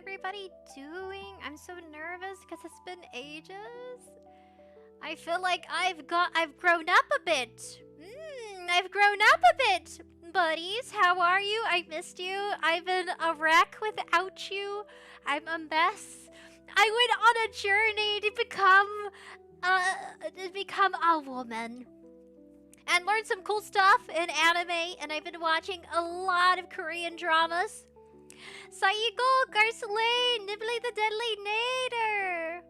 everybody doing? I'm so nervous because it's been ages. I feel like I've grown up a bit. I've grown up a bit. Buddies, how are you? I missed you. I've been a wreck without you. I'm a mess. I went on a journey to become a woman and learn some cool stuff in anime, and I've been watching a lot of Korean dramas. 𝑠𝑎𝑖𝑔𝑜 𝑔𝒍𝒑 the Deadly Nader.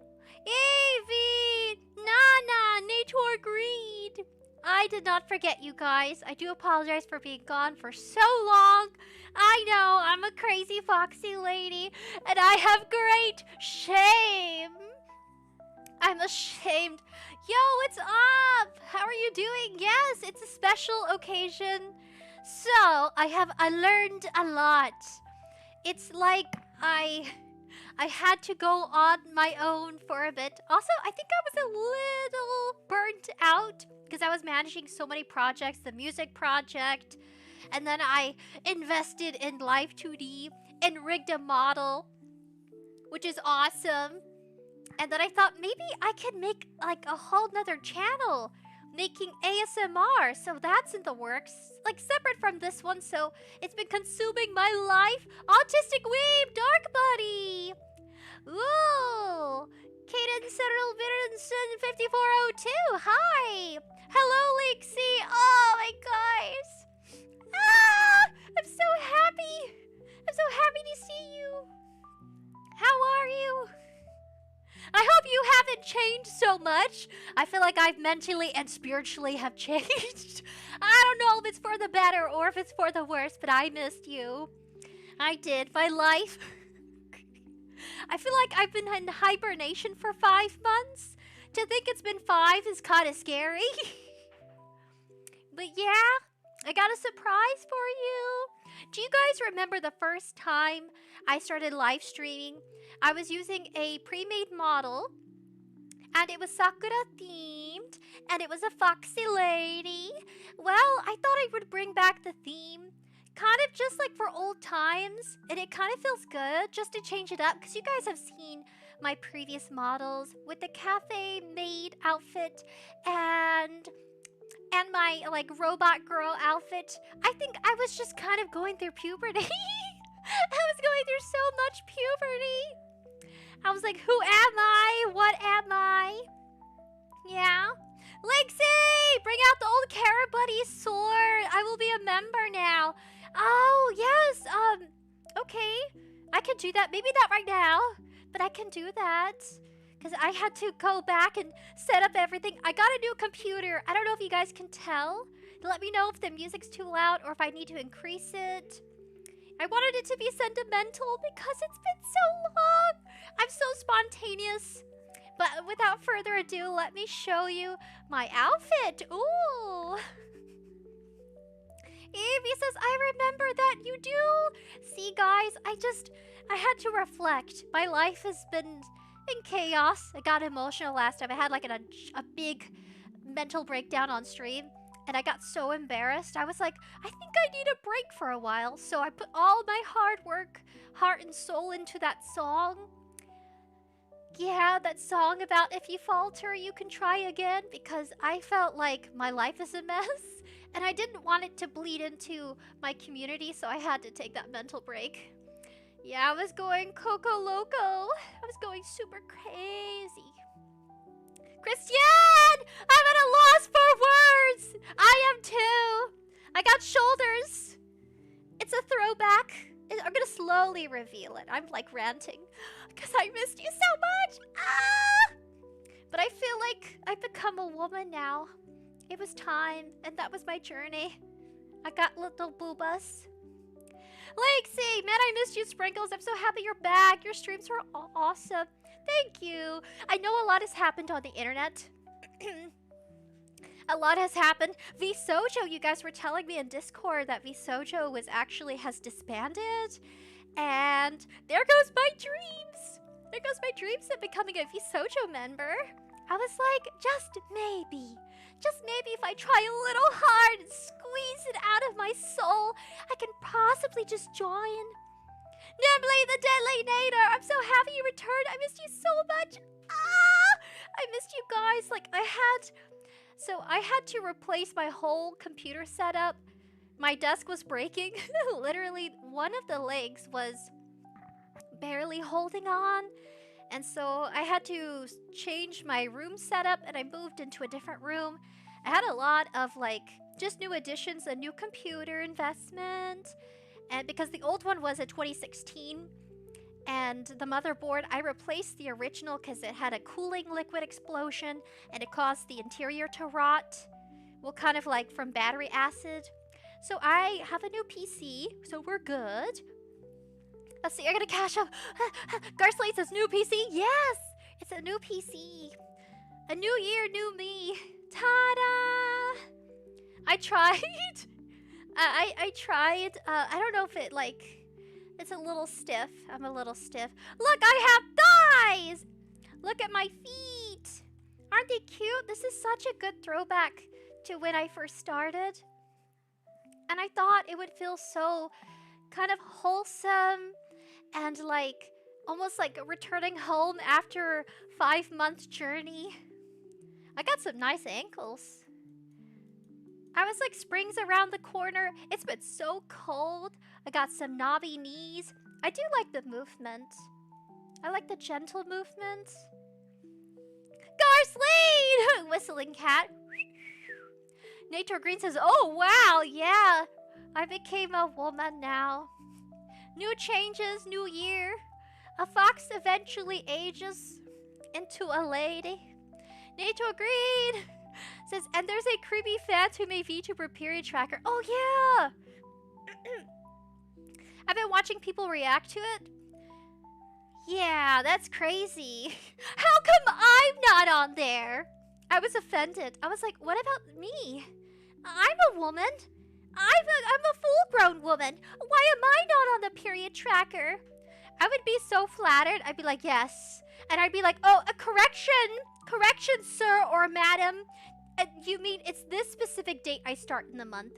𝑎𝑉 𝑛𝑎𝑛𝑎 Nator Greed. I did not forget you guys. I do apologize for being gone for so long. I know, I'm a crazy foxy lady, and I have great shame. I'm ashamed. Yo, what's up? How are you doing? Yes, it's a special occasion. So, I learned a lot. It's like I had to go on my own for a bit. Also, I think I was a little burnt out because I was managing so many projects, the music project, and then I invested in Live 2D and rigged a model, which is awesome. And then I thought maybe I could make like a whole nother channel making ASMR. So that's in the works, like separate from this one. So it's been consuming my life. Autistic Weeb, Dark Buddy. Ooh. Kaden Settle Virenson 5402. Hi. Hello, Lexi. Oh my gosh. I'm so happy. I'm so happy to see you. How are you? I hope you haven't changed so much. I feel like I've mentally and spiritually have changed. I don't know if it's for the better or if it's for the worse, but I missed you. I did. My life. I feel like I've been in hibernation for 5 months. To think it's been 5 is kind of scary. But yeah, I got a surprise for you. Do you guys remember the first time I started live streaming? I was using a pre-made model, and it was Sakura themed, and it was a foxy lady. Well, I thought I would bring back the theme, kind of just like for old times, and it kind of feels good just to change it up, because you guys have seen my previous models with the cafe maid outfit and my like robot girl outfit. I think I was just kind of going through puberty. I was going through so much puberty. I was like, who am I? What am I? Yeah. Lexi! Bring out the old Kara Buddy sword. I will be a member now. Oh, yes. Okay. I can do that. Maybe not right now, but I can do that. Because I had to go back and set up everything. I got a new computer. I don't know if you guys can tell. Let me know if the music's too loud or if I need to increase it. I wanted it to be sentimental because it's been so long. I'm so spontaneous. But without further ado, let me show you my outfit. Ooh. Evie says, I remember that you do. See, guys, I had to reflect. My life has been in chaos. I got emotional last time. I had like a big mental breakdown on stream. And I got so embarrassed. I was like, I think I need a break for a while. So I put all my hard work, heart and soul into that song. Yeah, that song about if you falter, you can try again. Because I felt like my life is a mess. And I didn't want it to bleed into my community. So I had to take that mental break. Yeah, I was going Coco Loco. I was going super crazy. Christian! I'm at a loss for words! I am too! I got shoulders! It's a throwback. I'm gonna slowly reveal it. I'm like ranting. Because I missed you so much! Ah! But I feel like I've become a woman now. It was time, and that was my journey. I got little boobas. Lexi! Man, I missed you, Sprinkles. I'm so happy you're back. Your streams were awesome. Thank you. I know a lot has happened on the internet. A lot has happened. 𝑣𝑠ojo, you guys were telling me in Discord that 𝑣𝑠ojo has disbanded. And there goes my dreams. There goes my dreams of becoming a 𝑣𝑠ojo member. I was like, just maybe if I try a little hard and squeeze it out of my soul, I can possibly just join. Nimbly the Deadly Nader! I'm so happy you returned. I missed you so much. Ah! I missed you guys. Like, I had to replace my whole computer setup. My desk was breaking. Literally, one of the legs was barely holding on. And so I had to change my room setup, and I moved into a different room. I had a lot of, like, just new additions, a new computer investment. And because the old one was a 2016, and the motherboard, I replaced the original because it had a cooling liquid explosion, and it caused the interior to rot. Well, kind of like from battery acid. So I have a new PC, so we're good. Let's see, I'm gonna cash up. Garsley says new PC. Yes, it's a new PC. A new year, new me. Ta-da! I tried. I tried. I don't know if it, like, it's a little stiff. I'm a little stiff. Look, I have thighs! Look at my feet. Aren't they cute? This is such a good throwback to when I first started. And I thought it would feel so kind of wholesome and like almost like returning home after 5-month journey. I got some nice ankles. I was like, spring's around the corner. It's been so cold. I got some knobby knees. I do like the movement. I like the gentle movement. Garsley! Whistling cat. Nature Green says, oh wow, yeah. I became a woman now. New changes, new year. A fox eventually ages into a lady. Nature Green says, and there's a creepy fan who made VTuber period tracker. Oh yeah! I've been watching people react to it. Yeah, that's crazy. How come I'm not on there? I was offended. I was like, what about me? I'm a woman. I'm a full-grown woman. Why am I not on the period tracker? I would be so flattered. I'd be like, yes. And I'd be like, oh, a correction. Correction, sir or madam. You mean it's this specific date I start in the month.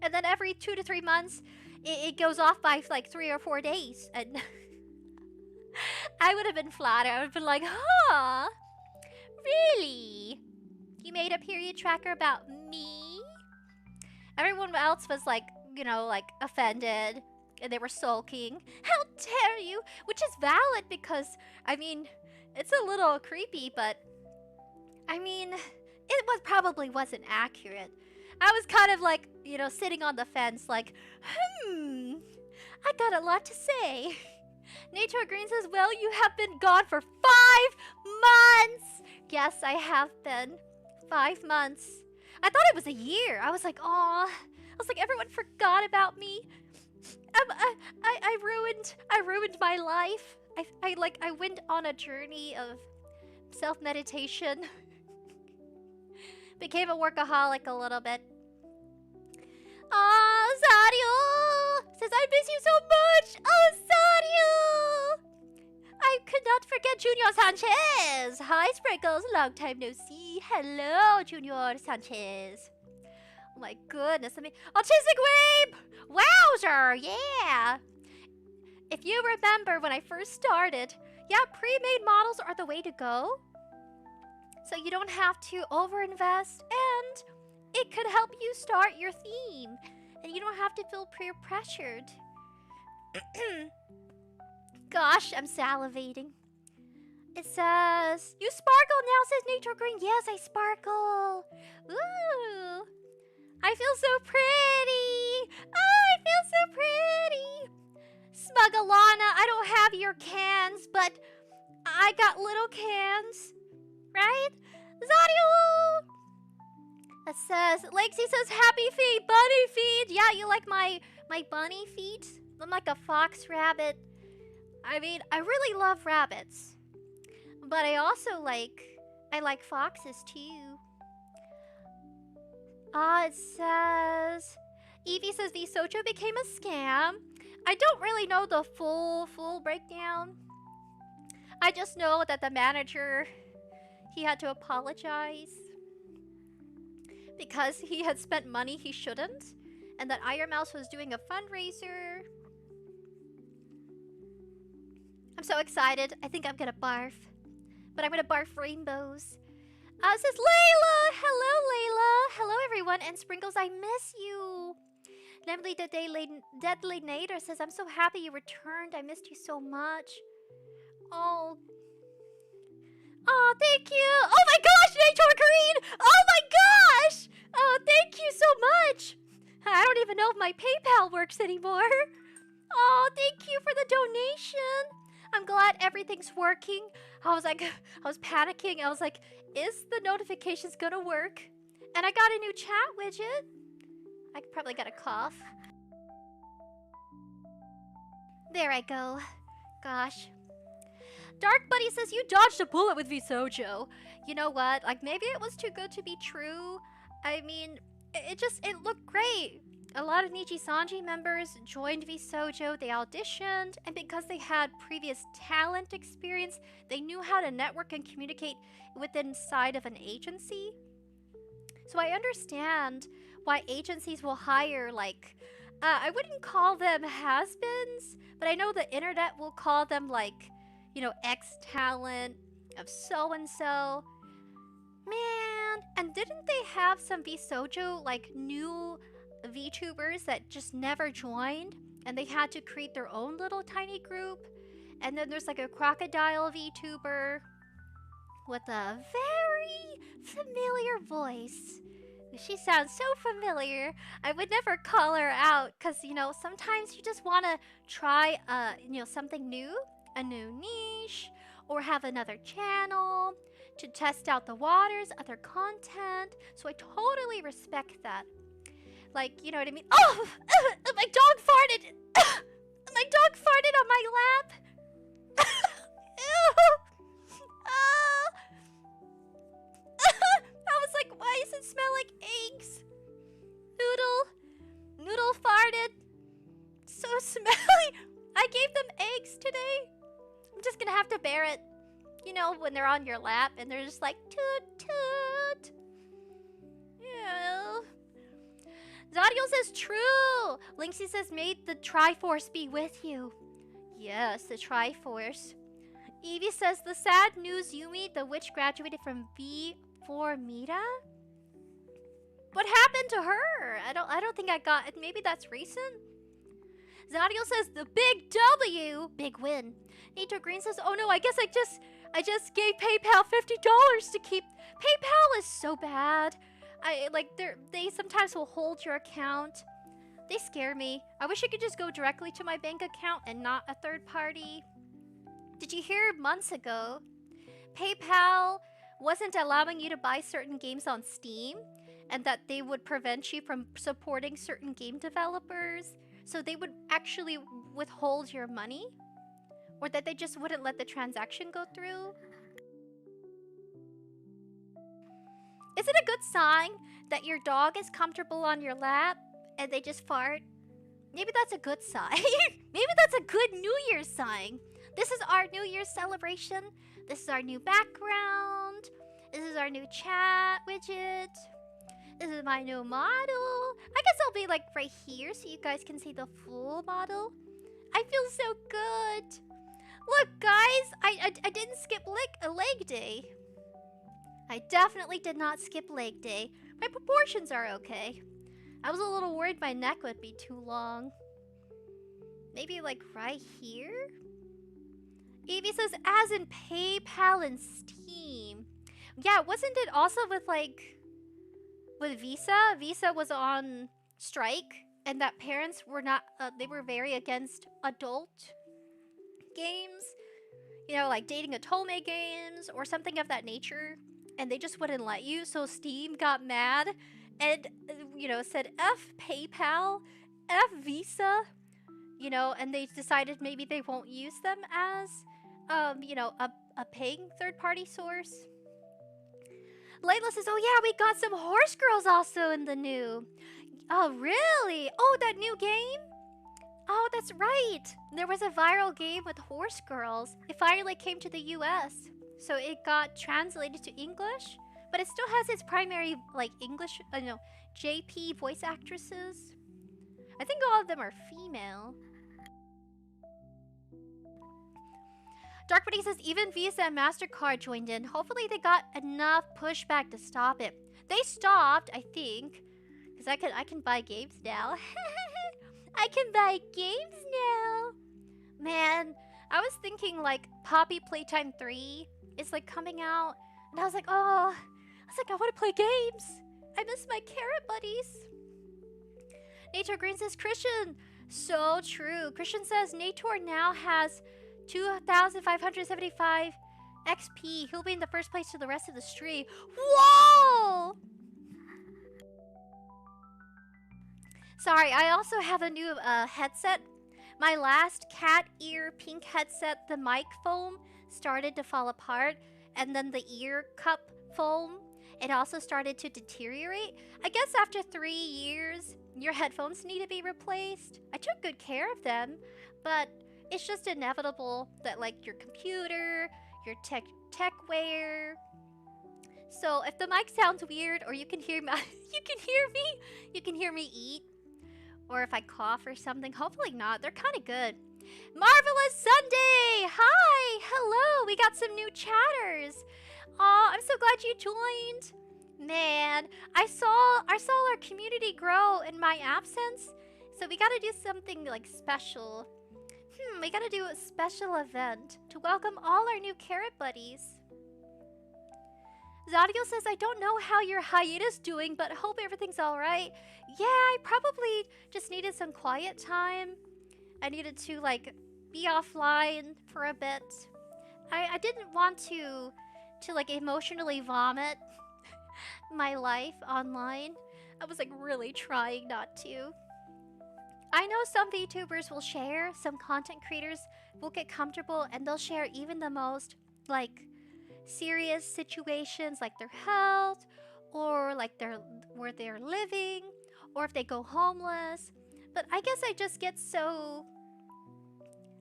And then every 2 to 3 months, it goes off by like 3 or 4 days. And I would have been flattered. I would have been like, huh? Really? You made a period tracker about me? Everyone else was like, you know, like offended. And they were sulking. How dare you? Which is valid because, I mean, it's a little creepy, but I mean, it probably wasn't accurate. I was kind of like, you know, sitting on the fence like, I got a lot to say. Nature Green says, well, you have been gone for 5 months. Yes, I have been. 5 months. I thought it was a year. I was like, aw. I was like, everyone forgot about me. I ruined my life. I went on a journey of self-meditation. Became a workaholic a little bit. Aw, Sario says, I miss you so much. Oh, Sario. I could not forget Junior Sanchez. Hi, Sprinkles. Long time no see. Hello, Junior Sanchez. Oh my goodness. Autistic Wave! Wowzer! Yeah! If you remember when I first started, yeah, pre-made models are the way to go. So you don't have to overinvest, and it could help you start your theme. And you don't have to feel peer pressured. Gosh, I'm salivating. It says, you sparkle now, says Nature Green. Yes, I sparkle. Ooh. I feel so pretty. Oh, I feel so pretty. Smugalana, I don't have your cans, but I got little cans. Right? Zadio! It says, Lexi says, happy feet, bunny feet. Yeah, you like my bunny feet? I'm like a fox rabbit. I mean, I really love rabbits. But I also like foxes too. It says, Evie says 𝑣𝑆ocho became a scam. I don't really know the full breakdown. I just know that the manager, he had to apologize because he had spent money he shouldn't, and that Iron Mouse was doing a fundraiser. I'm so excited. I think I'm gonna barf. But I'm gonna barf rainbows. It says Layla! Hello, Layla! Hello, everyone. And Sprinkles, I miss you. Namely, the Deadly Nader says, I'm so happy you returned. I missed you so much. Oh. Oh, thank you. Oh my gosh, Nature Green! Oh my gosh! Oh, thank you so much. I don't even know if my PayPal works anymore. Oh, thank you for the donation. I'm glad everything's working. I was panicking. I was like, is the notifications gonna work? And I got a new chat widget. I probably got a cough. There I go. Gosh. Dark Buddy says, you dodged a bullet with 𝑣𝑠ojo. You know what? Like, maybe it was too good to be true. I mean, it looked great. A lot of Nijisanji members joined 𝑣𝑠ojo, they auditioned, and because they had previous talent experience, they knew how to network and communicate within inside of an agency. So I understand why agencies will hire, like, I wouldn't call them has-beens, but I know the internet will call them, like, you know, ex-talent of so-and-so. Man, and didn't they have some 𝑣𝑠ojo, like, new VTubers that just never joined, and they had to create their own little tiny group? And then there's like a crocodile VTuber with a very familiar voice. She sounds so familiar. I would never call her out because, you know, sometimes you just want to try, you know, something new, a new niche, or have another channel to test out the waters, other content. So I totally respect that. Like, you know what I mean? Oh! My dog farted! My dog farted on my lap! Ew! I was like, why does it smell like eggs? Noodle farted. So smelly. I gave them eggs today. I'm just gonna have to bear it. You know, when they're on your lap and they're just like, toot toot. Ew. Zadiel says, true! Lynxie says, may the Triforce be with you. Yes, the Triforce. Evie says, the sad news, Yumi, the witch, graduated from 𝑣𝑦_𝑵. What happened to her? I don't think I got it. Maybe that's recent? Zadiel says, the big W! Big win. Nito Green says, oh no, I guess I just gave PayPal $50 to keep. PayPal is so bad. They sometimes will hold your account. They scare me. I wish I could just go directly to my bank account and not a third party. Did you hear months ago, PayPal wasn't allowing you to buy certain games on Steam, and that they would prevent you from supporting certain game developers? So they would actually withhold your money? Or that they just wouldn't let the transaction go through? Is it a good sign that your dog is comfortable on your lap and they just fart? Maybe that's a good sign. Maybe that's a good New Year's sign. This is our New Year's celebration. This is our new background. This is our new chat widget. This is my new model. I guess I'll be like right here so you guys can see the full model. I feel so good. Look, guys, I didn't skip leg day. I definitely did not skip leg day. My proportions are okay. I was a little worried my neck would be too long. Maybe like right here? Evie says, as in PayPal and Steam. Yeah, wasn't it also with like, with Visa? Visa was on strike, and that parents were not, they were very against adult games. You know, like dating Otome games or something of that nature. And they just wouldn't let you, so Steam got mad and, you know, said F PayPal, F Visa, you know, and they decided maybe they won't use them as, you know, a paying third-party source. Layla says, oh yeah, we got some horse girls also in the new. Oh, really? Oh, that new game? Oh, that's right. There was a viral game with horse girls. It finally came to the US. So it got translated to English, but it still has its primary, like, English, JP voice actresses. I think all of them are female. Dark Buddy says even Visa and MasterCard joined in. Hopefully they got enough pushback to stop it. They stopped, I think. Because I can buy games now. I can buy games now. Man, I was thinking like Poppy Playtime 3 is like coming out. And I was like, oh, I want to play games. I miss my carrot buddies. Nator Green says, Christian, so true. Christian says Nator now has 2,575 XP. He'll be in the first place to the rest of the stream. Whoa! Sorry, I also have a new headset. My last cat ear pink headset, the mic foam started to fall apart, and then the ear cup foam, it also started to deteriorate. I guess after 3 years, your headphones need to be replaced. I took good care of them, but it's just inevitable that like your computer, your techware. So if the mic sounds weird, or you can hear me, you can hear me eat, or if I cough or something, hopefully not. They're kind of good. Marvelous Sunday! Hi! Hello! We got some new chatters. Aw, I'm so glad you joined. Man, I saw our community grow in my absence. So we gotta do something like special. We gotta do a special event to welcome all our new carrot buddies. Zadio says, I don't know how your hiatus doing, but hope everything's alright. Yeah, I probably just needed some quiet time. I needed to, like, be offline for a bit. I didn't want to like, emotionally vomit my life online. I was, like, really trying not to. I know some VTubers will share, some content creators will get comfortable, and they'll share even the most, like, serious situations, like their health, or like where they're living, or if they go homeless. But I guess I just get so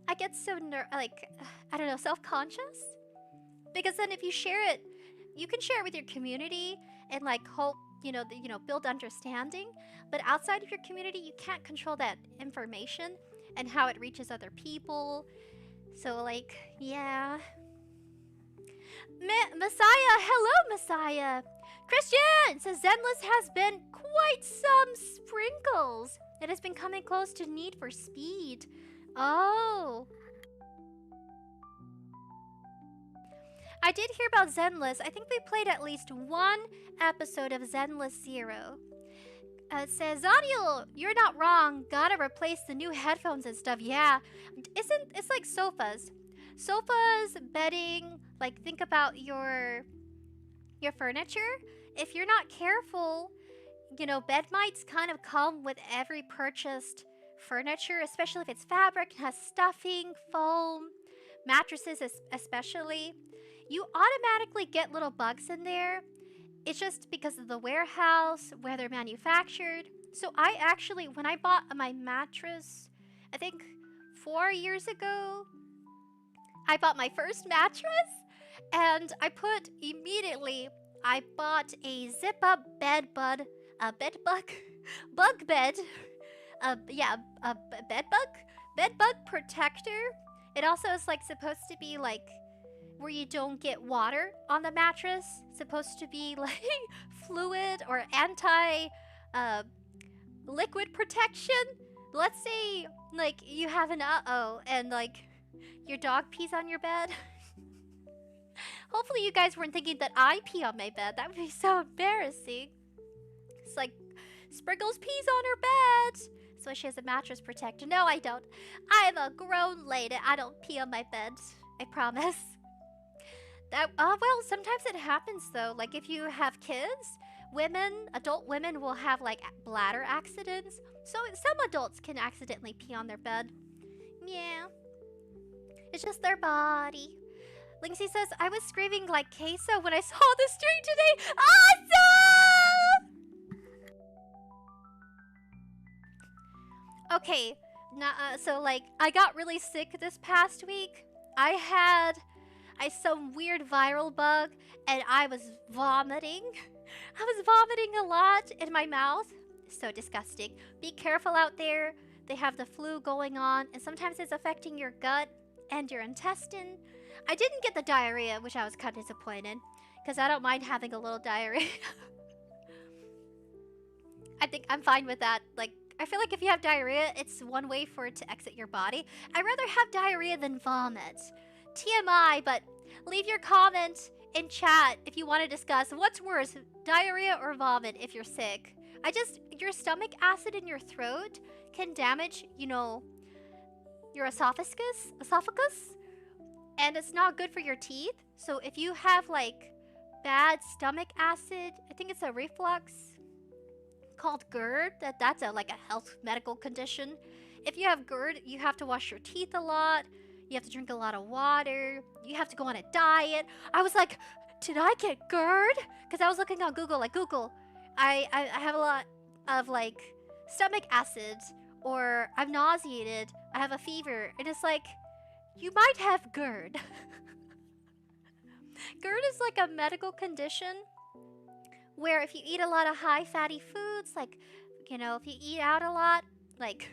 like, I don't know, self-conscious, because then if you share it, you can share it with your community and like hope, build understanding. But outside of your community, you can't control that information and how it reaches other people. So like, yeah. Messiah, hello Messiah. Christian says Zenless has been quite some sprinkles. It has been coming close to Need for Speed. Oh. I did hear about Zenless. I think we played at least one episode of Zenless Zero. It says, Zaniel, you're not wrong. Gotta replace the new headphones and stuff. Yeah. It's like sofas. Sofas, bedding, like think about your furniture. If you're not careful, bed mites kind of come with every purchased furniture, especially if it's fabric, has stuffing, foam, mattresses especially. You automatically get little bugs in there. It's just because of the warehouse, where they're manufactured. So I actually, when I bought my mattress, I think 4 years ago, I bought my first mattress, and I bought a zip-up bed bug bed bug protector. It also is like supposed to be like where you don't get water on the mattress. Supposed to be like fluid or anti liquid protection. Let's say like you have an and like your dog pees on your bed. Hopefully you guys weren't thinking that I pee on my bed. That would be so embarrassing. It's like Sprinkles pees on her bed, so she has a mattress protector. No, I don't. I'm a grown lady. I don't pee on my bed. I promise. Well, sometimes it happens though. Like if you have kids, adult women will have like bladder accidents. So some adults can accidentally pee on their bed. Yeah. It's just their body. Linksy says, I was screaming like queso when I saw the stream today. Awesome! Okay, so like, I got really sick this past week. I had some weird viral bug, and I was vomiting. I was vomiting a lot in my mouth. So disgusting. Be careful out there. They have the flu going on, and sometimes it's affecting your gut and your intestine. I didn't get the diarrhea, which I was kind of disappointed. Because I don't mind having a little diarrhea. I think I'm fine with that. Like, I feel like if you have diarrhea, it's one way for it to exit your body. I'd rather have diarrhea than vomit. TMI, but leave your comment in chat if you want to discuss what's worse, diarrhea or vomit if you're sick. Your stomach acid in your throat can damage, you know, your esophagus, and it's not good for your teeth. So if you have like bad stomach acid, I think it's a reflux called GERD, that's like a health medical condition. If you have GERD, you have to wash your teeth a lot, you have to drink a lot of water, you have to go on a diet. I was like, did I get GERD? Because I was looking on Google, like, Google, I have a lot of like stomach acid, or I'm nauseated, I have a fever, and it's like, you might have GERD. GERD is like a medical condition where if you eat a lot of high fatty foods, like, you know, if you eat out a lot, like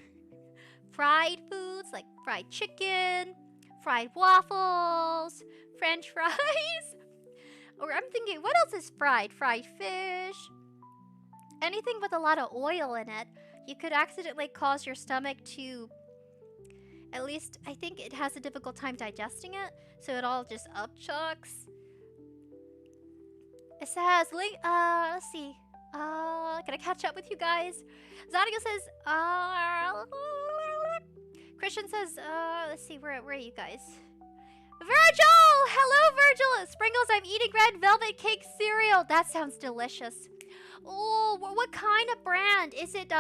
fried foods, like fried chicken, fried waffles, French fries, or I'm thinking, what else is fried? Fried fish, anything with a lot of oil in it, you could accidentally cause your stomach to, at least I think it has a difficult time digesting it, so it all just upchucks. It says, let's see. Can I catch up with you guys? Zadio says, Christian says, let's see, where are you guys? Virgil! Hello, Virgil! Sprinkles, I'm eating red velvet cake cereal. That sounds delicious. Oh, what kind of brand? Is it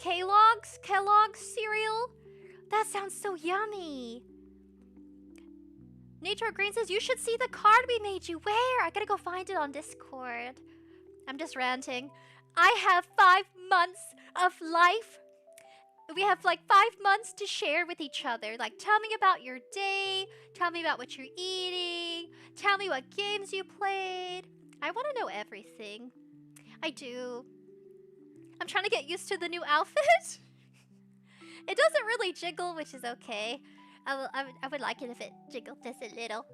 Kellogg's cereal? That sounds so yummy. Nature Green says, you should see the card we made you. Where? I gotta go find it on Discord. I'm just ranting. I have 5 months of life. We have like 5 months to share with each other. Like, tell me about your day. Tell me about what you're eating. Tell me what games you played. I want to know everything. I do. I'm trying to get used to the new outfit. It doesn't really jiggle, which is okay. I would like it if it jiggled just a little.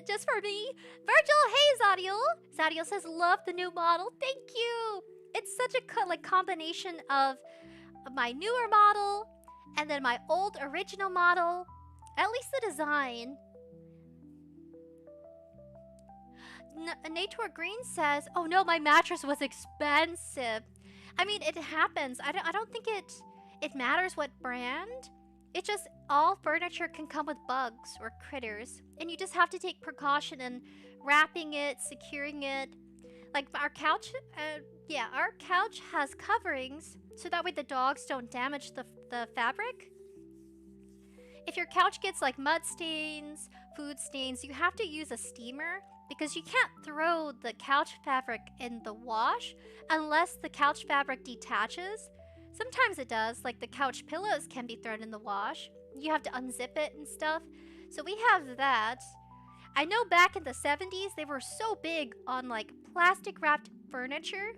Just for me. Virgil, hey Zadiel. Zadiel says, love the new model. Thank you. It's such a combination of my newer model and then my old original model. At least the design. Nature Green says, oh no, my mattress was expensive. I mean, it happens. I don't think it matters what brand. It's just all furniture can come with bugs or critters, and you just have to take precaution in wrapping it, securing it. Like our couch, our couch has coverings, so that way the dogs don't damage the fabric. If your couch gets like mud stains, food stains, you have to use a steamer because you can't throw the couch fabric in the wash unless the couch fabric detaches. Sometimes it does, like the couch pillows can be thrown in the wash. You have to unzip it and stuff. So we have that. I know back in the 70s, they were so big on like plastic wrapped furniture.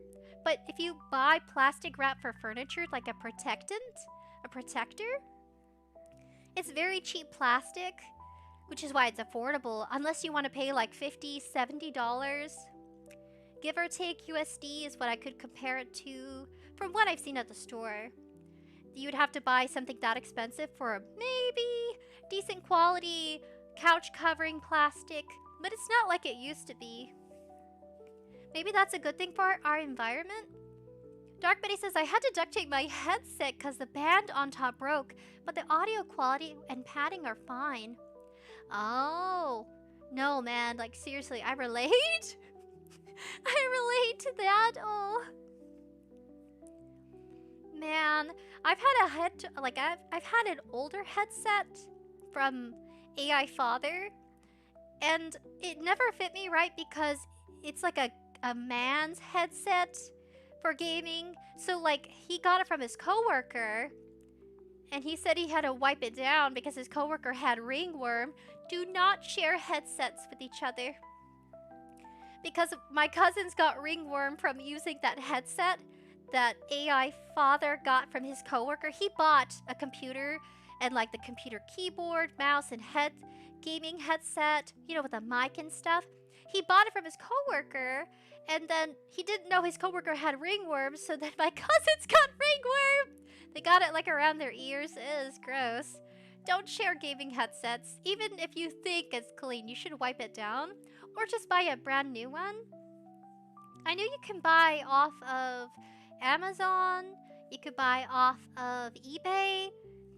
But if you buy plastic wrap for furniture, like a protector, it's very cheap plastic, which is why it's affordable, unless you want to pay like $50, $70. Give or take USD is what I could compare it to from what I've seen at the store. You'd have to buy something that expensive for maybe decent quality couch covering plastic, but it's not like it used to be. Maybe that's a good thing for our environment. Dark Betty says, I had to duct tape my headset because the band on top broke, but the audio quality and padding are fine. Oh, no man, like seriously, I relate. I relate to that. Oh. Man, I've had I've had an older headset from AI Father, and it never fit me right because it's like a man's headset for gaming. So like he got it from his coworker, and he said he had to wipe it down because his coworker had ringworm. Do not share headsets with each other. Because my cousins got ringworm from using that headset that AI Father got from his coworker. He bought a computer and like the computer keyboard, mouse, and gaming headset, you know, with a mic and stuff. He bought it from his coworker, and then he didn't know his coworker had ringworms, so then my cousins got ringworm. They got it like around their ears. It is gross. Don't share gaming headsets. Even if you think it's clean, you should wipe it down, or just buy a brand new one. I know you can buy off of Amazon, you could buy off of eBay,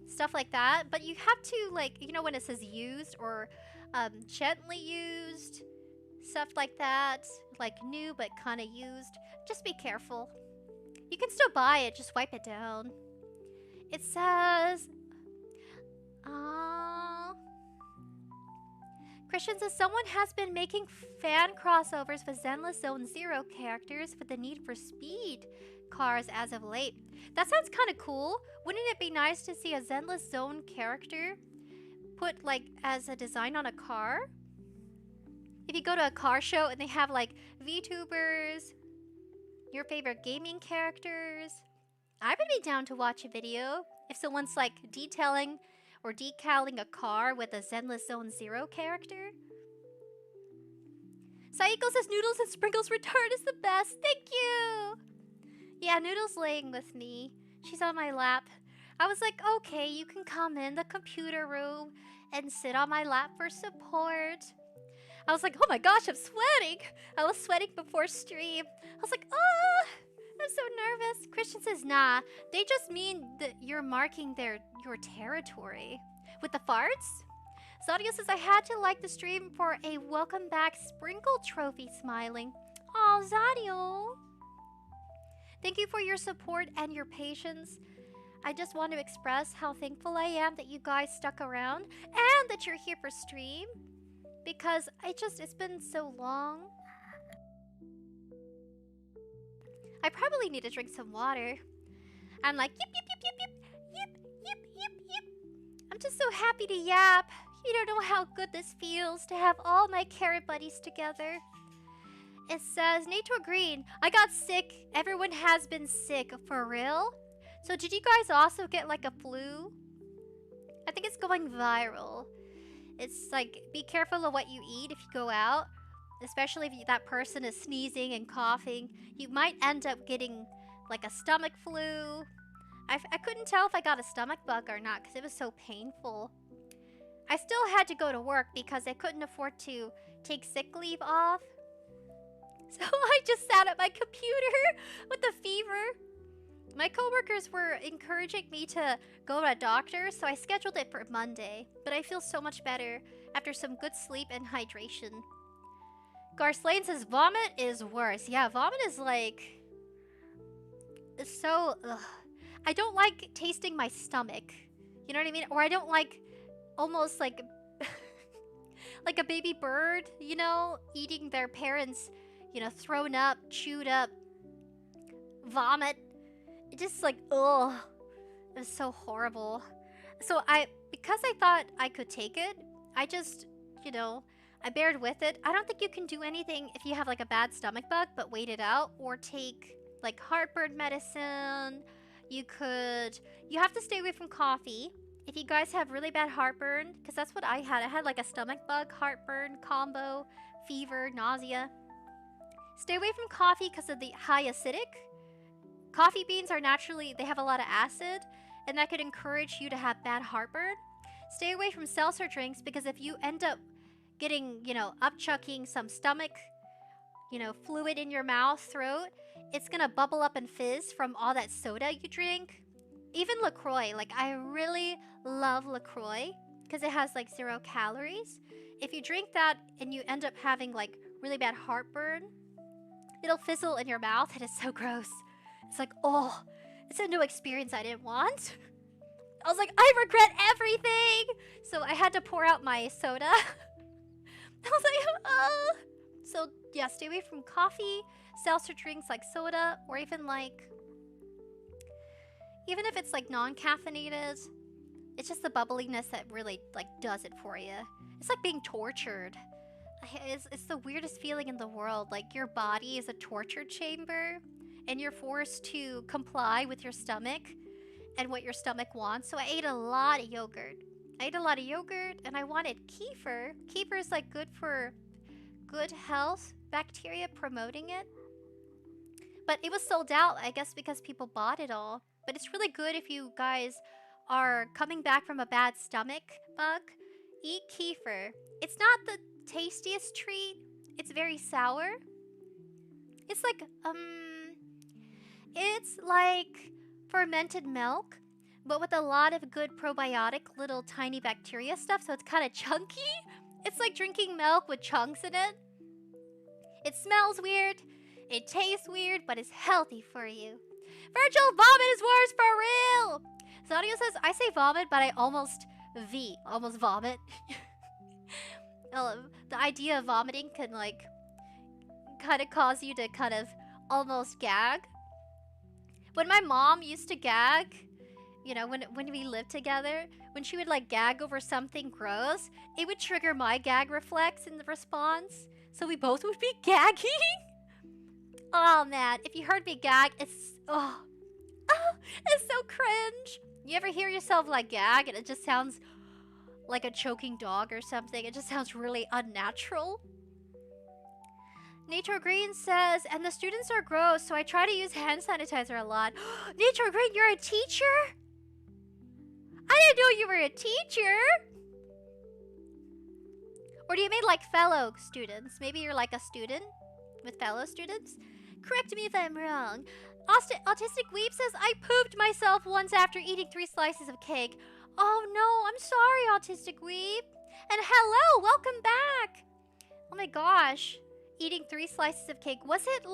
stuff like that, but you have to, like, you know, when it says used or gently used, stuff like that, like new but kind of used, just be careful. You can still buy it, just wipe it down. It says, Christian says, someone has been making fan crossovers with Zenless Zone Zero characters with the need for speed cars as of late. That sounds kind of cool. Wouldn't it be nice to see a Zenless Zone character put like as a design on a car? If you go to a car show and they have like VTubers, your favorite gaming characters, I would be down to watch a video if someone's like detailing or decaling a car with a Zenless Zone Zero character. Saiko says noodles and sprinkles retard is the best. Thank you. Yeah, Noodle's laying with me. She's on my lap. I was like, okay, you can come in the computer room and sit on my lap for support. I was like, oh my gosh, I'm sweating. I was sweating before stream. I was like, oh, I'm so nervous. Christian says, nah, they just mean that you're marking your territory. With the farts? Zadio says, I had to like the stream for a welcome back sprinkle trophy smiling. Oh, Zadio. Thank you for your support and your patience. I just want to express how thankful I am that you guys stuck around and that you're here for stream. Because it's been so long. I probably need to drink some water. I'm like, yip, yip, yip, yip, yip, yip, yip, yip, yip. I'm just so happy to yap. You don't know how good this feels to have all my carrot buddies together. It says, Nature Green, I got sick. Everyone has been sick. For real? So did you guys also get like a flu? I think it's going viral. It's like, be careful of what you eat if you go out. Especially if that person is sneezing and coughing. You might end up getting like a stomach flu. I couldn't tell if I got a stomach bug or not because it was so painful. I still had to go to work because I couldn't afford to take sick leave off. So I just sat at my computer with a fever. My coworkers were encouraging me to go to a doctor, so I scheduled it for Monday. But I feel so much better after some good sleep and hydration. Garslane says vomit is worse. Yeah, vomit is like... It's so... Ugh. I don't like tasting my stomach. You know what I mean? Or I don't like almost like... like a baby bird, you know? Eating their parents, you know, thrown up, chewed up, vomit. It just like, ugh. It was so horrible. So because I thought I could take it, I just, you know... I bared with it. I don't think you can do anything if you have like a bad stomach bug, but wait it out or take like heartburn medicine. You have to stay away from coffee. If you guys have really bad heartburn, because that's what I had like a stomach bug, heartburn, combo, fever, nausea. Stay away from coffee because of the high acidic. Coffee beans are naturally, they have a lot of acid, and that could encourage you to have bad heartburn. Stay away from seltzer drinks because if you end up getting, you know, upchucking some stomach, you know, fluid in your mouth, throat, it's gonna bubble up and fizz from all that soda you drink. Even LaCroix, like I really love LaCroix because it has like 0 calories. If you drink that and you end up having like really bad heartburn, it'll fizzle in your mouth and it's so gross. It's like, oh, it's a new experience I didn't want. I was like, I regret everything. So I had to pour out my soda. I was like, oh. So yeah, stay away from coffee, seltzer drinks like soda, or even if it's like non-caffeinated, it's just the bubbliness that really like does it for you. It's like being tortured. It's the weirdest feeling in the world. Like your body is a torture chamber and you're forced to comply with your stomach and what your stomach wants. So I ate a lot of yogurt. I ate a lot of yogurt, and I wanted kefir. Kefir is like good for good health, bacteria, promoting it. But it was sold out, I guess, because people bought it all. But it's really good if you guys are coming back from a bad stomach bug. Eat kefir. It's not the tastiest treat. It's very sour. It's like fermented milk, but with a lot of good probiotic little tiny bacteria stuff, so it's kind of chunky. It's like drinking milk with chunks in it. It smells weird, it tastes weird, but it's healthy for you. Virtual vomit is worse for real! Sadio says, I say vomit, but I almost vomit. The idea of vomiting can like kind of cause you to kind of almost gag. When my mom used to gag, you know, when we lived together, when she would like gag over something gross, it would trigger my gag reflex in the response. So we both would be gagging. Oh man, if you heard me gag, it's so cringe. You ever hear yourself like gag and it just sounds like a choking dog or something? It just sounds really unnatural. Nature Green says, and the students are gross, so I try to use hand sanitizer a lot. Nature Green, you're a teacher? I didn't know you were a teacher. Or do you mean like fellow students? Maybe you're like a student with fellow students? Correct me if I'm wrong. Autistic Weep says, I pooped myself once after eating 3 slices of cake. Oh no, I'm sorry, Autistic Weep. And hello, welcome back. Oh my gosh. Eating 3 slices of cake. Was it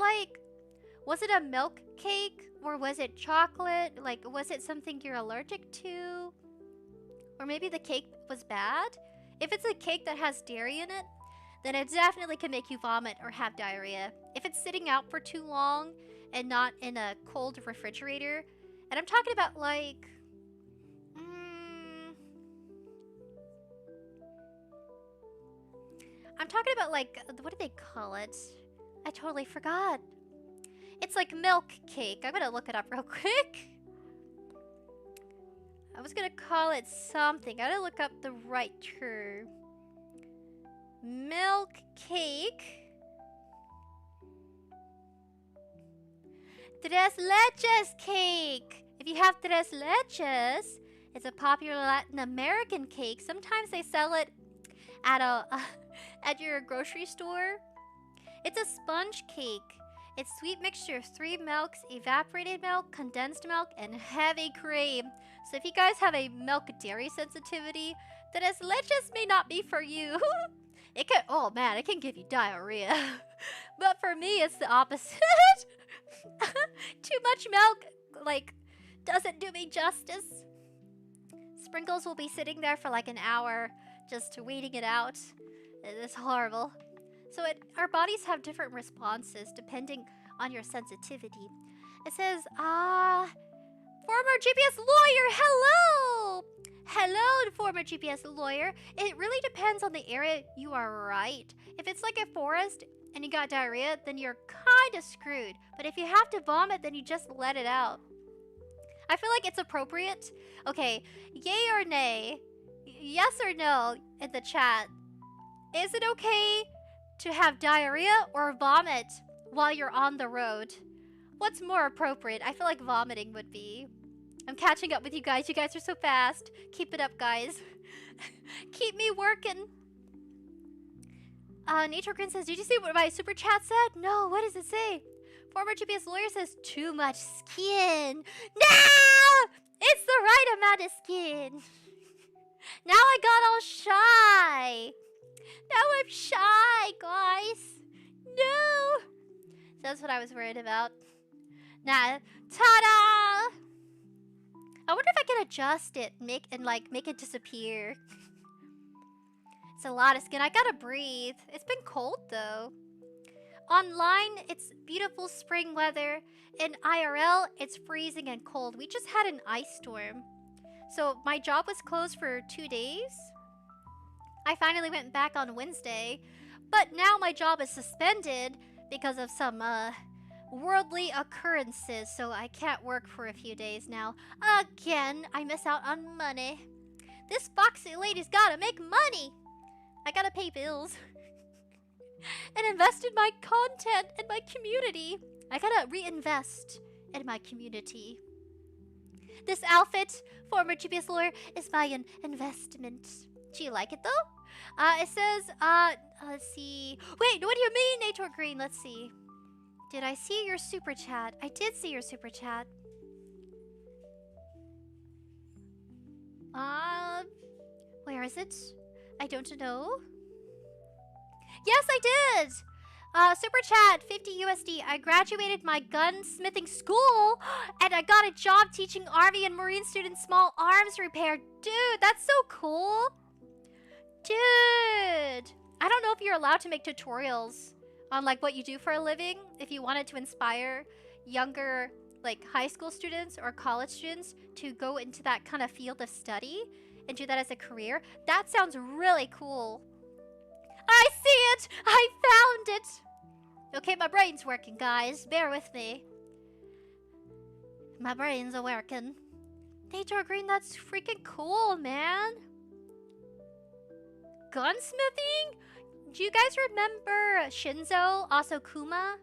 a milk cake? Or was it chocolate? Like, was it something you're allergic to? Or maybe the cake was bad? If it's a cake that has dairy in it, then it definitely can make you vomit or have diarrhea. If it's sitting out for too long and not in a cold refrigerator, and I'm talking about like... I'm talking about like, what do they call it? I totally forgot. It's like milk cake. I'm gonna look it up real quick. I was gonna call it something. I gotta look up the right term. Milk cake. Tres leches cake. If you have tres leches, it's a popular Latin American cake. Sometimes they sell it at at your grocery store. It's a sponge cake. It's sweet mixture of 3 milks, evaporated milk, condensed milk, and heavy cream. So if you guys have a milk dairy sensitivity, tres leches may not be for you. It can, oh man, it can give you diarrhea. But for me, it's the opposite. Too much milk, like, doesn't do me justice. Sprinkles will be sitting there for like an hour, just waiting it out. It's horrible. So our bodies have different responses depending on your sensitivity. It says, former GPS lawyer, hello! Hello, former GPS lawyer. It really depends on the area you are, right? If it's like a forest and you got diarrhea, then you're kind of screwed. But if you have to vomit, then you just let it out. I feel like it's appropriate. Okay, yay or nay, yes or no in the chat. Is it okay to have diarrhea or vomit while you're on the road? What's more appropriate? I feel like vomiting would be. I'm catching up with you guys. You guys are so fast. Keep it up, guys. Keep me working. Nature Grin says, did you see what my super chat said? No, what does it say? Former GPS lawyer says, too much skin. No! It's the right amount of skin. Now I got all shy. Now I'm shy, guys. No. So that's what I was worried about. Nah. Ta-da! I wonder if I can adjust it, make it disappear. It's a lot of skin. I gotta breathe. It's been cold though. Online, it's beautiful spring weather. In IRL, it's freezing and cold. We just had an ice storm. So my job was closed for 2 days. I finally went back on Wednesday. But now my job is suspended because of some worldly occurrences. So I can't work for a few days now. Again, I miss out on money. This foxy lady's gotta make money. I gotta pay bills. And invest in my content and my community. I gotta reinvest in my community. This outfit, former GPS lawyer, is my investment. Do you like it though? It says, let's see. Wait, what do you mean, Nature Green? Let's see. Did I see your super chat? I did see your super chat. Where is it? I don't know. Yes, I did! Super chat, 50 USD. I graduated my gunsmithing school and I got a job teaching Army and Marine students small arms repair. Dude, that's so cool. Dude. I don't know if you're allowed to make tutorials on like what you do for a living. If you wanted to inspire younger like high school students or college students to go into that kind of field of study and do that as a career. That sounds really cool. I see it! I found it! Okay, my brain's working, guys. Bear with me. My brain's working. Nature Green, that's freaking cool, man. Gunsmithing? Do you guys remember Shinzo Asokuma?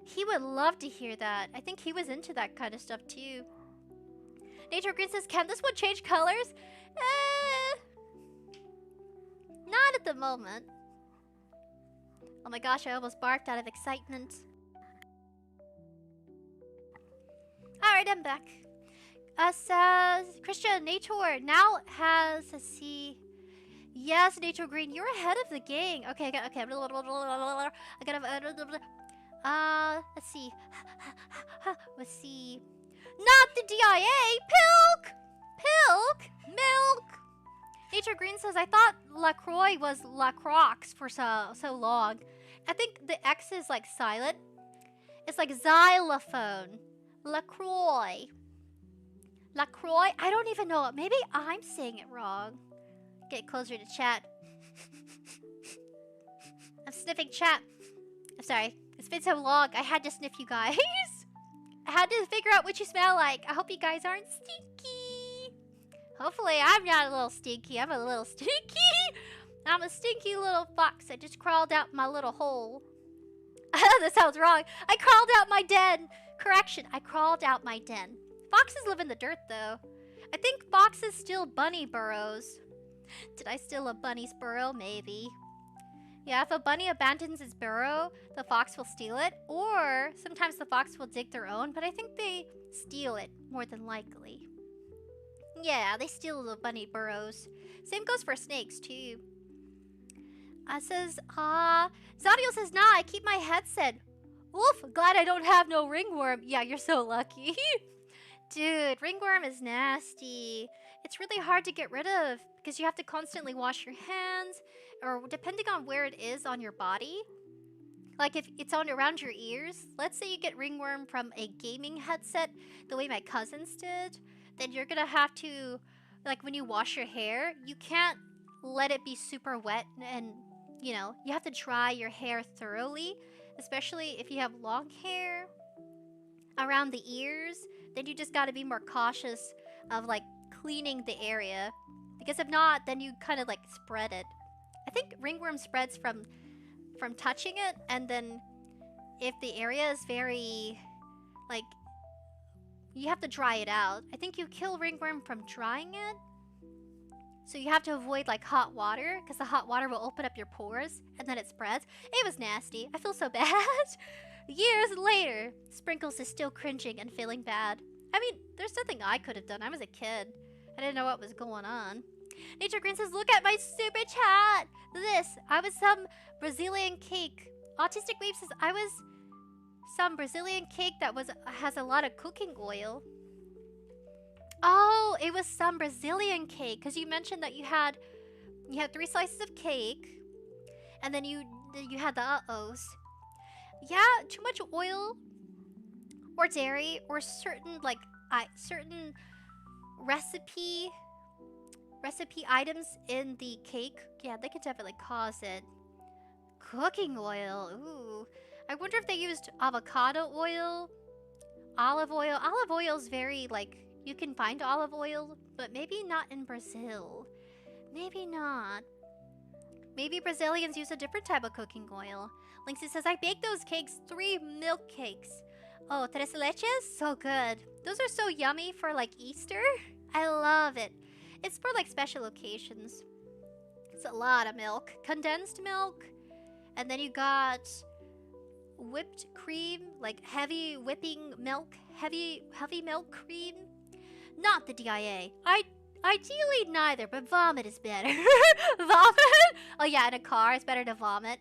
He would love to hear that. I think he was into that kind of stuff, too. Nature Green says, can this one change colors? Not at the moment. Oh my gosh, I almost barked out of excitement. Alright, I'm back. Says Christian, Nature now has, let's see. Yes, Nature Green, you're ahead of the gang. Okay, okay. I gotta, let's see. Let's see. Not the DIA! Pilk! Pilk! Milk! Nature Green says, I thought LaCroix was LaCroix for so long. I think the X is like silent. It's like xylophone. LaCroix. LaCroix? I don't even know. Maybe I'm saying it wrong. Get closer to chat. I'm sniffing chat. I'm sorry. It's been so long. I had to sniff you guys. I had to figure out what you smell like. I hope you guys aren't stinky. Hopefully I'm not a little stinky. I'm a little stinky. I'm a stinky little fox that just crawled out my little hole. That sounds wrong. I crawled out my den. Correction, I crawled out my den. Foxes live in the dirt, though. I think foxes steal bunny burrows. Did I steal a bunny's burrow? Maybe. Yeah, if a bunny abandons its burrow, the fox will steal it. Or sometimes the fox will dig their own, but I think they steal it more than likely. Yeah, they steal the bunny burrows. Same goes for snakes, too. Says, Zadiel says, nah, I keep my headset. Oof, glad I don't have no ringworm. Yeah, you're so lucky. Dude, ringworm is nasty. It's really hard to get rid of because you have to constantly wash your hands, or depending on where it is on your body. Like if it's on around your ears, let's say you get ringworm from a gaming headset, the way my cousins did, then you're gonna have to, like when you wash your hair, you can't let it be super wet and, you know, you have to dry your hair thoroughly, especially if you have long hair around the ears. Then you just gotta be more cautious of like cleaning the area, because if not, then you kind of like spread it. I think ringworm spreads from touching it, and then if the area is very like, you have to dry it out. I think you kill ringworm from drying it. So you have to avoid like hot water, because the hot water will open up your pores and then it spreads. It was nasty. I feel so bad. Years later, Sprinkles is still cringing and feeling bad. I mean, there's nothing I could have done. I was a kid. I didn't know what was going on. Nature Green says, look at my super chat. I was some Brazilian cake. Autistic Weep says, I was some Brazilian cake that has a lot of cooking oil. Oh, it was some Brazilian cake, because you mentioned that you had 3 slices of cake, and then you had the uh-ohs. Yeah, too much oil or dairy or certain certain recipe items in the cake. Yeah, they could definitely cause it. Cooking oil. Ooh. I wonder if they used avocado oil, olive oil. Olive oil is very You can find olive oil, but maybe not in Brazil. Maybe not. Maybe Brazilians use a different type of cooking oil. Linksy says, I baked those cakes, 3 milk cakes. Oh, tres leches? So good. Those are so yummy for like Easter. I love it. It's for like special occasions. It's a lot of milk. Condensed milk. And then you got whipped cream, like heavy whipping milk, heavy milk cream. Not the DIA. Ideally neither, but vomit is better. Vomit? Oh yeah, in a car, it's better to vomit.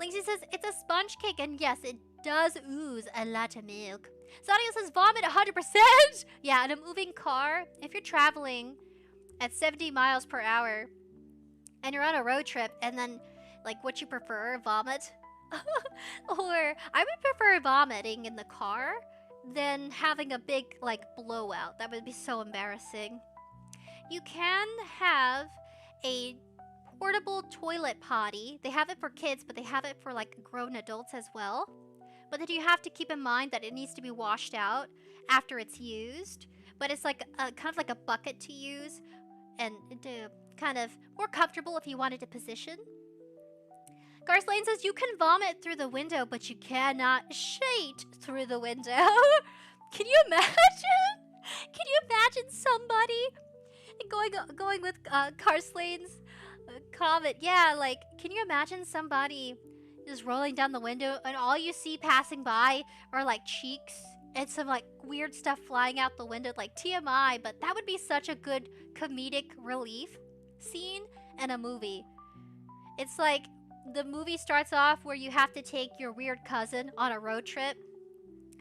Linksy says, it's a sponge cake, and yes, it does ooze a lot of milk. Sadia says, vomit 100%! Yeah, in a moving car, if you're traveling at 70 miles per hour, and you're on a road trip, and then, like, what you prefer, vomit? Or, I would prefer vomiting in the car than having a big, like, blowout. That would be so embarrassing. You can have a portable toilet potty. They have it for kids, but they have it for, like, grown adults as well. But then you have to keep in mind that it needs to be washed out after it's used. But it's like kind of like a bucket to use, and kind of more comfortable if you wanted to position. Garth Lane says, you can vomit through the window, but you cannot shite through the window. Can you imagine? Can you imagine somebody going with Garth Lane's comment? Yeah, like, can you imagine somebody just rolling down the window and all you see passing by are like cheeks and some like weird stuff flying out the window, like TMI, but that would be such a good comedic relief scene in a movie. It's like the movie starts off where you have to take your weird cousin on a road trip,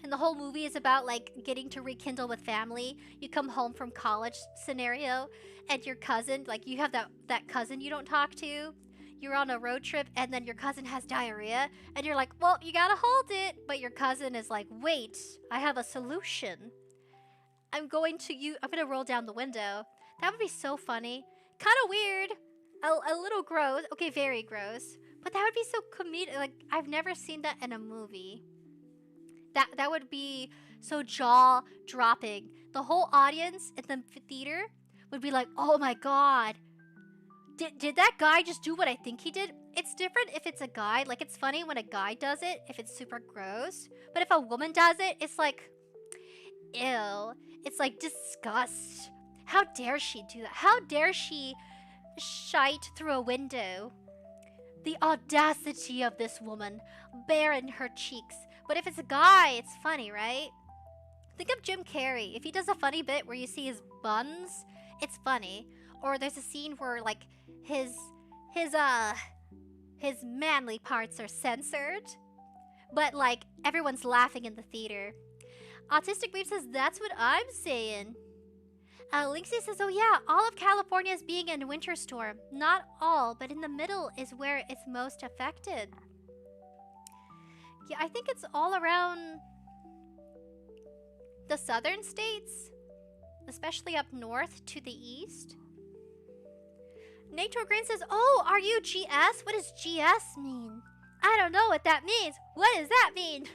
and the whole movie is about like getting to rekindle with family. You come home from college scenario, and your cousin, like you have that cousin you don't talk to. You're on a road trip, and then your cousin has diarrhea, and you're like, well, you gotta hold it. But your cousin is like, wait, I have a solution. I'm gonna roll down the window. That would be so funny. Kind of weird. A little gross. Okay, very gross. But that would be so comedic. Like, I've never seen that in a movie. That would be so jaw-dropping. The whole audience in the theater would be like, oh my god. Did that guy just do what I think he did? It's different if it's a guy. Like, it's funny when a guy does it, if it's super gross. But if a woman does it, it's like, ew. It's like disgust. How dare she do that? How dare she shite through a window? The audacity of this woman, bare in her cheeks. But if it's a guy, it's funny, right? Think of Jim Carrey. If he does a funny bit where you see his buns, it's funny. Or there's a scene where like his manly parts are censored, but like everyone's laughing in the theater. Autistic Weep says, that's what I'm saying. Linksy says, oh yeah, all of California is being in winter storm. Not all, but in the middle is where it's most affected. Yeah, I think it's all around the southern states, especially up north to the east. Nature Green says, oh, are you GS? What does GS mean? I don't know what that means. What does that mean?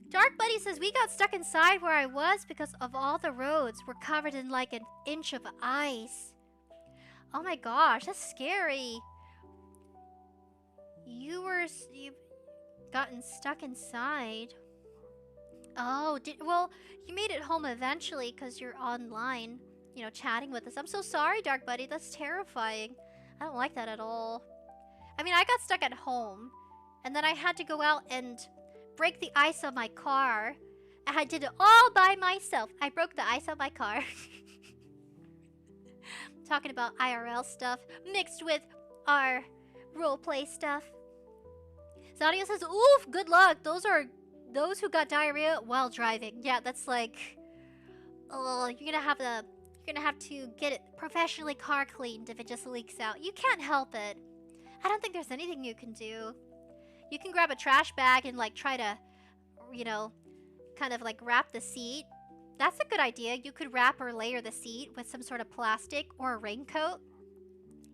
Dark Buddy says, we got stuck inside where I was because of all the roads were covered in like an inch of ice. Oh my gosh, that's scary. You've gotten stuck inside. Oh, well, you made it home eventually because you're online, you know, chatting with us. I'm so sorry, Dark Buddy. That's terrifying. I don't like that at all. I mean, I got stuck at home, and then I had to go out and break the ice on my car. And I did it all by myself. I broke the ice on my car. Talking about IRL stuff mixed with our roleplay stuff. Zadia says, oof, good luck. Those are those who got diarrhea while driving. Yeah, that's like, oh, you're gonna have to get it professionally car cleaned if it just leaks out. You can't help it. I don't think there's anything you can do. You can grab a trash bag and like try to, you know, kind of like wrap the seat. That's a good idea. You could wrap or layer the seat with some sort of plastic or a raincoat.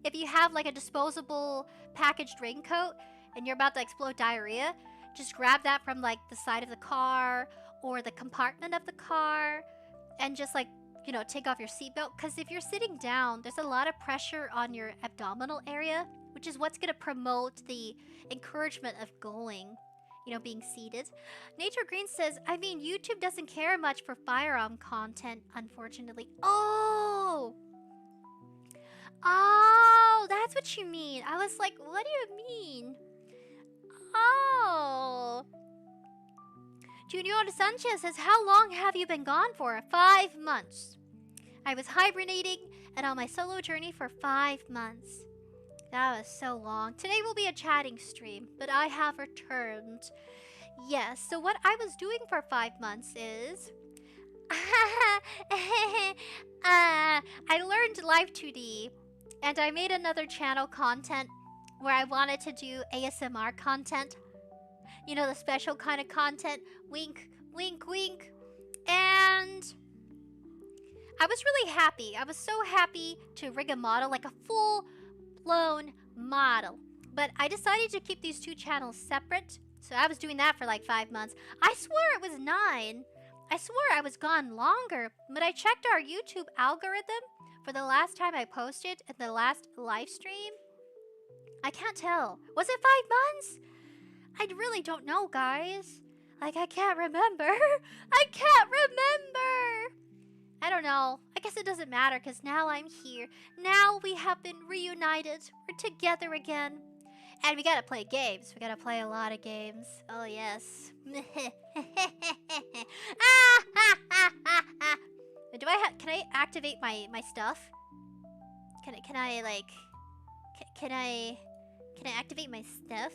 If you have like a disposable packaged raincoat and you're about to explode diarrhea, just grab that from like the side of the car or the compartment of the car. and just like, you know, take off your seatbelt. Because if you're sitting down, there's a lot of pressure on your abdominal area, which is what's going to promote the encouragement of going, you know, being seated. Nature Green says, I mean, YouTube doesn't care much for firearm content, unfortunately. Oh, that's what you mean. I was like, what do you mean? Oh. Junior Sanchez says, how long have you been gone for? 5 months. I was hibernating and on my solo journey for 5 months. That was so long. Today will be a chatting stream, but I have returned. Yes, so what I was doing for 5 months is... I learned Live 2D, and I made another channel content where I wanted to do ASMR content. You know, the special kind of content. Wink, wink, wink. And I was really happy. I was so happy to rig a model, like a full-blown model. But I decided to keep these 2 channels separate. So I was doing that for like 5 months. I swore it was 9. I swore I was gone longer. But I checked our YouTube algorithm for the last time I posted in the last live stream. I can't tell. Was it 5 months? I really don't know, guys. Like, I can't remember. I can't remember. I don't know. I guess it doesn't matter because now I'm here. Now we have been reunited. We're together again. And we gotta play games. We gotta play a lot of games. Oh, yes. Do I have... Can I activate my stuff? Can I, like... Can I activate my stuff?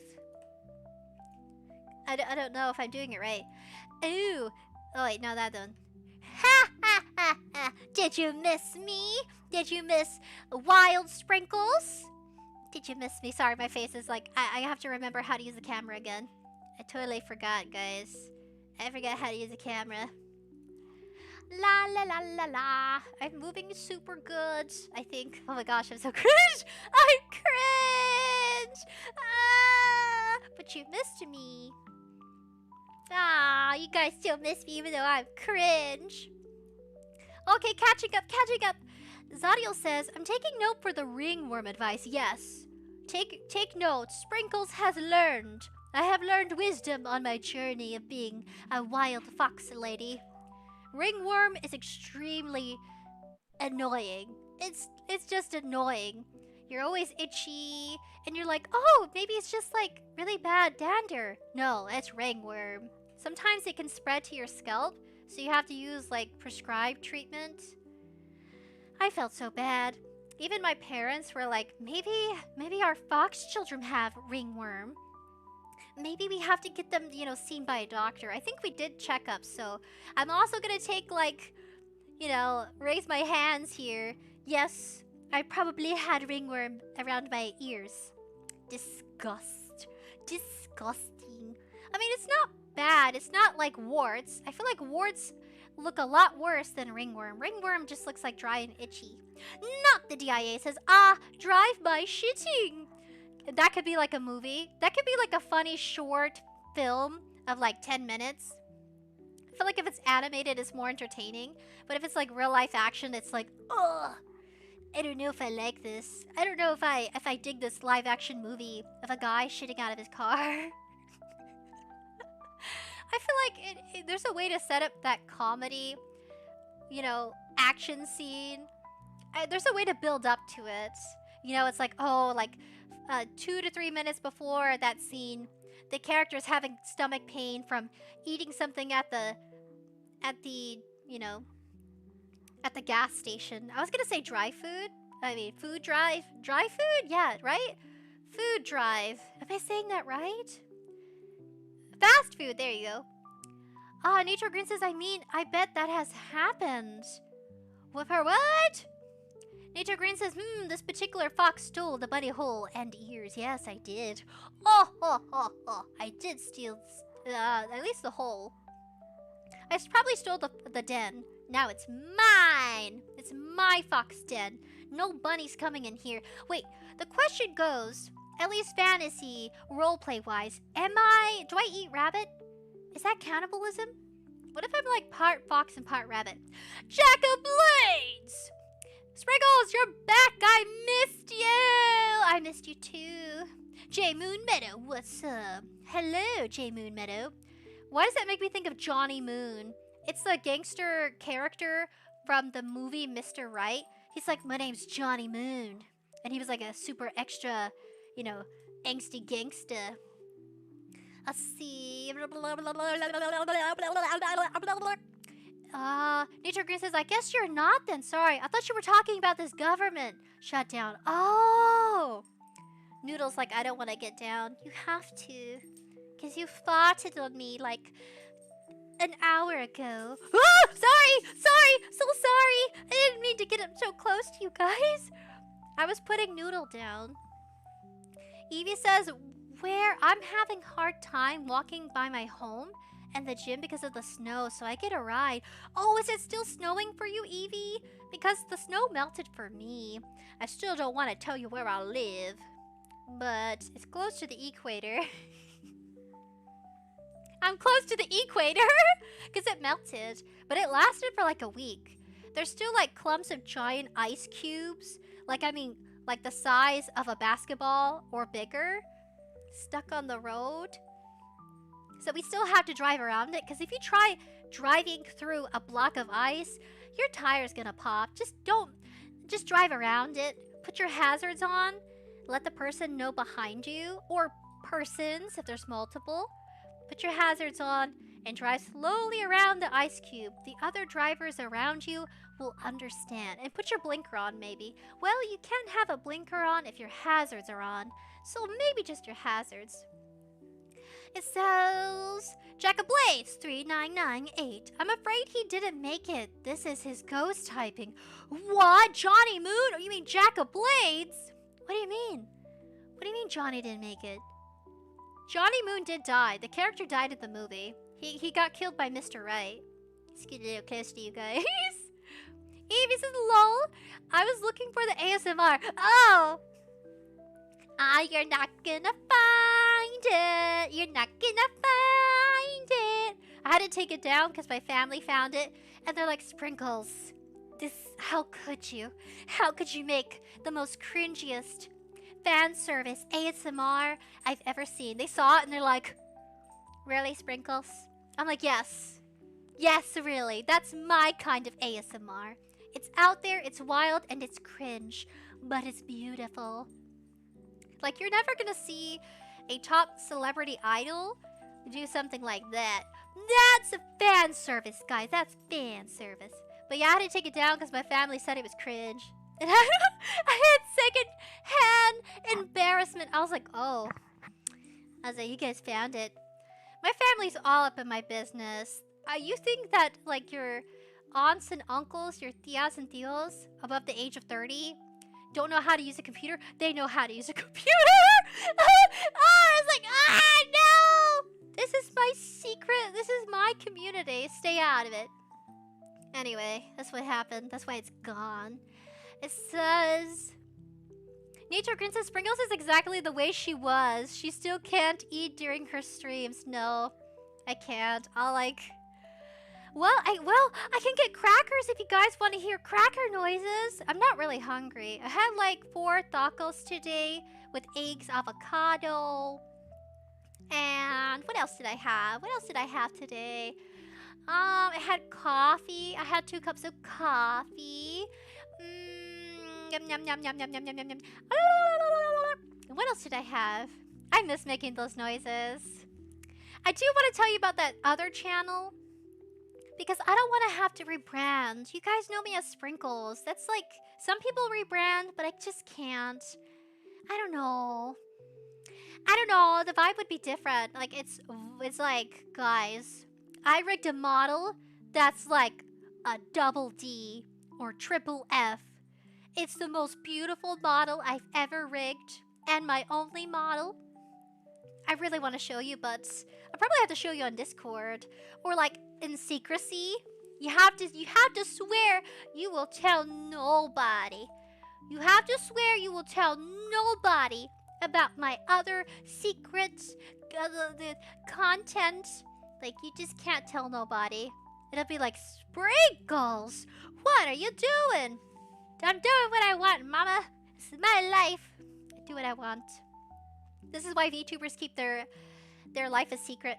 I don't know if I'm doing it right. Ooh. Oh, wait, no, that don't. Ha ha ha ha! Did you miss me? Did you miss Wild Sprinkles? Did you miss me? Sorry, my face is like... I have to remember how to use the camera again. I totally forgot, guys. I forgot how to use the camera. La la la la la. I'm moving super good, I think. Oh my gosh, I'm so cringe! I'm cringe! Ah! But you missed me. Ah, you guys still miss me even though I'm cringe. Okay, catching up. Zadiel says, I'm taking note for the ringworm advice. Yes. Take note. Sprinkles has learned. I have learned wisdom on my journey of being a wild fox lady. Ringworm is extremely annoying. It's just annoying. You're always itchy, and you're like, oh, maybe it's just like really bad dander. No, it's ringworm. Sometimes it can spread to your scalp, so you have to use like prescribed treatment. I felt so bad. Even my parents were like, maybe our fox children have ringworm. Maybe we have to get them, you know, seen by a doctor. I think we did checkups, so I'm also gonna take like, you know, raise my hands here. Yes, I probably had ringworm around my ears. Disgusting. I mean, it's not bad. It's not like warts. I feel like warts look a lot worse than ringworm. Ringworm just looks like dry and itchy. Not the DIA says, drive-by shitting. That could be like a movie. That could be like a funny short film of like 10 minutes. I feel like if it's animated, it's more entertaining. But if it's like real life action, it's like, ugh. I don't know if I like this. I don't know if I dig this live action movie of a guy shitting out of his car. I feel like there's a way to set up that comedy, you know, action scene. There's a way to build up to it. You know, it's like, oh, like 2 to 3 minutes before that scene, the character's having stomach pain from eating something at the you know, at the gas station. I was gonna say dry food. I mean, food drive. Dry food? Yeah, right? Food drive. Am I saying that right? Fast food. There you go. Nature Green says, I mean, I bet that has happened. What for what? Nature Green says, this particular fox stole the bunny hole and ears. Yes, I did. Oh. I did steal, at least the hole. I probably stole the den. Now it's mine. It's my fox den. No bunnies coming in here. Wait, the question goes, at least fantasy, roleplay-wise, do I eat rabbit? Is that cannibalism? What if I'm like part fox and part rabbit? 𝑗𝑎𝑐K-OF-BLADES! Sprinkles, you're back! I missed you! I missed you too. 𝑗_Moon_Meadow, what's up? Hello, 𝑗_Moon_Meadow. Why does that make me think of Johnny Moon? It's the gangster character from the movie Mr. Right. He's like, my name's Johnny Moon. And he was like a super extra, you know, angsty gangsta. Let's see. Nature Green says, I guess you're not then. Sorry. I thought you were talking about this government shutdown. Oh. Noodle's like, I don't want to get down. You have to. Because you farted on me like an hour ago. Ah! Sorry! So sorry! I didn't mean to get up so close to you guys. I was putting Noodle down. Evie says, where I'm having hard time walking by my home and the gym because of the snow, so I get a ride. Oh, is it still snowing for you, Evie? Because the snow melted for me. I still don't want to tell you where I live, but it's close to the equator. I'm close to the equator because it melted, but it lasted for like a week. There's still like clumps of giant ice cubes, like the size of a basketball or bigger, stuck on the road. So we still have to drive around it, because if you try driving through a block of ice, your tire's gonna pop. Just drive around it. Put your hazards on. Let the person know behind you, or persons if there's multiple. Put your hazards on and drive slowly around the ice cube. The other drivers around you will understand. And put your blinker on, maybe. Well, you can't have a blinker on if your hazards are on, so maybe just your hazards. It says, 𝑗𝑎𝑐K-OF-BLADES 3998. I'm afraid he didn't make it. This is his ghost typing. What? Johnny Moon? Or you mean 𝑗𝑎𝑐K-OF-BLADES? What do you mean? What do you mean Johnny didn't make it? Johnny Moon did die. The character died in the movie. He got killed by Mr. Right. Let's get a little close to you guys. Evie says, lol. I was looking for the ASMR. Oh! You're not gonna find it. You're not gonna find it. I had to take it down because my family found it. And they're like, Sprinkles, how could you? How could you make the most cringiest fan service ASMR I've ever seen? They saw it and they're like, really, Sprinkles? I'm like, yes. Yes, really. That's my kind of ASMR. It's out there, it's wild, and it's cringe. But it's beautiful. Like, you're never gonna see a top celebrity idol do something like that. That's a fan service, guys. That's fan service. But yeah, I had to take it down because my family said it was cringe. And I had second-hand embarrassment. I was like, oh. I was like, you guys found it. My family's all up in my business. You think that, like, your aunts and uncles, your tías and tíos above the age of 30 don't know how to use a computer? They know how to use a computer! I was like, no! This is my secret. This is my community. Stay out of it. Anyway, that's what happened. That's why it's gone. It says, Nature Green says, Sprinkles is exactly the way she was. She still can't eat during her streams. No, I can't. Well, I can get crackers if you guys want to hear cracker noises. I'm not really hungry. I had like 4 tacos today with eggs, avocado. And what else did I have? What else did I have today? I had coffee. I had 2 cups of coffee. Yum, yum, yum, yum, yum, yum, yum, yum, yum. What else did I have? I miss making those noises. I do want to tell you about that other channel, because I don't want to have to rebrand. You guys know me as Sprinkles. That's like, some people rebrand, but I just can't. I don't know. The vibe would be different. Like, it's like, guys, I rigged a model that's like a double D or triple F. It's the most beautiful model I've ever rigged, and my only model. I really want to show you, but I'll probably have to show you on Discord, or like in secrecy. You have to swear you will tell nobody. You have to swear you will tell nobody about my other secret the content Like, you just can't tell nobody. It'll be like, Sprinkles! What are you doing? I'm doing what I want, mama. This is my life. I do what I want. This is why VTubers keep their life a secret.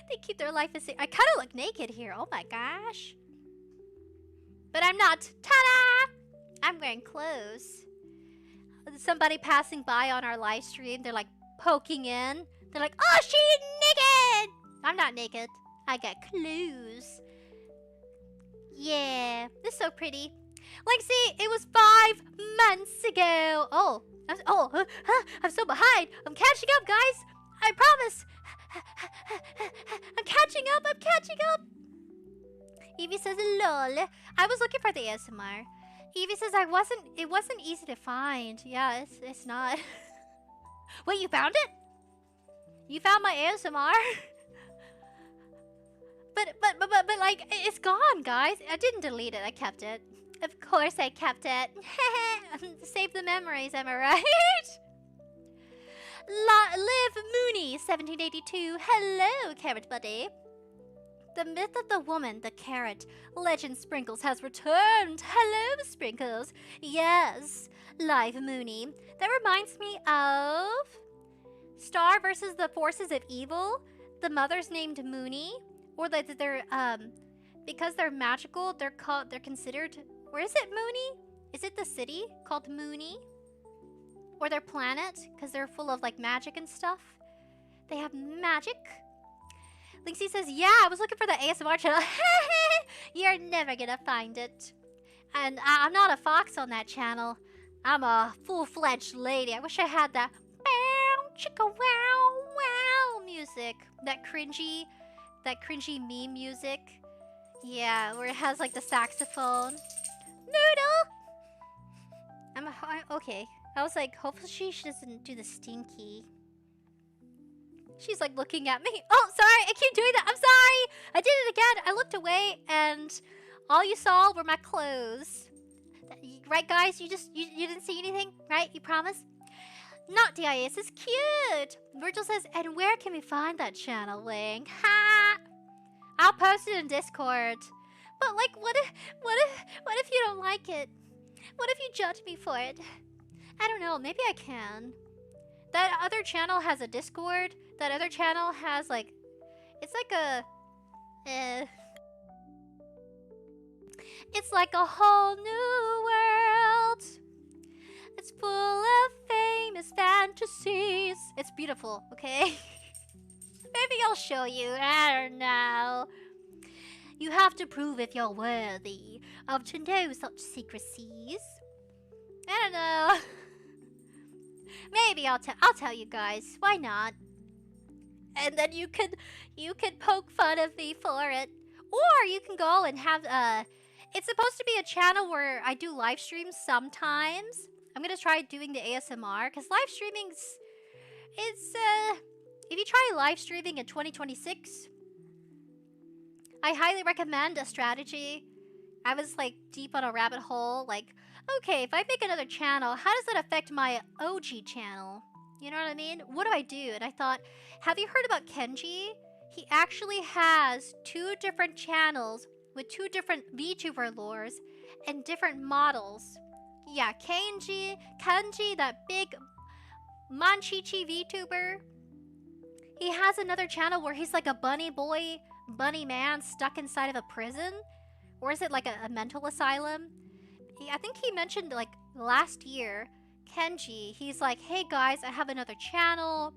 They keep their life a secret. I kind of look naked here. Oh my gosh. But I'm not. Ta-da! I'm wearing clothes. Somebody passing by on our live stream, they're like poking in. They're like, oh, she's naked! I'm not naked. I got clothes. Yeah, this is so pretty. Lexi, it was 5 months ago. I'm so behind. I'm catching up, guys. I promise. I'm catching up. Evie says, lol. I was looking for the ASMR. Evie says, it wasn't easy to find. Yeah, it's not. Wait, you found it? You found my ASMR? But like, it's gone, guys. I didn't delete it. I kept it. Of course I kept it. Save the memories, am I right? Liv Mooney, 1782. Hello, Carrot Buddy. The myth of the woman, the carrot. Legend Sprinkles has returned. Hello, Sprinkles. Yes, Live Mooney. That reminds me of Star versus the Forces of Evil. The mother's named Mooney, or that they're because they're magical. They're considered. Or is it Mooney? Is it the city called Mooney? Or their planet, because they're full of like magic and stuff. They have magic. Lexi says, yeah, I was looking for the ASMR channel. You're never gonna find it. And I'm not a fox on that channel. I'm a full-fledged lady. I wish I had that bow, chicka wow, wow music. That cringy meme music. Yeah, where it has like the saxophone. Noodle! Okay. I was like, hopefully she doesn't do the stinky. She's like looking at me. Oh, sorry, I keep doing that. I'm sorry. I did it again. I looked away and all you saw were my clothes. Right, guys? You didn't see anything, right? You promise? Not DIS is cute. Virgil says, and where can we find that channel, Wing? Ha! I'll post it in Discord. But like, what if you don't like it? What if you judge me for it? I don't know, maybe I can. That other channel has a Discord. That other channel has like, it's like a, it's like a whole new world. It's full of famous fantasies. It's beautiful, okay? Maybe I'll show you, I don't know. You have to prove if you're worthy of to know such secrecies. I don't know. Maybe I'll tell you guys. Why not? And then you could poke fun of me for it, or you can go and have It's supposed to be a channel where I do live streams sometimes. I'm gonna try doing the ASMR because live streaming's if you try live streaming in 2026, I highly recommend a strategy. I was like deep on a rabbit hole, like, okay, if I make another channel, how does that affect my OG channel? You know what I mean? What do I do? And I thought, have you heard about Kenji? He actually has 2 different channels with 2 different VTuber lores and different models. Yeah, Kenji, that big Manchichi VTuber. He has another channel where he's like a bunny boy, bunny man stuck inside of a prison. Or is it like a mental asylum? I think he mentioned like last year, Kenji, he's like, hey guys, I have another channel.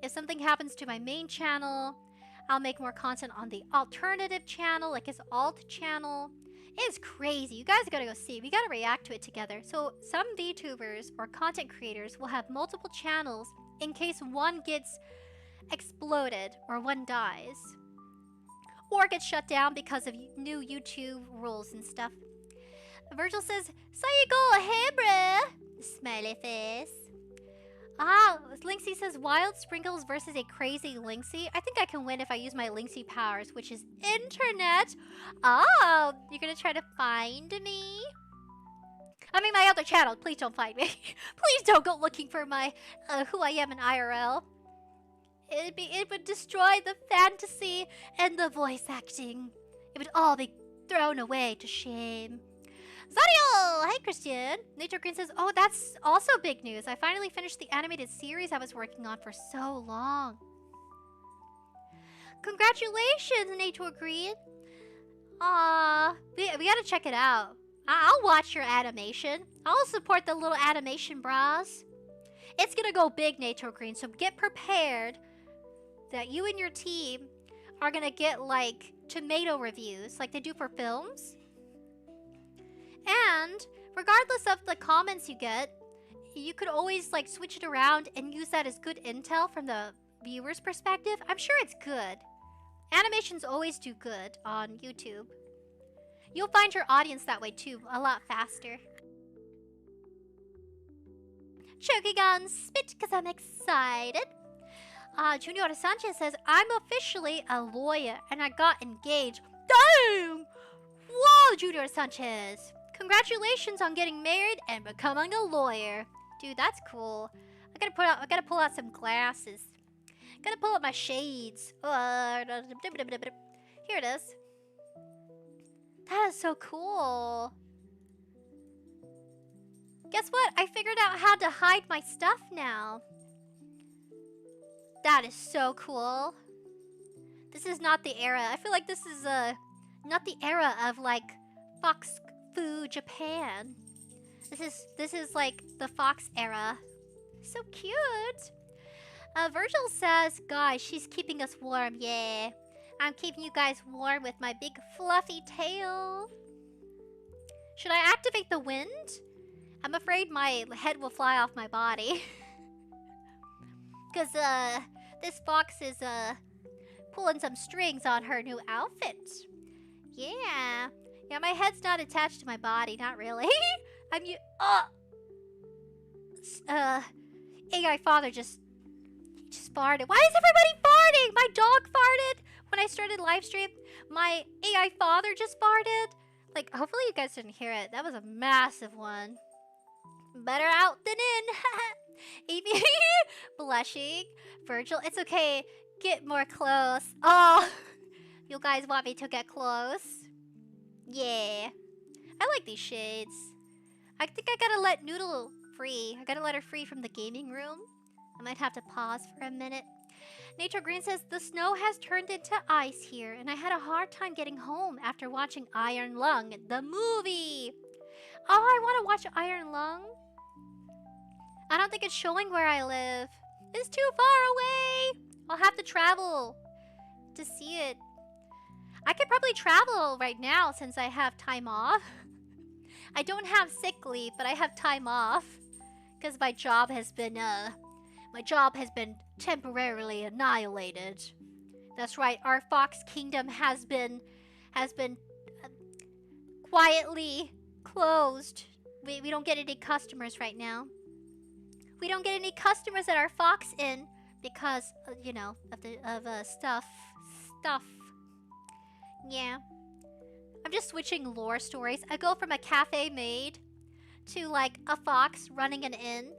If something happens to my main channel, I'll make more content on the alternative channel, like his alt channel. It's crazy. You guys gotta go see. We gotta react to it together. So some VTubers or content creators will have multiple channels in case one gets exploded or one dies. Or gets shut down because of new YouTube rules and stuff. Virgil says, Sayego, hey bruh! Smiley face. Ah, Lynxie says, Wild Sprinkles versus a crazy Lynxie. I think I can win if I use my Lynxie powers, which is internet. Oh, you're gonna try to find me? I mean, my other channel. Please don't find me. Please don't go looking for my who I am in IRL. It would destroy the fantasy and the voice acting. It would all be thrown away to shame. Zario! Hey, Christian. Nature Green says, oh, that's also big news. I finally finished the animated series I was working on for so long. Congratulations, Nature Green. We gotta check it out. I'll watch your animation. I'll support the little animation bras. It's gonna go big, Nature Green, so get prepared that you and your team are gonna get, like, tomato reviews like they do for films. And regardless of the comments you get, you could always, like, switch it around and use that as good intel from the viewer's perspective. I'm sure it's good. Animations always do good on YouTube. You'll find your audience that way too, a lot faster. Choking on spit because I'm excited. Junior Sanchez says, I'm officially a lawyer and I got engaged. Damn! Whoa, Junior Sanchez. Congratulations on getting married and becoming a lawyer. Dude, that's cool. I gotta pull out some glasses. Gotta pull out my shades. Here it is. That is so cool. Guess what? I figured out how to hide my stuff now. That is so cool. This is not the era. I feel like this is not the era of like Fox Fu Japan. This is like the Fox era. So cute. Virgil says, guys, she's keeping us warm. Yeah. I'm keeping you guys warm with my big fluffy tail. Should I activate the wind? I'm afraid my head will fly off my body. Because, this fox is, pulling some strings on her new outfit. Yeah. Yeah, my head's not attached to my body, not really. AI father just farted. Why is everybody farting? My dog farted when I started live stream. My AI father just farted. Like, hopefully you guys didn't hear it. That was a massive one. Better out than in. Amy blushing. Virgil, it's okay. Get more close. Oh, you guys want me to get close? Yeah. I like these shades. I think I gotta let Noodle free. I gotta let her free from the gaming room. I might have to pause for a minute. Nature Green says, the snow has turned into ice here, and I had a hard time getting home after watching Iron Lung, the movie. Oh, I want to watch Iron Lung. I don't think it's showing where I live. It's too far away. I'll have to travel to see it. I could probably travel right now since I have time off. I don't have sick leave, but I have time off because my job has been temporarily annihilated. That's right, our Fox Kingdom has been quietly closed. We don't get any customers right now. We don't get any customers at our Fox Inn because you know, of stuff. Yeah. I'm just switching lore stories. I go from a cafe maid to like a fox running an inn.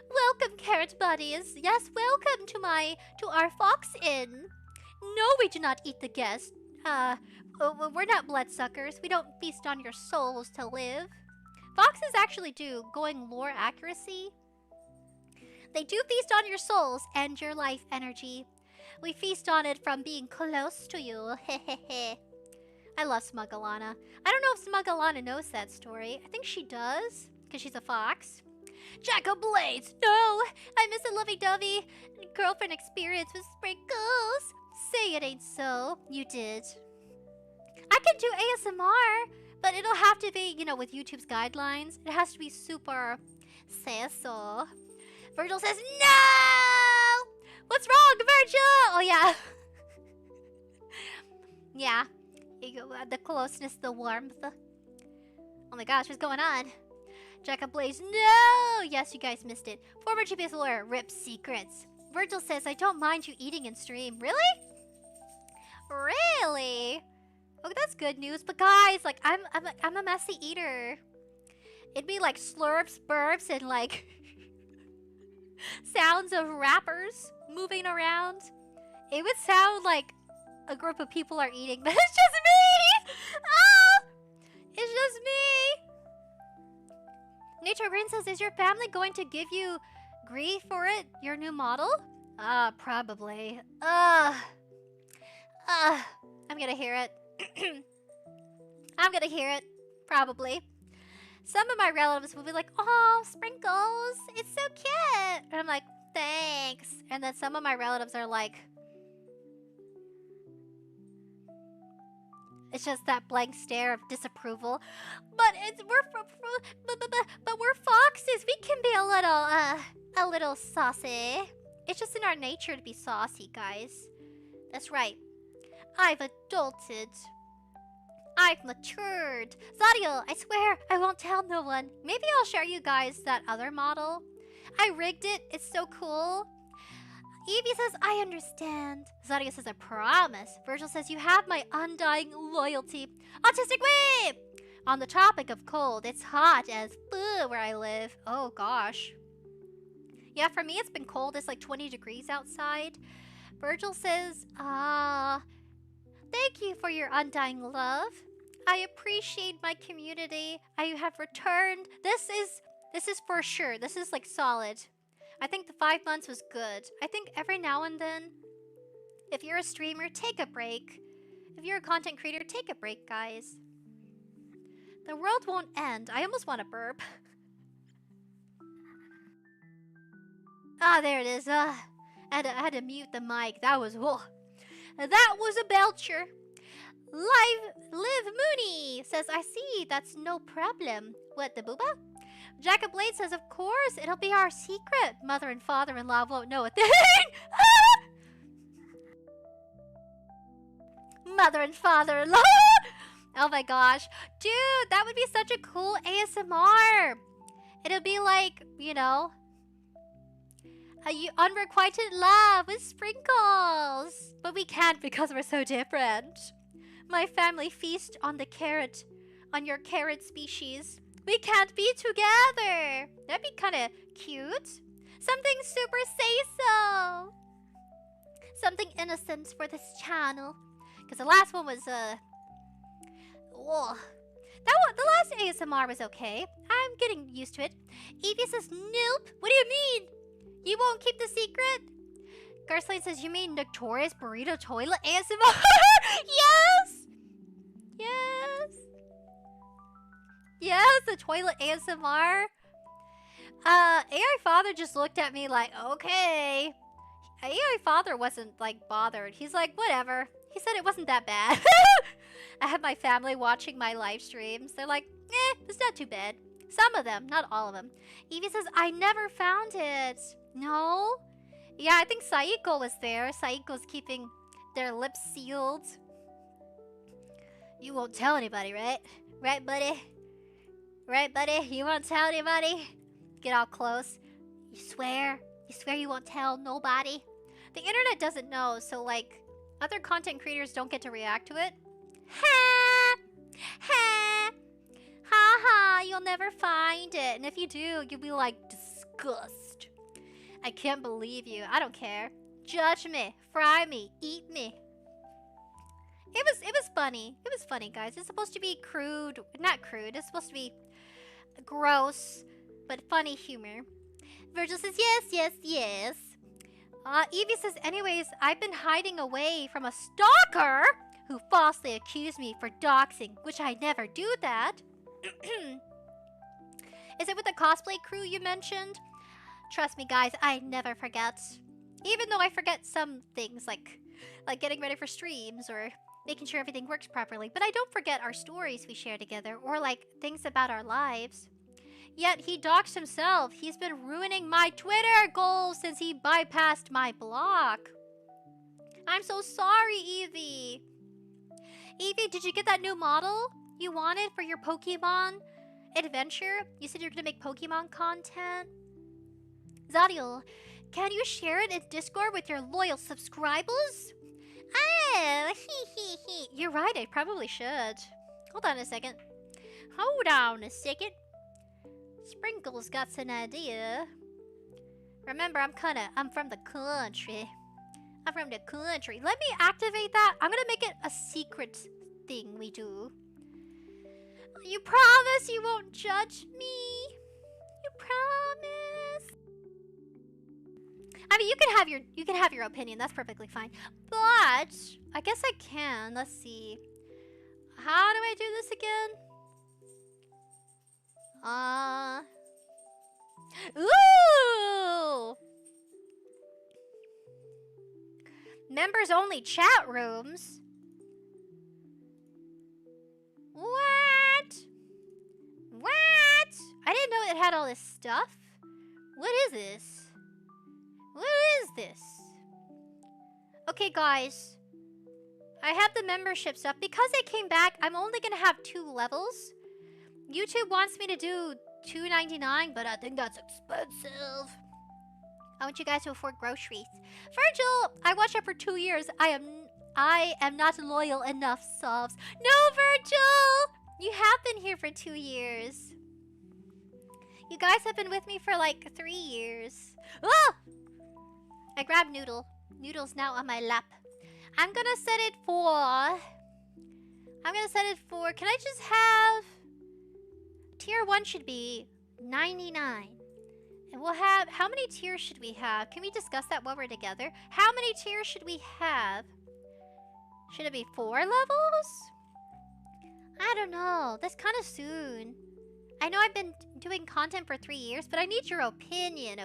Welcome, carrot buddies. Yes, welcome to our Fox Inn. No, we do not eat the guests. We're not bloodsuckers. We don't feast on your souls to live. Foxes actually do, going lore accuracy. They do feast on your souls and your life energy. We feast on it from being close to you. Hehehe. I love Smugalana. I don't know if Smugalana knows that story. I think she does, because she's a fox. Jack of Blades! No! I miss a lovey-dovey girlfriend experience with sprinkles! Say it ain't so. You did. I can do ASMR, but it'll have to be, you know, with YouTube's guidelines. It has to be super sasso. Virgil says, no! What's wrong, Virgil? Oh, yeah. Yeah. The closeness, the warmth. Oh my gosh, what's going on? Jack of Blaze, no! Yes, you guys missed it. Former GPS lawyer, rip secrets. Virgil says, I don't mind you eating in stream. Really? Really? Oh, that's good news. But guys, like, I'm a messy eater. It'd be like slurps, burps, and like sounds of rappers moving around. It would sound like a group of people are eating, but it's just me! Ah! It's just me! Nature Green says, is your family going to give you grief for it? Your new model? Probably. I'm gonna hear it. I'm gonna hear it. Probably. Some of my relatives will be like, oh, Sprinkles, it's so cute. And I'm like, thanks. And then some of my relatives are like, it's just that blank stare of disapproval. But we're foxes. We can be a little saucy. It's just in our nature to be saucy, guys. That's right. I've adulted. I've matured. 𝑍𝑰𝑐, I swear I won't tell no one. Maybe I'll share you guys that other model. I rigged it. It's so cool. Evie says, I understand. 𝑍𝑰𝑐 says, I promise. Virgil says, you have my undying loyalty. Autistic Whip! On the topic of cold, it's hot as where I live. Oh, gosh. Yeah, for me, it's been cold. It's like 20 degrees outside. Virgil says, thank you for your undying love. I appreciate my community. I have returned. This is for sure. This is like solid. I think the 5 months was good. I think every now and then, if you're a streamer, take a break. If you're a content creator, take a break, guys. The world won't end. I almost want to burp. There it is. I had to mute the mic. That was a belcher. Live Mooney says, I see. That's no problem. What, the booba? Jacob Blade says, of course, it'll be our secret. Mother and father-in-law won't know a thing. Mother and father-in-law. Oh my gosh. Dude, that would be such a cool ASMR. It'll be like, you know, unrequited love with Sprinkles. But we can't because we're so different. My family feast on your carrot species. We can't be together. That'd be kind of cute. Something super say-so. Something innocent for this channel. Because the last one was, the last ASMR was okay. I'm getting used to it. Evie says, nope. What do you mean? You won't keep the secret? Garslane says, you mean notorious burrito toilet ASMR? Yes! Yes! Yes, the toilet ASMR. AI Father just looked at me like, okay. AI Father wasn't, like, bothered. He's like, whatever. He said it wasn't that bad. I have my family watching my live streams. They're like, it's not too bad. Some of them, not all of them. Evie says, I never found it. No? Yeah, I think 𝑠aiko was there. 𝑠aiko's keeping their lips sealed. You won't tell anybody, right? Right, buddy? Right, buddy? You won't tell anybody? Get all close. You swear? You swear you won't tell nobody? The internet doesn't know, so, like, other content creators don't get to react to it. Ha! Ha! Ha ha! You'll never find it. And if you do, you'll be like, disgust. I can't believe you. I don't care. Judge me. Fry me. Eat me. It was funny. It was funny, guys. It's supposed to be crude. Not crude. It's supposed to be gross, but funny humor. Virgil says, yes, yes, yes. Evie says, anyways, I've been hiding away from a stalker who falsely accused me for doxing, which I never do that. Is it with the cosplay crew you mentioned? Trust me, guys, I never forget. Even though I forget some things, like getting ready for streams or making sure everything works properly. But I don't forget our stories we share together or, like, things about our lives. Yet he doxed himself. He's been ruining my Twitter goals since he bypassed my block. I'm so sorry, Evie. Evie, did you get that new model you wanted for your Pokemon adventure? You said you're going to make Pokemon content. 𝑍𝑰𝑐, can you share it in Discord with your loyal subscribers? Oh, he. You're right, I probably should. Hold on a second. Hold on a second. Sprinkles got an idea. Remember, I'm from the country. I'm from the country. Let me activate that. I'm gonna make it a secret thing we do. You promise you won't judge me? You promise? I mean, you can have your opinion. That's perfectly fine. But I guess I can. Let's see. How do I do this again? Ooh! Members only chat rooms. What? What? I didn't know it had all this stuff. What is this? What is this? Okay, guys. I have the membership stuff. Because I came back, I'm only gonna have 2 levels. YouTube wants me to do $2.99, but I think that's expensive. I want you guys to afford groceries. Virgil, I watched it for 2 years. I am not loyal enough, subs. No, Virgil! You have been here for 2 years. You guys have been with me for like 3 years. Ah! I grabbed Noodle. Noodle's now on my lap. I'm gonna set it for... Can I just have... Tier 1 should be 99. And we'll have... How many tiers should we have? Can we discuss that while we're together? How many tiers should we have? Should it be 4 levels? I don't know. That's kind of soon. I know I've been doing content for 3 years, but I need your opinion.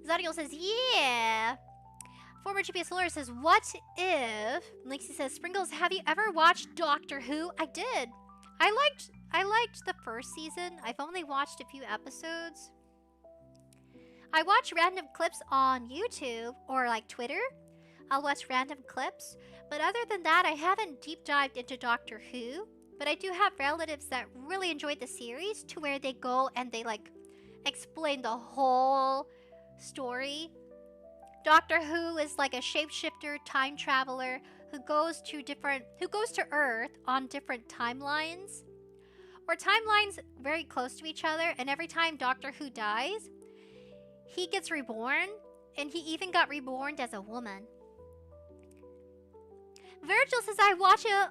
Zadiel says, yeah. Former GPS Lawyer says, what if... Lixie says, Sprinkles, have you ever watched Doctor Who? I did. I liked the first season. I've only watched a few episodes. I watch random clips on YouTube or like Twitter. I'll watch random clips. But other than that, I haven't deep dived into Doctor Who. But I do have relatives that really enjoyed the series to where they go and they like explain the whole story. Doctor Who is like a shapeshifter time traveler who goes to Earth on different timelines. Or timelines very close to each other, and every time Doctor Who dies, he gets reborn, and he even got reborn as a woman. Virgil says, I watch it,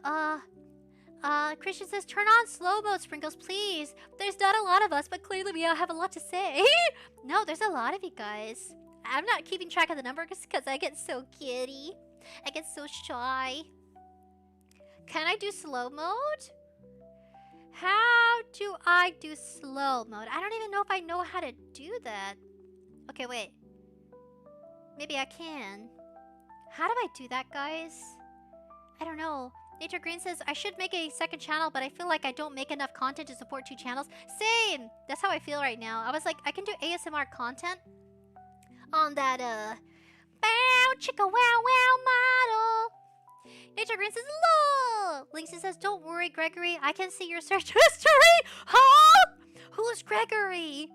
Christian says, turn on slow mode, Sprinkles, please. There's not a lot of us, but clearly we all have a lot to say. No, there's a lot of you guys. I'm not keeping track of the numbers because I get so giddy. I get so shy. Can I do slow mode? How do I do slow mode? I don't even know if I know how to do that. Okay, wait. Maybe I can. How do I do that, guys? I don't know. Nature Green says, I should make a second channel, but I feel like I don't make enough content to support 2 channels. Same! That's how I feel right now. I was like, I can do ASMR content on that, bow chicka wow wow model. Nature Green says, lol! Linksy says, don't worry, Gregory. I can see your search history! Huh? Who's Gregory?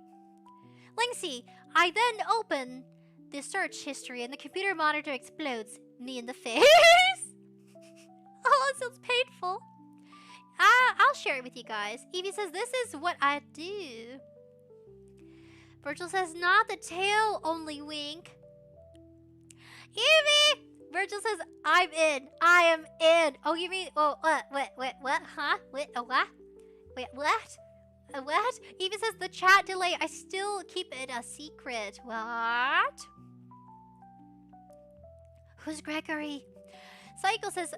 Linksy, I then open the search history and the computer monitor explodes me in the face. Oh, it sounds painful. I'll share it with you guys. Evie says, this is what I do. Virgil says, not the tail, only wink. Evie! Virgil says, I'm in. I am in. Oh, you mean, oh, what, huh? Wait, what? Wait, what? What? Evie says, the chat delay, I still keep it a secret. What? Who's Gregory? Cycle says,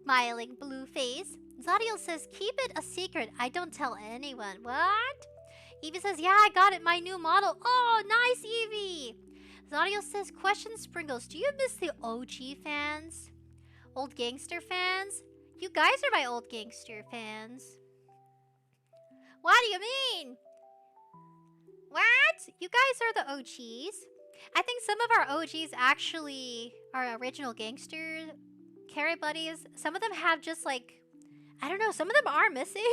smiling blue face. Zadiel says, keep it a secret. I don't tell anyone. What? Evie says, yeah, I got it. My new model. Oh, nice, Evie. Zadiel says, question, Sprinkles. Do you miss the OG fans? Old gangster fans? You guys are my old gangster fans. What do you mean? What? You guys are the OGs. I think some of our OGs actually are original gangster carry buddies. Some of them have just like, I don't know, some of them are missing.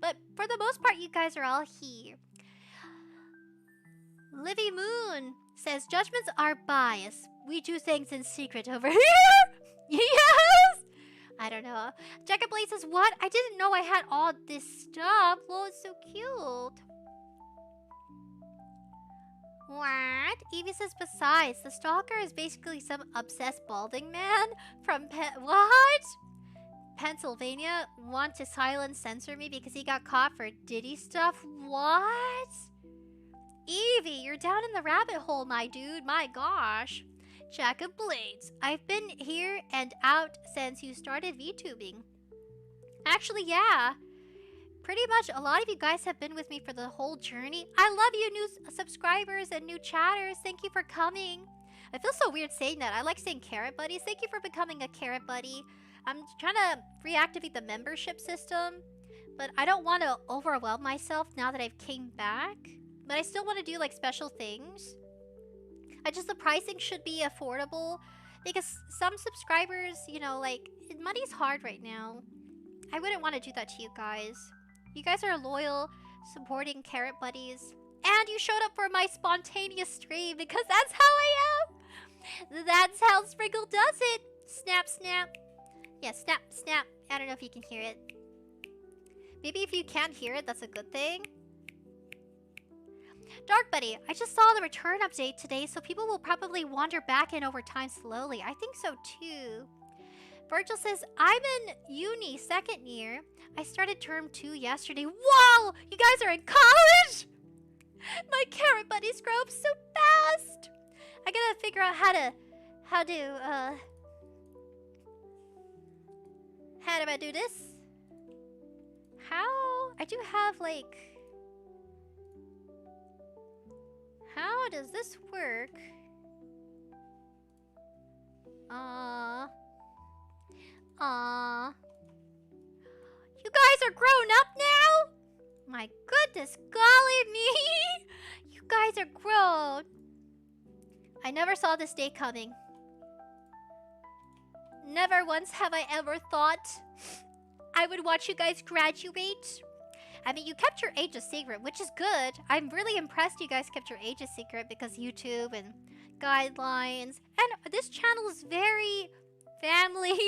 But for the most part, you guys are all here. Livy Moon says, judgments are biased. We do things in secret over here. Yes! I don't know. Jacob Blade says, what? I didn't know I had all this stuff. Well, it's so cute. What? Evie says, besides, the stalker is basically some obsessed balding man from what? Pennsylvania want to silence censor me because he got caught for Diddy stuff? What? Evie, you're down in the rabbit hole, my dude. My gosh. Jack of Blades. I've been here and out since you started VTubing. Actually, yeah. Pretty much a lot of you guys have been with me for the whole journey. I love you, new subscribers and new chatters. Thank you for coming. I feel so weird saying that. I like saying carrot buddies. Thank you for becoming a carrot buddy. I'm trying to reactivate the membership system, but I don't want to overwhelm myself now that I've came back. But I still want to do like special things. The pricing should be affordable because some subscribers, you know, like money's hard right now. I wouldn't want to do that to you guys. You guys are loyal, supporting carrot buddies. And you showed up for my spontaneous stream because that's how I am. That's how Sprinkle does it. Snap, snap. Yeah, snap, snap. I don't know if you can hear it. Maybe if you can't hear it, that's a good thing. Dark Buddy, I just saw the return update today, so people will probably wander back in over time slowly. I think so too. Virgil says, I'm in uni second year. I started term 2 yesterday. Whoa! You guys are in college? My carrot buddies grow up so fast. I gotta figure out how do I do this? How? I do have like... How does this work? You guys are grown up now? My goodness, golly me! You guys are grown. I never saw this day coming. Never once have I ever thought I would watch you guys graduate. I mean, you kept your age a secret, which is good. I'm really impressed you guys kept your age a secret because YouTube and guidelines. And this channel is very family.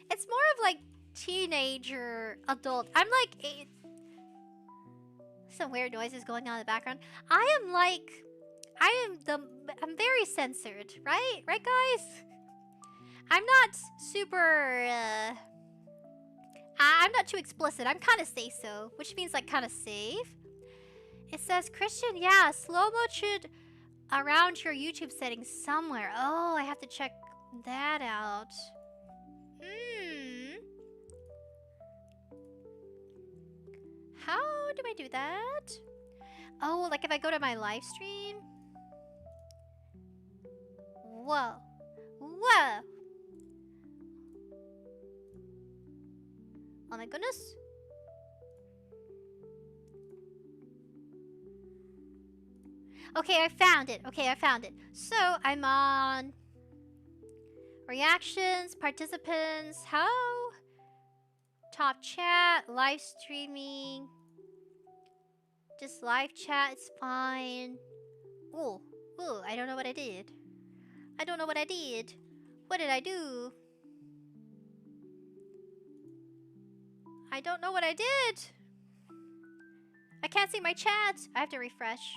It's more of like teenager, adult. I'm like some weird noises going on in the background. I'm very censored, right? Right, guys? I'm not super, I'm not too explicit. I'm kind of say-so, which means like kind of safe. It says, Christian, yeah, slow-mo should around your YouTube settings somewhere. Oh, I have to check that out. How do I do that? Oh, like if I go to my live stream? Whoa. Whoa. Oh my goodness. Okay, I found it. Okay, I found it. So, I'm on reactions, participants, how? Top chat, live streaming. Just live chat, it's fine. Ooh, I don't know what I did. I don't know what I did. What did I do? I don't know what I did. I can't see my chat. I have to refresh.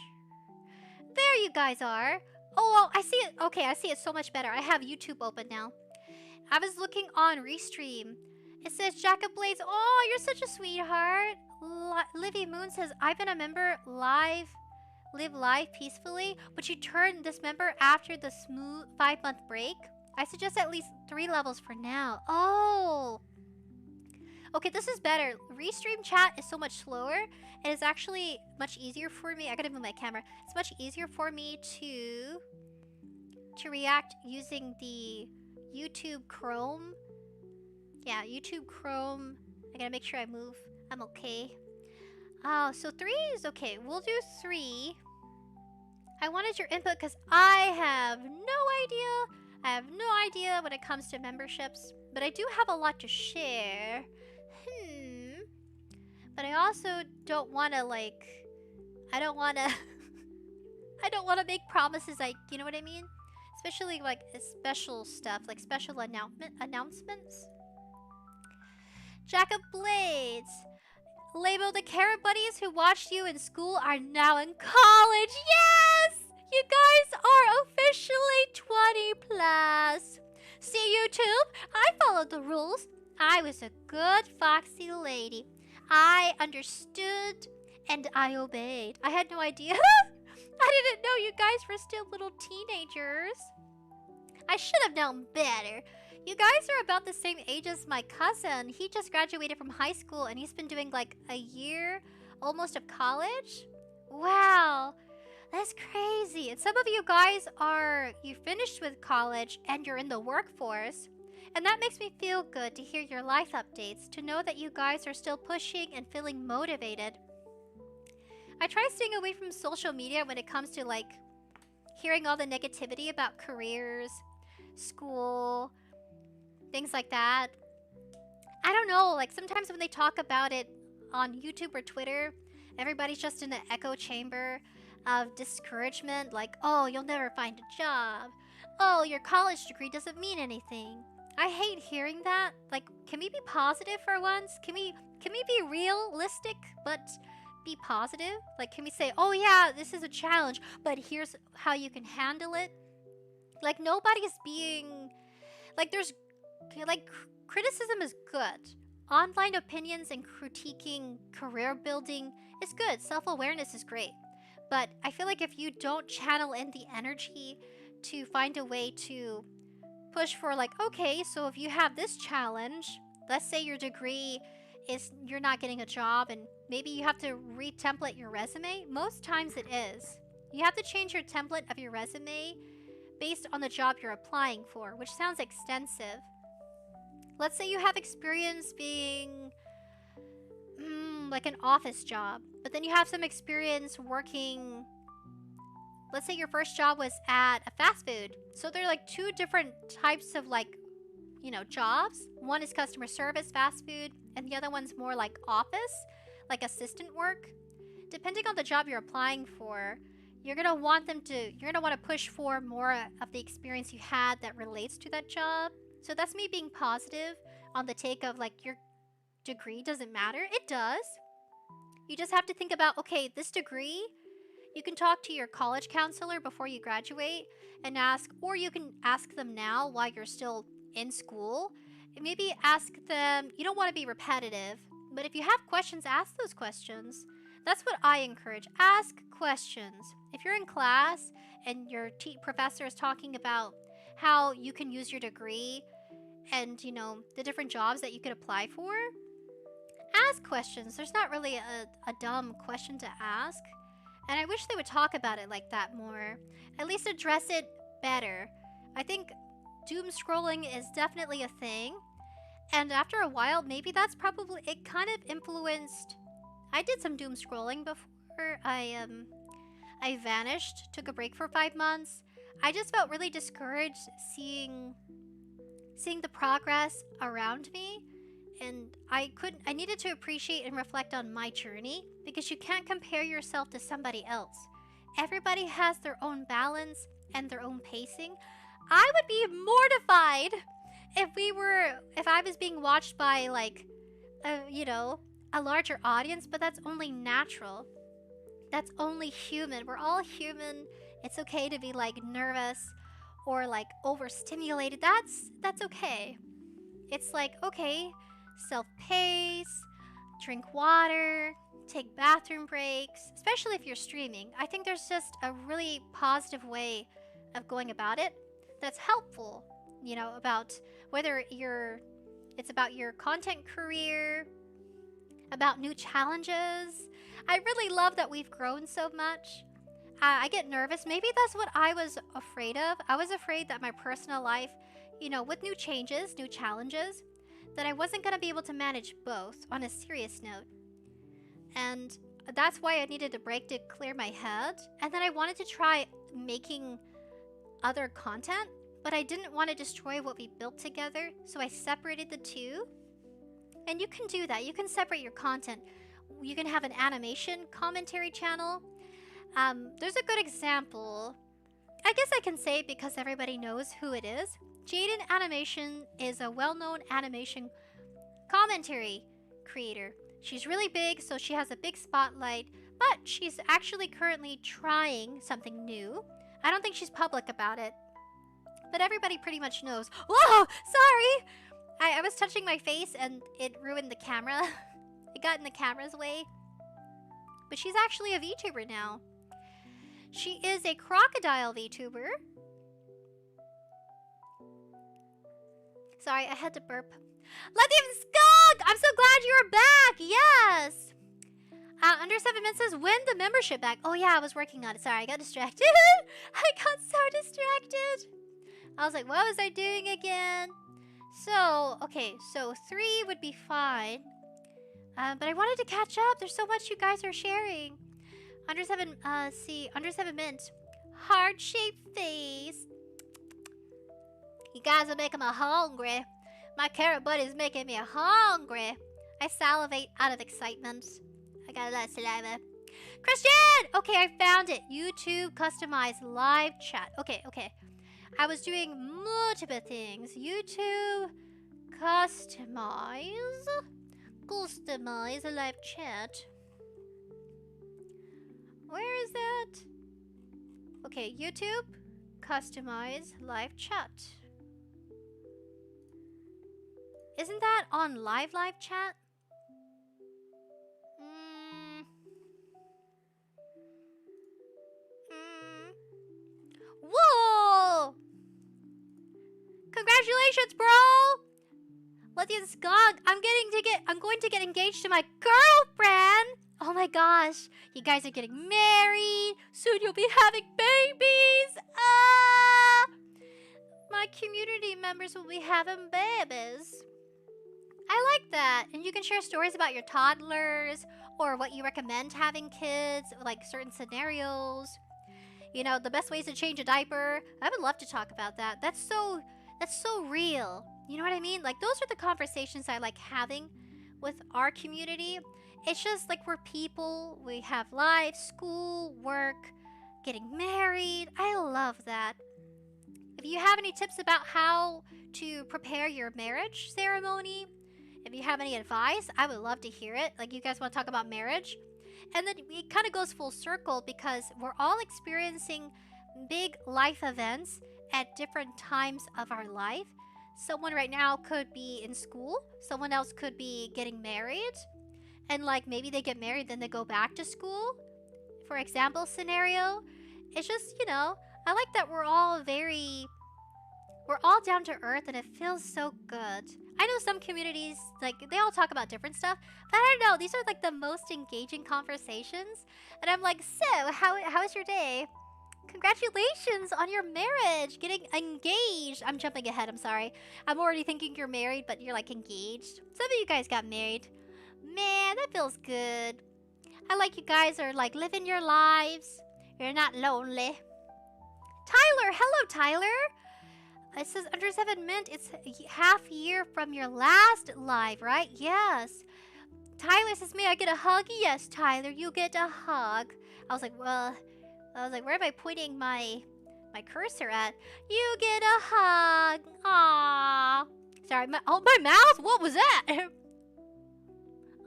There you guys are. Oh, I see it. Okay, I see it so much better. I have YouTube open now. I was looking on Restream. It says Jack of Blades. Oh, you're such a sweetheart. Livy Moon says, I've been a member live peacefully, but you turned this member after the smooth 5-month break. I suggest at least 3 levels for now. Oh. Okay, this is better. Restream chat is so much slower, and it's actually much easier for me. I gotta move my camera. It's much easier for me to react using the YouTube Chrome. Yeah, YouTube Chrome. I gotta make sure I move. I'm okay. Oh, so 3 is okay. We'll do 3. I wanted your input because I have no idea. I have no idea when it comes to memberships, but I do have a lot to share. But I also don't want to like, I don't want to make promises like, you know what I mean? Especially like special stuff, like special announcements. Jack of Blades. Label, the carrot buddies who watched you in school are now in college. Yes! You guys are officially 20 plus. See, YouTube? I followed the rules. I was a good foxy lady. I understood and I obeyed. I had no idea. I didn't know you guys were still little teenagers. I should have known better. You guys are about the same age as my cousin. He just graduated from high school and he's been doing like a year almost of college. Wow, that's crazy. And some of you guys you finished with college and you're in the workforce. And that makes me feel good to hear your life updates, to know that you guys are still pushing and feeling motivated. I try staying away from social media when it comes to like hearing all the negativity about careers, school, things like that. I don't know, like sometimes when they talk about it on YouTube or Twitter, everybody's just in an echo chamber of discouragement, like, oh, you'll never find a job. Oh, your college degree doesn't mean anything. I hate hearing that. Like, can we be positive for once? Can we be realistic but be positive? Like, can we say, oh yeah, this is a challenge, but here's how you can handle it? Like, nobody's being... Like, criticism is good. Online opinions and critiquing career building is good. Self-awareness is great. But I feel like if you don't channel in the energy to find a way to push for like, okay, so if you have this challenge, let's say your degree is you're not getting a job and maybe you have to re-template your resume. Most times it is. You have to change your template of your resume based on the job you're applying for, which sounds extensive. Let's say you have experience being like an office job, but then you have some experience working. Let's say your first job was at a fast food. So they're like two different types of like, you know, jobs. One is customer service, fast food, and the other one's more like office, like assistant work. Depending on the job you're applying for, you're gonna want to push for more of the experience you had that relates to that job. So that's me being positive on the take of like your degree doesn't matter. It does. You just have to think about, okay, this degree, you can talk to your college counselor before you graduate and ask, or you can ask them now while you're still in school. And maybe ask them, you don't want to be repetitive, but if you have questions, ask those questions. That's what I encourage. Ask questions. If you're in class and your professor is talking about how you can use your degree and, you know, the different jobs that you could apply for, ask questions. There's not really a dumb question to ask. And I wish they would talk about it like that more. At least address it better. I think doom scrolling is definitely a thing. And after a while, maybe that's probably... It kind of influenced... I did some doom scrolling before I vanished, took a break for 5 months. I just felt really discouraged seeing the progress around me. And I needed to appreciate and reflect on my journey, because you can't compare yourself to somebody else. Everybody has their own balance and their own pacing. I would be mortified if I was being watched by like, you know, a larger audience, but that's only natural. That's only human. We're all human. It's okay to be like nervous or like overstimulated. That's okay. It's like, okay, self-pace, drink water, take bathroom breaks, especially if you're streaming. I think there's just a really positive way of going about it that's helpful, you know, about whether it's about your content career, about new challenges. I really love that we've grown so much. I get nervous. Maybe that's what I was afraid of. I was afraid that my personal life, you know, with new changes, new challenges, that I wasn't going to be able to manage both on a serious note. And that's why I needed a break to clear my head. And then I wanted to try making other content, but I didn't want to destroy what we built together, so I separated the two. And you can do that. You can separate your content. You can have an animation commentary channel. There's a good example. I guess I can say it because everybody knows who it is. Jaden Animation is a well-known animation commentary creator. She's really big, so she has a big spotlight, but she's actually currently trying something new. I don't think she's public about it, but everybody pretty much knows. Whoa! Sorry! I was touching my face and it ruined the camera. It got in the camera's way. But she's actually a VTuber now. She is a crocodile VTuber. Sorry, I had to burp. Lithium Skunk! I'm so glad you're back! Yes! Under 7 minutes says, win the membership back. Oh yeah, I was working on it. Sorry, I got distracted. I got so distracted. I was like, what was I doing again? So, okay, so 3 would be fine. But I wanted to catch up. There's so much you guys are sharing. Under 7 minutes. Heart-shaped face. You guys are making me hungry. My carrot butt is making me hungry. I salivate out of excitement. I got a lot of saliva. Christian! Okay, I found it. YouTube customized live chat. Okay. I was doing multiple things. YouTube customize a live chat. Where is that? Okay, YouTube customize live chat. Isn't that on live chat? Whoa! Congratulations, bro! Lithium Skunk, I'm going to get engaged to my girlfriend! Oh my gosh, you guys are getting married. Soon you'll be having babies. My community members will be having babies. I like that. And you can share stories about your toddlers or what you recommend having kids, like certain scenarios. You know, the best ways to change a diaper. I would love to talk about that. That's so real. You know what I mean? Like, those are the conversations I like having with our community. It's just like we're people. We have lives, school, work, getting married. I love that. If you have any tips about how to prepare your marriage ceremony, if you have any advice, I would love to hear it. Like, you guys want to talk about marriage? And then it kind of goes full circle because we're all experiencing big life events at different times of our life. Someone right now could be in school. Someone else could be getting married. And like maybe they get married, then they go back to school. For example scenario. It's just, you know, I like that we're all down to earth and it feels so good. I know some communities, like, they all talk about different stuff, but I don't know, these are like the most engaging conversations. And I'm like, so, how is your day? Congratulations on your marriage, getting engaged. I'm jumping ahead, I'm sorry. I'm already thinking you're married, but you're like engaged. Some of you guys got married. Man, that feels good. I like you guys are like living your lives. You're not lonely. Tyler, hello Tyler. It says under 7 minutes, it's half year from your last live, right? Yes. Tyler says, may I get a hug? Yes, Tyler, you get a hug. I was like, where am I pointing my cursor at? You get a hug. Aww. Sorry, my mouth? What was that?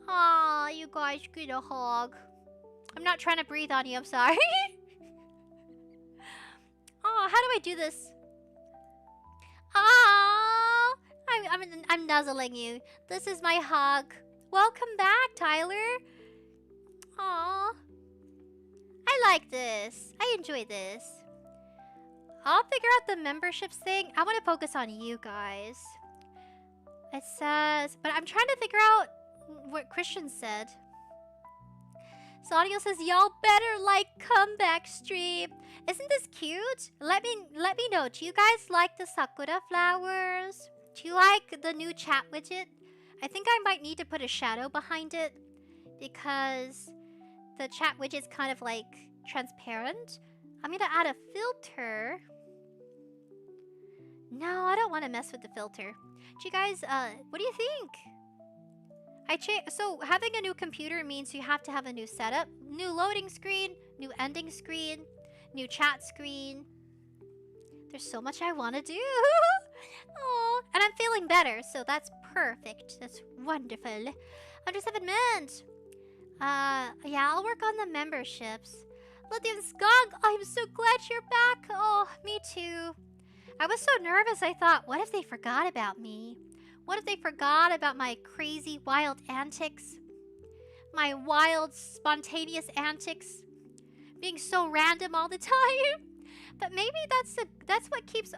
Aw, you guys get a hug. I'm not trying to breathe on you, I'm sorry. Aw, how do I do this? Aw, I'm nuzzling you. This is my hug. Welcome back, Tyler. Aw. I like this. I enjoy this. I'll figure out the memberships thing. I want to focus on you guys. It says, but I'm trying to figure out what Christian said. Saudio says, y'all better like comeback stream. Isn't this cute? Let me know. Do you guys like the sakura flowers? Do you like the new chat widget? I think I might need to put a shadow behind it because the chat widget's kind of like transparent. I'm gonna add a filter. No, I don't want to mess with the filter. Do you guys, what do you think? So having a new computer means you have to have a new setup. New loading screen, new ending screen, new chat screen. There's so much I want to do. Oh, and I'm feeling better, so that's perfect. That's wonderful. 𝑗7mint. Yeah, I'll work on the memberships. Lithium Skunk, I'm so glad you're back. Oh, me too. I was so nervous, I thought, what if they forgot about me? What if they forgot about my crazy, wild antics? My wild, spontaneous antics? Being so random all the time? But maybe that's what keeps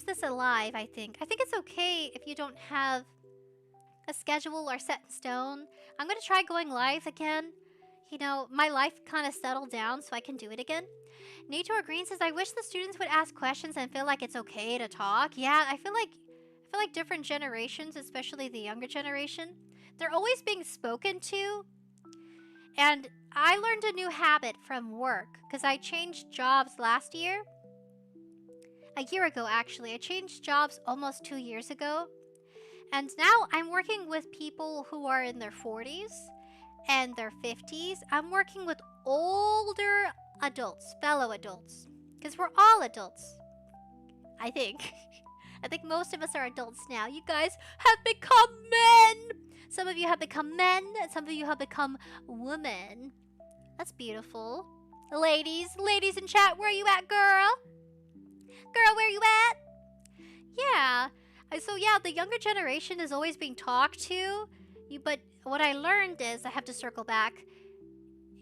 this alive, I think. I think it's okay if you don't have a schedule or set in stone. I'm gonna try going live again. You know, my life kind of settled down so I can do it again. Nature Green says, I wish the students would ask questions and feel like it's okay to talk. Yeah, I feel like different generations, especially the younger generation, they're always being spoken to. And I learned a new habit from work because I changed jobs last year. A year ago, actually. I changed jobs almost 2 years ago. And now I'm working with people who are in their 40s and their 50s. I'm working with older adults, fellow adults. Because we're all adults. I think. I think most of us are adults now. You guys have become men! Some of you have become men, and some of you have become women. That's beautiful. Ladies in chat, where you at, girl? Girl, where you at? Yeah. So yeah, the younger generation is always being talked to. But what I learned is, I have to circle back.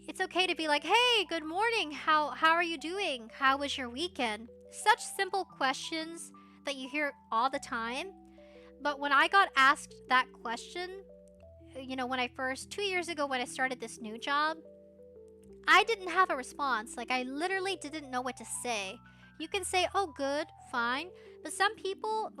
It's okay to be like, hey, good morning. How are you doing? How was your weekend? Such simple questions that you hear all the time. But when I got asked that question, you know, 2 years ago when I started this new job, I didn't have a response. Like, I literally didn't know what to say. You can say, oh, good, fine. But some people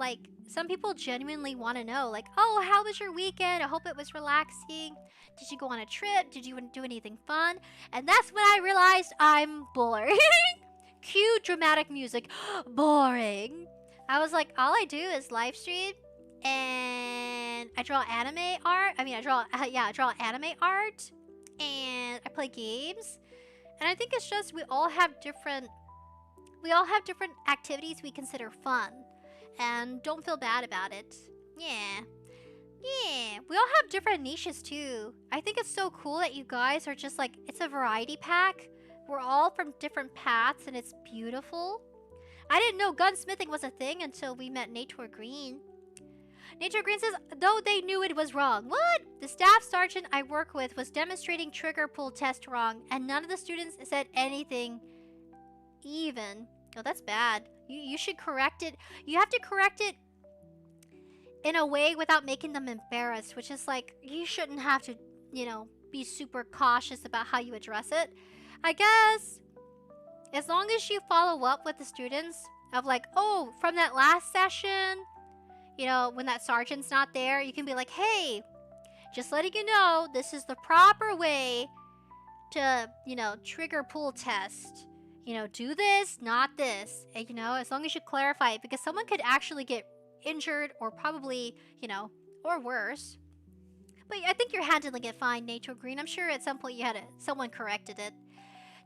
genuinely want to know, like, oh, how was your weekend? I hope it was relaxing. Did you go on a trip? Did you do anything fun? And that's when I realized I'm boring. Cue dramatic music. Boring. I was like, all I do is live stream and I draw anime art. I draw anime art and I play games. And I think it's just we all have different activities we consider fun. And don't feel bad about it. Yeah. Yeah. We all have different niches too. I think it's so cool that you guys are just like, it's a variety pack. We're all from different paths and it's beautiful. I didn't know gunsmithing was a thing until we met Nature Green. Nature Green says, though they knew it was wrong. What? The staff sergeant I work with was demonstrating trigger pull test wrong, and none of the students said anything even. Oh, that's bad. You should correct it. You have to correct it in a way without making them embarrassed, which is like, you shouldn't have to, you know, be super cautious about how you address it. I guess, as long as you follow up with the students of like, oh, from that last session, you know, when that sergeant's not there, you can be like, hey, just letting you know, this is the proper way to, you know, trigger pull test. You know, do this, not this. And, you know, as long as you clarify it, because someone could actually get injured or probably, you know, or worse. But I think you're handling it fine, Nature Green. I'm sure at some point you had someone corrected it.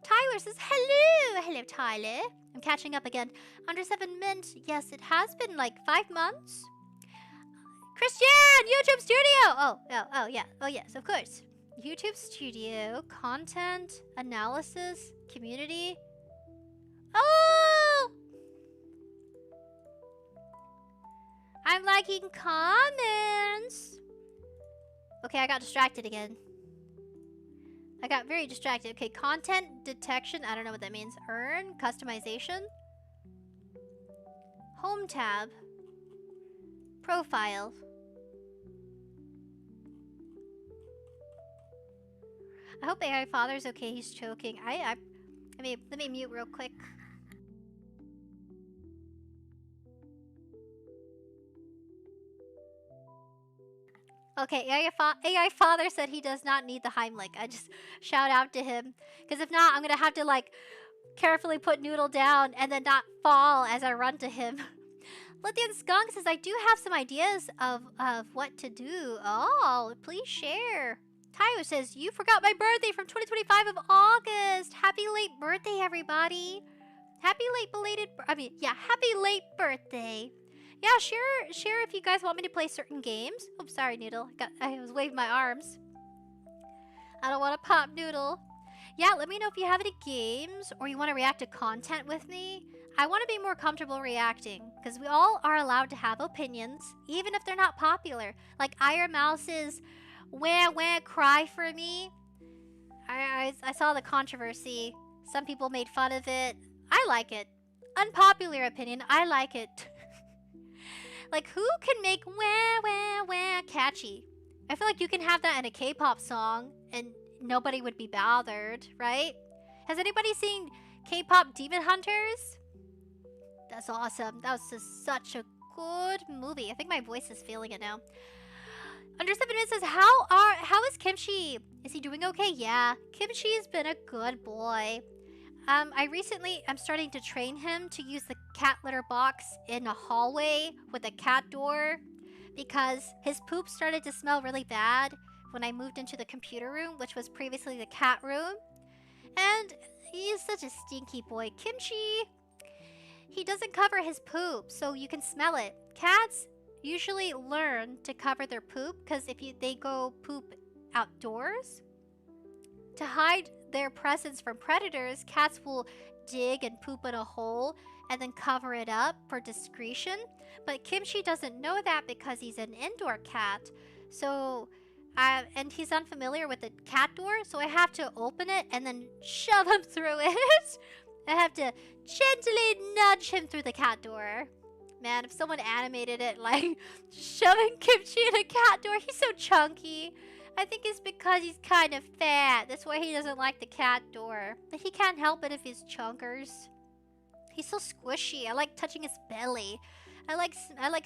Tyler says, hello! Hello, Tyler. I'm catching up again. 𝑗7mint. Yes, it has been like 5 months. Christian! YouTube Studio! Oh, yeah. Oh, yes, of course. YouTube Studio, content, analysis, community. Oh! I'm liking comments. Okay, I got distracted again. I got very distracted. Okay, content detection. I don't know what that means. Earn, customization. Home tab. Profile. I hope A.I. Father's okay. He's choking. Let me mute real quick. Okay, A.I. Father said he does not need the Heimlich. I just shout out to him. Because if not, I'm going to have to, like, carefully put Noodle down and then not fall as I run to him. Lithium Skunk says, I do have some ideas of what to do. Oh, please share. Tayo says, you forgot my birthday from 2025 of August. Happy late birthday, everybody. Happy late birthday. Yeah, share if you guys want me to play certain games. Oh, sorry, Noodle. I was waving my arms. I don't want to pop Noodle. Yeah, let me know if you have any games or you want to react to content with me. I want to be more comfortable reacting because we all are allowed to have opinions, even if they're not popular. Like Iron Mouse's "Wah Wah Cry for Me." I saw the controversy. Some people made fun of it. I like it. Unpopular opinion, I like it. Like, who can make "wah wah wah" catchy? I feel like you can have that in a K-pop song and nobody would be bothered, right? Has anybody seen K-pop Demon Hunters? That's awesome. That was just such a good movie. I think my voice is feeling it now. Under 7 minutes says, how is Kimchi? Is he doing okay? Yeah, Kimchi's been a good boy. I'm starting to train him to use the cat litter box in a hallway with a cat door because his poop started to smell really bad when I moved into the computer room, which was previously the cat room. And he's such a stinky boy. Kimchi, he doesn't cover his poop, so you can smell it. Cats usually learn to cover their poop because if they go poop outdoors, to hide their presence from predators, cats will dig and poop in a hole and then cover it up for discretion. But Kimchi doesn't know that because he's an indoor cat. So, and he's unfamiliar with the cat door, so I have to open it and then shove him through it. I have to gently nudge him through the cat door. Man, if someone animated it like shoving Kimchi in a cat door, he's so chunky. I think it's because he's kind of fat. That's why he doesn't like the cat door. But he can't help it if he's chunkers. He's so squishy. I like touching his belly. I like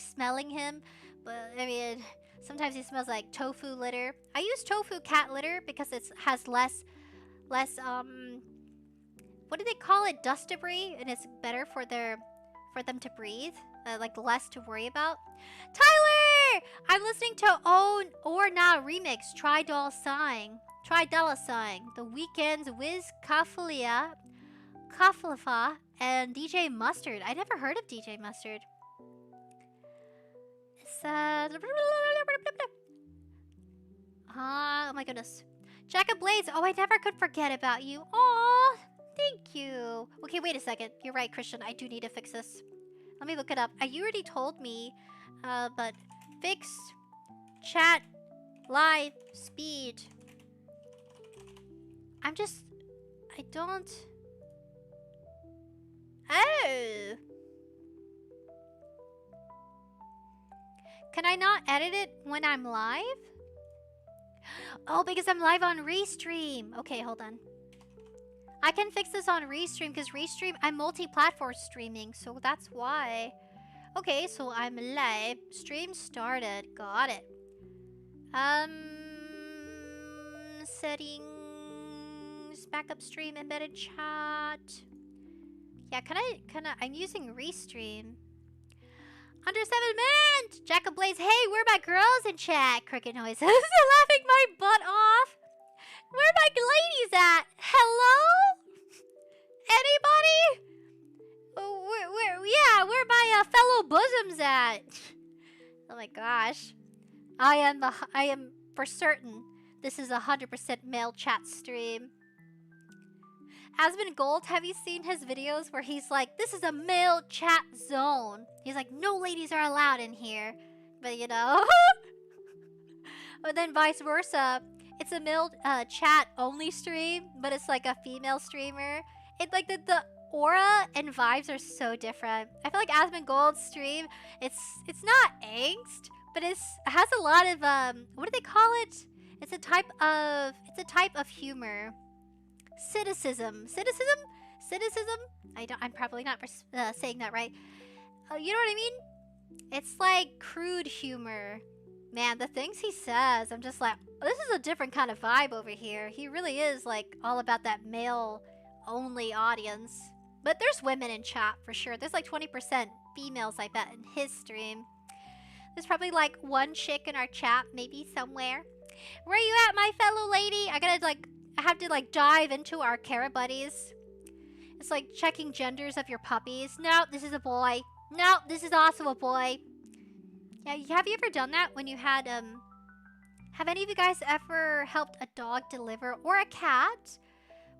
smelling him. But, I mean, sometimes he smells like tofu litter. I use tofu cat litter because it has less, what do they call it? Dust debris. And it's better for them to breathe. Like less to worry about. Tyler! I'm listening to Own or Now remix. Try Doll Sign. The Weeknd's Wiz Khalifa and DJ Mustard. I never heard of DJ Mustard. It's oh my goodness. 𝑗ackablades. Oh, I never could forget about you. Aw, thank you. Okay, wait a second. You're right, Christian. I do need to fix this. Let me look it up. You already told me, but fix chat live speed. I don't. Oh. Can I not edit it when I'm live? Oh, because I'm live on Restream. Okay, hold on. I can fix this on Restream because Restream, I'm multi-platform streaming, so that's why. Okay, so I'm live. Stream started. Got it. Settings, backup stream, embedded chat. Yeah, I'm using Restream. Under 7 minutes! 𝑗ackablades, hey, where are my girls in chat? Cricket noises. Laughing my butt off. Where are my ladies at? Hello? Anybody? Where are my fellow bosoms at? Oh my gosh. I am for certain this is 100% male chat stream. 𝑣TUBERS, have you seen his videos where he's like, this is a male chat zone? He's like, no ladies are allowed in here. But you know. But then vice versa. It's a male chat only stream, but it's like a female streamer. It's like the aura and vibes are so different. I feel like 𝑣TUBERs stream, it's not angst, but it has a lot of what do they call it? It's a type of humor. Cynicism. I'm probably not saying that right. You know what I mean? It's like crude humor. Man, the things he says, I'm just like, this is a different kind of vibe over here. He really is like all about that male-only audience. But there's women in chat for sure. There's like 20% females, I bet, in his stream. There's probably like one chick in our chat, maybe somewhere. Where you at, my fellow lady? I have to like dive into our Kara buddies. It's like checking genders of your puppies. No, this is a boy. No, this is also a boy. Yeah, have you ever done that when you had, have any of you guys ever helped a dog deliver, or a cat?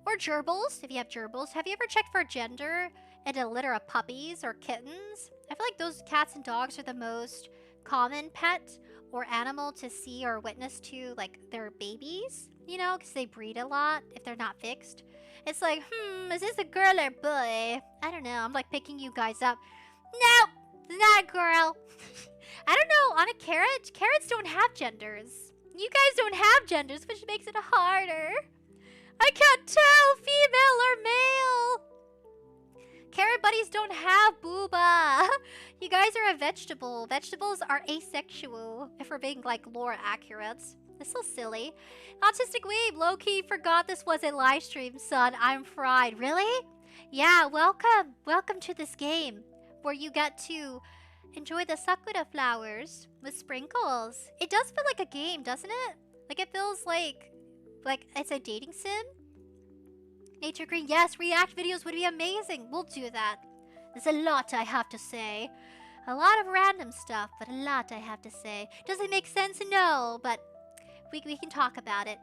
Or gerbils, if you have gerbils. Have you ever checked for gender in a litter of puppies or kittens? I feel like those cats and dogs are the most common pet or animal to see or witness to, like, their babies, you know, because they breed a lot if they're not fixed. It's like, is this a girl or boy? I don't know. I'm like picking you guys up. Nope, it's not a girl. I don't know. On a carrot, carrots don't have genders. You guys don't have genders, which makes it harder. I can't tell female or male. Carrot buddies don't have booba. You guys are a vegetable. Vegetables are asexual, if we're being, like, lore accurate. It's so silly. Autistic Weeb, low-key forgot this was a live stream, son. I'm fried. Really? Yeah, welcome. Welcome to this game, where you get to enjoy the sakura flowers with sprinkles. It does feel like a game, doesn't it? Like, it feels like it's a dating sim? Nature Green, yes, react videos would be amazing. We'll do that. There's a lot I have to say. A lot of random stuff, but a lot I have to say. Does it make sense? No, but we can talk about it.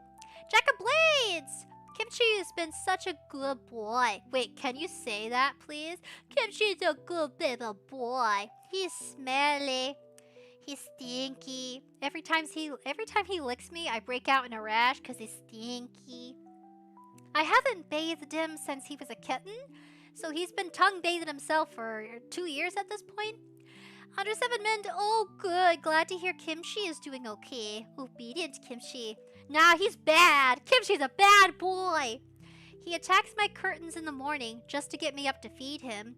Jack of Blades! Kimchi has been such a good boy. Wait, can you say that, please? Kimchi's a good little boy. He's smelly. He's stinky. Every time he licks me, I break out in a rash because he's stinky. I haven't bathed him since he was a kitten, so he's been tongue bathing himself for 2 years at this point. 107 Mint, oh good, glad to hear Kimchi is doing okay. Obedient Kimchi. Nah, he's bad. Kimchi's a bad boy. He attacks my curtains in the morning just to get me up to feed him.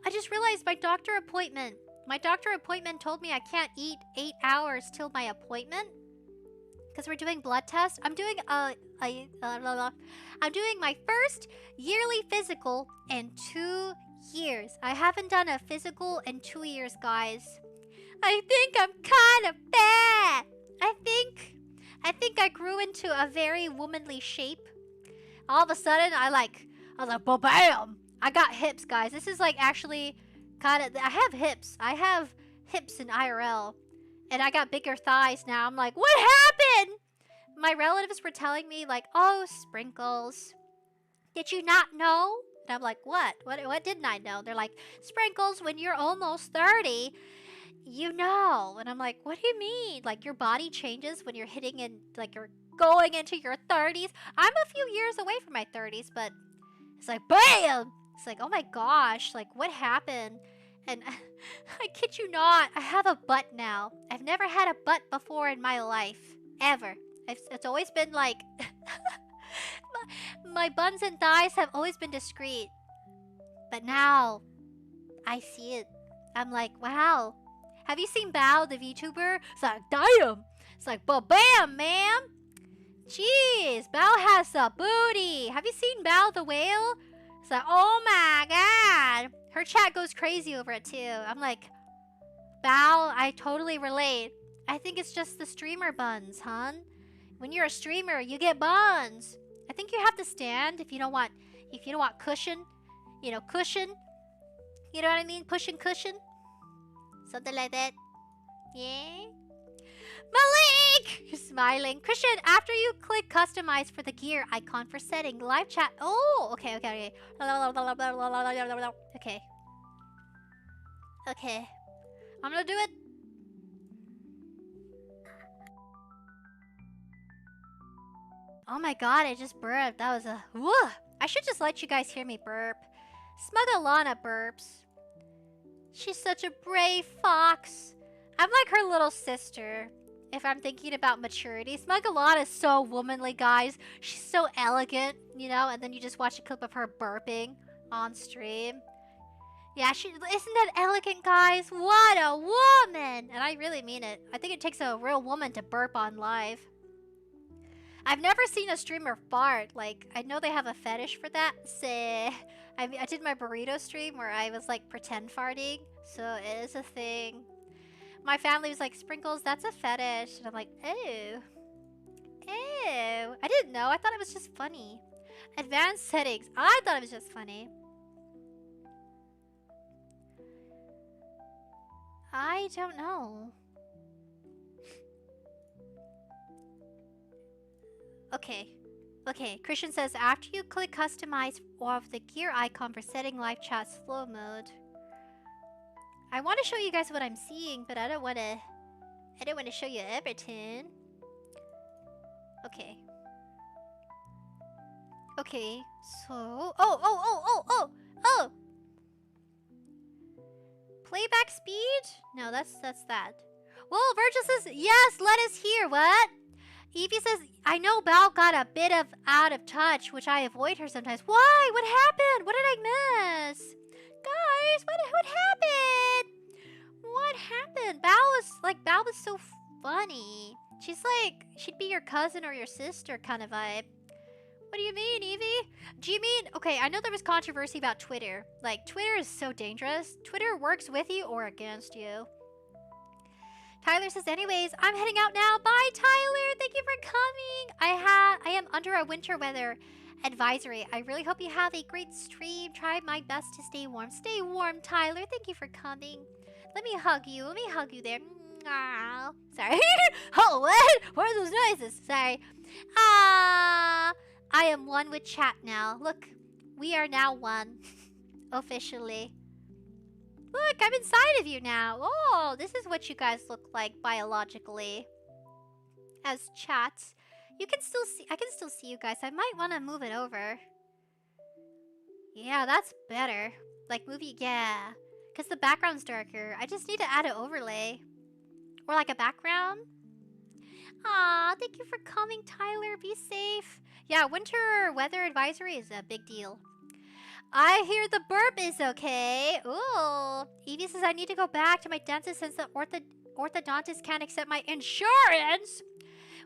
I just realized my doctor appointment. My doctor appointment told me I can't eat 8 hours till my appointment. Because we're doing blood tests. I'm doing I'm doing my first yearly physical in 2 years. I haven't done a physical in 2 years, guys. I think I'm kind of fat. I think I grew into a very womanly shape. All of a sudden, I was like, bam! I got hips, guys. This is like actually kind of, I have hips. I have hips in IRL. And I got bigger thighs now. I'm like, what happened? My relatives were telling me like, oh, Sprinkles, did you not know? And I'm like, what? What didn't I know? They're like, Sprinkles, when you're almost 30, you know. And I'm like, what do you mean? Like, your body changes when you're hitting in, like, you're going into your 30s. I'm a few years away from my 30s, but it's like, bam! It's like, oh my gosh, like, what happened? And I kid you not, I have a butt now. I've never had a butt before in my life. Ever. It's always been like... my buns and thighs have always been discreet. But now, I see it. I'm like, wow. Have you seen Bao, the VTuber? It's like, damn! It's like, but bam, man! Jeez, Bao has a booty! Have you seen Bao the whale? It's like, oh my god! Her chat goes crazy over it too. I'm like, Bao, I totally relate. I think it's just the streamer buns, hun. When you're a streamer, you get buns. I think you have to stand if you don't want cushion. You know, cushion. You know what I mean? Cushion. Something like that. Yeah? Malik! You're smiling. Christian, after you click customize for the gear icon for setting, live chat. Oh, okay. Okay. I'm gonna do it. Oh my god, I just burped. That was a... Woo! I should just let you guys hear me burp. Smugalana burps. She's such a brave fox. I'm like her little sister. If I'm thinking about maturity. Smugalana is so womanly, guys. She's so elegant, you know? And then you just watch a clip of her burping on stream. Yeah, isn't that elegant, guys? What a woman! And I really mean it. I think it takes a real woman to burp on live. I've never seen a streamer fart. Like, I know they have a fetish for that. I did my burrito stream where I was like pretend farting. So it is a thing. My family was like, Sprinkles, that's a fetish. And I'm like, ew. Ew. I didn't know. I thought it was just funny. Advanced settings. I thought it was just funny. I don't know. Okay. Okay, Christian says after you click customize of the gear icon for setting live chat slow mode. I want to show you guys what I'm seeing, but I don't want to show you everything. Okay. Okay, so oh. Playback speed? No, that's that. Well, Virgil says yes, let us hear. What? Evie says, I know Belle got a bit of out of touch, which I avoid her sometimes. Why? What happened? What did I miss? Guys, what happened? What happened? Belle was so funny. She's like, she'd be your cousin or your sister kind of vibe. What do you mean, Evie? Do you mean, okay, I know there was controversy about Twitter. Like, Twitter is so dangerous. Twitter works with you or against you. Tyler says, anyways, I'm heading out now. Bye, Tyler. Thank you for coming. I am under a winter weather advisory. I really hope you have a great stream. Try my best to stay warm. Stay warm, Tyler. Thank you for coming. Let me hug you. Let me hug you there. Aww. Sorry. Oh, what? What are those noises? Sorry. I am one with chat now. Look, we are now one. Officially. Look, I'm inside of you now. Oh, this is what you guys look like biologically. As chats. You can still see, I can still see you guys. I might want to move it over. Yeah, that's better. Like movie, yeah. Because the background's darker. I just need to add an overlay. Or like a background. Aw, thank you for coming, Tyler. Be safe. Yeah, winter weather advisory is a big deal. I hear the burp is okay. Ooh. Evie says I need to go back to my dentist since the orthodontist can't accept my insurance.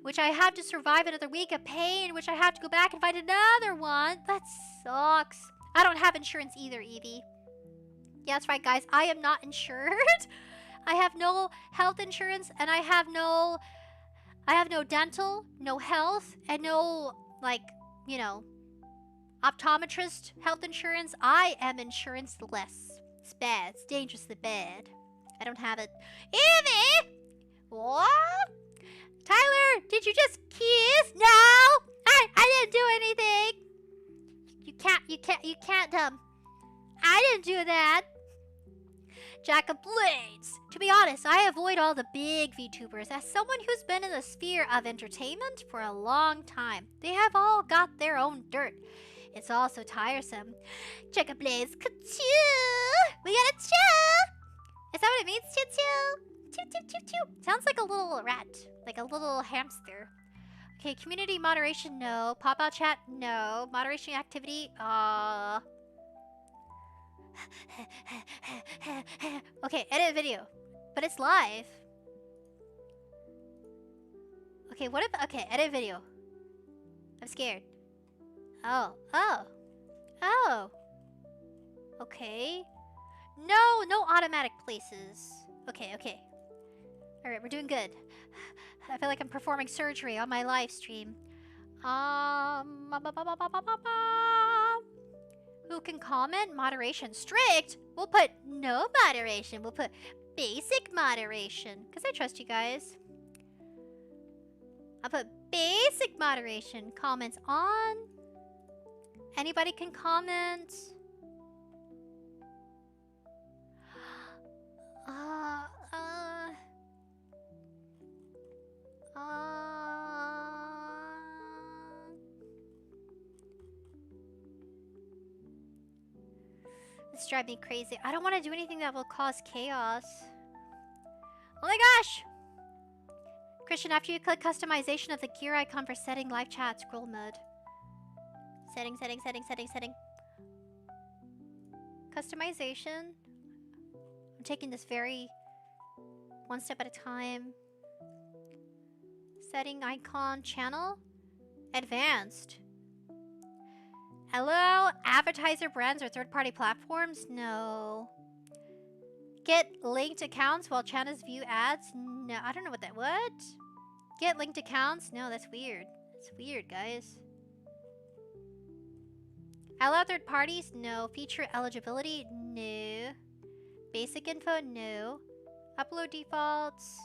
Which I have to survive another week of pain, which I have to go back and find another one. That sucks. I don't have insurance either, Evie. Yeah, that's right, guys. I am not insured. I have no health insurance, and I have no dental, no health, and no, like, you know, optometrist health insurance. I am insurance-less. It's bad. It's dangerously bad. I don't have it. Evie! What? Tyler, did you just kiss? No! I didn't do anything. You can't, I didn't do that. Jack of Blades. To be honest, I avoid all the big VTubers. As someone who's been in the sphere of entertainment for a long time, they have all got their own dirt. It's all so tiresome. Jack of Blades, ka-choo! We got a choo! Is that what it means? Choo-choo! Choo-choo-choo-choo! Sounds like a little rat. Like a little hamster. Okay, community moderation, no. Pop-out chat, no. Moderation activity, okay, edit video. But it's live. Okay, what if... Okay, edit video. I'm scared. Oh. Okay. No automatic places. Okay. Alright, we're doing good. I feel like I'm performing surgery on my live stream. Who can comment? Moderation. Strict? We'll put no moderation. We'll put basic moderation. Because I trust you guys. I'll put basic moderation. Comments on. Anybody can comment. This drives me crazy. I don't want to do anything that will cause chaos. Oh my gosh! Christian, after you click customization of the gear icon for setting live chat scroll mode. Setting. Customization. I'm taking this very one step at a time. Setting icon channel. Advanced. Hello? Advertiser brands or third-party platforms? No. Get linked accounts while channels view ads? No, I don't know what that... What? Get linked accounts? No, that's weird. That's weird, guys. Allow third parties? No. Feature eligibility? No. Basic info? No. Upload defaults.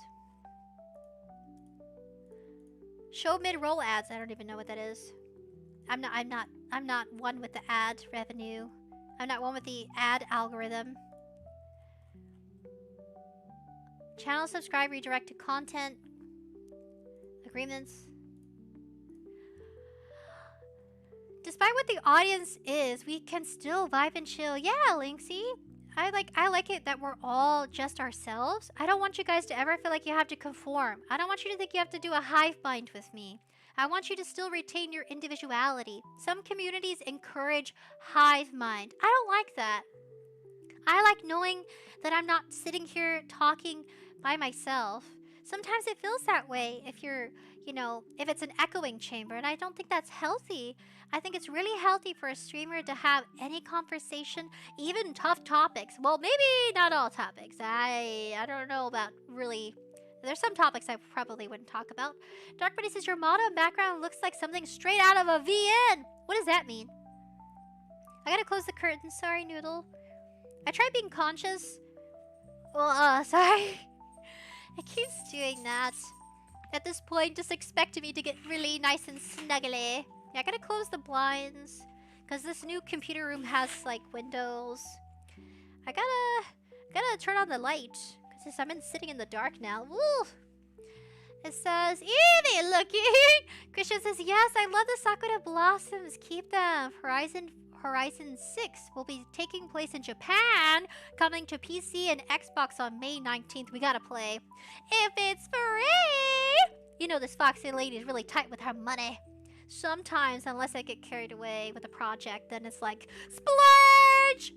Show mid-roll ads. I don't even know what that is. I'm not one with the ad revenue. I'm not one with the ad algorithm. Channel subscribe, redirect to content. Agreements. Despite what the audience is, we can still vibe and chill. Yeah, Linksy. I like it that we're all just ourselves. I don't want you guys to ever feel like you have to conform. I don't want you to think you have to do a hive mind with me. I want you to still retain your individuality. Some communities encourage hive mind. I don't like that. I like knowing that I'm not sitting here talking by myself. Sometimes it feels that way if you're, you know, if it's an echoing chamber, and I don't think that's healthy. I think it's really healthy for a streamer to have any conversation, even tough topics. Well, maybe not all topics. I don't know about really. There's some topics I probably wouldn't talk about. Dark Buddy says your motto and background looks like something straight out of a VN. What does that mean? I gotta close the curtain. Sorry, Noodle. I tried being conscious. Well, sorry. It keeps doing that. At this point, just expect me to get really nice and snuggly. Yeah, I gotta close the blinds. Because this new computer room has, like, windows. I gotta turn on the light. Because I'm sitting in the dark now. Woo! It says, easy looking! Christian says, yes, I love the Sakura blossoms. Keep them. Horizon 6 will be taking place in Japan, coming to PC and Xbox on May 19th. We gotta play. If it's free! You know this Foxy lady is really tight with her money. Sometimes, unless I get carried away with a project, then it's like, splurge!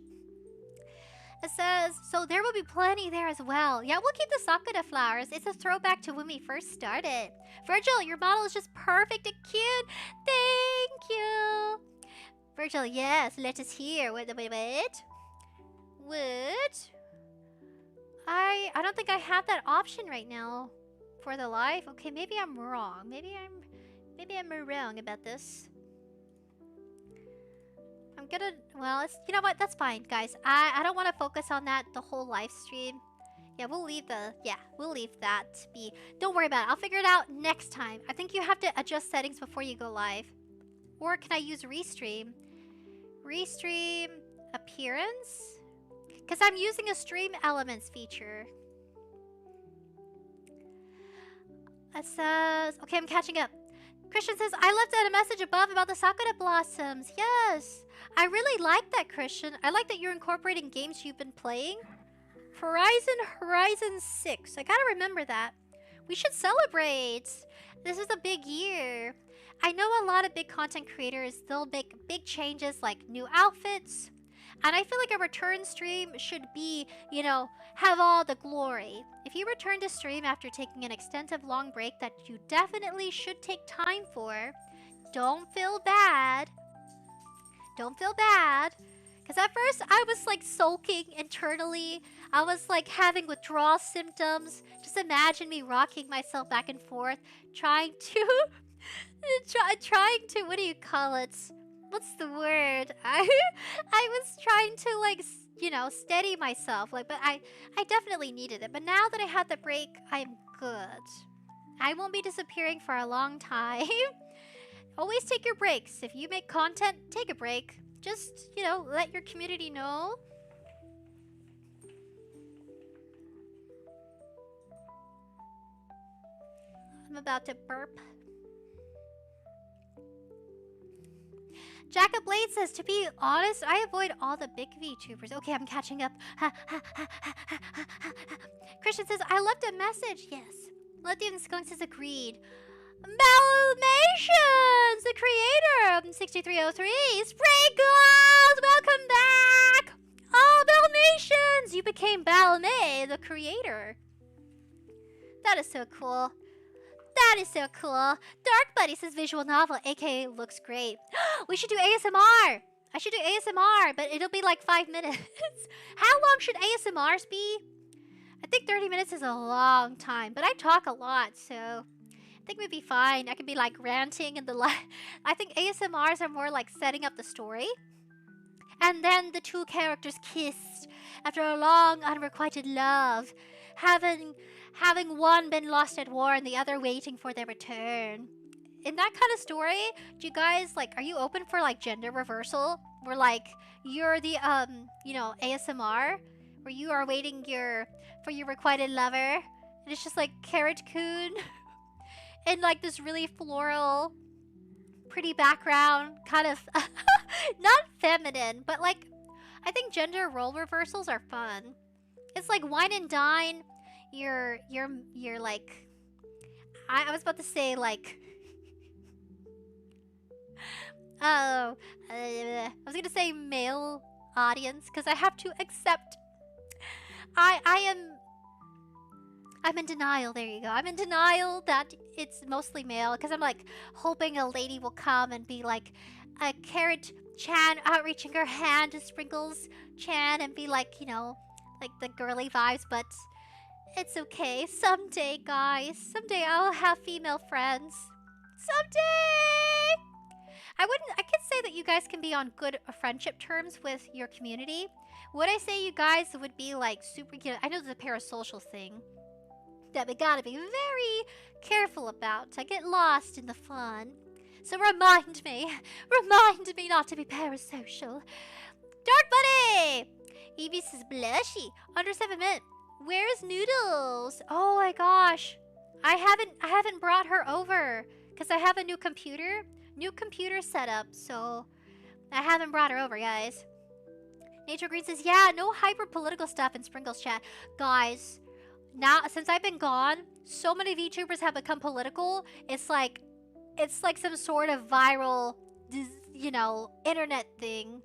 It says, so there will be plenty there as well. Yeah, we'll keep the Sakura flowers. It's a throwback to when we first started. Virgil, your model is just perfect and cute. Thank you. Virgil, yes, let us hear. Wait. What? I don't think I have that option right now for the live. Okay, maybe I'm wrong. Maybe I'm wrong about this. I'm gonna, well, it's, you know what? That's fine, guys. I don't want to focus on that the whole live stream. Yeah, we'll leave that be. Don't worry about it. I'll figure it out next time. I think you have to adjust settings before you go live. Or can I use restream? Restream appearance? Because I'm using a stream elements feature. It says, okay, I'm catching up. Christian says, I left out a message above about the Sakura blossoms. Yes. I really like that, Christian. I like that you're incorporating games you've been playing. Horizon 6. I gotta remember that. We should celebrate. This is a big year. I know a lot of big content creators, they'll make big changes like new outfits. And I feel like a return stream should be, you know, have all the glory. If you return to stream after taking an extensive long break that you definitely should take time for, don't feel bad. Don't feel bad. Because at first I was like sulking internally. I was like having withdrawal symptoms. Just imagine me rocking myself back and forth, trying to, what do you call it? What's the word? I was trying to like, you know, steady myself. Like, but I definitely needed it. But now that I had the break, I'm good. I won't be disappearing for a long time. Always take your breaks. If you make content, take a break. Just, you know, let your community know. I'm about to burp. Jacob Blade says, to be honest, I avoid all the big VTubers. Okay, I'm catching up. Christian says, I left a message. Yes. Lithium Skunk says, agreed. Balmations, the creator of 6303. Sprinkles, welcome back. Oh, Balmations, you became Balmain, the creator. That is so cool. That is so cool. Dark Buddy says visual novel, A.K.A. looks great. We should do ASMR. I should do ASMR, but it'll be like 5 minutes. How long should ASMRs be? I think 30 minutes is a long time, but I talk a lot, so I think we'd be fine. I could be like ranting in the I think ASMRs are more like setting up the story. And then the two characters kissed after a long unrequited love. having one been lost at war and the other waiting for their return. In that kind of story, do you guys, like, are you open for, like, gender reversal? Where, like, you're the, you know, ASMR, where you are waiting for your requited lover, and it's just, like, 𝑘𝒆 in, like, this really floral, pretty background, kind of, not feminine, but, like, I think gender role reversals are fun. It's like wine and dine, you're like, I was about to say, like, oh, I was gonna say male audience, because I have to accept, I'm in denial, there you go. I'm in denial that it's mostly male, because I'm like hoping a lady will come and be like a 𝑘𝒆 outreaching her hand to �prinkles-chan and be like, you know, like the girly vibes, but it's okay. Someday, guys, someday I'll have female friends. Someday! I could say that you guys can be on good friendship terms with your community. Would I say you guys would be like super cute? I know there's a parasocial thing that we gotta be very careful about. I get lost in the fun. So remind me not to be parasocial. Dark Bunny! Evie says blushy. Under 7 minutes. Where's Noodles? Oh my gosh. I haven't brought her over because I have a new computer setup, so I haven't brought her over, guys. Nature Green says, yeah, no hyper political stuff in Sprinkles chat. Guys, now since I've been gone, so many VTubers have become political. It's like some sort of viral, you know, internet thing.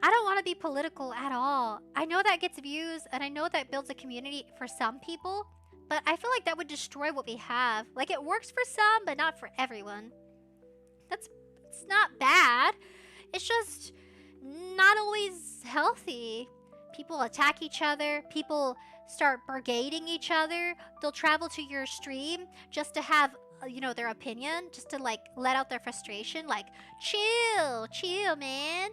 I don't want to be political at all. I know that gets views, and I know that builds a community for some people, but I feel like that would destroy what we have. Like, it works for some, but not for everyone. It's not bad. It's just not always healthy. People attack each other. People start brigading each other. They'll travel to your stream just to have, you know, their opinion, just to, like, let out their frustration. Like, chill, man.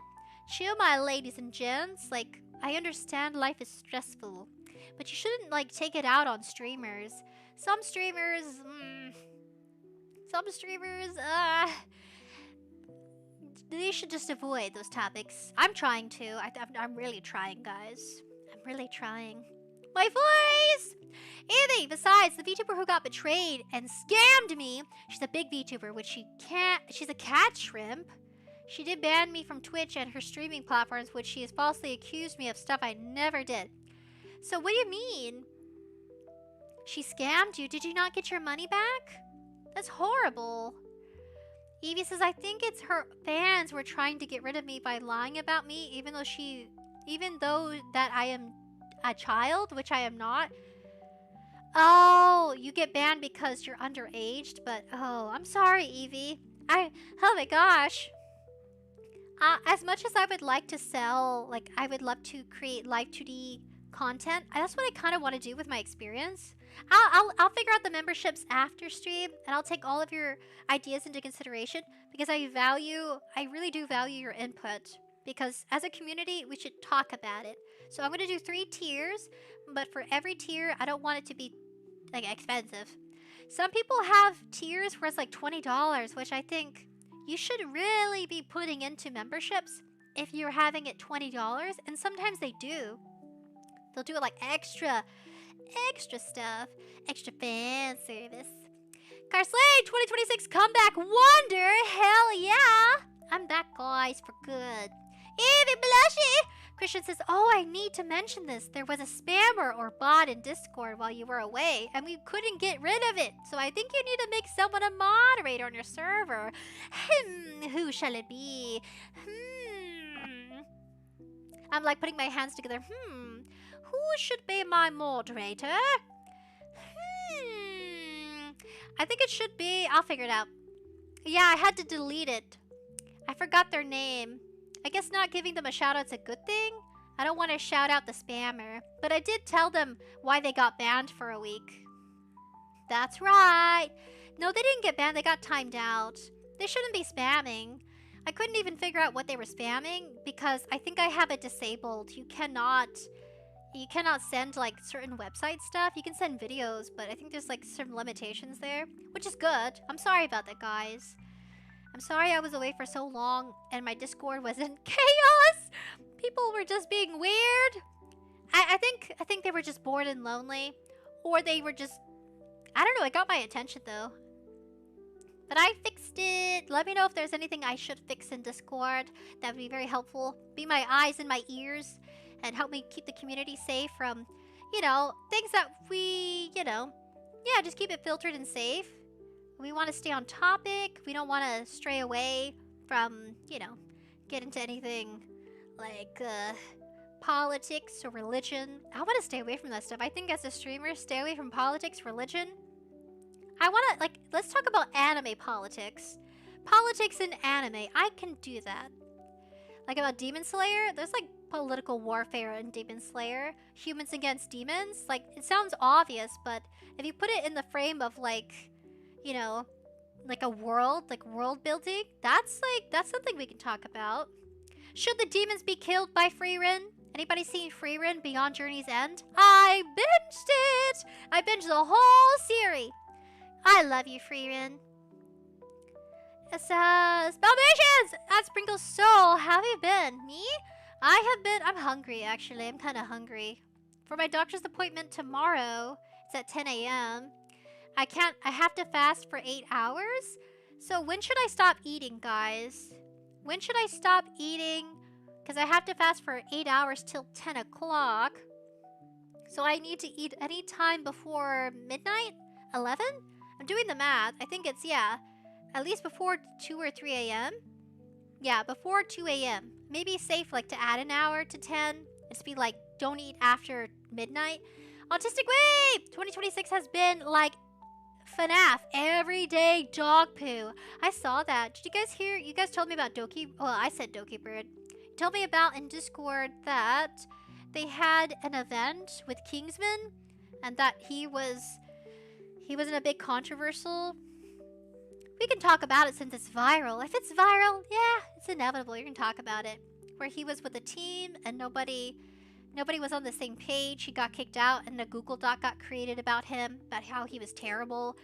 Chill, my ladies and gents. Like, I understand life is stressful, but you shouldn't, like, take it out on streamers. Some streamers, they should just avoid those topics. I'm trying to. I'm really trying, guys. I'm really trying. My voice! Evie, besides, the VTuber who got betrayed and scammed me, she's a big VTuber, which she's a cat shrimp. She did ban me from Twitch and her streaming platforms, which she has falsely accused me of stuff I never did. So what do you mean? She scammed you? Did you not get your money back? That's horrible. Evie says, I think it's her fans were trying to get rid of me by lying about me, even though that I am a child, which I am not. Oh, you get banned because you're underaged, but oh, I'm sorry, Evie. Oh my gosh. As much as I would like to sell, like, I would love to create live 2D content. That's what I kind of want to do with my experience. I'll figure out the memberships after stream, and I'll take all of your ideas into consideration because I really do value your input. Because as a community, we should talk about it. So I'm going to do 3 tiers, but for every tier, I don't want it to be, like, expensive. Some people have tiers where it's like $20, which I think you should really be putting into memberships if you're having it $20, and sometimes they do. They'll do it like extra stuff, extra fan service. Carsley 2026 comeback wonder, hell yeah! I'm back, guys, for good. Evie Blushy! Christian says, oh, I need to mention this. There was a spammer or bot in Discord while you were away, and we couldn't get rid of it. So I think you need to make someone a moderator on your server. Who shall it be? I'm like putting my hands together. Who should be my moderator? I think it should be... I'll figure it out. Yeah, I had to delete it. I forgot their name. I guess not giving them a shout out's a good thing. I don't want to shout out the spammer, but I did tell them why they got banned for a week. That's right. No, they didn't get banned. They got timed out. They shouldn't be spamming. I couldn't even figure out what they were spamming because I think I have it disabled. You cannot you cannot send like certain website stuff. You can send videos, but I think there's like some limitations there, which is good. I'm sorry about that, guys. I'm sorry I was away for so long and my Discord was in chaos. People were just being weird. I think they were just bored and lonely, or they were just, I don't know. It got my attention though. But I fixed it. Let me know if there's anything I should fix in Discord. That would be very helpful. Be my eyes and my ears and help me keep the community safe from, you know, things that we, you know, yeah, just keep it filtered and safe. We want to stay on topic. We don't want to stray away from, you know, get into anything like politics or religion. I want to stay away from that stuff. I think as a streamer, stay away from politics, religion. I want to, like, let's talk about anime politics. Politics and anime. I can do that. Like about Demon Slayer, there's like political warfare in Demon Slayer. Humans against demons. Like, it sounds obvious, but if you put it in the frame of like, you know, like a world, like world building, that's something we can talk about. Should the demons be killed by 𝑣𝑗? Anybody seen 𝑣𝑗 Beyond Journey's End? I binged it! I binged the whole series. I love you, 𝑣𝑗. It says, Balmations! At Sprinkle Soul, how have you been? Me? I'm hungry actually. I'm kind of hungry. For my doctor's appointment tomorrow, it's at 10 a.m. I have to fast for 8 hours? So when should I stop eating, guys? When should I stop eating? Because I have to fast for 8 hours till 10 o'clock. So I need to eat any time before midnight? 11? I'm doing the math. I think it's, yeah, at least before 2 or 3 a.m. Yeah, before 2 a.m. Maybe safe like to add an hour to 10. Just be like, don't eat after midnight. Autistic Wave! 2026 has been like FNAF, everyday dog poo. I saw that. Did you guys hear? You guys told me about Doki. Well, I said Doki Bird. You told me about in Discord that they had an event with Kingsman and that he was in a big controversial. We can talk about it since it's viral. If it's viral, yeah, it's inevitable. You're gonna talk about it. Where he was with a team and nobody was on the same page. He got kicked out and a Google Doc got created about him, about how he was terrible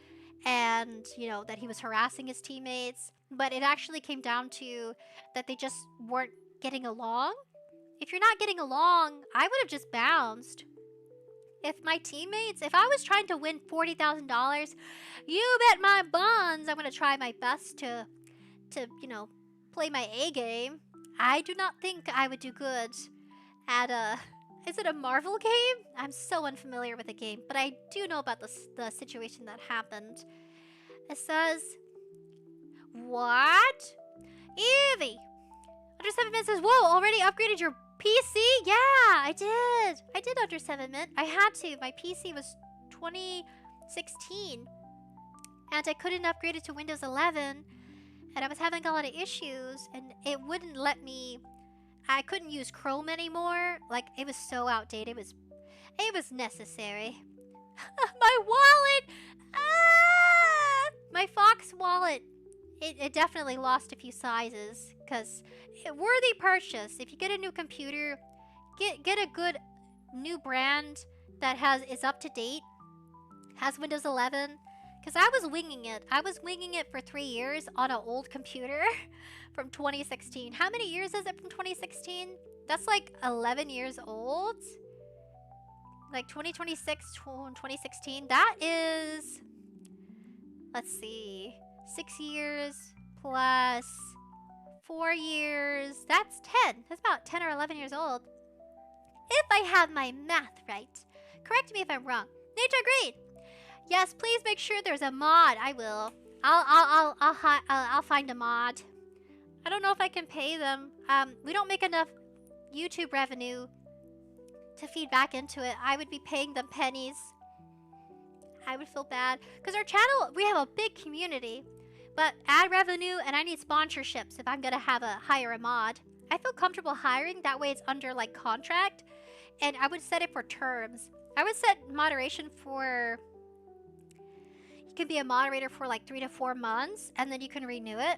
and, you know, that he was harassing his teammates. But it actually came down to that they just weren't getting along. If you're not getting along, I would have just bounced. If my teammates, if I was trying to win $40,000, you bet my buns I'm going to try my best to, you know, play my A game. I do not think I would do good at is it a Marvel game? I'm so unfamiliar with the game, but I do know about the situation that happened. It says, what? Evie! Under 7 minutes says, whoa, already upgraded your PC? Yeah, I did. I did under 7 minutes. I had to. My PC was 2016. And I couldn't upgrade it to Windows 11. And I was having a lot of issues. And it wouldn't let me... I couldn't use Chrome anymore. Like, it was so outdated. It was necessary. My wallet! Ah! My Fox wallet. It definitely lost a few sizes. Because worthy purchase. If you get a new computer, get a good new brand that is up to date. Has Windows 11. Because I was winging it. I was winging it for 3 years on an old computer from 2016. How many years is it from 2016? That's like 11 years old. Like 2026, 2016. That is, let's see, 6 years plus 4 years. That's 10. That's about 10 or 11 years old. If I have my math right. Correct me if I'm wrong. Nature Green. Yes, please make sure there's a mod. I will. I'll find a mod. I don't know if I can pay them. We don't make enough YouTube revenue to feed back into it. I would be paying them pennies. I would feel bad. Because our channel, we have a big community. But ad revenue, and I need sponsorships if I'm going to hire a mod. I feel comfortable hiring. That way it's under like contract. And I would set it for terms. I would set moderation for... You can be a moderator for like 3 to 4 months, and then you can renew it.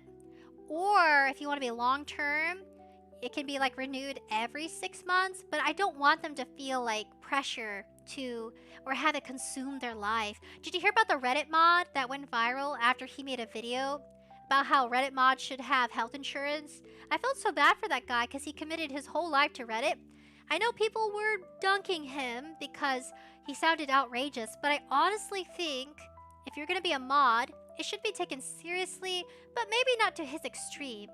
Or if you want to be long term, it can be like renewed every 6 months, but I don't want them to feel like pressure to or have it consume their life. Did you hear about the Reddit mod that went viral after he made a video about how Reddit mods should have health insurance? I felt so bad for that guy because he committed his whole life to Reddit. I know people were dunking him because he sounded outrageous, but I honestly think if you're going to be a mod, it should be taken seriously, but maybe not to his extreme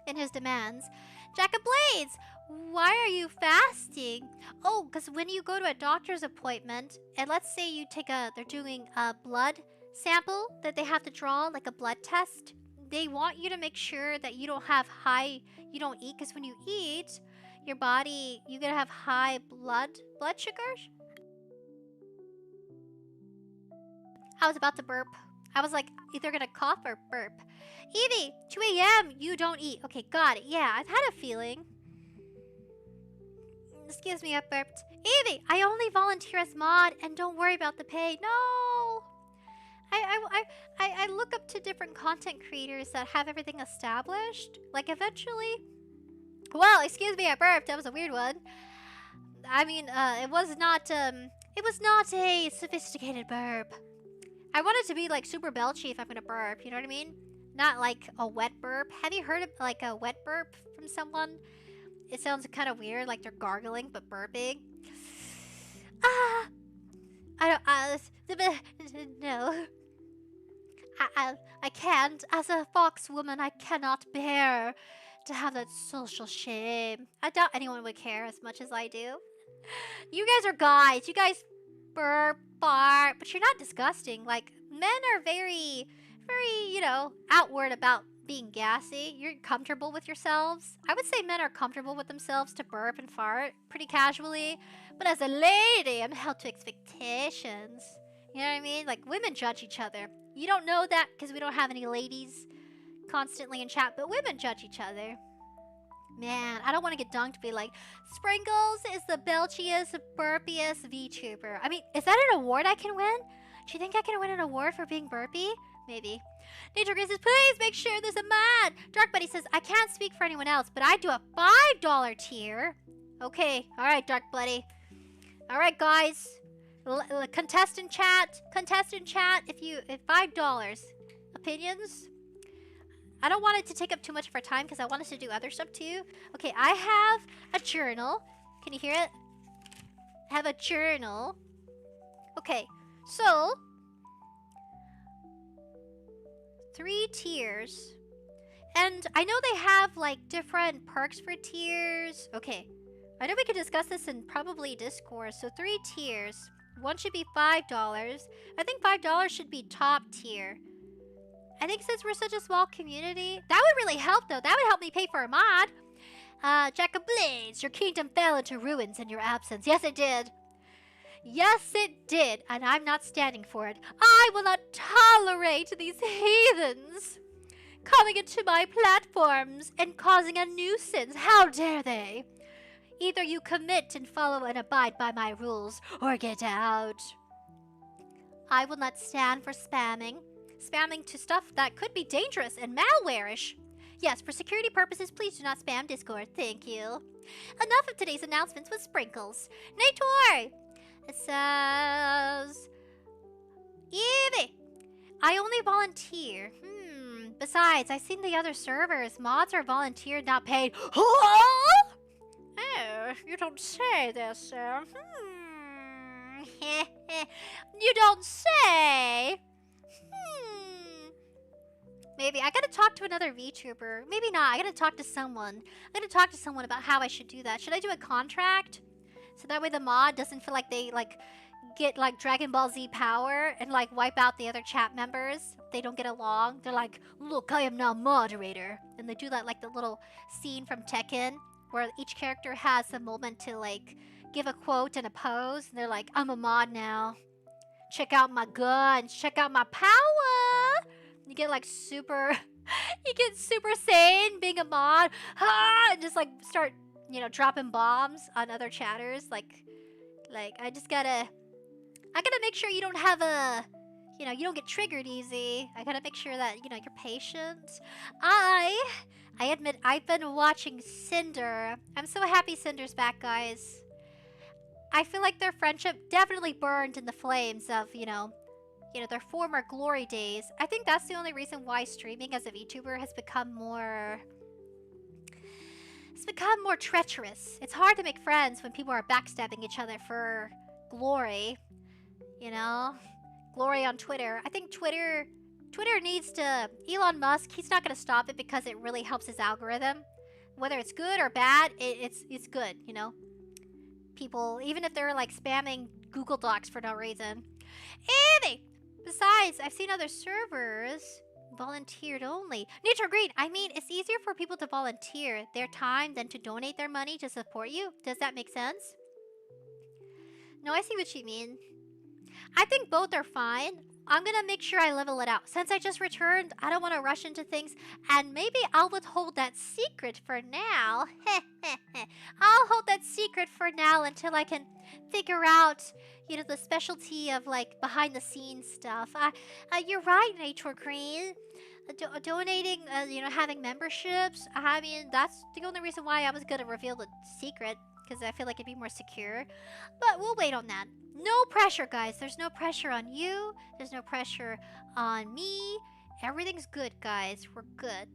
in his demands. Jack of Blades, why are you fasting? Oh, because when you go to a doctor's appointment, and let's say you take they're doing a blood sample that they have to draw, like a blood test, they want you to make sure that you don't eat, because when you eat, your body, you're going to have high blood sugars. I was about to burp. I was like, either gonna cough or burp. Evie, 2 a.m. You don't eat. Okay, got it. Yeah, I've had a feeling. Excuse me, I burped. Evie, I only volunteer as mod and don't worry about the pay. No! I look up to different content creators that have everything established. Like, eventually... Well, excuse me, I burped. That was a weird one. I mean, it was not a sophisticated burp. I want it to be like super belchy if I'm gonna burp, you know what I mean? Not like a wet burp. Have you heard of like a wet burp from someone? It sounds kind of weird, like they're gargling but burping. No. I can't. As a fox woman, I cannot bear to have that social shame. I doubt anyone would care as much as I do. You guys are guys. You guys burp, fart, but you're not disgusting. Like, men are very, you know, outward about being gassy. You're comfortable with yourselves. I would say men are comfortable with themselves to burp and fart pretty casually. But as a lady, I'm held to expectations. You know what I mean? Like, women judge each other. You don't know that because we don't have any ladies constantly in chat, but women judge each other. Man, I don't want to get dunked to be like, Sprinkles is the belchiest, burpiest VTuber. I mean, is that an award I can win? Do you think I can win an award for being burpy? Maybe. Nature Grace says, please make sure there's a mod. Dark Buddy says, I can't speak for anyone else, but I do a $5 tier. Okay, alright, Dark Buddy. Alright, guys. Contestant chat, if $5. Opinions? I don't want it to take up too much of our time because I want us to do other stuff too. Okay, I have a journal. Can you hear it? I have a journal. Okay, so 3 tiers. And I know they have like different perks for tiers. Okay, I know we could discuss this in probably Discord. So 3 tiers. One should be $5. I think $5 should be top tier. I think since we're such a small community, that would really help though. That would help me pay for a mod. Jack of Blades, your kingdom fell into ruins in your absence. Yes, it did. Yes, it did. And I'm not standing for it. I will not tolerate these heathens coming into my platforms and causing a nuisance. How dare they? Either you commit and follow and abide by my rules, or get out. I will not stand for spamming to stuff that could be dangerous and malware-ish. Yes, for security purposes, please do not spam Discord. Thank you. Enough of today's announcements with Sprinkles. Nator! It says... Evie! I only volunteer. Besides, I've seen the other servers. Mods are volunteered, not paid. Oh, you don't say this, sir. You don't say. Maybe. I gotta talk to another VTuber. Maybe not. I gotta talk to someone. I gotta talk to someone about how I should do that. Should I do a contract? So that way the mod doesn't feel like they, like, get, like, Dragon Ball Z power and, like, wipe out the other chat members. If they don't get along. They're like, look, I am now moderator. And they do that, like, the little scene from Tekken where each character has a moment to, like, give a quote and a pose. And they're like, I'm a mod now. Check out my guns. Check out my power. You get like super, you get super sane being a mod, and just like start, you know, dropping bombs on other chatters. Like I gotta make sure you don't have a, you know, you don't get triggered easy. I gotta make sure that, you know, you're patient. I admit I've been watching Cinder. I'm so happy Cinder's back, guys. I feel like their friendship definitely burned in the flames of, you know, their former glory days. I think that's the only reason why streaming as a VTuber has become more... It's become more treacherous. It's hard to make friends when people are backstabbing each other for glory. You know? Glory on Twitter. I think Twitter needs to... Elon Musk, he's not going to stop it because it really helps his algorithm. Whether it's good or bad, it's good, you know? People, even if they're like spamming Google Docs for no reason. Besides, I've seen other servers volunteered only. Nature Green, I mean, it's easier for people to volunteer their time than to donate their money to support you. Does that make sense? No, I see what you mean. I think both are fine. I'm gonna make sure I level it out. Since I just returned, I don't want to rush into things, and maybe I'll withhold that secret for now. I'll hold that secret for now until I can figure out, you know, the specialty of like behind the scenes stuff. You're right, Nature Green. Donating, you know, having memberships. I mean, that's the only reason why I was gonna reveal the secret, because I feel like it'd be more secure. But we'll wait on that. No pressure, guys. There's no pressure on you. There's no pressure on me. Everything's good, guys. We're good.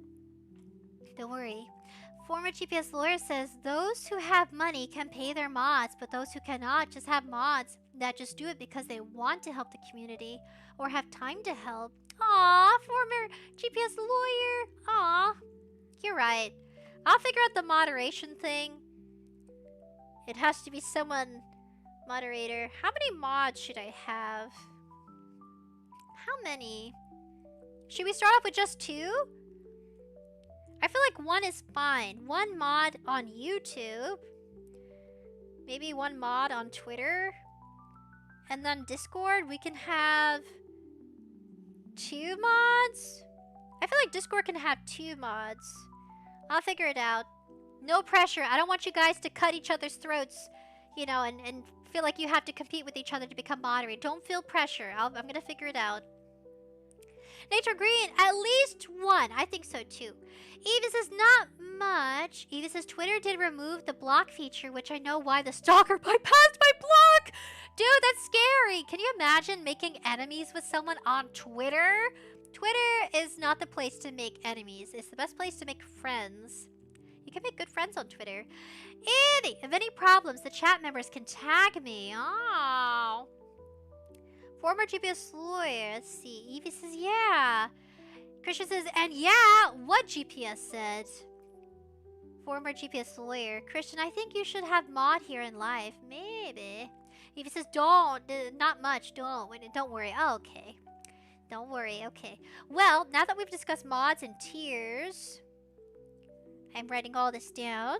Don't worry. Former GPS lawyer says those who have money can pay their mods, but those who cannot just have mods that just do it because they want to help the community or have time to help. Aw, former GPS lawyer. Aw, you're right. I'll figure out the moderation thing. It has to be someone... Moderator. How many mods should I have? How many? Should we start off with just 2? I feel like 1 is fine. 1 mod on YouTube. Maybe 1 mod on Twitter. And then Discord, we can have 2 mods? I feel like Discord can have 2 mods. I'll figure it out. No pressure. I don't want you guys to cut each other's throats, you know, and feel like you have to compete with each other to become moderator. Don't feel pressure. I'm gonna figure it out. Nature Green, at least 1. I think so too. Eva says not much. Eva says Twitter did remove the block feature, which I know why the stalker bypassed my block. Dude, that's scary. Can you imagine making enemies with someone on Twitter? Twitter is not the place to make enemies. It's the best place to make friends. You can make good friends on Twitter. If any problems, the chat members can tag me. Oh. Former GPS lawyer. Let's see. Evie says, yeah. Christian says, and yeah, what GPS said? Former GPS lawyer. Christian, I think you should have mod here in life. Maybe. Evie says, don't. Not much. Don't worry. Oh, okay. Don't worry. Okay. Well, now that we've discussed mods and tiers... I'm writing all this down.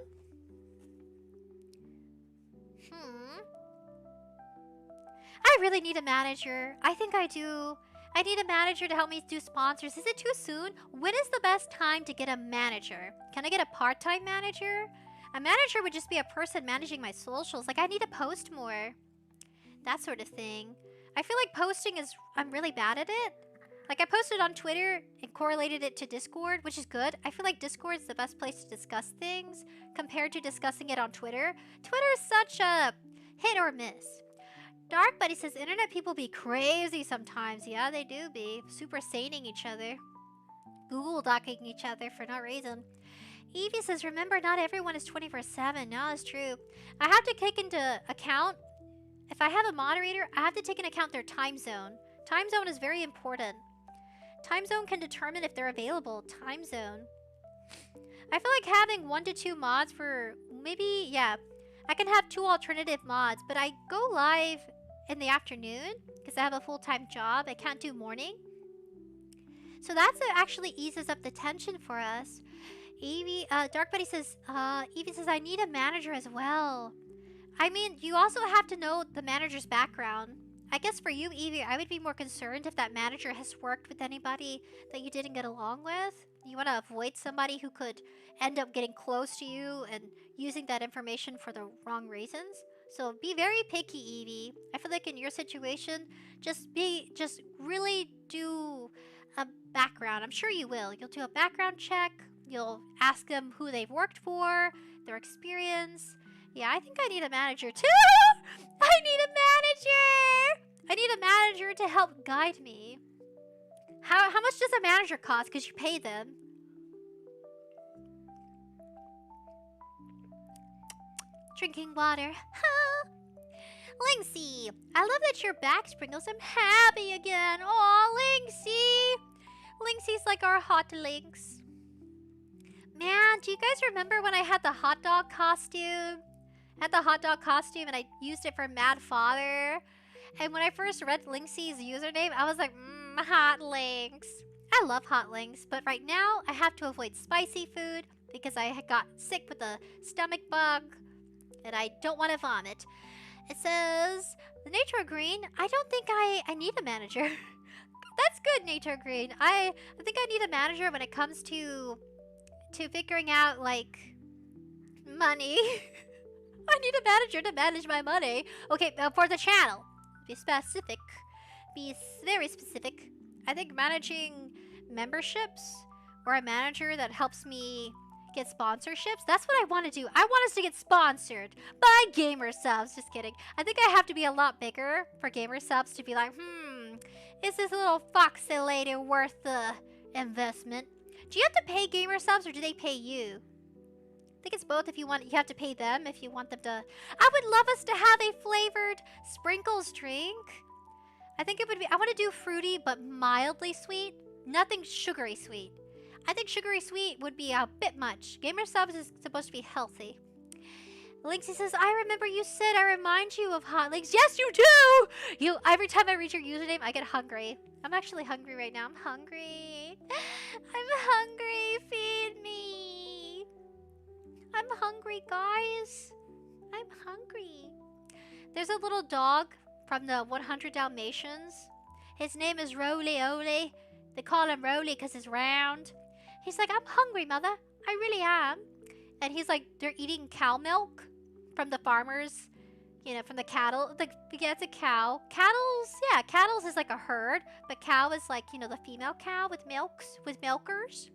I really need a manager. I think I do. I need a manager to help me do sponsors. Is it too soon? When is the best time to get a manager? Can I get a part-time manager? A manager would just be a person managing my socials. Like, I need to post more. That sort of thing. I feel like posting is... I'm really bad at it. Like, I posted on Twitter and correlated it to Discord, which is good. I feel like Discord is the best place to discuss things compared to discussing it on Twitter. Twitter is such a hit or miss. Dark Buddy says, internet people be crazy sometimes. Yeah, they do be. Super saning each other. Google docking each other for no reason. Evie says, remember, not everyone is 24/7. No, it's true. I have to take into account, if I have a moderator, I have to take into account their time zone. Time zone is very important. Time zone can determine if they're available. Time zone. I feel like having 1 to 2 mods for maybe, yeah. I can have 2 alternative mods, but I go live in the afternoon because I have a full-time job. I can't do morning. So that actually eases up the tension for us. Evie, Dark Buddy says, Evie says, I need a manager as well. I mean, you also have to know the manager's background. I guess for you, Evie, I would be more concerned if that manager has worked with anybody that you didn't get along with. You want to avoid somebody who could end up getting close to you and using that information for the wrong reasons. So be very picky, Evie. I feel public in your situation, just really do a background. I'm sure you will. You'll do a background check. You'll ask them who they've worked for, their experience. Yeah, I think I need a manager too. I need a manager. I need a manager to help guide me. How much does a manager cost? Because you pay them. Drinking water. Lynxie, I love that you're back, Sprinkles. I'm happy again. Aw, Lynxie. Lynxie's like our hot lynx. Man, do you guys remember when I had the hot dog costume? I had the hot dog costume and I used it for Mad Father. And when I first read Lynxie's username, I was like, hot lynx. I love hot lynx, but right now I have to avoid spicy food because I got sick with a stomach bug and I don't want to vomit. It says, the Nature Green, I don't think I need a manager. That's good, Nature Green. I think I need a manager when it comes to figuring out, like, money. I need a manager to manage my money. Okay, for the channel. Be specific. Be very specific. I think managing memberships or a manager that helps me get sponsorships, that's what I want to do. I want us to get sponsored by Gamer Subs. Just kidding. I think I have to be a lot bigger for Gamer Subs to be like, is this little foxy lady worth the investment? Do you have to pay Gamer Subs or do they pay you? I think it's both. If you want, you have to pay them if you want them to. I would love us to have a flavored Sprinkles drink. I think it would be, I want to do fruity but mildly sweet. Nothing sugary sweet. I think sugary sweet would be a bit much. Gamer Subs is supposed to be healthy. Lynxie says, I remember you said I remind you of hot links. Yes, you do! Every time I read your username, I get hungry. I'm actually hungry right now. I'm hungry. I'm hungry. Feed me. I'm hungry, guys. I'm hungry. There's a little dog from the 100 Dalmatians. His name is Roly-Oly. They call him Roly because he's round. He's like, I'm hungry, mother. I really am. And he's like, they're eating cow milk from the farmers, you know, from the cattle. Yeah, it's a cow. Cattle's is like a herd, but cow is like, you know, the female cow with milkers.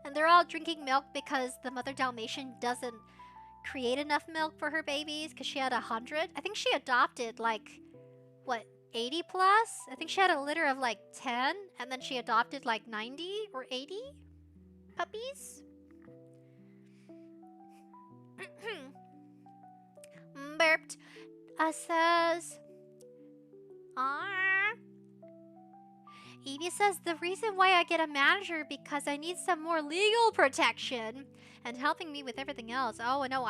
And they're all drinking milk because the mother Dalmatian doesn't create enough milk for her babies because she had 100. I think she adopted like, what, 80 plus? I think she had a litter of like 10 and then she adopted like 90 or 80 puppies. Burped. Says, Evie says, the reason why I get a manager because I need some more legal protection and helping me with everything else. Oh, no,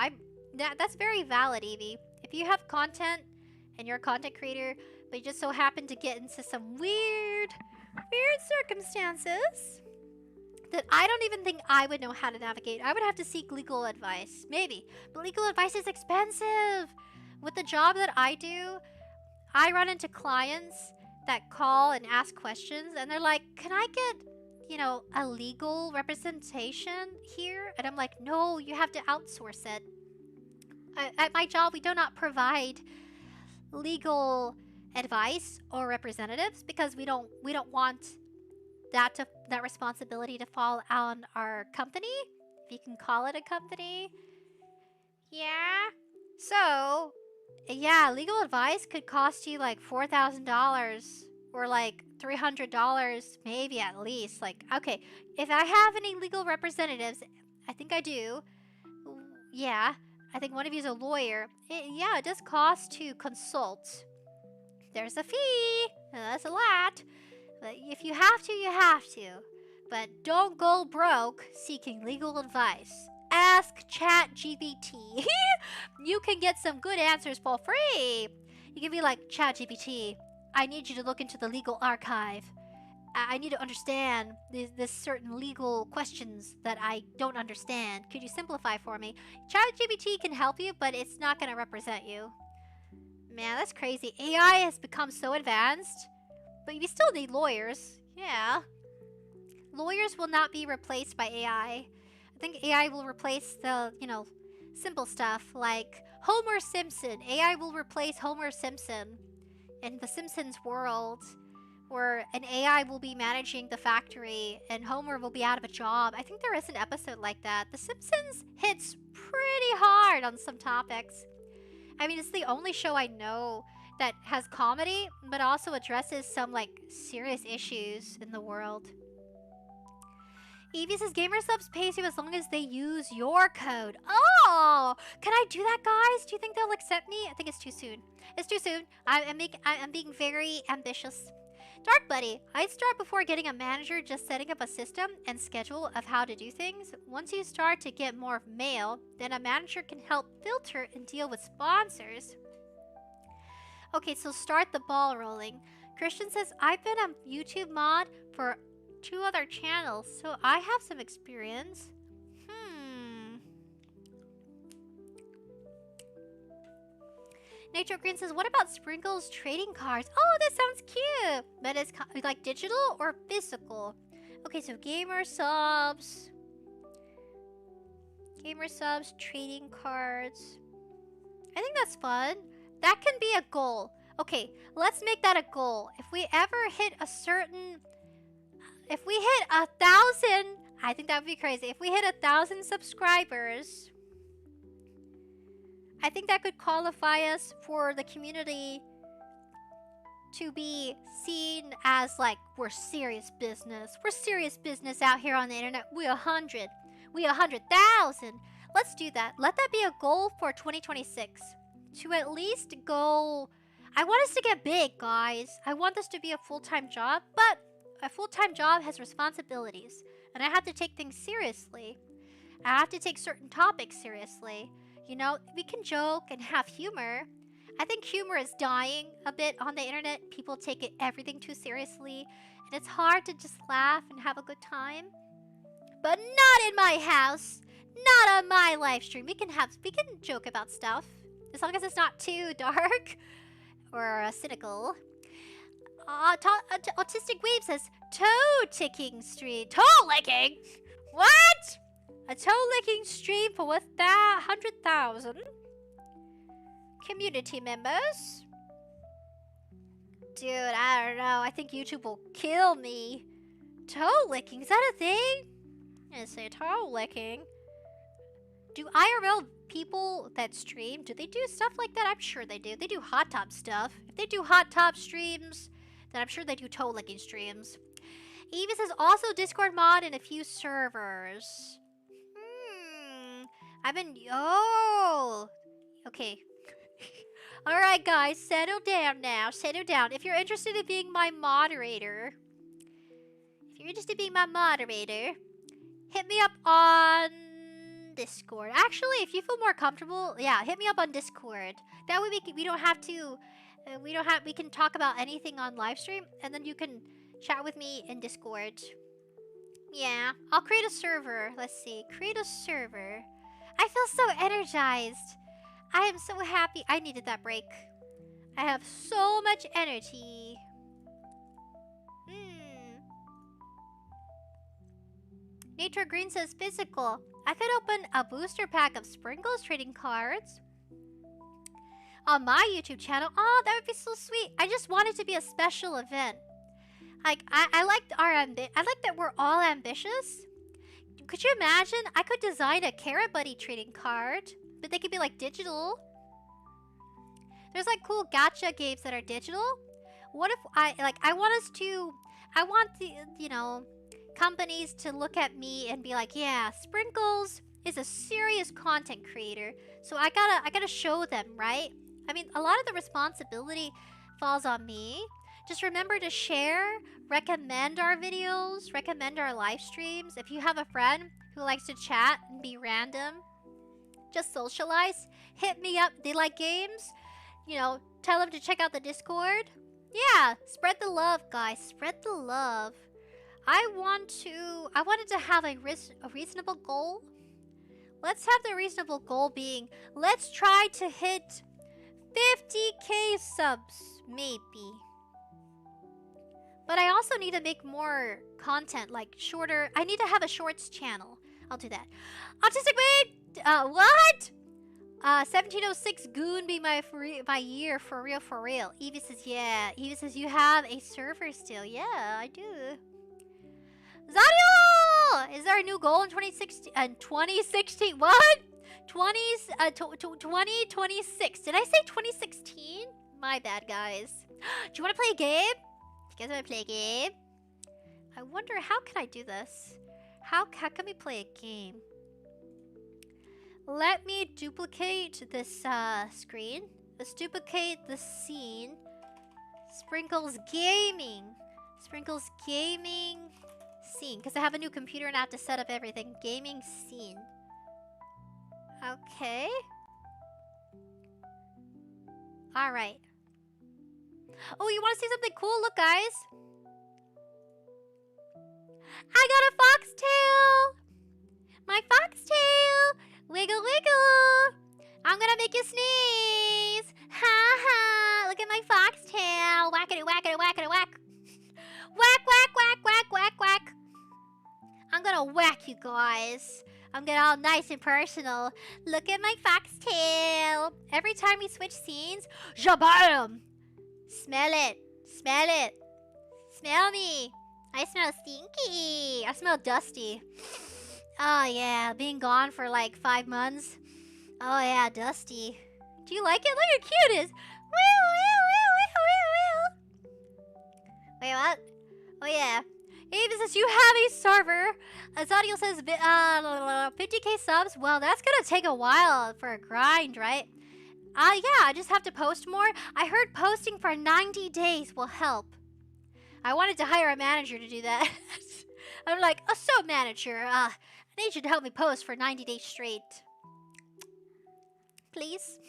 that's very valid, Evie. If you have content and you're a content creator, but you just so happen to get into some weird circumstances that I don't even think I would know how to navigate. I would have to seek legal advice. Maybe. But legal advice is expensive. With the job that I do, I run into clients that call and ask questions, and they're like, can I get, you know, a legal representation here? And I'm like, no, you have to outsource it. At my job, we do not provide legal advice or representatives because we don't want that responsibility to fall on our company, if you can call it a company. Yeah. So, yeah, legal advice could cost you like $4,000 or like $300 maybe at least. Like, okay, if I have any legal representatives, I think I do. Yeah, I think one of you is a lawyer. It does cost to consult. There's a fee. That's a lot. But if you have to, you have to. But don't go broke seeking legal advice. Ask ChatGPT. You can get some good answers for free. You can be like, ChatGPT, I need you to look into the legal archive. I need to understand this certain legal questions that I don't understand. Could you simplify for me? ChatGPT can help you, but it's not going to represent you. Man, that's crazy. AI has become so advanced, but we still need lawyers. Yeah. Lawyers will not be replaced by AI. I think AI will replace the, you know, simple stuff like Homer Simpson. AI will replace Homer Simpson in the Simpsons world, where an AI will be managing the factory and Homer will be out of a job. I think there is an episode like that. The Simpsons hits pretty hard on some topics. I mean, it's the only show I know that has comedy, but also addresses some, like, serious issues in the world. Evie says, Gamer Subs pays you as long as they use your code. Oh! Can I do that, guys? Do you think they'll accept me? I think it's too soon. It's too soon. I'm being very ambitious. Dark Buddy, I'd start before getting a manager, just setting up a system and schedule of how to do things. Once you start to get more mail, then a manager can help filter and deal with sponsors. Okay, so start the ball rolling. Christian says, I've been a YouTube mod for 2 other channels, so I have some experience. Nature Green says, what about Sprinkles trading cards? Oh, that sounds cute. But it's like digital or physical? Okay, so Gamer Subs, trading cards. I think that's fun. That can be a goal. Okay, let's make that a goal. If we ever hit a certain... If we hit 1,000... I think that would be crazy. If we hit 1,000 subscribers... I think that could qualify us for the community to be seen as, like, we're serious business. We're serious business out here on the internet. We 100. We 100,000. Let's do that. Let that be a goal for 2026. To at least go... I want us to get big, guys. I want this to be a full-time job, but a full-time job has responsibilities. And I have to take things seriously. I have to take certain topics seriously. You know, we can joke and have humor. I think humor is dying a bit on the internet. People take everything too seriously. And it's hard to just laugh and have a good time. But not in my house. Not on my live stream. We can joke about stuff. As long as it's not too dark or cynical. Autistic Weeb says, toe ticking stream. Toe licking? What? A toe-licking stream for 100,000 community members? Dude, I don't know. I think YouTube will kill me. Toe-licking? Is that a thing? I say toe-licking. Do IRL people that stream, do they do stuff like that? I'm sure they do. They do hot top stuff. If they do hot top streams, then I'm sure they do toe-licking streams. Evie says, also Discord mod and a few servers. Okay. Alright, guys, settle down now. Settle down. If you're interested in being my moderator, hit me up on Discord. Actually, if you feel more comfortable, yeah, hit me up on Discord. That way we can talk about anything on livestream, and then you can chat with me in Discord. Yeah, I'll create a server. Let's see. Create a server. I feel so energized. I am so happy. I needed that break. I have so much energy. Nature Green says physical. I could open a booster pack of Sprinkles trading cards on my YouTube channel. Oh, that would be so sweet. I just want it to be a special event. Like, I like that we're all ambitious. Could you imagine? I could design a Carrot Buddy trading card, but they could be like digital. There's like cool gacha games that are digital. What if I want the, you know, companies to look at me and be like, yeah, Sprinkles is a serious content creator. So I gotta show them, right? I mean, a lot of the responsibility falls on me. Just remember to share, recommend our videos, recommend our live streams. If you have a friend who likes to chat and be random, just socialize, hit me up. They like games, you know, tell them to check out the Discord. Yeah, spread the love, guys. Spread the love. I wanted to have a reasonable goal. Let's have the reasonable goal being, let's try to hit 50k subs, maybe. But I also need to make more content, like shorter. I need to have a shorts channel. I'll do that. Autistic Wait! What? 1706 Goon be my year for real, for real. Evie says, yeah. Evie says, you have a server still. Yeah, I do. 𝑧𝑰𝑚! Is there a new goal in 2016? 2016? What? 2026. Did I say 2016? My bad, guys. Do you want to play a game? You guys want to play a game? I wonder, how can I do this? How can we play a game? Let me duplicate this screen. Let's duplicate the scene. Sprinkles Gaming. Sprinkles Gaming scene. Because I have a new computer and I have to set up everything. Gaming scene. Okay. Alright. Oh, you want to see something cool? Look, guys. I got a foxtail! My foxtail! Wiggle, wiggle! I'm gonna make you sneeze! Ha ha! Look at my foxtail! Whackity, whackity, whackity, whack! Whack, whack, whack, whack, whack, whack! I'm gonna whack you guys. I'm getting all nice and personal. Look at my foxtail! Every time we switch scenes, jabam! Smell it! Smell it! Smell me! I smell stinky! I smell dusty. Oh yeah, being gone for like 5 months. Oh yeah, dusty. Do you like it? Look how cute it is! Wait, what? Oh yeah. Ava says, you have a server. Azadiel says, 50k subs. Well, that's gonna take a while for a grind, right? Yeah, I just have to post more. I heard posting for 90 days will help. I wanted to hire a manager to do that. I'm like, oh, so manager, I need you to help me post for 90 days straight. Please?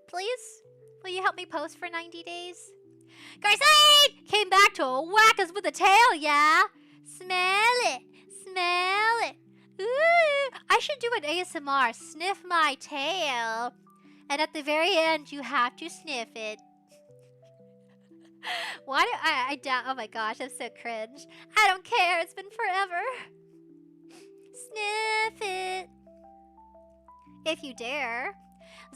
Please? Will you help me post for 90 days? Garcine came back to whack us with a tail, yeah? Smell it. Smell it. Ooh, I should do an ASMR. Sniff my tail. And at the very end, you have to sniff it. Why do I doubt? Oh my gosh, I'm so cringe. I don't care. It's been forever. Sniff it. If you dare.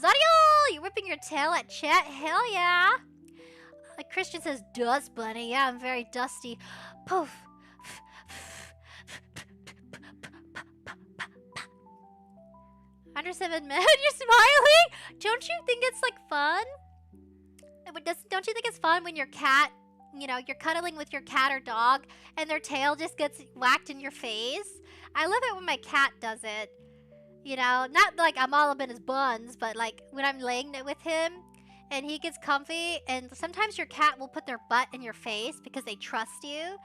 𝑧𝑰𝑚! You whipping your tail at chat? Hell yeah. Christian says, dust bunny. Yeah, I'm very dusty. Poof. Under 7 men, you're smiling? Don't you think it's like fun? Don't you think it's fun when your cat, you know, you're cuddling with your cat or dog and their tail just gets whacked in your face? I love it when my cat does it. You know, not like I'm all up in his buns, but like when I'm laying with him and he gets comfy, and sometimes your cat will put their butt in your face because they trust you.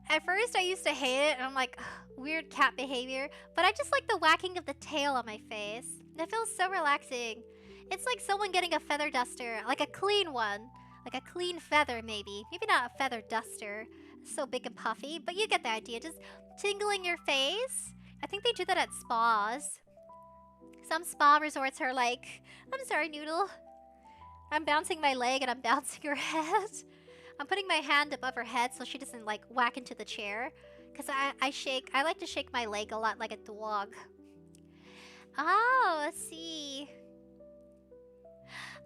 At first I used to hate it and I'm like, weird cat behavior, but I just like the whacking of the tail on my face. It feels so relaxing. It's like someone getting a feather duster, like a clean one. Like a clean feather, maybe. Maybe not a feather duster. So big and puffy, but you get the idea. Just tingling your face. I think they do that at spas. Some spa resorts are like, I'm sorry, Noodle. I'm bouncing my leg and I'm bouncing her head. I'm putting my hand above her head so she doesn't like whack into the chair. Because I like to shake my leg a lot like a dog. Oh, let's see.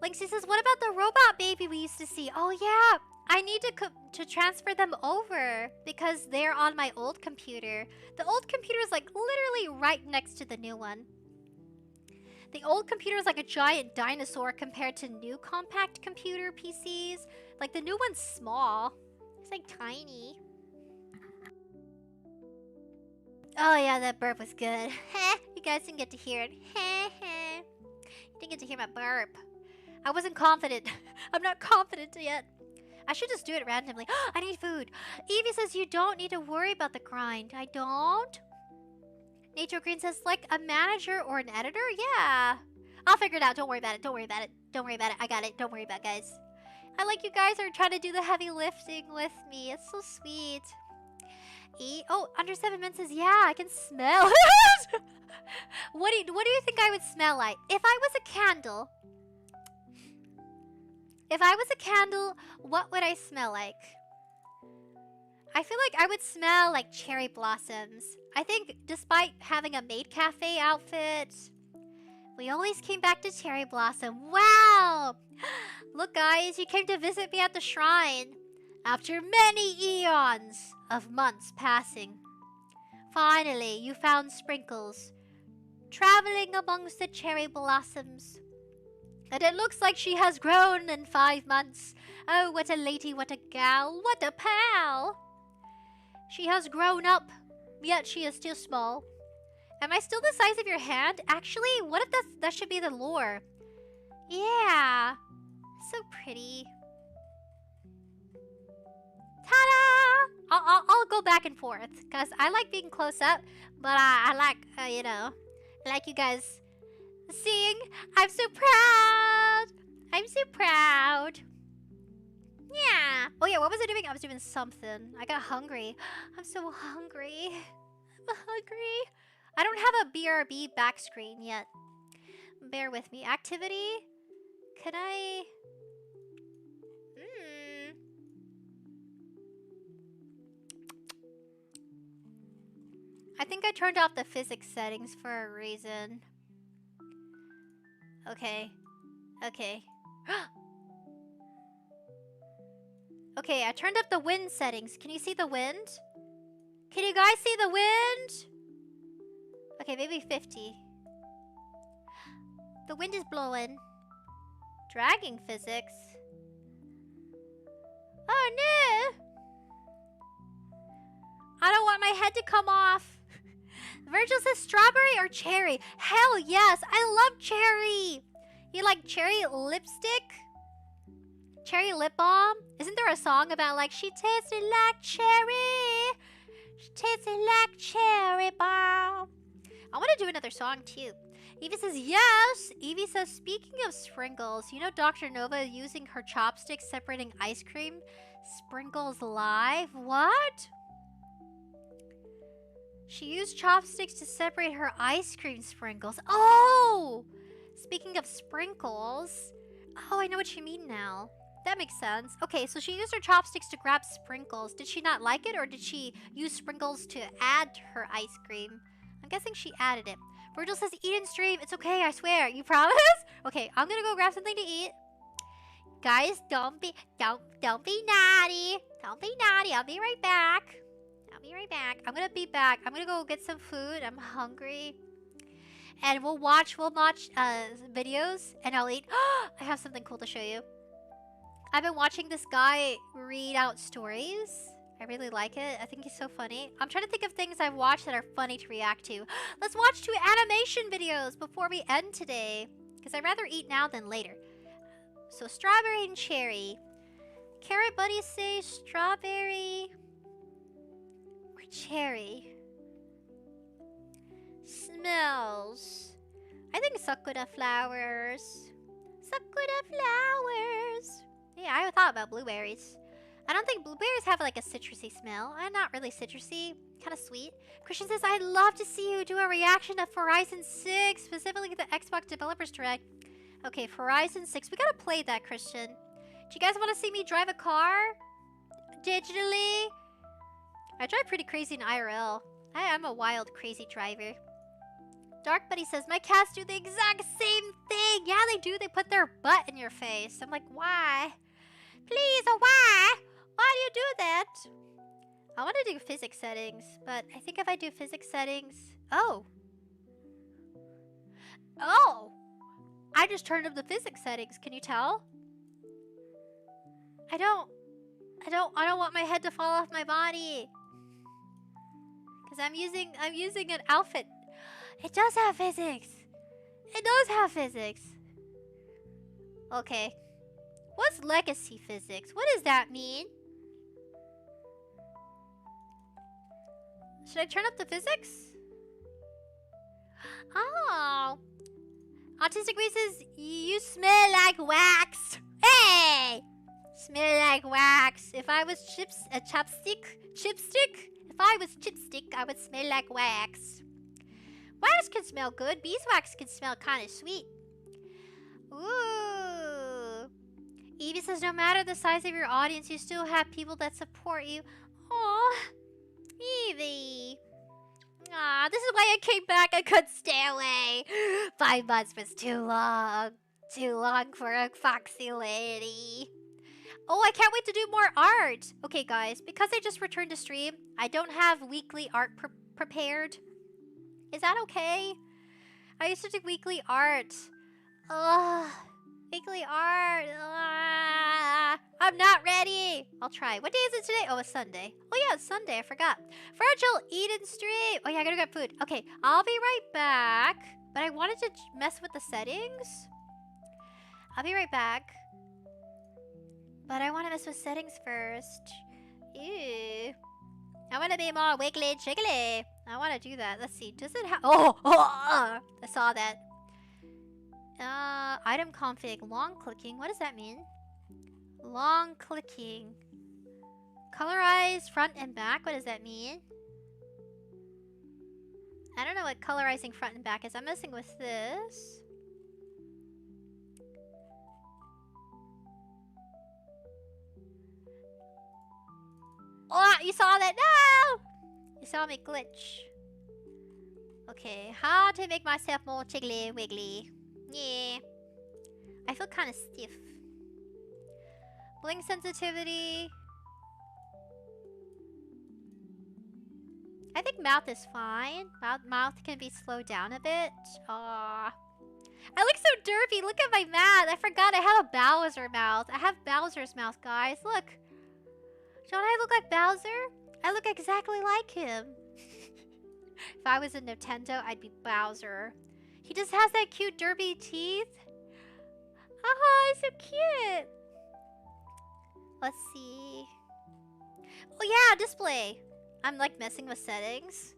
Lynxie says, what about the robot baby we used to see? Oh yeah, I need to transfer them over because they're on my old computer. The old computer is like literally right next to the new one. The old computer is like a giant dinosaur compared to new compact computer PCs. Like the new one's small. It's like tiny. Oh yeah, that burp was good. You guys didn't get to hear it. You didn't get to hear my burp. I wasn't confident. I'm not confident yet. I should just do it randomly. I need food. Evie says you don't need to worry about the grind. I don't? Nature Green says, like a manager or an editor? Yeah. I'll figure it out. Don't worry about it. Don't worry about it. Don't worry about it. I got it. Don't worry about it, guys. I like you guys are trying to do the heavy lifting with me. It's so sweet. Oh, Under 7 Men says, yeah, I can smell it. What do you think I would smell like? If I was a candle... If I was a candle, what would I smell like? I feel like I would smell like cherry blossoms. I think despite having a maid cafe outfit, We always came back to Cherry Blossom. Wow! Look, guys, you came to visit me at the shrine. After many eons of months passing, finally you found Sprinkles, traveling amongst the cherry blossoms. And it looks like she has grown in 5 months. Oh, what a lady, what a gal, what a pal! She has grown up, yet she is still small. Am I still the size of your hand? Actually, what if that should be the lore? Yeah, so pretty. Ta-da! I'll go back and forth, because I like being close up, but I like, you know, I like you guys seeing. I'm so proud! I'm so proud. Yeah. Oh yeah, what was I doing? I was doing something. I got hungry. I'm so hungry. I'm hungry. I don't have a BRB back screen yet. Bear with me. Activity? Can I... I think I turned off the physics settings for a reason. Okay. Okay. Okay, I turned up the wind settings. Can you see the wind? Can you guys see the wind? Okay, maybe 50. The wind is blowing. Dragging physics. Oh no! I don't want my head to come off. Virgil says strawberry or cherry? Hell yes, I love cherry. You like cherry lipstick? Cherry lip balm? Isn't there a song about like, she tasted like cherry? She tasted like cherry balm. I want to do another song too. Evie says yes. Evie says, speaking of sprinkles, you know Dr. Nova using her chopsticks separating ice cream sprinkles live? What? She used chopsticks to separate her ice cream sprinkles. Oh! Speaking of sprinkles. Oh, I know what you mean now. That makes sense. Okay, so she used her chopsticks to grab sprinkles. Did she not like it, or did she use sprinkles to add to her ice cream? I'm guessing she added it. Virgil says, eat and stream. It's okay, I swear. You promise? Okay, I'm gonna go grab something to eat. Guys, don't be naughty. Don't be naughty. I'll be right back. I'll be right back. I'm gonna be back. I'm gonna go get some food. I'm hungry. And we'll watch videos, and I'll eat. I have something cool to show you. I've been watching this guy read out stories. I really like it. I think he's so funny. I'm trying to think of things I've watched that are funny to react to. Let's watch 2 animation videos before we end today, because I'd rather eat now than later. So strawberry and cherry. Carrot buddies say strawberry or cherry. Smells. I think sakura flowers. Sakura flowers. Yeah, I thought about blueberries. I don't think blueberries have like a citrusy smell. I'm not really citrusy. Kind of sweet. Christian says, I'd love to see you do a reaction to Horizon 6, specifically the Xbox Developers Direct. Okay, Horizon 6. We gotta play that, Christian. Do you guys want to see me drive a car? Digitally? I drive pretty crazy in IRL. I'm a wild, crazy driver. Dark Buddy says, my cats do the exact same thing. Yeah, they do. They put their butt in your face. I'm like, why? Please, why? Why do you do that? I want to do physics settings, but I think if I do physics settings... Oh! I just turned up the physics settings. Can you tell? I don't want my head to fall off my body. Because I'm using an outfit. It does have physics. It does have physics. Okay. What's legacy physics? What does that mean? Should I turn up the physics? Oh. Autistic Way says, you smell like wax. Hey! Smell like wax. If I was chipstick, if I was chipstick, I would smell like wax. Wax can smell good. Beeswax can smell kind of sweet. Ooh. Evie says, no matter the size of your audience, you still have people that support you. Aw. Evie. Ah, this is why I came back. I couldn't stay away. 5 months was too long. Too long for a foxy lady. Oh, I can't wait to do more art. Okay, guys, because I just returned to stream, I don't have weekly art prepared. Is that okay? I used to do weekly art. Ugh. Weekly art. Ugh. I'm not ready. I'll try. What day is it today? Oh, it's Sunday. Oh, yeah, it's Sunday. I forgot. Fragile Eden stream. Oh, yeah, I gotta get food. Okay, I'll be right back. But I wanted to mess with the settings. I'll be right back. But I want to mess with settings first. Ew. I want to be more wiggly jiggly. I want to do that. Let's see. Does it have... Oh! I saw that. Item config. Long clicking. What does that mean? Long clicking. Colorize front and back. What does that mean? I don't know what colorizing front and back is. I'm messing with this. Oh, you saw that? No! You saw me glitch. Okay, how to make myself more jiggly wiggly. Yeah. I feel kind of stiff. Blink sensitivity. I think mouth is fine. Mouth can be slowed down a bit. Aww. I look so derpy. Look at my mouth. I forgot I have a Bowser mouth. I have Bowser's mouth, guys. Look. Don't I look like Bowser? I look exactly like him. If I was a Nintendo, I'd be Bowser. He just has that cute derpy teeth. Oh, he's so cute. Let's see. Oh yeah, display. I'm like messing with settings.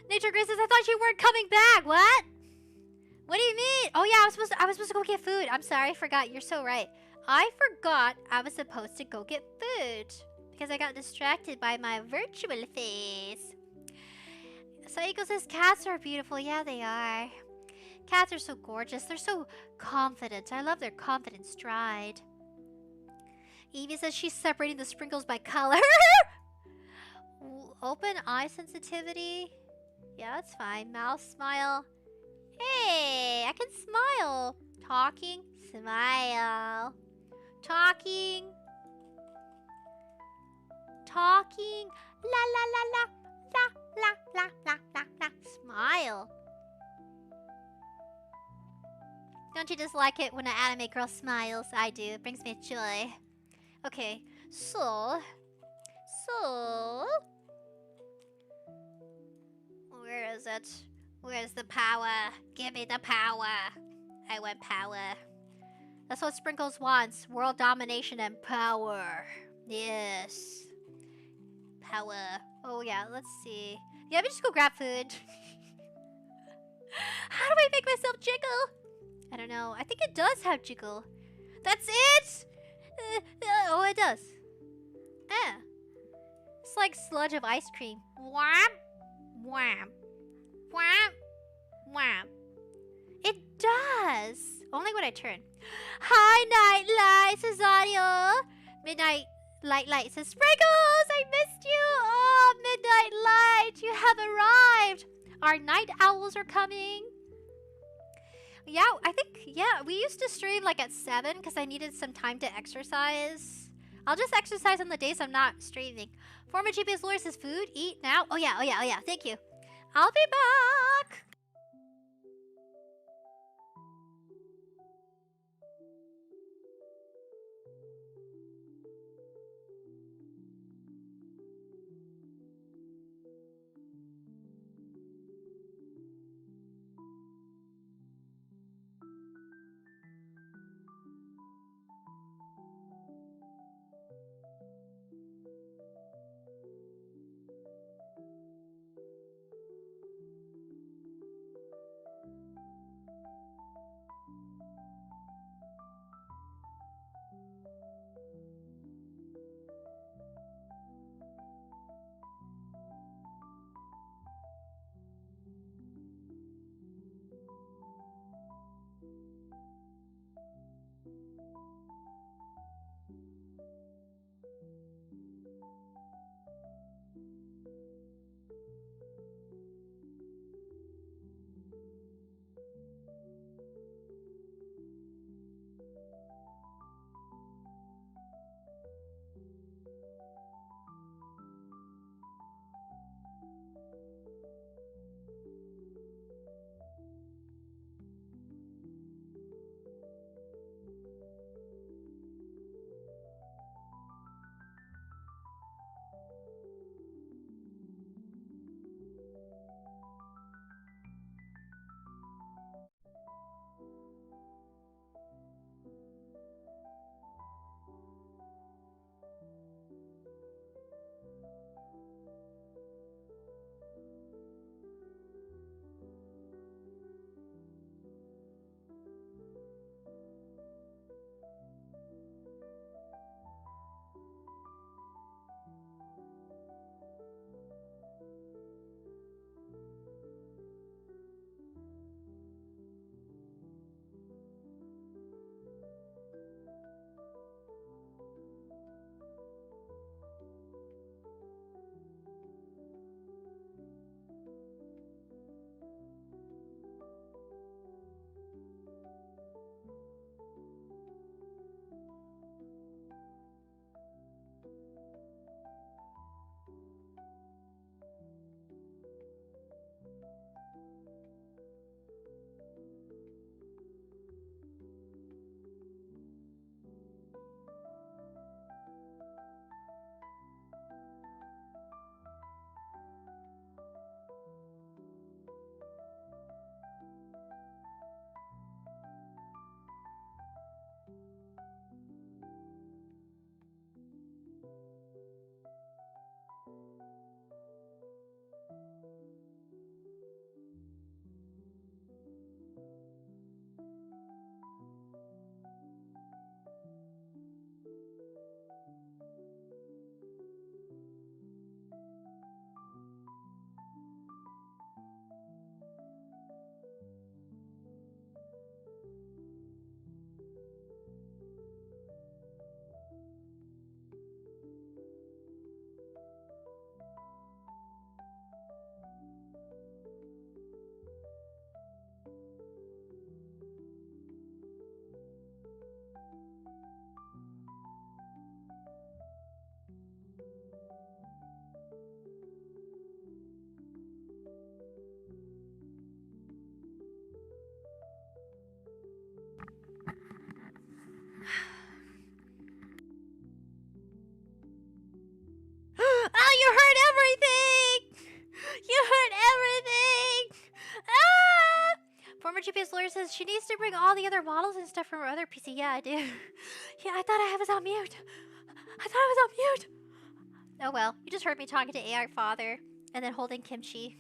Nature Grace says, I thought you weren't coming back. What? What do you mean? Oh yeah, I was supposed to go get food. I'm sorry, I forgot. You're so right. I forgot I was supposed to go get food because I got distracted by my virtual face. Saiko says cats are beautiful. Yeah, they are. Cats are so gorgeous. They're so confident. I love their confident stride. Evie says she's separating the sprinkles by color. Open eye sensitivity. Yeah, that's fine. Mouth smile. Hey, I can smile. Talking. Smile. Talking. Talking. La la la la. La la la la la la. Smile. Don't you just like it when an anime girl smiles? I do. It brings me joy. Okay, so... Where is it? Where's the power? Give me the power. I want power. That's what Sprinkles wants. World domination and power. Yes. Power. Oh yeah, let's see. Yeah, let me just go grab food. How do I make myself jiggle? I don't know. I think it does have jiggle. That's it! Oh, it does. It's like sludge of ice cream. Wham! Wham! Wham! Wham! It does! Only when I turn. Hi, Nightlight, says Audio. Midnight Light says, Sprinkles, I missed you! Oh, Midnight Light, you have arrived! Our night owls are coming. Yeah, I think, yeah, we used to stream like at 7 because I needed some time to exercise. I'll just exercise on the days I'm not streaming. Former GPS lawyer says, food, eat now. Oh yeah, thank you. I'll be back. GPS lawyer says she needs to bring all the other models and stuff from her other PC. Yeah, I do. Yeah, I thought I was on mute. I thought I was on mute. Oh well, you just heard me talking to AI father and then holding kimchi.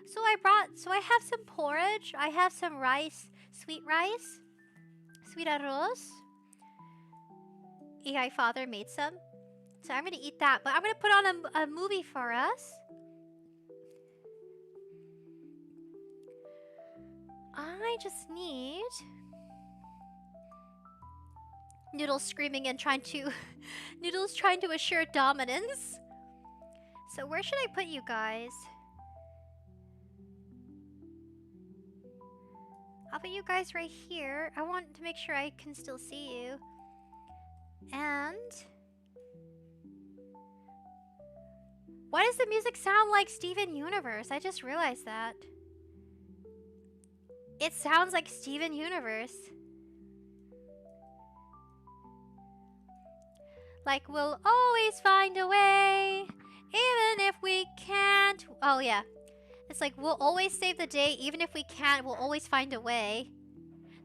So I have some porridge. I have some rice, sweet arroz. AI father made some. So I'm gonna eat that, but I'm gonna put on a movie for us. I just need Noodles screaming and trying to Noodles trying to assure dominance. So where should I put you guys? I'll put you guys right here. I want to make sure I can still see you. And why does the music sound like Steven Universe? I just realized that. It sounds like Steven Universe. Like, we'll always find a way, even if we can't. Oh, yeah. It's like, we'll always save the day, even if we can't, we'll always find a way.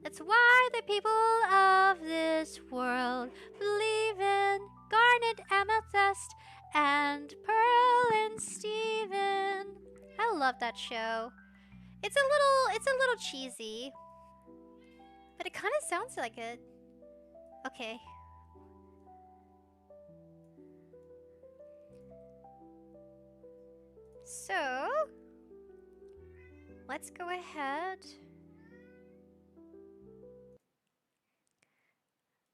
That's why the people of this world believe in garnet, amethyst, and pearl and Steven. I love that show. It's a little cheesy, but it kind of sounds like it. Okay. So, let's go ahead.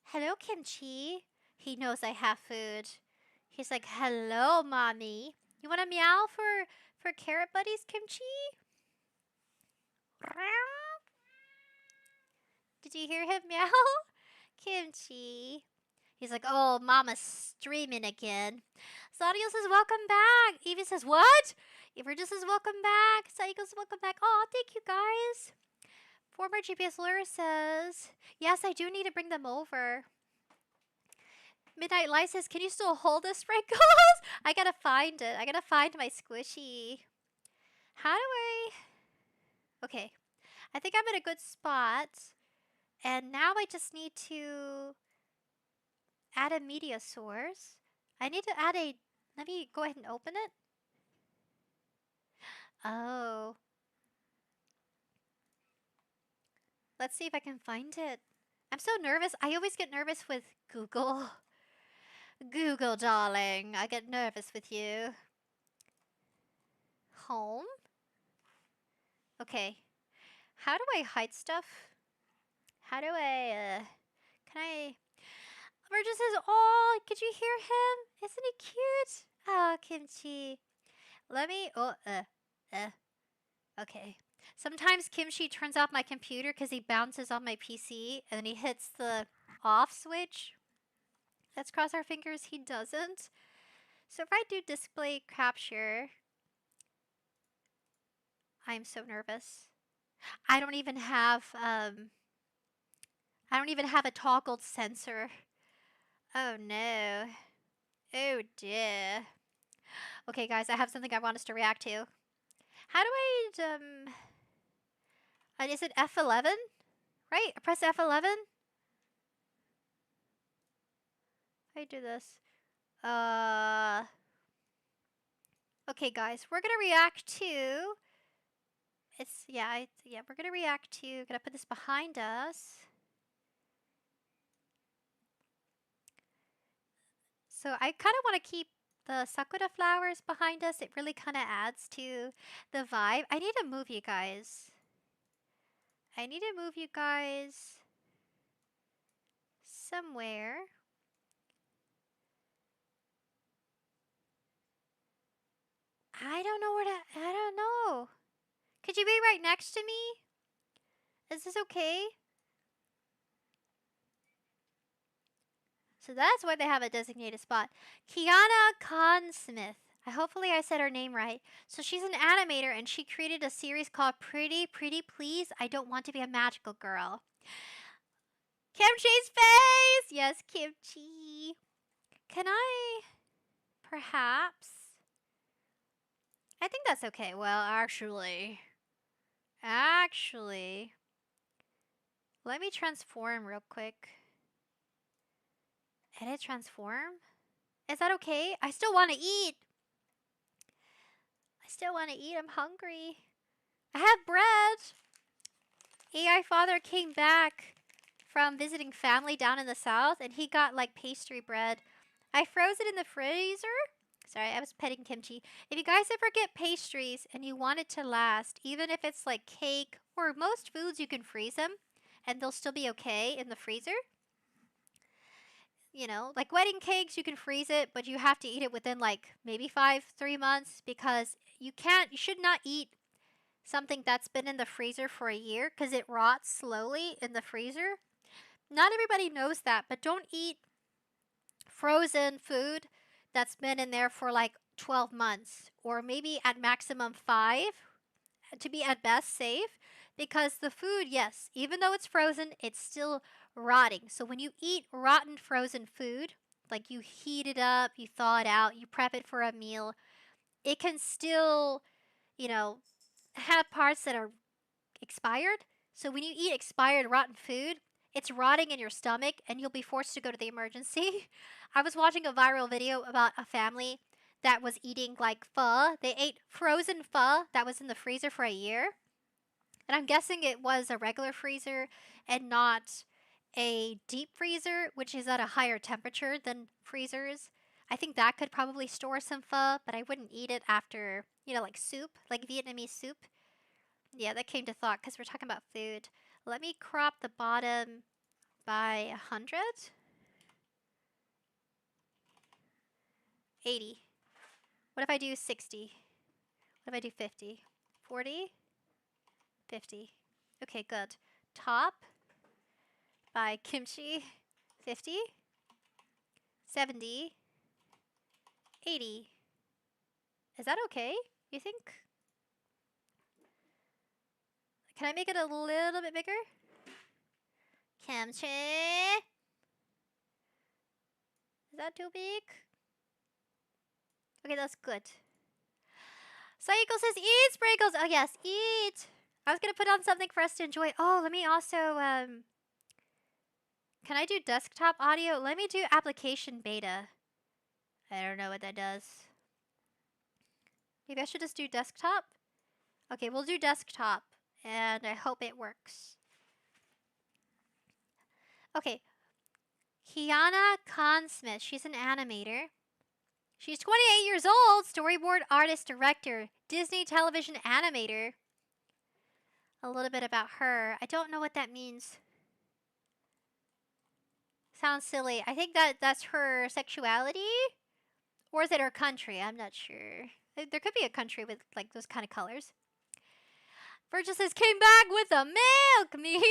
Hello, Kimchi. He knows I have food. He's like, hello, mommy. You want to meow for carrot buddies, Kimchi? Did you hear him meow? Kimchi. He's like, oh, mama's streaming again. Sadio says, welcome back. Evie says, what? Evergis says, welcome back. Saiko says, welcome back. Oh, thank you, guys. Former GPS lawyer says, yes, I do need to bring them over. Midnight Light says, can you still hold the sprinkles? I gotta find it. I gotta find my squishy. How do I... Okay. I think I'm in a good spot. And now I just need to add a media source. I need to add a... Let me go ahead and open it. Oh. Let's see if I can find it. I'm so nervous. I always get nervous with Google. Google, darling. I get nervous with you. Home? Okay. How do I hide stuff? How do I, can I... Virgin says, oh, could you hear him? Isn't he cute? Oh, Kimchi. Let me, okay. Sometimes Kimchi turns off my computer because he bounces on my PC and then he hits the off switch. Let's cross our fingers he doesn't. So if I do display capture, I'm so nervous. I don't even have a toggled sensor. Oh no. Oh dear. Okay guys, I have something I want us to react to. How do I is it F11? Right? I press F11? How do you do this? Okay guys, we're gonna react to we're gonna react to, gonna put this behind us. So I kind of want to keep the sakura flowers behind us. It really kind of adds to the vibe. I need to move you guys. Somewhere. I don't know where to, I don't know. Could you be right next to me? Is this okay? So that's why they have a designated spot. Kiana Kahn-Smith. Hopefully I said her name right. So she's an animator and she created a series called Pretty Pretty Please. I Don't Want to Be a Magical Girl. Kimchi's face! Yes, Kimchi. Can I perhaps? I think that's okay. Well, actually, Actually, let me transform real quick. Edit transform? Is that okay? I still want to eat. I still want to eat. I'm hungry. I have bread. AI father came back from visiting family down in the south, and he got like pastry bread. I froze it in the freezer. Sorry, I was petting kimchi. If you guys ever get pastries and you want it to last, even if it's like cake or most foods, you can freeze them and they'll still be okay in the freezer. You know, like wedding cakes, you can freeze it, but you have to eat it within like maybe 3 months, because you should not eat something that's been in the freezer for a year because it rots slowly in the freezer. Not everybody knows that, but don't eat frozen food that's been in there for like 12 months or maybe at maximum 5 to be at best safe, because the food, yes, even though it's frozen, it's still rotting. So when you eat rotten frozen food, like you heat it up, you thaw it out, you prep it for a meal, it can still, you know, have parts that are expired. So when you eat expired rotten food, it's rotting in your stomach and you'll be forced to go to the emergency. I was watching a viral video about a family that was eating like pho. They ate frozen pho that was in the freezer for a year. And I'm guessing it was a regular freezer and not a deep freezer, which is at a higher temperature than freezers. I think that could probably store some pho, but I wouldn't eat it after, you know, like soup, like Vietnamese soup. Yeah, that came to thought because we're talking about food. Let me crop the bottom by 100. 80. What if I do 60? What if I do 50? 40? 50. Okay, good. Top by kimchi. 50. 70. 80. Is that okay, you think? Can I make it a little bit bigger? Kimchi. Is that too big? Okay, that's good. Saiko says, eat sprinkles. Oh, yes, eat. I was going to put on something for us to enjoy. Oh, let me also, can I do desktop audio? Let me do application beta. I don't know what that does. Maybe I should just do desktop? Okay, we'll do desktop, and I hope it works. Okay. Kiana Kahn-Smith. She's an animator. She's 28 years old, storyboard artist, director, Disney television animator. A little bit about her. I don't know what that means. Sounds silly. I think that's her sexuality? Or is it her country? I'm not sure. There could be a country with like those kind of colors. Virgil says, came back with the milk, me.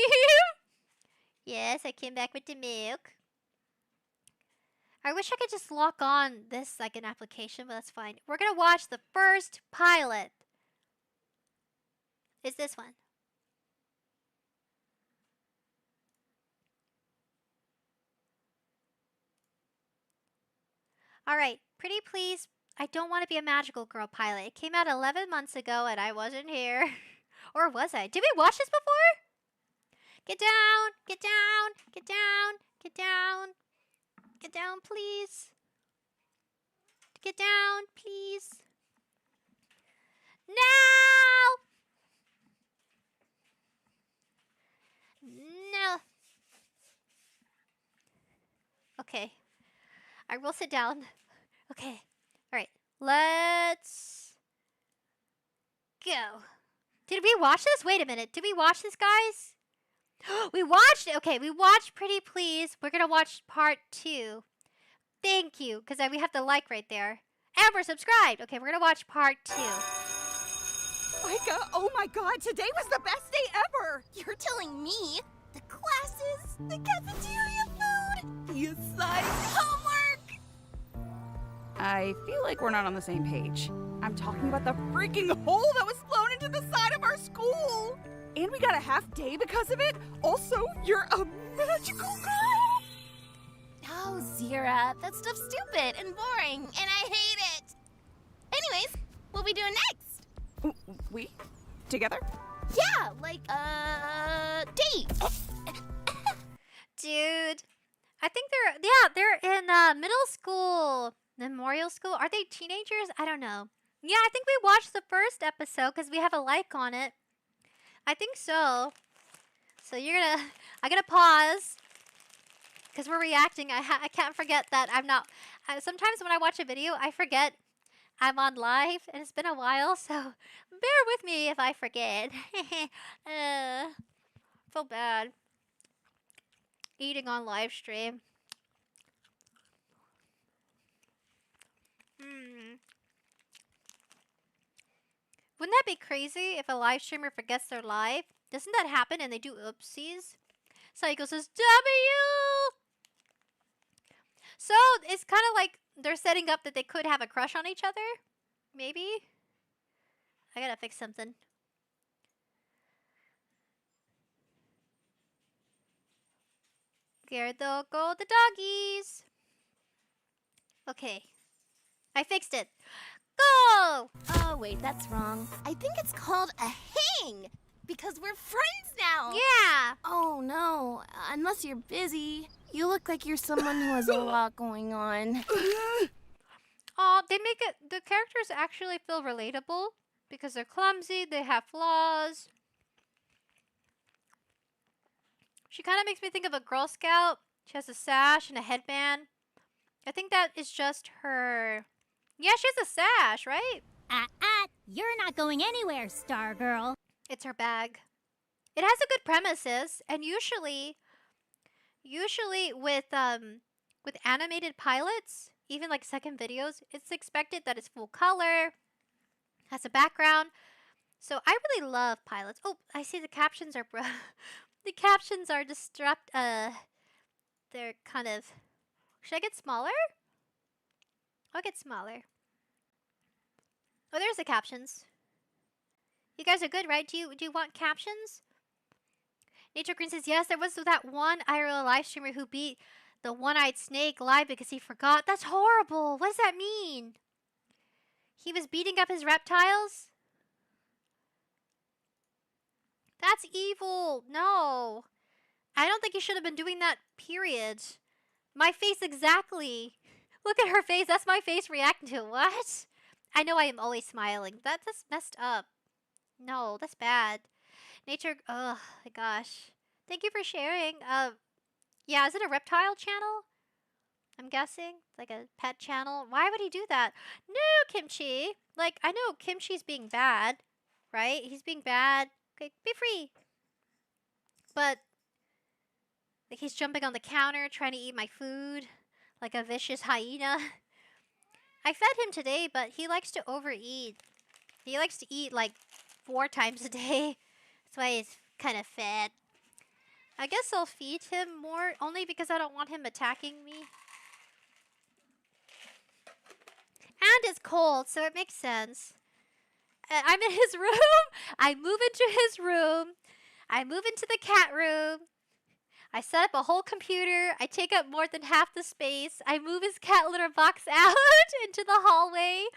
Yes, I came back with the milk. I wish I could just lock on this like an application, but that's fine. We're going to watch the first pilot. Is this one. Alright, pretty please. I don't want to be a magical girl pilot. It came out 11 months ago and I wasn't here. Or was I? Did we watch this before? Get down, get down, get down, get down. Get down, please. Get down, please. Now! No. Okay. I will sit down. Okay. Alright. Let's go. Did we watch this? Wait a minute. Did we watch this, guys? We watched it. Okay, we watched Pretty Please. We're going to watch part 2. Thank you, because we have the like right there. And we're subscribed. Okay, we're going to watch part 2. Micah, oh my god, today was the best day ever! You're telling me? The classes, the cafeteria food, The assignments. homework! I feel like we're not on the same page. I'm talking about the freaking hole that was blown into the side of our school! And we got a half day because of it? Also, you're a magical girl! Oh, Zira, that stuff's stupid and boring, and I hate it! Anyways, what are we doing next? We? Together? Yeah, like, date. Dude. I think they're in middle school, memorial school. Are they teenagers? I don't know. Yeah, I think we watched the first episode because we have a like on it. I think so. So I'm gonna pause because we're reacting. I can't forget that I'm not. Sometimes when I watch a video, I forget I'm on live, and it's been a while. So bear with me if I forget. Feel bad eating on live stream. Wouldn't that be crazy if a live streamer forgets their live? Doesn't that happen and they do oopsies? Psycho says, W! So, it's kind of like they're setting up that they could have a crush on each other? Maybe? I gotta fix something. Gerdo, go the doggies! Okay. I fixed it. Go! Oh, wait, that's wrong. I think it's called a hang, because we're friends now. Yeah! Oh, no. Unless you're busy. You look like you're someone who has a lot going on. Aw, they make it... The characters actually feel relatable because they're clumsy, they have flaws. She kind of makes me think of a Girl Scout. She has a sash and a headband. I think that is just her... Yeah, she has a sash, right? You're not going anywhere, Star Girl. It's her bag. It has a good premises, and usually with animated pilots, even like second videos, it's expected that it's full color, has a background. So I really love pilots. Oh, I see the captions are the captions are they're kind of... Should I get smaller? I'll get smaller. Oh, there's the captions. You guys are good, right? Do you want captions? Nature Green says, yes, there was that one IRL live streamer who beat the one-eyed snake live because he forgot. That's horrible. What does that mean? He was beating up his reptiles? That's evil. No. I don't think he should have been doing that, period. My face exactly. Look at her face. That's my face reacting to it. What? I know I am always smiling. That's just messed up. No, that's bad. Nature... Oh, my gosh. Thank you for sharing. Yeah, is it a reptile channel? I'm guessing. Like a pet channel. Why would he do that? No, Kimchi. Like, I know Kimchi's being bad. Right? He's being bad. Okay, be free. But... like, he's jumping on the counter, trying to eat my food. Like a vicious hyena. I fed him today, but he likes to overeat. He likes to eat like 4 times a day. That's why he's kind of fat. I guess I'll feed him more, only because I don't want him attacking me. And it's cold, so it makes sense. I'm in his room. I move into his room. I move into the cat room. I set up a whole computer. I take up more than half the space. I move his cat litter box out into the hallway.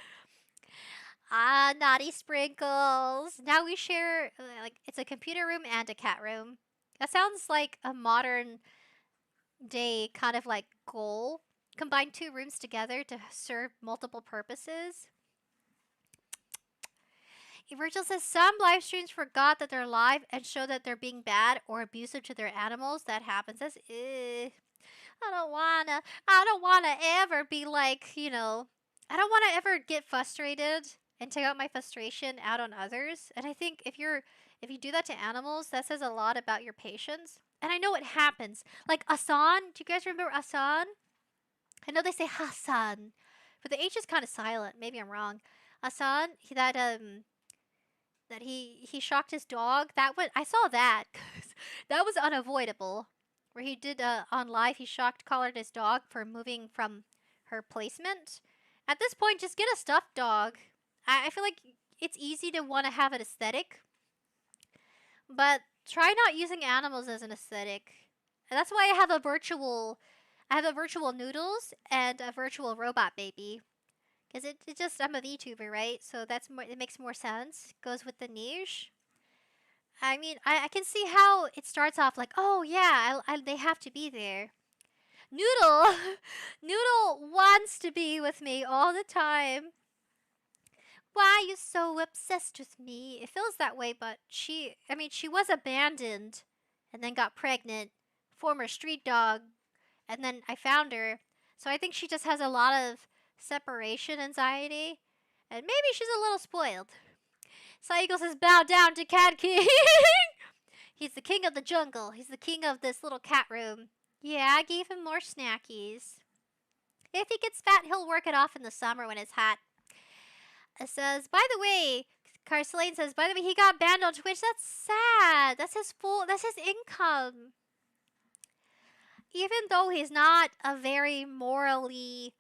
Ah, naughty Sprinkles. Now we share, like, it's a computer room and a cat room. That sounds like a modern day kind of like goal. Combine 2 rooms together to serve multiple purposes. Virgil says some live streams forgot that they're live and show that they're being bad or abusive to their animals. That happens. That's I don't wanna ever be like, you know, I don't wanna ever get frustrated and take out my frustration out on others. And I think if you do that to animals, that says a lot about your patience. And I know it happens. Like Asan, do you guys remember Asan? I know they say Hassan, but the H is kind of silent. Maybe I'm wrong. Asan, that he shocked his dog. I saw that. That was unavoidable. Where he did on live, he collared his dog for moving from her placement. At this point, just get a stuffed dog. I feel like it's easy to want to have an aesthetic, but try not using animals as an aesthetic. And that's why I have a virtual Noodles and a virtual robot baby. Because I'm a VTuber, right? So it makes more sense. Goes with the niche. I mean, I can see how it starts off like, oh yeah, they have to be there. Noodle, Noodle wants to be with me all the time. Why are you so obsessed with me? It feels that way, but she was abandoned and then got pregnant, former street dog, and then I found her. So I think she just has a lot of separation anxiety, and maybe she's a little spoiled. 𝑠AIGO says, bow down to Cat King. He's the king of the jungle. He's the king of this little cat room. Yeah, I gave him more snackies. If he gets fat, he'll work it off in the summer when it's hot. It says, by the way, Carslane says, by the way, he got banned on Twitch. That's sad. That's his income. Even though he's not a very morally,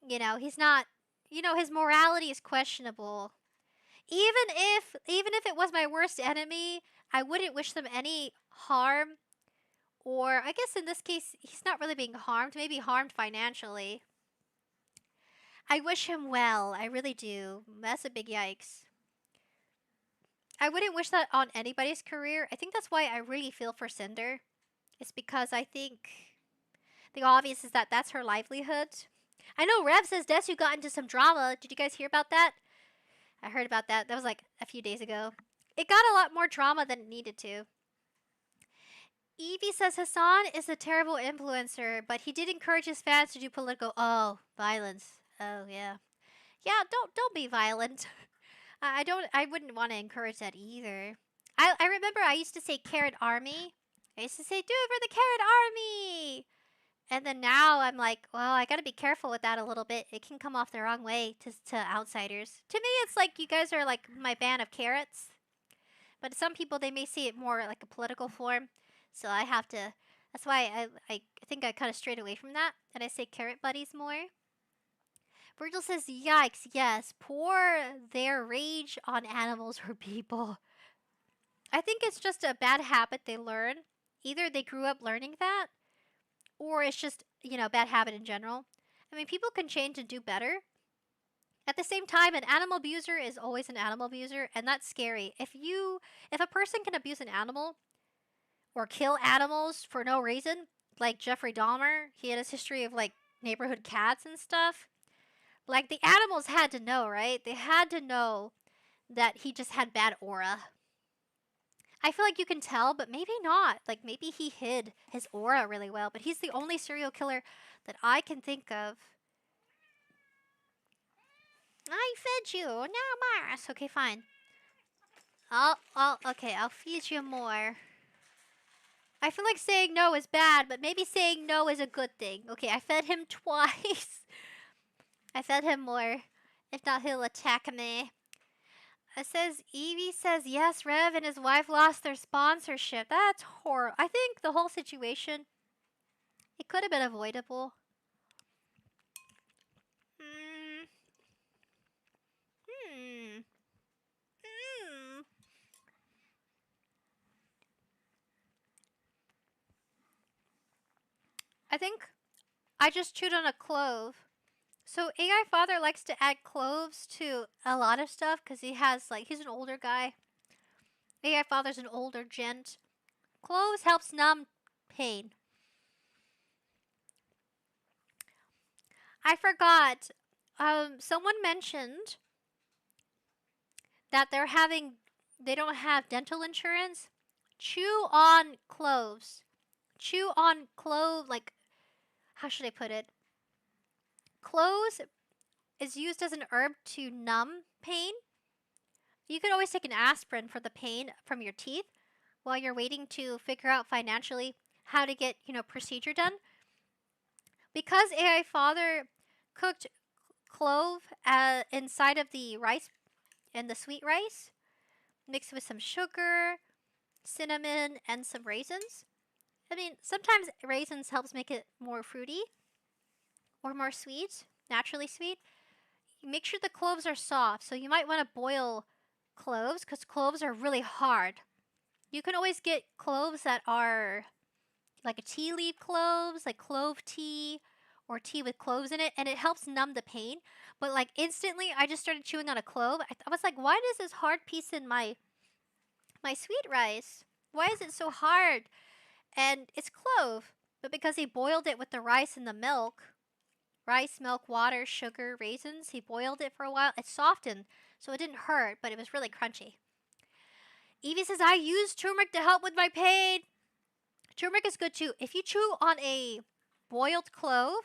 he's not, his morality is questionable. Even if it was my worst enemy, I wouldn't wish them any harm. Or I guess in this case, he's not really being harmed, maybe harmed financially. I wish him well. I really do. That's a big yikes. I wouldn't wish that on anybody's career. I think that's why I really feel for Cinder. It's because I think the obvious is that that's her livelihood. I know Rev says Desu got into some drama. Did you guys hear about that? I heard about that. That was like a few days ago. It got a lot more drama than it needed to. Evie says Hassan is a terrible influencer, but he did encourage his fans to do political violence. Oh yeah. Yeah, don't be violent. I wouldn't want to encourage that either. I remember I used to say carrot army. I used to say do it for the carrot army. And then now I'm like, well, I gotta be careful with that a little bit. It can come off the wrong way to outsiders. To me, it's like you guys are like my band of carrots. But some people, they may see it more like a political form. So I have to, that's why I think I kind of strayed away from that. And I say carrot buddies more. Virgil says, yikes, yes, pour their rage on animals or people. I think it's just a bad habit they learn. Either they grew up learning that, or it's just, a bad habit in general. I mean, people can change and do better. At the same time, an animal abuser is always an animal abuser, and that's scary. If a person can abuse an animal, or kill animals for no reason, like Jeffrey Dahmer, he had his history of, like, neighborhood cats and stuff. Like, the animals had to know, right? They had to know that he just had bad aura. I feel like you can tell, but maybe not. Like, maybe he hid his aura really well, but he's the only serial killer that I can think of. I fed you. Now Mars. Okay, fine. Okay, I'll feed you more. I feel like saying no is bad, but maybe saying no is a good thing. Okay, I fed him twice. I fed him more. If not, he'll attack me. It says, Evie says, yes, Rev and his wife lost their sponsorship. That's horrible. I think the whole situation, it could have been avoidable. I think I just chewed on a clove. So AI father likes to add cloves to a lot of stuff because he has, like, he's an older guy. AI father's an older gent. Cloves helps numb pain. I forgot. Someone mentioned that they don't have dental insurance. Chew on cloves. Chew on clove, like, how should I put it? Cloves is used as an herb to numb pain. You could always take an aspirin for the pain from your teeth while you're waiting to figure out financially how to get, procedure done. Because AI father cooked clove inside of the rice and the sweet rice, mixed with some sugar, cinnamon, and some raisins. I mean, sometimes raisins helps make it more fruity or more sweet, naturally sweet. Make sure the cloves are soft. So you might want to boil cloves because cloves are really hard. You can always get cloves that are like a tea leaf cloves, like clove tea or tea with cloves in it, and it helps numb the pain. But like instantly, I just started chewing on a clove. I was like, why does this hard piece in my My sweet rice. Why is it so hard? And it's clove, but because he boiled it with the rice and the milk, rice, milk, water, sugar, raisins, he boiled it for a while. It softened, so it didn't hurt, but it was really crunchy. Evie says, I use turmeric to help with my pain. Turmeric is good too. If you chew on a boiled clove,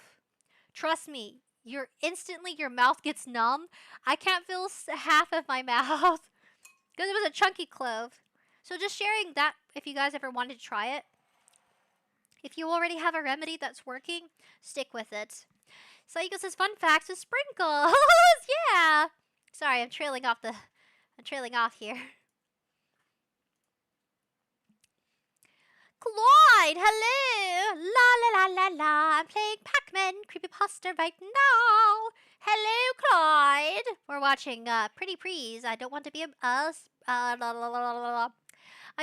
trust me, instantly your mouth gets numb. I can't feel half of my mouth because it was a chunky clove. So just sharing that if you guys ever wanted to try it. If you already have a remedy that's working, stick with it. Saiko says, fun facts with sprinkles. Yeah. Sorry, I'm trailing off here. Clyde, hello! La la la la la. I'm playing Pac-Man creepypasta right now. Hello, Clyde. We're watching Pretty Please. I don't want to be I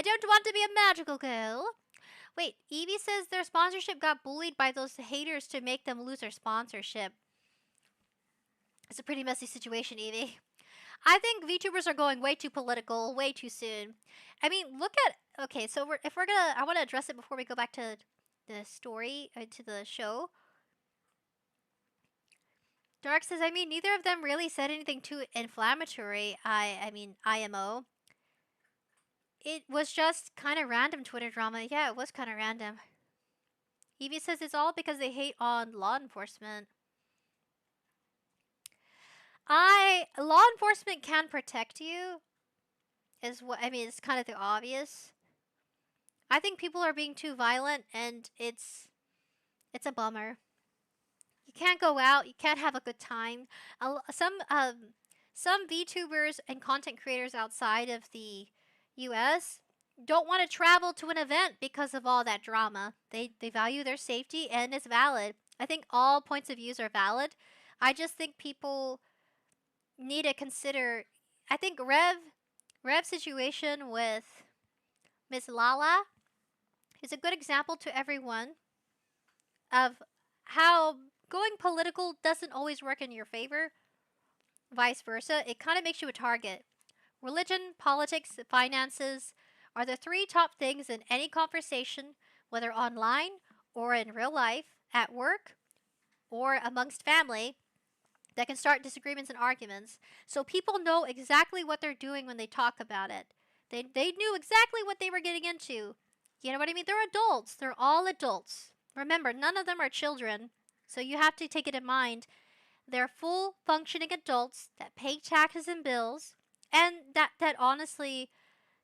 don't want to be a magical girl. Wait, Evie says their sponsorship got bullied by those haters to make them lose their sponsorship. It's a pretty messy situation, Evie. I think VTubers are going way too political, way too soon. I mean, look at... Okay, so I want to address it before we go back to the story, to the show. Dark says, I mean, neither of them really said anything too inflammatory. I mean, IMO. It was just kind of random Twitter drama. Yeah, it was kind of random. Evie says it's all because they hate on law enforcement. Law enforcement can protect you. It's kind of the obvious. I think people are being too violent, and it's a bummer. You can't go out. You can't have a good time. Some VTubers and content creators outside of the U.S. don't want to travel to an event because of all that drama. They value their safety, and it's valid. I think all points of views are valid. I just think people need to consider. I think Rev's situation with Miss Lala is a good example to everyone of how going political doesn't always work in your favor. Vice versa, it kind of makes you a target. Religion, politics, finances are the three top things in any conversation, whether online or in real life, at work, or amongst family, that can start disagreements and arguments. So people know exactly what they're doing when they talk about it. They knew exactly what they were getting into. You know what I mean? They're adults. They're all adults. Remember, none of them are children. So you have to take it in mind. They're full functioning adults that pay taxes and bills. And that honestly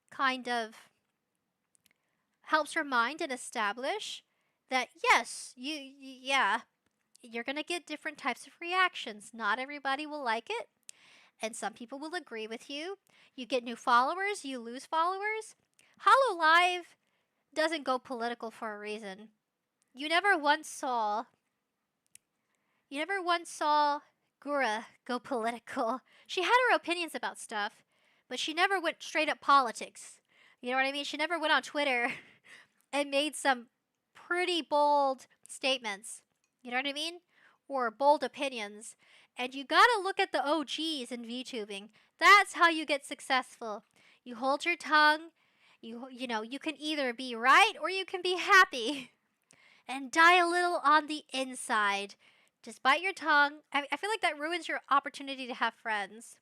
kind of helps remind and establish that, yes, you're going to get different types of reactions. Not everybody will like it. And some people will agree with you. You get new followers. You lose followers. HoloLive doesn't go political for a reason. You never once saw Gura go political. She had her opinions about stuff, but she never went straight up politics. You know what I mean? She never went on Twitter and made some pretty bold statements. You know what I mean? Or bold opinions. And you gotta look at the OGs in VTubing. That's how you get successful. You hold your tongue. You know, you can either be right or you can be happy. And die a little on the inside. Just bite your tongue. I feel like that ruins your opportunity to have friends.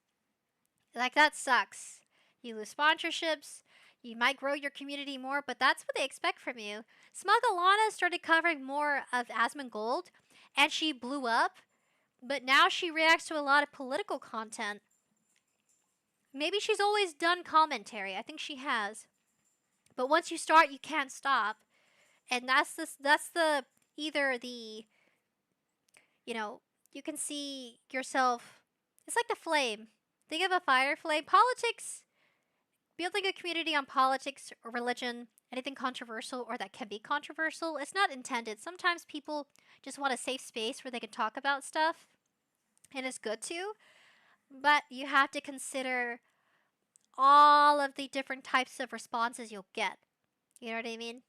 Like, that sucks. You lose sponsorships. You might grow your community more, but that's what they expect from you. Smug Alana started covering more of Asmongold, and she blew up. But now she reacts to a lot of political content. Maybe she's always done commentary. I think she has. But once you start, you can't stop. And you know, you can see yourself. It's like the flame. Think of a fire flame. Politics, building a community on politics or religion, anything controversial or that can be controversial, it's not intended. Sometimes people just want a safe space where they can talk about stuff. And it's good to. But you have to consider all of the different types of responses you'll get. You know what I mean?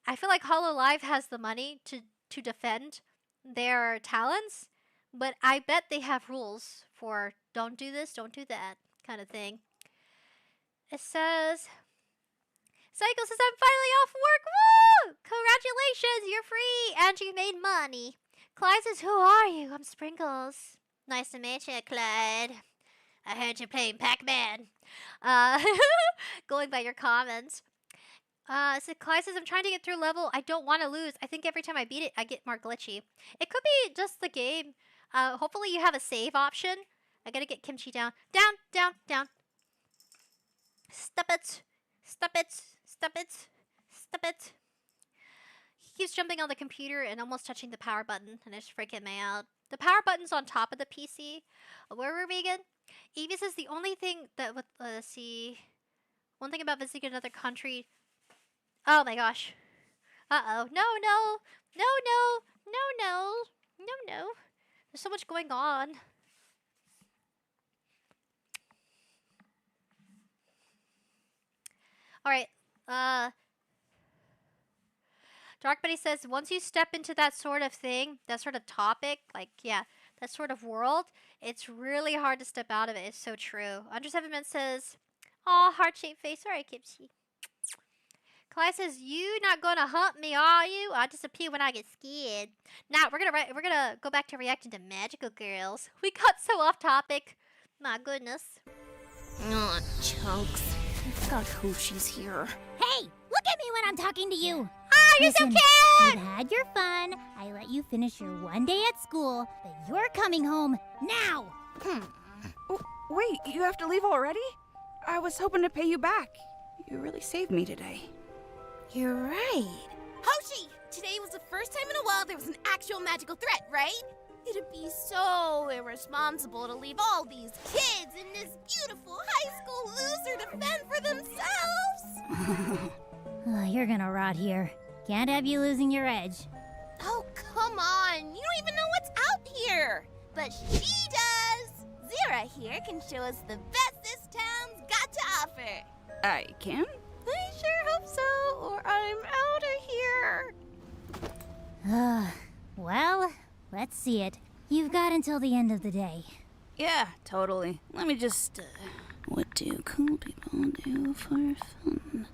I feel like HoloLive has the money to defend their talents, but I bet they have rules for don't do this, don't do that kind of thing. It says, Psycho says, I'm finally off work. Woo! Congratulations, you're free and you made money. Clyde says, who are you? I'm Sprinkles. Nice to meet you, Clyde. I heard you're playing Pac-Man. Going by your comments. So Clyde says, I'm trying to get through level. I don't want to lose. I think every time I beat it, I get more glitchy. It could be just the game. Hopefully you have a save option. I gotta get Kimchi down. Down, down, down. Stop it. Stop it. Stop it. Stop it. He keeps jumping on the computer and almost touching the power button, and it's freaking me out. The power button's on top of the PC. Where were we again? Evie says the only thing that would, let's see. One thing about visiting another country. Oh my gosh. Uh-oh. No, no. No, no. No, no. No, no. There's so much going on. Alright. Dark Buddy says, once you step into that sort of thing, that sort of topic, like, yeah, that sort of world, it's really hard to step out of it. It's so true. Under7 says, aw, heart-shaped face. Sorry, Kimchi. Clyde says, you not gonna hunt me, are you? I disappear when I get scared. Now, we're gonna go back to reacting to magical girls. We got so off topic. My goodness. Aw, Chunks. I forgot Hoshi's here. Hey, look at me when I'm talking to you. Ah, you're so Listen, cute! You had your fun. I let you finish your one day at school, but you're coming home now. Wait, you have to leave already? I was hoping to pay you back. You really saved me today. You're right. Hoshi! Today was the first time in a while there was an actual magical threat, right? It'd be so irresponsible to leave all these kids in this beautiful high school loser to fend for themselves! Oh, you're gonna rot here. Can't have you losing your edge. Oh, come on! You don't even know what's out here! But she does! Zira here can show us the best this town's got to offer! I can? I sure hope so, or I'm out of here! Well, let's see it. You've got until the end of the day. Yeah, totally. Let me just, what do cool people do for fun?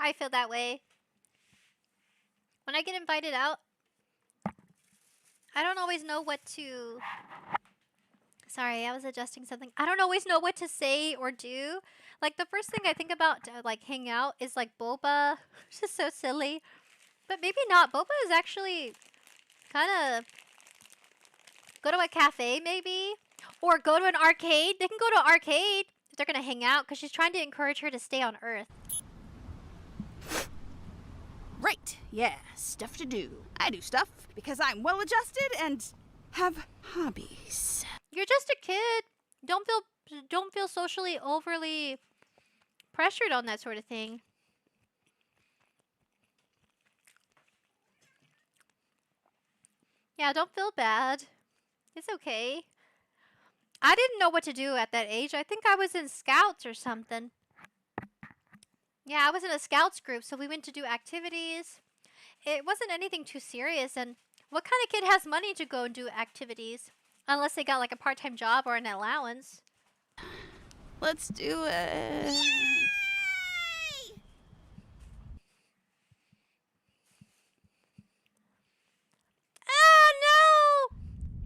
I feel that way. When I get invited out, I don't always know what to... Sorry, I was adjusting something. I don't always know what to say or do. Like, the first thing I think about to, like, hang out is, like, boba. It's just so silly. But maybe not. Boba is actually kind of... Go to a cafe, maybe? Or go to an arcade. They can go to an arcade if they're going to hang out, because she's trying to encourage her to stay on Earth. Right, yeah, stuff to do. I do stuff because I'm well-adjusted and have hobbies. You're just a kid. Don't feel socially overly pressured on that sort of thing. Yeah, don't feel bad. It's okay. I didn't know what to do at that age. I think I was in scouts or something. Yeah, I was in a scouts group, so we went to do activities. It wasn't anything too serious, and what kind of kid has money to go and do activities? Unless they got like a part-time job or an allowance. Let's do it. Yay! Oh,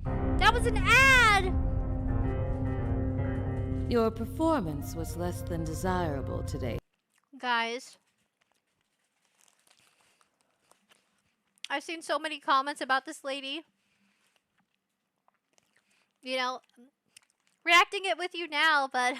no! That was an ad! Your performance was less than desirable today. Guys, I've seen so many comments about this lady. You know, reacting it with you now, but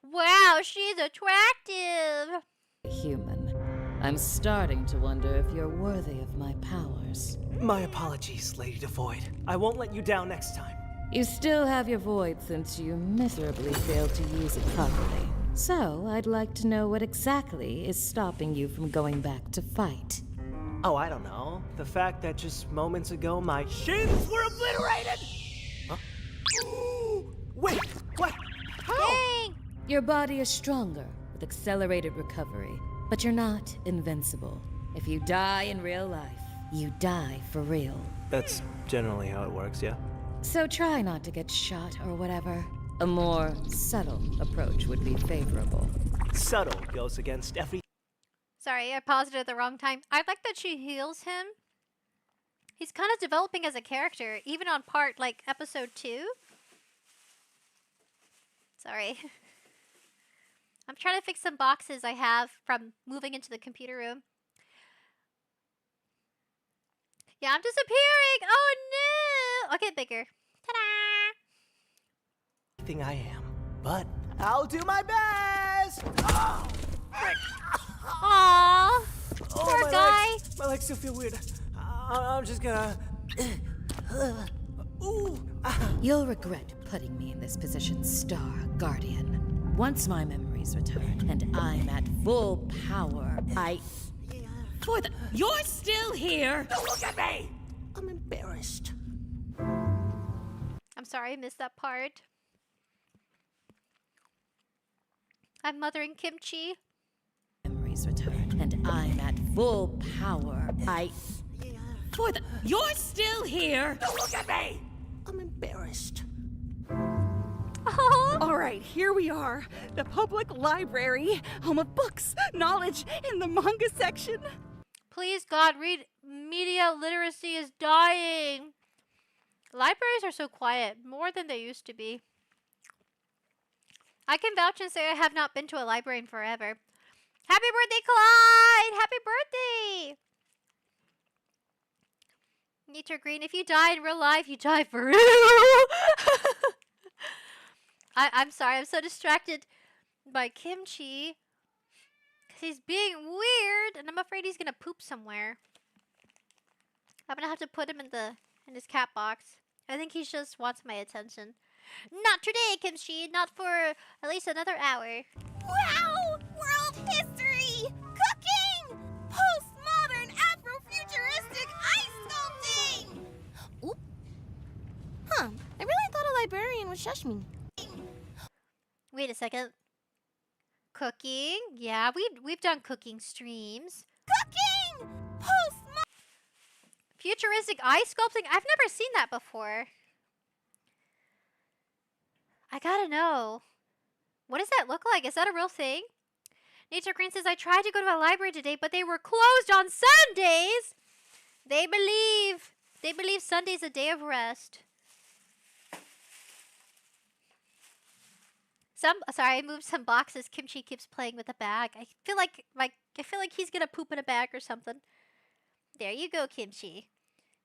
wow, she's attractive. Human, I'm starting to wonder if you're worthy of my powers. My apologies, Lady Devoid. I won't let you down next time. You still have your void since you miserably failed to use it properly. So, I'd like to know what exactly is stopping you from going back to fight. Oh, I don't know. The fact that just moments ago my shins were obliterated! Huh? Wait, what? How? Dang! Your body is stronger with accelerated recovery, but you're not invincible. If you die in real life, you die for real. That's generally how it works, yeah? So try not to get shot or whatever. A more subtle approach would be favorable. Subtle goes against every... Sorry, I paused it at the wrong time. I like that she heals him. He's kind of developing as a character, even on part, like, episode 2. Sorry. I'm trying to fix some boxes I have from moving into the computer room. Yeah, I'm disappearing! Oh no! I'll get bigger. Ta-da! Thing I am, but I'll do my best! Oh, frick. Aww! Poor my guy! My legs still feel weird. I'm just gonna... Ooh! You'll regret putting me in this position, Star Guardian. Once my memories return and I'm at full power, You're still here! Don't look at me! I'm embarrassed. I'm sorry I missed that part. I'm mothering kimchi. Memories return and I'm at full power, You're still here! Don't look at me! I'm embarrassed. All right, here we are. The public library, home of books, knowledge, in the manga section. Please, God, read. Media literacy is dying. Libraries are so quiet, more than they used to be. I can vouch and say I have not been to a library in forever. Happy birthday, Clyde! Happy birthday! Nature Green, if you die in real life, you die for real. I'm sorry, I'm so distracted by kimchi. Because he's being weird, and I'm afraid he's going to poop somewhere. I'm going to have to put him in his cat box. I think he just wants my attention. Not today, kimchi. Not for at least another hour. Wow! World history! Cooking! Postmodern Afrofuturistic ice sculpting! Oop. Huh. I really thought a librarian would shush me. Wait a second. Cooking? Yeah, we've done cooking streams. Cooking! Futuristic ice sculpting? I've never seen that before. I gotta know. What does that look like? Is that a real thing? Nature Green says, I tried to go to a library today, but they were closed on Sundays. They believe Sunday's a day of rest. Sorry, I moved some boxes. Kimchi keeps playing with a bag. I feel like he's gonna poop in a bag or something. There you go, Kimchi.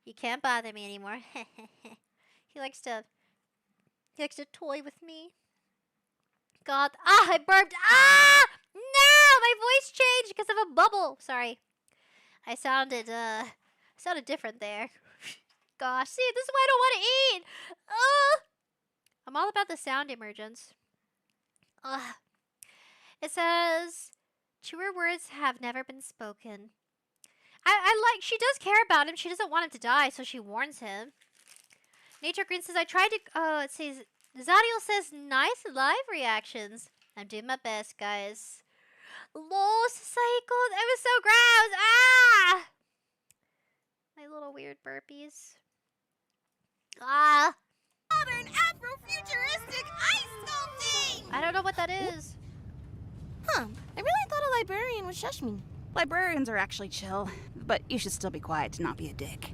You can't bother me anymore. He likes to toy with me. God, I burped. No, my voice changed because of a bubble. Sorry, I sounded different there. Gosh, see, this is why I don't want to eat. I'm all about the sound emergence. It says, truer words have never been spoken. She does care about him. She doesn't want him to die, so she warns him. Nature Green says, I tried to, it says, Zadiel says, nice live reactions. I'm doing my best, guys. Los cycles, it was so gross. My little weird burpees. Modern Afrofuturistic ice sculpting! I don't know what that is. Huh. I really thought a librarian would shush me. Librarians are actually chill, but you should still be quiet to not be a dick.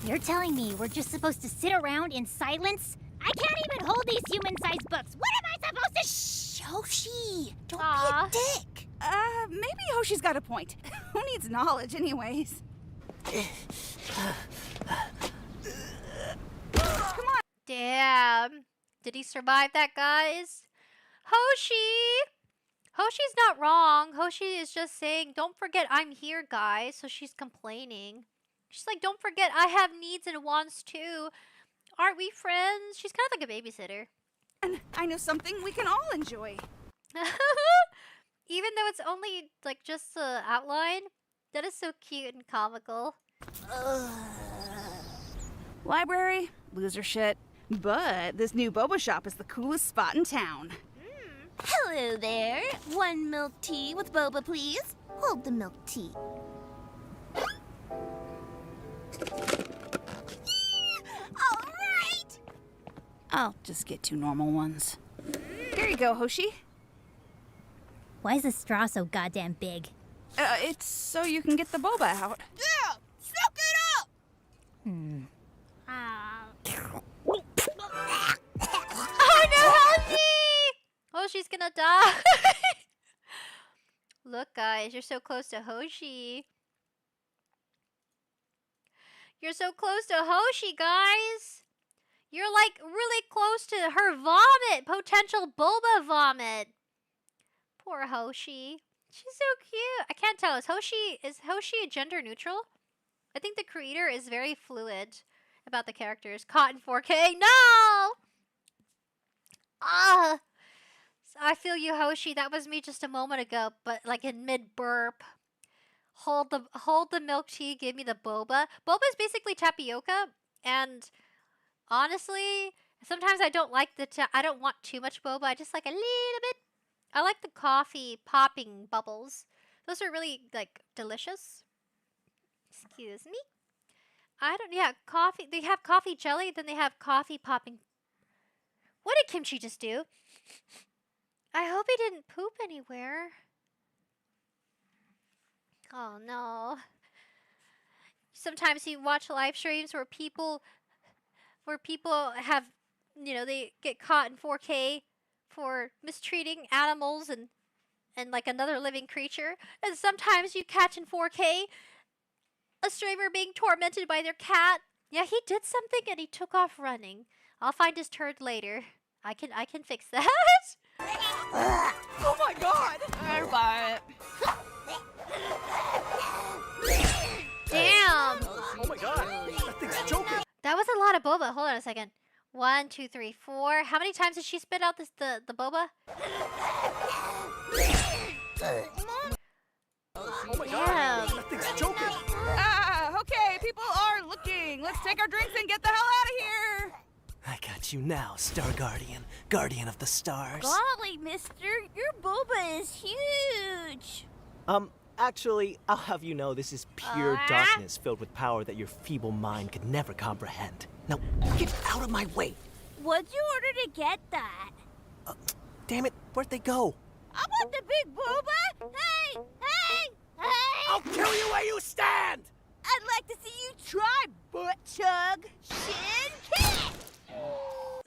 You're telling me we're just supposed to sit around in silence? I can't even hold these human-sized books. What am I supposed to... Shh, Hoshi! Don't Aw. be a dick! Maybe Hoshi's got a point. Who needs knowledge anyways? Come on! Damn. Did he survive that, guys? Hoshi! Hoshi's not wrong. Hoshi is just saying, don't forget I'm here, guys. So she's complaining. She's like, don't forget I have needs and wants too. Aren't we friends? She's kind of like a babysitter. And I know something we can all enjoy. Even though it's only like just the outline, that is so cute and comical. Library, loser shit. But this new boba shop is the coolest spot in town. Hello there. 1 milk tea with boba, please. Hold the milk tea. All right! I'll just get 2 normal ones. Here you go, Hoshi. Why is the straw so goddamn big? It's so you can get the boba out. Yeah! Suck it up! Oh no, Hoshi! Hoshi's gonna die. Look, guys, you're so close to Hoshi. You're so close to Hoshi, guys. You're like really close to her vomit, potential boba vomit. Poor Hoshi. She's so cute. I can't tell. Is Hoshi gender neutral? I think the creator is very fluid about the characters. Caught in 4K. No! Ah! I feel you, Hoshi. That was me just a moment ago, but like in mid burp. Hold the milk tea. Give me the boba. Boba is basically tapioca, and honestly, sometimes I don't like I don't want too much boba. I just like a little bit. I like the coffee popping bubbles. Those are really like delicious. Excuse me. Coffee. They have coffee jelly, then they have coffee popping. What did Kimchi just do? I hope he didn't poop anywhere. Oh no. Sometimes you watch live streams where people have, they get caught in 4K for mistreating animals and like another living creature. And sometimes you catch in 4K a streamer being tormented by their cat. Yeah, he did something and he took off running. I'll find his turd later. I can fix that. Oh my god! I buy it. Damn! Oh my god, that thing's joking. That was a lot of boba. Hold on a second. 1, 2, 3, 4. How many times did she spit out the boba? Oh my god, that thing's joking. Okay, people are looking. Let's take our drinks and get the hell out of here. I got you now, Star Guardian, Guardian of the Stars. Golly, mister, your boba is huge. Actually, I'll have you know this is pure darkness filled with power that your feeble mind could never comprehend. Now, get out of my way. What'd you order to get that? Damn it, where'd they go? I want the big boba. Hey, hey, hey. I'll kill you where you stand! I'd like to see you try, butt chug. Shin kick.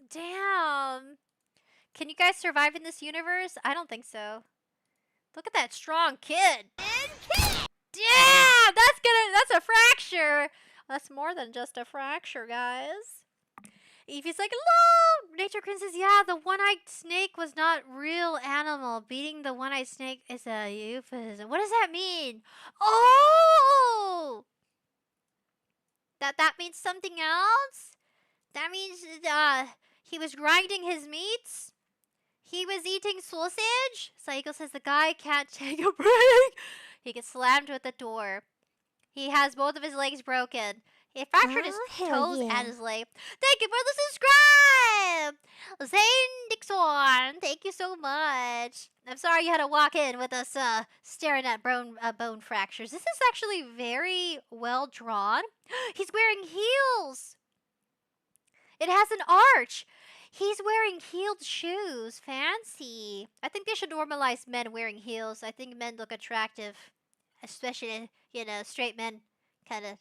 Damn. Can you guys survive in this universe? I don't think so. Look at that strong kid. Damn, that's a fracture. That's more than just a fracture, guys. Evie's like, hello. Nature Queen says, yeah, the one-eyed snake was not real animal. Beating the one-eyed snake is a euphemism. What does that mean? Oh! That means something else? That means he was grinding his meats? He was eating sausage? Saiko says the guy can't take a break. He gets slammed with the door. He has both of his legs broken. He fractured his toes and his leg. Thank you for the subscribe! 𝒍𝐸𝐴𝑗, thank you so much. I'm sorry you had to walk in with us staring at bone fractures. This is actually very well drawn. He's wearing heels. It has an arch. He's wearing heeled shoes. Fancy. I think they should normalize men wearing heels. I think men look attractive. Especially, straight men kind of,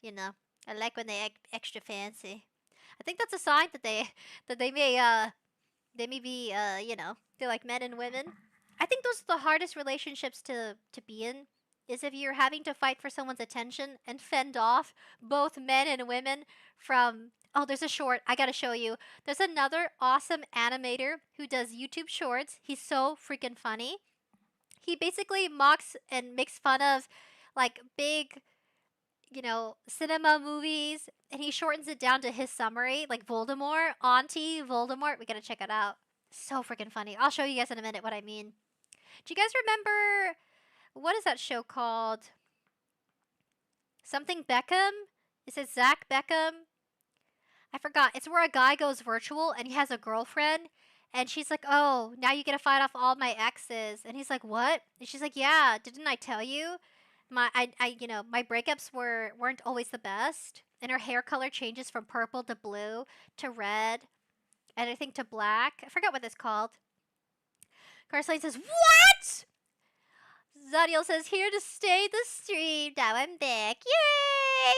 I like when they act extra fancy. I think that's a sign that they may be, they're like men and women. I think those are the hardest relationships to be in, is if you're having to fight for someone's attention and fend off both men and women from... Oh, there's a short. I gotta show you. There's another awesome animator who does YouTube shorts. He's so freaking funny. He basically mocks and makes fun of, like, big, cinema movies. And he shortens it down to his summary. Like Voldemort, Auntie Voldemort. We gotta check it out. So freaking funny. I'll show you guys in a minute what I mean. Do you guys remember... What is that show called? Something Beckham? It says Zach Beckham. I forgot. It's where a guy goes virtual and he has a girlfriend. And she's like, oh, now you get to fight off all my exes. And he's like, what? And she's like, yeah, didn't I tell you? My breakups weren't always the best. And her hair color changes from purple to blue to red. And I think to black. I forgot what it's called. Carslane says, what? Zadiel says, here to stay the stream. Now I'm back. Yay!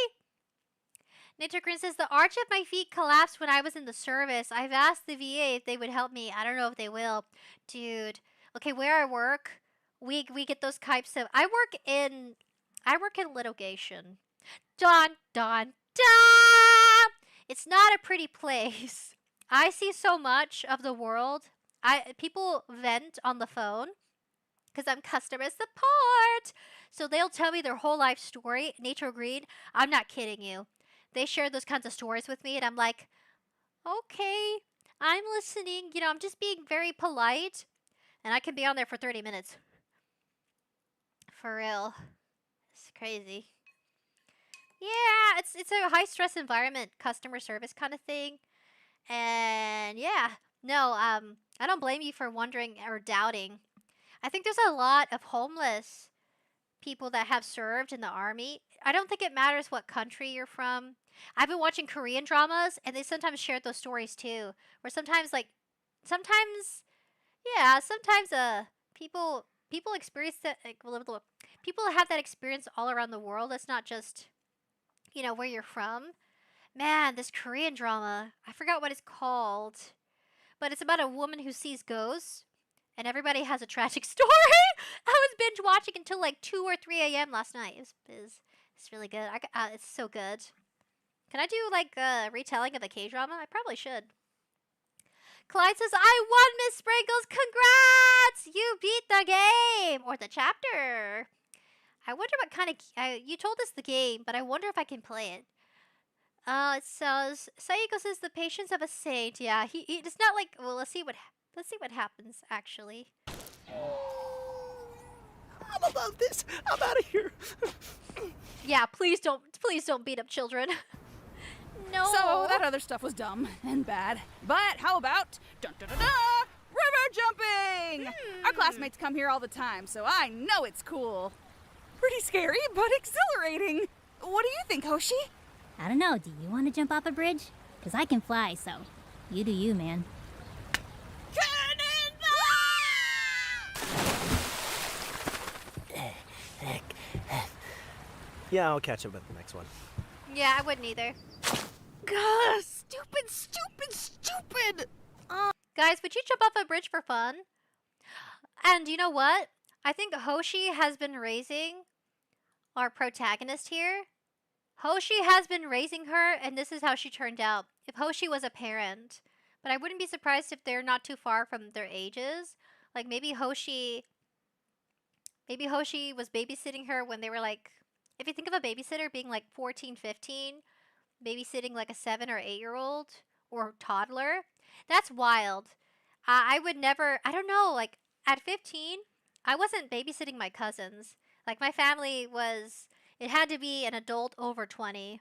Nature Green says, the arch of my feet collapsed when I was in the service. I've asked the VA if they would help me. I don't know if they will. Dude. Okay, where I work, we get those types of... I work in litigation. Dun, dun, dun! It's not a pretty place. I see so much of the world. People vent on the phone because I'm customer support. So they'll tell me their whole life story. Nature Green, I'm not kidding you. They share those kinds of stories with me, and I'm like, okay, I'm listening. You know, I'm just being very polite, and I can be on there for 30 minutes. For real. It's crazy. Yeah, it's a high-stress environment, customer service kind of thing. And, yeah, no, I don't blame you for wondering or doubting. I think there's a lot of homeless people that have served in the army. I don't think it matters what country you're from. I've been watching Korean dramas, and they sometimes share those stories too. Where sometimes people experience that. People have that experience all around the world. It's not just, you know, where you're from. Man, this Korean drama, I forgot what it's called, but it's about a woman who sees ghosts. And everybody has a tragic story. I was binge watching until like 2 or 3 a.m. last night. It's really good. It's so good. Can I do like a retelling of the K-drama? I probably should. Clyde says, I won, Miss Sprinkles. Congrats! You beat the game. Or the chapter. I wonder what kind of... you told us the game, but I wonder if I can play it. It says... Saiko says, the patience of a saint. Yeah, it's not like... Well, let's see what happens, actually. I'm above this. I'm out of here. Yeah, please don't beat up children. No. So that other stuff was dumb and bad. But how about river jumping? Our classmates come here all the time, so I know it's cool. Pretty scary, but exhilarating. What do you think, Hoshi? I don't know, do you want to jump off a bridge? Because I can fly, so you do you, man. Yeah, I'll catch up with the next one. Yeah, I wouldn't either. Gah, stupid! Guys, would you jump off a bridge for fun? And you know what? I think Hoshi has been raising our protagonist here. Hoshi has been raising her, and this is how she turned out. If Hoshi was a parent. But I wouldn't be surprised if they're not too far from their ages. Like, maybe Hoshi was babysitting her when they were like... If you think of a babysitter being like 14, 15, babysitting like a 7 or 8-year-old or toddler, that's wild. I would never, I don't know, like at 15, I wasn't babysitting my cousins. Like my family was, it had to be an adult over 20.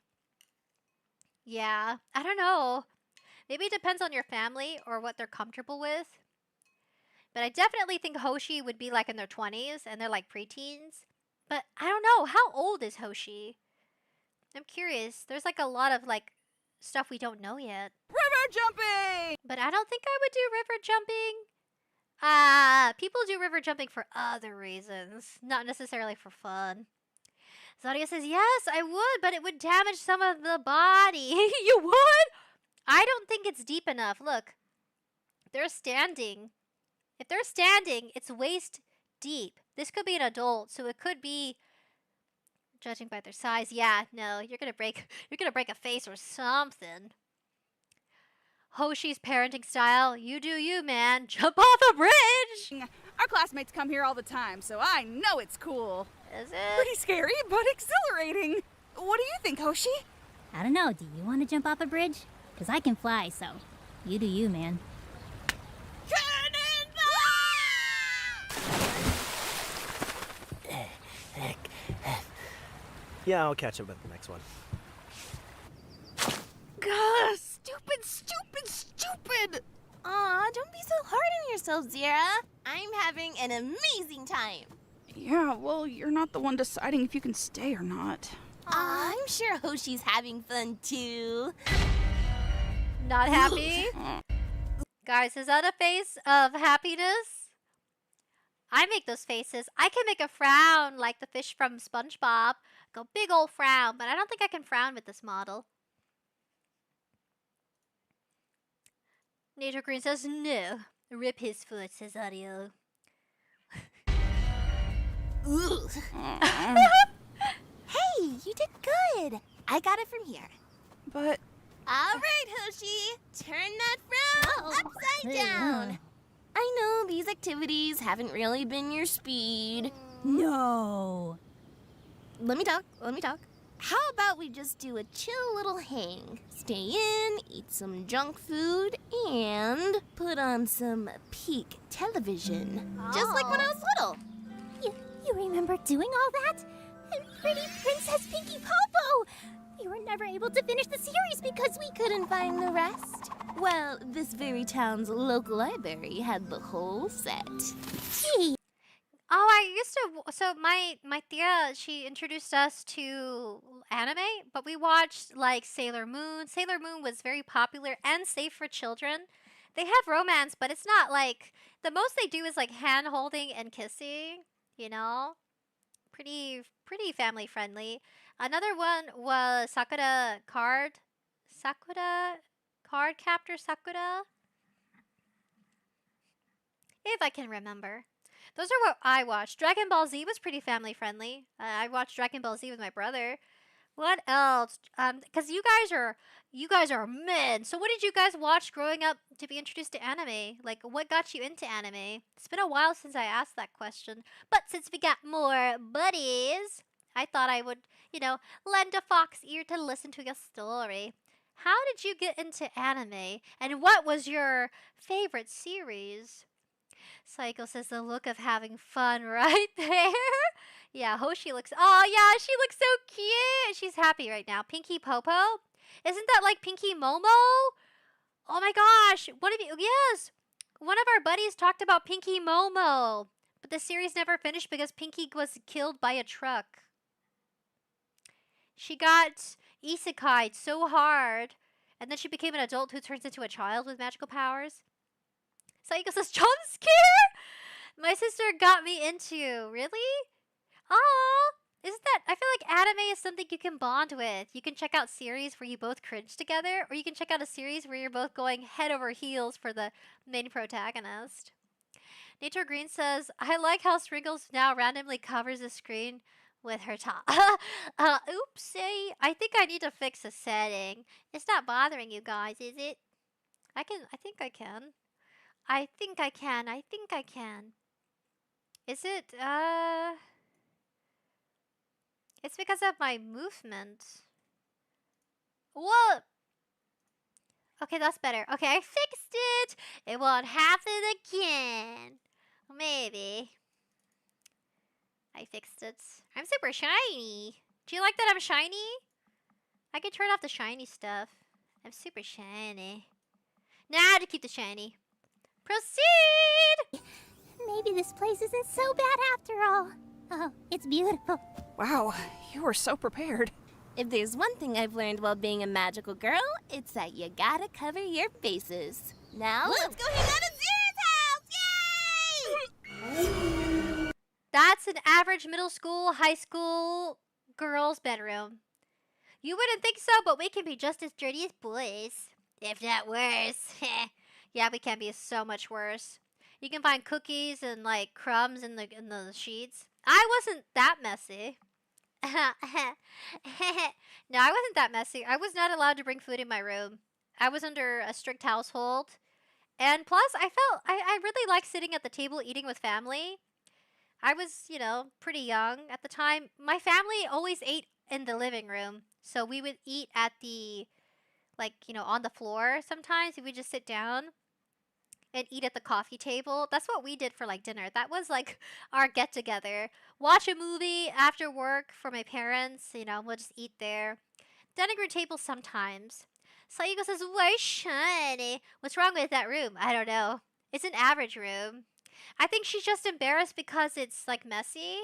Yeah, I don't know. Maybe it depends on your family or what they're comfortable with. But I definitely think Hoshi would be like in their 20s and they're like preteens. But I don't know. How old is Hoshi? I'm curious. There's like a lot of like stuff we don't know yet. River jumping! But I don't think I would do river jumping. People do river jumping for other reasons. Not necessarily for fun. Zadia says, yes, I would, but it would damage some of the body. You would? I don't think it's deep enough. Look. They're standing. If they're standing, it's waist deep. This could be an adult, so it could be, judging by their size, yeah, no, you're gonna break a face or something. Hoshi's parenting style, you do you, man. Jump off a bridge! Our classmates come here all the time, so I know it's cool. Is it? Pretty scary, but exhilarating. What do you think, Hoshi? I don't know, do you want to jump off a bridge? Because I can fly, so you do you, man. Yeah, I'll catch up with the next one. Gah, stupid! Aw, don't be so hard on yourself, Zira. I'm having an amazing time. Yeah, well, you're not the one deciding if you can stay or not. I'm sure Hoshi's having fun too. Not happy? Guys, is that a face of happiness? I make those faces. I can make a frown like the fish from SpongeBob. Like a big old frown, but I don't think I can frown with this model. Nature Green says no. Rip his foot, says Audio. Ooh. Hey, you did good. I got it from here. But All right, Hoshi. Turn that frown upside down. I know these activities haven't really been your speed. No. Let me talk. How about we just do a chill little hang? Stay in, eat some junk food, and put on some peak television. Just like when I was little. You remember doing all that? And pretty Princess Pinkie Popo! We were never able to finish the series because we Couldn't find the rest? Well, this very town's local library had the whole set. Gee, Oh, I used to. So my tia, she introduced us to anime, but we watched like Sailor Moon. Sailor Moon was very popular and safe for children. They have romance, but it's not like the most they do is like hand holding and kissing. You know, pretty family friendly. Another one was Sakura Captor Sakura. If I can remember. Those are what I watched. Dragon Ball Z was pretty family friendly. I watched Dragon Ball Z with my brother. What else? Cause you guys are men. So what did you guys watch growing up to be introduced to anime? Like what got you into anime? It's been a while since I asked that question. But since we got more buddies, I thought I would, lend a fox ear to listen to your story. How did you get into anime? And what was your favorite series? Psycho says the look of having fun right there. Yeah, Hoshi looks... Oh, yeah, she looks so cute. She's happy right now. Pinkie Popo? Isn't that like Pinkie Momo? Oh my gosh. One of you... Yes. One of our buddies talked about Pinkie Momo. But the series never finished because Pinkie was killed by a truck. She got isekai'd so hard. And then she became an adult who turns into a child with magical powers. Psycho says, jump scare? My sister got me into. Really? Oh, isn't that... I feel like anime is something you can bond with. You can check out series where you both cringe together, or you can check out a series where you're both going head over heels for the main protagonist. Nature Green says, I like how Sprinkles now randomly covers the screen with her top. Oopsie. I think I need to fix a setting. It's not bothering you guys, is it? I think I can. I think I can. Is it, It's because of my movement. What? Okay, that's better. Okay, I fixed it. It won't happen again. Maybe. I fixed it. I'm super shiny. Do you like that I'm shiny? I can turn off the shiny stuff. I'm super shiny. Now to keep the shiny. Proceed! maybe this place isn't so bad after all. Oh, it's beautiful. Wow, you were so prepared. If there's one thing I've learned while being a magical girl, it's that you gotta cover your faces. Now, let's go hang out at Zira's house! Yay! That's an average middle school, high school girl's bedroom. You wouldn't think so, but we can be just as dirty as boys. If not worse. Yeah, we can be so much worse. You can find cookies and like crumbs in the sheets. I wasn't that messy. No, I wasn't that messy. I was not allowed to bring food in my room. I was under a strict household. And plus, I really like sitting at the table eating with family. I was, pretty young at the time. My family always ate in the living room. So we would eat at the, on the floor sometimes. We would just sit down and eat at the coffee table. That's what we did for, dinner. That was, our get-together. Watch a movie after work for my parents. We'll just eat there. Dining room table sometimes. Saiko says, why shiny? What's wrong with that room? I don't know. It's an average room. I think she's just embarrassed because it's, messy.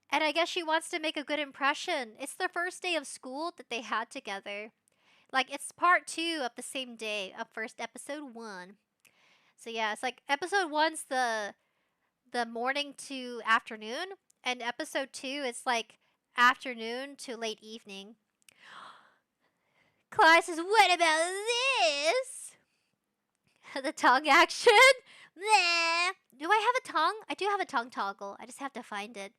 And I guess she wants to make a good impression. It's the first day of school that they had together. It's part 2 of the same day of first episode 1. So yeah, it's episode 1's the the morning to afternoon, and episode 2 is like afternoon to late evening. Clyde says, what about this? The tongue action? Bleh. Do I have a tongue? I do have a tongue toggle. I just have to find it.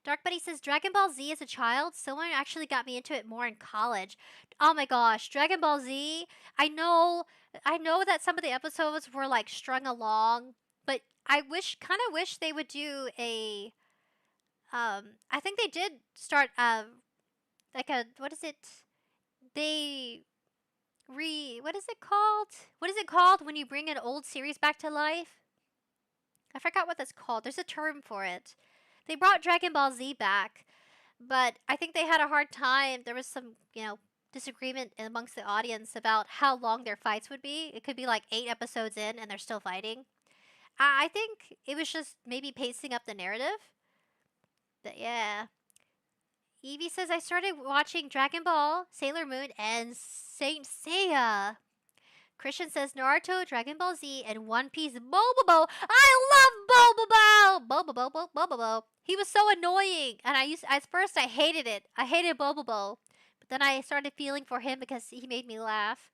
Dark Buddy says, Dragon Ball Z as a child, someone actually got me into it more in college. Oh my gosh, Dragon Ball Z, I know that some of the episodes were like strung along, but I kind of wish they would do a, I think they did start, like a, what is it? What is it called? What is it called when you bring an old series back to life? I forgot what that's called. There's a term for it. They brought Dragon Ball Z back, but I think they had a hard time. There was some, disagreement amongst the audience about how long their fights would be. It could be like 8 episodes in and they're still fighting. I think it was just maybe pacing up the narrative. But yeah. Evie says, I started watching Dragon Ball, Sailor Moon, and Saint Seiya. Christian says, Naruto, Dragon Ball Z, and One Piece Bobobo. I love Bobobo. Bobobo. He was so annoying. And at first I hated it. I hated Bobobo. But then I started feeling for him because he made me laugh.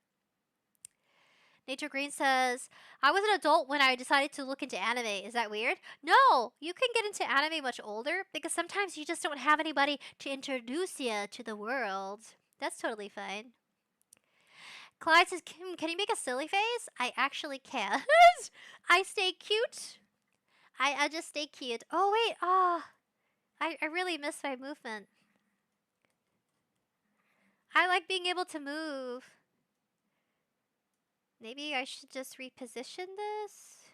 Nature Green says, I was an adult when I decided to look into anime. Is that weird? No, you can get into anime much older because sometimes you just don't have anybody to introduce you to the world. That's totally fine. Clyde says, can you make a silly face? I actually can't. I stay cute. I just stay cute. Oh, wait. I really miss my movement. I like being able to move. Maybe I should just reposition this?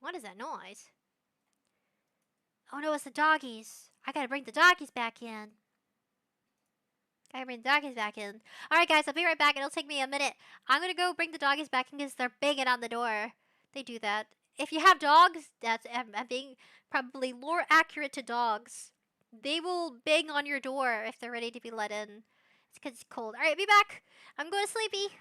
What is that noise? Oh no, it's the doggies. I gotta bring the doggies back in. Alright guys, I'll be right back. It'll take me a minute. I'm gonna go bring the doggies back in because they're banging on the door. They do that. If you have dogs, I'm being probably more accurate to dogs. They will bang on your door if they're ready to be let in. It's because it's cold. Alright, be back. I'm going sleepy.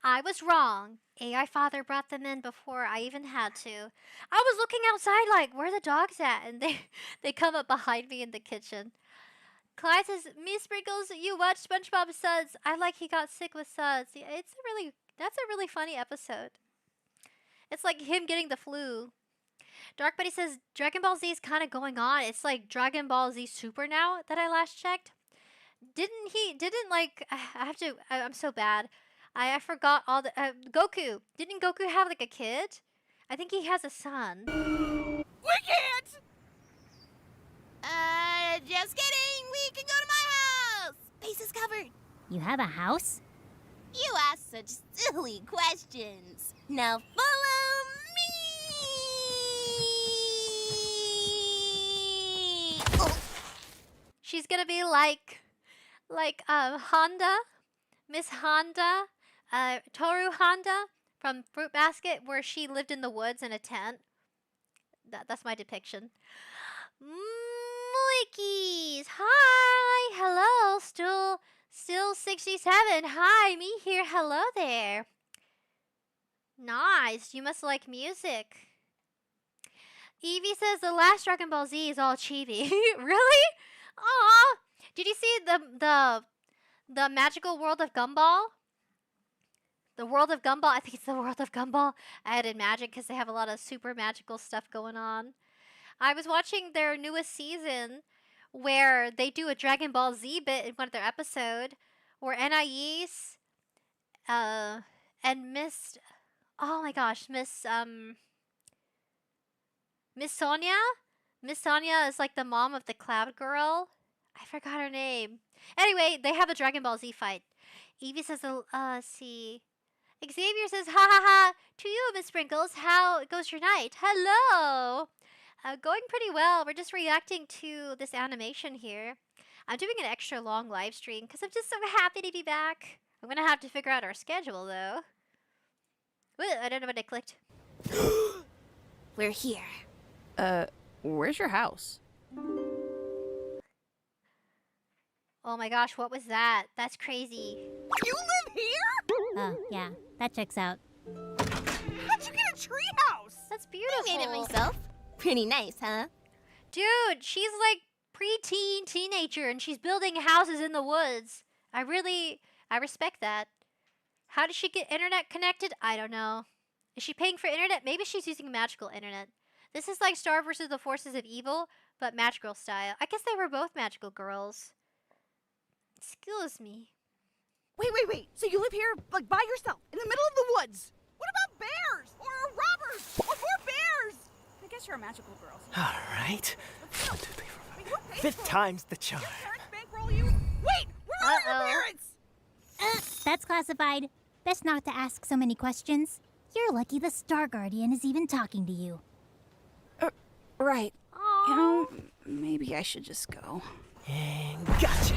I was wrong. AI father brought them in before I even had to. I was looking outside like, where are the dogs at? And they come up behind me in the kitchen. Clyde says, Me Sprinkles, you watch SpongeBob Suds. I like he got sick with Suds. Yeah, that's a really funny episode. It's like him getting the flu. Dark Buddy says, Dragon Ball Z is kind of going on. It's like Dragon Ball Z Super now that I last checked. I'm so bad. I forgot all the, Goku. Didn't Goku have like a kid? I think he has a son. We can't! Just kidding. We can go to my house. Space is covered. You have a house? You ask such silly questions. Now follow me. Oh. She's gonna be like Honda, Miss Honda, Toru Honda from Fruit Basket, where she lived in the woods in a tent. That's my depiction. Moikies, hi, hello, still 67. Hi, me here. Hello there. Nice. You must like music. Evie says the last Dragon Ball Z is all chibi. Really? Aw. Did you see the magical world of Gumball? The world of Gumball. I think it's the world of Gumball. I added magic because they have a lot of super magical stuff going on. I was watching their newest season where they do a Dragon Ball Z bit in one of their episode where Anais and Miss oh my gosh, Miss Sonia? Miss Sonia is like the mom of the Cloud Girl. I forgot her name. Anyway, they have a Dragon Ball Z fight. Evie says, see. Xavier says, ha ha ha. To you, Miss Sprinkles, how goes your night? Hello. Going pretty well. We're just reacting to this animation here. I'm doing an extra long live stream because I'm just so happy to be back. I'm going to have to figure out our schedule, though. Ooh, I don't know what I clicked. We're here. Where's your house? Oh my gosh, what was that? That's crazy. You live here? Oh, yeah, that checks out. How'd you get a treehouse? That's beautiful. I made it myself. Pretty nice, huh? Dude, she's like preteen teenager and she's building houses in the woods. I respect that. How did she get internet connected? I don't know. Is she paying for internet? Maybe she's using magical internet. This is like Star versus the Forces of Evil, but magical style. I guess they were both magical girls. Excuse me. Wait. So you live here, like, by yourself, in the middle of the woods? What about bears? Or robbers? Or more bears? I guess you're a magical girl. All right. 1, 2, 3, 4, 5. Who paid Fifth for it? time's the charm. Did your parents bankroll you? Wait! Where are your parents? That's classified. Best not to ask so many questions. You're lucky the Star Guardian is even talking to you. Right. You know, maybe I should just go. And gotcha.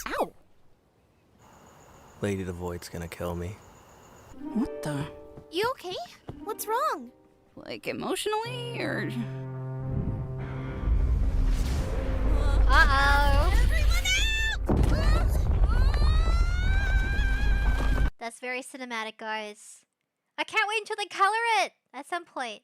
Ow! Lady the Void's gonna kill me. What the? You okay? What's wrong? Like, emotionally, or...? Uh-oh. Everyone out! That's very cinematic, guys. I can't wait until they color it at some point.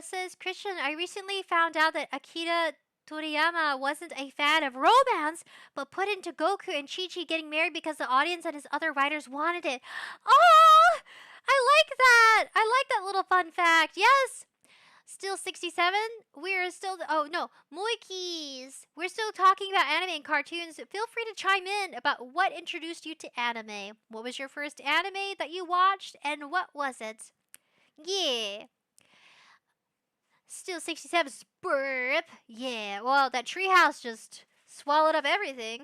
Says Christian, I recently found out that Akira Toriyama wasn't a fan of romance, but put into Goku and Chi-Chi getting married because the audience and his other writers wanted it. Oh, I like that. I like that little fun fact. Yes. Still 67. We're still, oh no, Moikis. We're still talking about anime and cartoons. Feel free to chime in about what introduced you to anime. What was your first anime that you watched and what was it? Yeah. Still 67. Burp. Yeah. Well, that treehouse just swallowed up everything.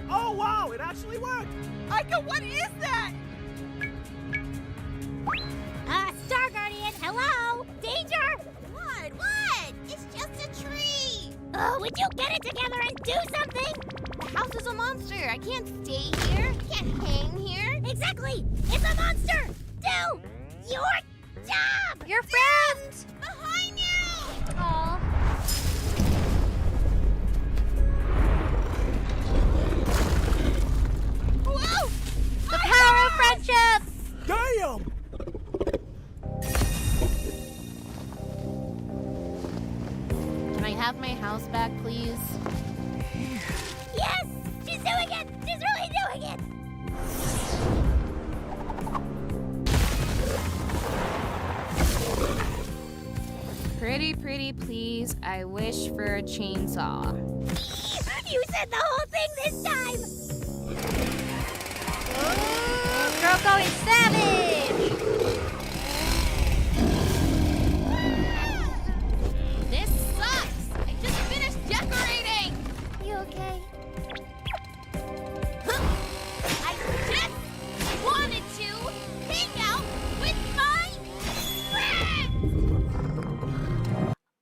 Oh, wow, it actually worked. Aika, what is that? Star Guardian, hello? Danger! What? It's just a tree. Oh, would you get it together and do something? The house is a monster. I can't stay here. I can't hang here. Exactly! It's a monster! Do your job! Your friend! Behind you! Aw. Whoa! The power of friendship! Damn! Can I have my house back, please? Yes! She's doing it! She's really doing it! Pretty please. I wish for a chainsaw. You said the whole thing this time! Ooh, girl going savage! This sucks! I just finished decorating! You okay? I just wanted to hang out with my friends!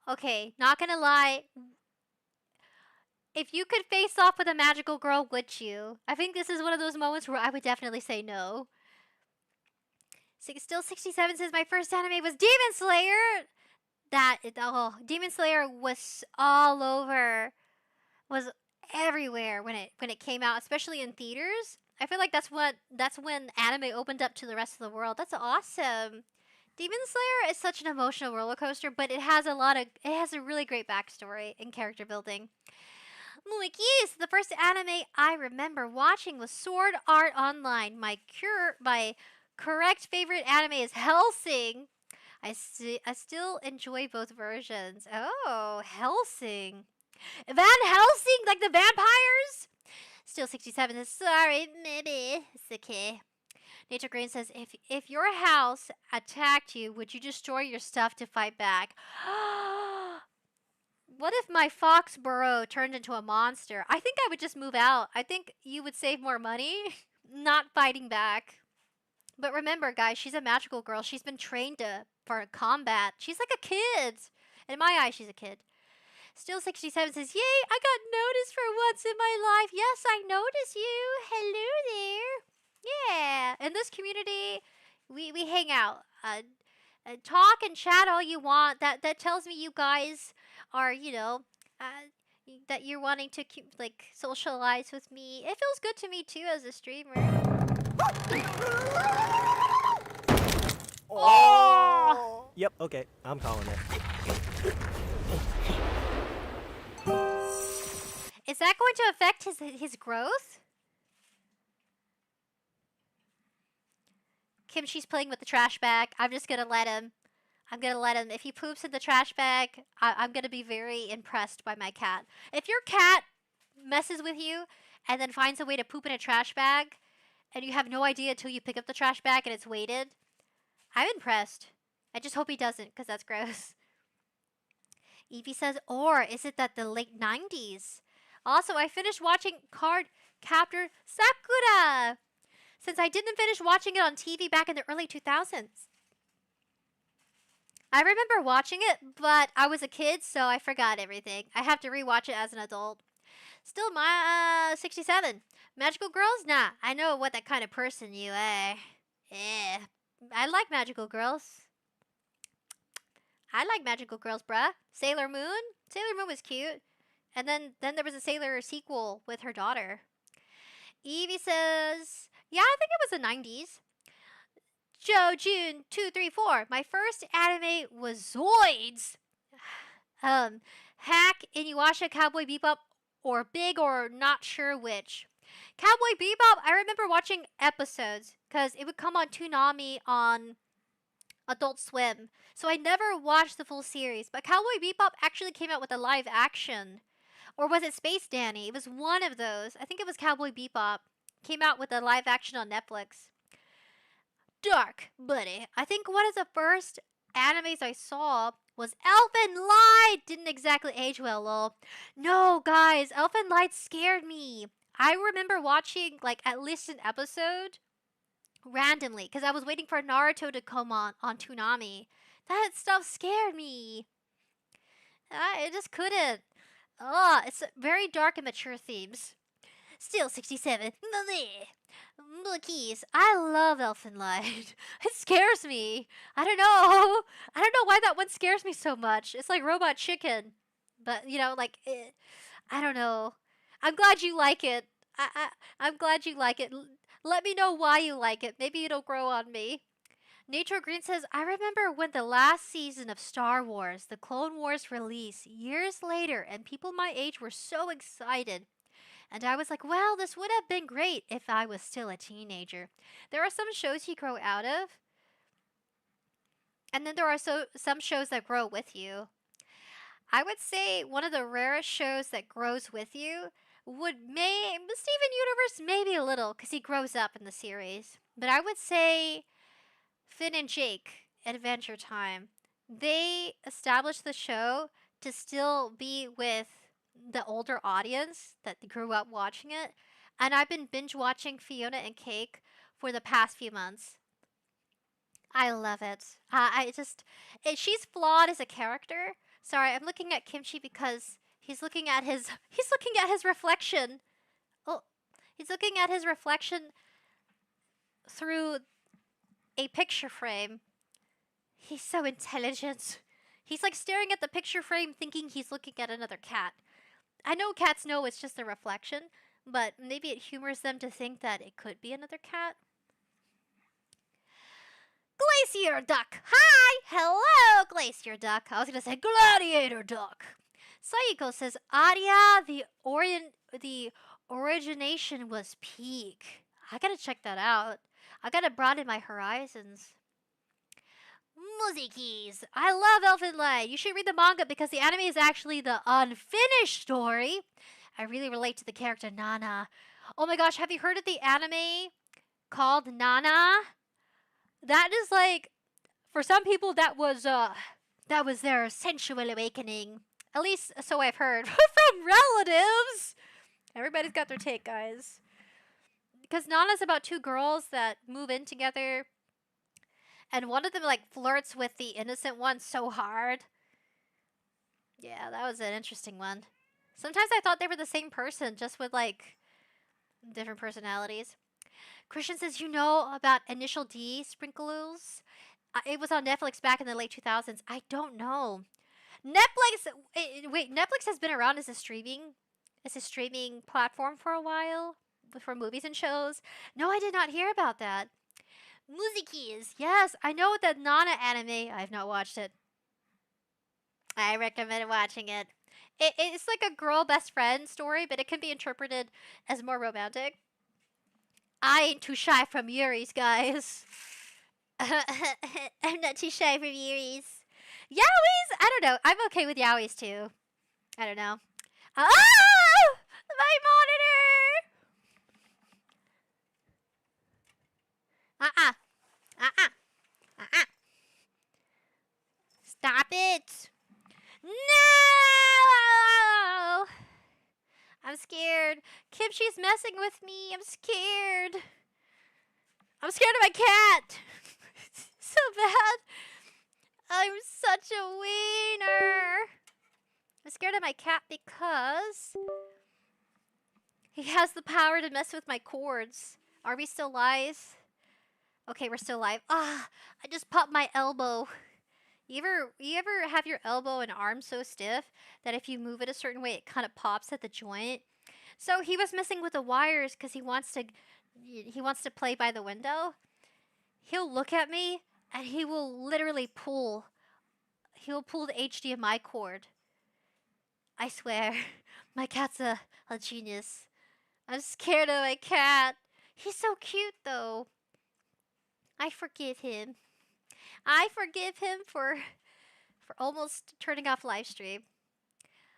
Okay, not gonna lie. If you could face off with a magical girl, would you? I think this is one of those moments where I would definitely say no. Still 67 says my first anime was Demon Slayer. Demon Slayer was all over, was everywhere when it came out, especially in theaters. I feel like that's when anime opened up to the rest of the world. That's awesome. Demon Slayer is such an emotional roller coaster, but it has a really great backstory and character building. Like, yes, the first anime I remember watching was Sword Art Online. My correct favorite anime is Hellsing. I still enjoy both versions. Oh, Hellsing. Van Helsing, like the vampires? Still 67 says, sorry, maybe. It's okay. Nature Green says, if your house attacked you, would you destroy your stuff to fight back? What if my Foxborough turned into a monster? I think I would just move out. I think you would save more money not fighting back. But remember, guys, she's a magical girl. She's been trained for combat. She's like a kid. In my eyes, she's a kid. Still 67 says, yay, I got noticed for once in my life. Yes, I noticed you. Hello there. Yeah. In this community, we hang out. Talk and chat all you want. That tells me you guys are, that you're wanting to like socialize with me. It feels good to me too as a streamer. Oh! Yep, okay. I'm calling it. Is that going to affect his growth? Kimchi's playing with the trash bag. I'm just gonna let him. If he poops in the trash bag, I'm gonna be very impressed by my cat. If your cat messes with you and then finds a way to poop in a trash bag, and you have no idea until you pick up the trash bag and it's weighted, I'm impressed. I just hope he doesn't, because that's gross. Evie says, or is it that the late 90s? Also, I finished watching Card Captor Sakura, since I didn't finish watching it on TV back in the early 2000s. I remember watching it, but I was a kid, so I forgot everything. I have to rewatch it as an adult. Still, my 67. Magical girls? Nah, I know what that kind of person you are. Yeah, I like magical girls. I like magical girls, bruh. Sailor Moon? Sailor Moon was cute. And then there was a Sailor sequel with her daughter. Evie says, yeah, I think it was the 90s. Joe June 234. My first anime was Zoids. Hack, Inuyasha, Cowboy Bebop, or Big or Not Sure Which. Cowboy Bebop, I remember watching episodes because it would come on Toonami on Adult Swim. So I never watched the full series. But Cowboy Bebop actually came out with a live action. Or was it Space Danny? It was one of those. I think it was Cowboy Bebop. Came out with a live action on Netflix. Dark, buddy. I think one of the first animes I saw was Elfen Light. Didn't exactly age well, lol. No, guys, Elfen Light scared me. I remember watching, like, at least an episode randomly because I was waiting for Naruto to come on Toonami. That stuff scared me. I just couldn't. It's very dark and mature themes. Still 67. Keys. I love Elfen Light. It scares me. I don't know why that one scares me so much. It's like Robot Chicken. But, I don't know. I'm glad you like it. I'm glad you like it. Let me know why you like it. Maybe it'll grow on me. Nature Green says, I remember when the last season of Star Wars, the Clone Wars, released years later, and people my age were so excited. And I was like, well, this would have been great if I was still a teenager. There are some shows you grow out of, and then there are some shows that grow with you. I would say one of the rarest shows that grows with you would Steven Universe, maybe a little, because he grows up in the series. But I would say Finn and Jake, Adventure Time. They established the show to still be with the older audience that grew up watching it. And I've been binge watching Fiona and Cake for the past few months. I love it. She's flawed as a character. Sorry, I'm looking at Kimchi because he's looking at his reflection. Oh, he's looking at his reflection through a picture frame. He's so intelligent. He's like staring at the picture frame thinking he's looking at another cat. I know cats know it's just a reflection, but maybe it humors them to think that it could be another cat. Glacier Duck. Hi. Hello, Glacier Duck. I was going to say Gladiator Duck. Sayuko says, Aria, the origination was peak. I gotta check that out. I gotta broaden my horizons. Musickies. I love Elfen Lied. You should read the manga because the anime is actually the unfinished story. I really relate to the character Nana. Oh my gosh, have you heard of the anime called Nana? That is like, for some people, that was their sensual awakening. At least, so I've heard from relatives. Everybody's got their take, guys. Because Nana's about two girls that move in together. And one of them, like, flirts with the innocent one so hard. Yeah, that was an interesting one. Sometimes I thought they were the same person, just with, like, different personalities. Christian says, you know about Initial D Sprinkles? It was on Netflix back in the late 2000s. I don't know. Netflix has been around as a streaming platform for a while for movies and shows. No, I did not hear about that. Musickies. Yes, I know the Nana anime. I have not watched it. I recommend watching it. It's like a girl best friend story, but it can be interpreted as more romantic. I ain't too shy from Yuri's, guys. I'm not too shy from Yuri's. Yaois? I don't know. I'm okay with yaois too. I don't know. Ah! My monitor! Stop it! No! I'm scared. Kimchi's messing with me. I'm scared. I'm scared of my cat. So bad. I'm such a wiener. I'm scared of my cat because he has the power to mess with my cords. Are we still live? Okay, we're still live. Ah, I just popped my elbow. You ever have your elbow and arm so stiff that if you move it a certain way, it kind of pops at the joint? So he was messing with the wires because he wants to play by the window. He'll look at me and he will literally pull. He'll pull the HDMI cord. I swear, my cat's a genius. I'm scared of my cat. He's so cute though. I forgive him. I forgive him for almost turning off live stream.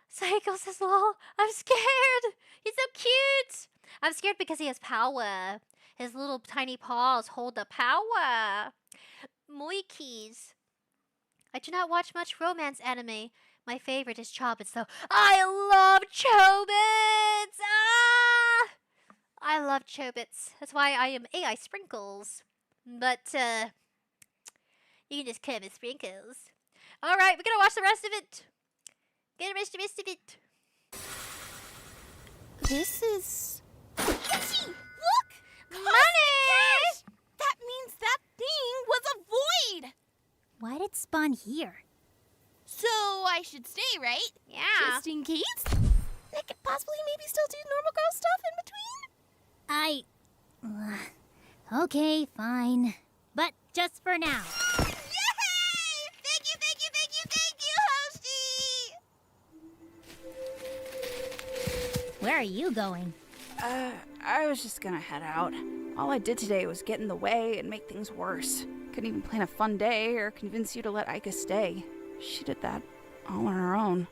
Psycho says, lol, I'm scared. He's so cute. I'm scared because he has power. His little tiny paws hold the power. Moikis. I do not watch much romance anime. My favorite is 𝑐hobits, though. I love 𝑐hobits! Ah! I love 𝑐hobits. That's why I am AI Sprinkles. But, you can just call me Sprinkles. Alright, we're gonna watch the rest of it. Get the rest of it. This is... Yoshi! Look! Money! That means that thing was a void! Why did it spawn here? So I should stay, right? Yeah. Just in case? I could possibly maybe still do normal girl stuff in between? Okay, fine. But just for now. Yay! Thank you, Hoshi! Where are you going? I was just gonna head out. All I did today was get in the way and make things worse. Couldn't even plan a fun day or convince you to let Aika stay. She did that all on her own.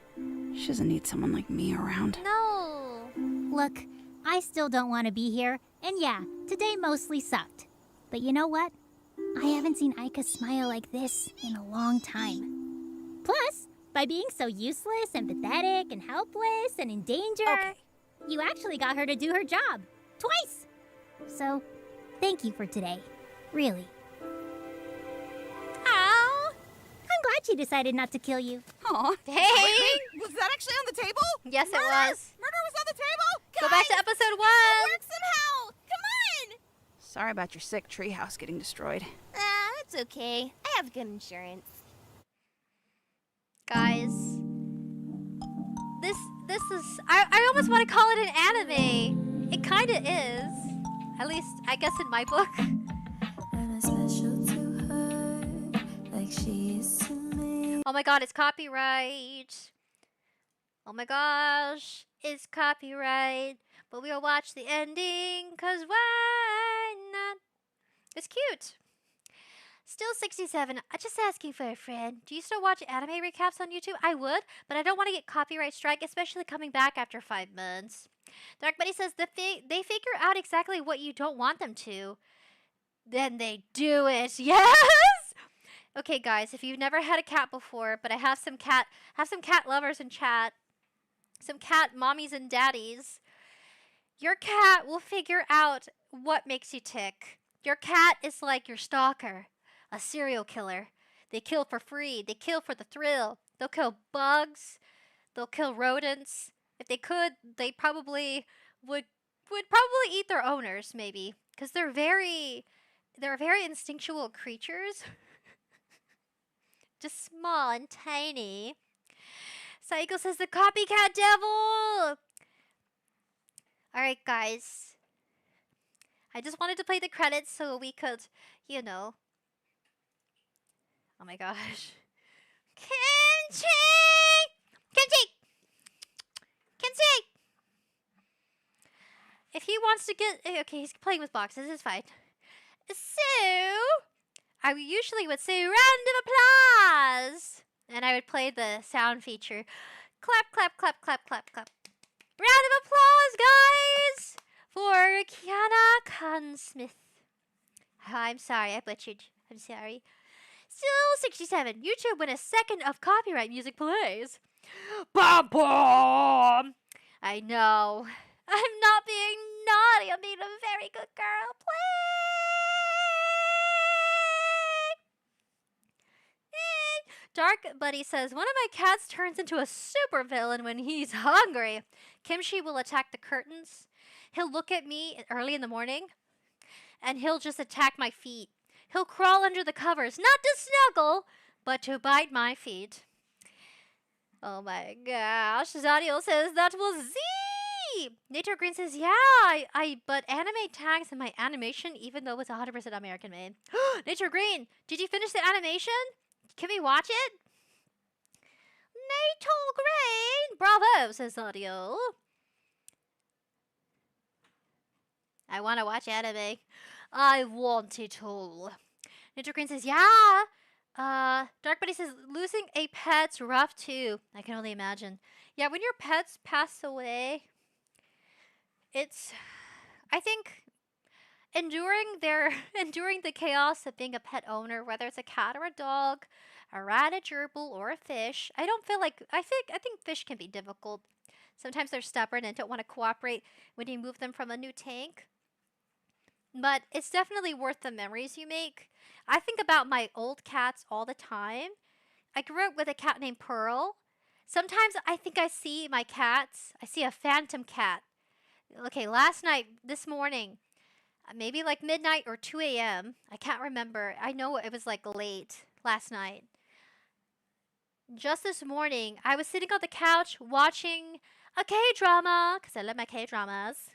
She doesn't need someone like me around. No. Look, I still don't want to be here. And yeah, today mostly sucked. But you know what? I haven't seen Aika smile like this in a long time. Plus, by being so useless and pathetic and helpless and in danger, you actually got her to do her job. Twice! So, thank you for today. Really. Ow. I'm glad she decided not to kill you. Aw. Hey. Wait, was that actually on the table? Yes, it Murder! was. Murder was on the table? Go back to episode 1. Work somehow! Come on! Sorry about your sick treehouse getting destroyed. It's okay. I have good insurance. Guys, this is I almost want to call it an anime. It kind of is. At least I guess in my book. And it's special to her. Oh my god, it's copyright. Oh my gosh, it's copyright. But we'll watch the ending, cause why not? It's cute. Still 67. I'm just asking for a friend. Do you still watch anime recaps on YouTube? I would, but I don't want to get copyright strike, especially coming back after 5 months. Dark Buddy says they figure out exactly what you don't want them to. Then they do it. Yes! Okay, guys, if you've never had a cat before, but I have some cat lovers in chat, some cat mommies and daddies, your cat will figure out what makes you tick. Your cat is like your stalker, a serial killer. They kill for free. They kill for the thrill. They'll kill bugs. They'll kill rodents. If they could, they probably would probably eat their owners, maybe, because they're very instinctual creatures. Just small and tiny. Saiko says the copycat devil. Alright, guys. I just wanted to play the credits so we could, you know. Oh my gosh. Kimchi! Kimchi! Kimchi! If he wants to get... Okay, he's playing with boxes. It's fine. So... I usually would say round of applause. And I would play the sound feature. Clap, clap, clap, clap, clap, clap. Round of applause, guys! For Kiana Kahn-Smith. I'm sorry, I butchered. I'm sorry. Still 67. YouTube when a second of copyright music plays. Bum bum! I know. I'm not being naughty. I'm being a very good girl. Dark Buddy says, one of my cats turns into a supervillain when he's hungry. Kimchi will attack the curtains. He'll look at me early in the morning, and he'll just attack my feet. He'll crawl under the covers, not to snuggle, but to bite my feet. Oh my gosh. Zadiel says, that was Z! Nature Green says, yeah, I but anime tags in my animation, even though it's 100% American made. Nature Green, did you finish the animation? Can we watch it? Natal Green! Bravo, says Audio. I want to watch anime. I want it all. Nature Green says, yeah. Dark Buddy says, losing a pet's rough too. I can only imagine. Yeah, when your pets pass away, it's... I think... enduring the chaos of being a pet owner, whether it's a cat or a dog, a rat, a gerbil, or a fish. I think fish can be difficult. Sometimes they're stubborn and don't want to cooperate when you move them from a new tank. But it's definitely worth the memories you make. I think about my old cats all the time. I grew up with a cat named Pearl. Sometimes I think I see my cats. I see a phantom cat. Okay, this morning, maybe like midnight or 2 a.m. I can't remember. I know it was like late last night. Just this morning, I was sitting on the couch watching a K-drama, because I love my K-dramas.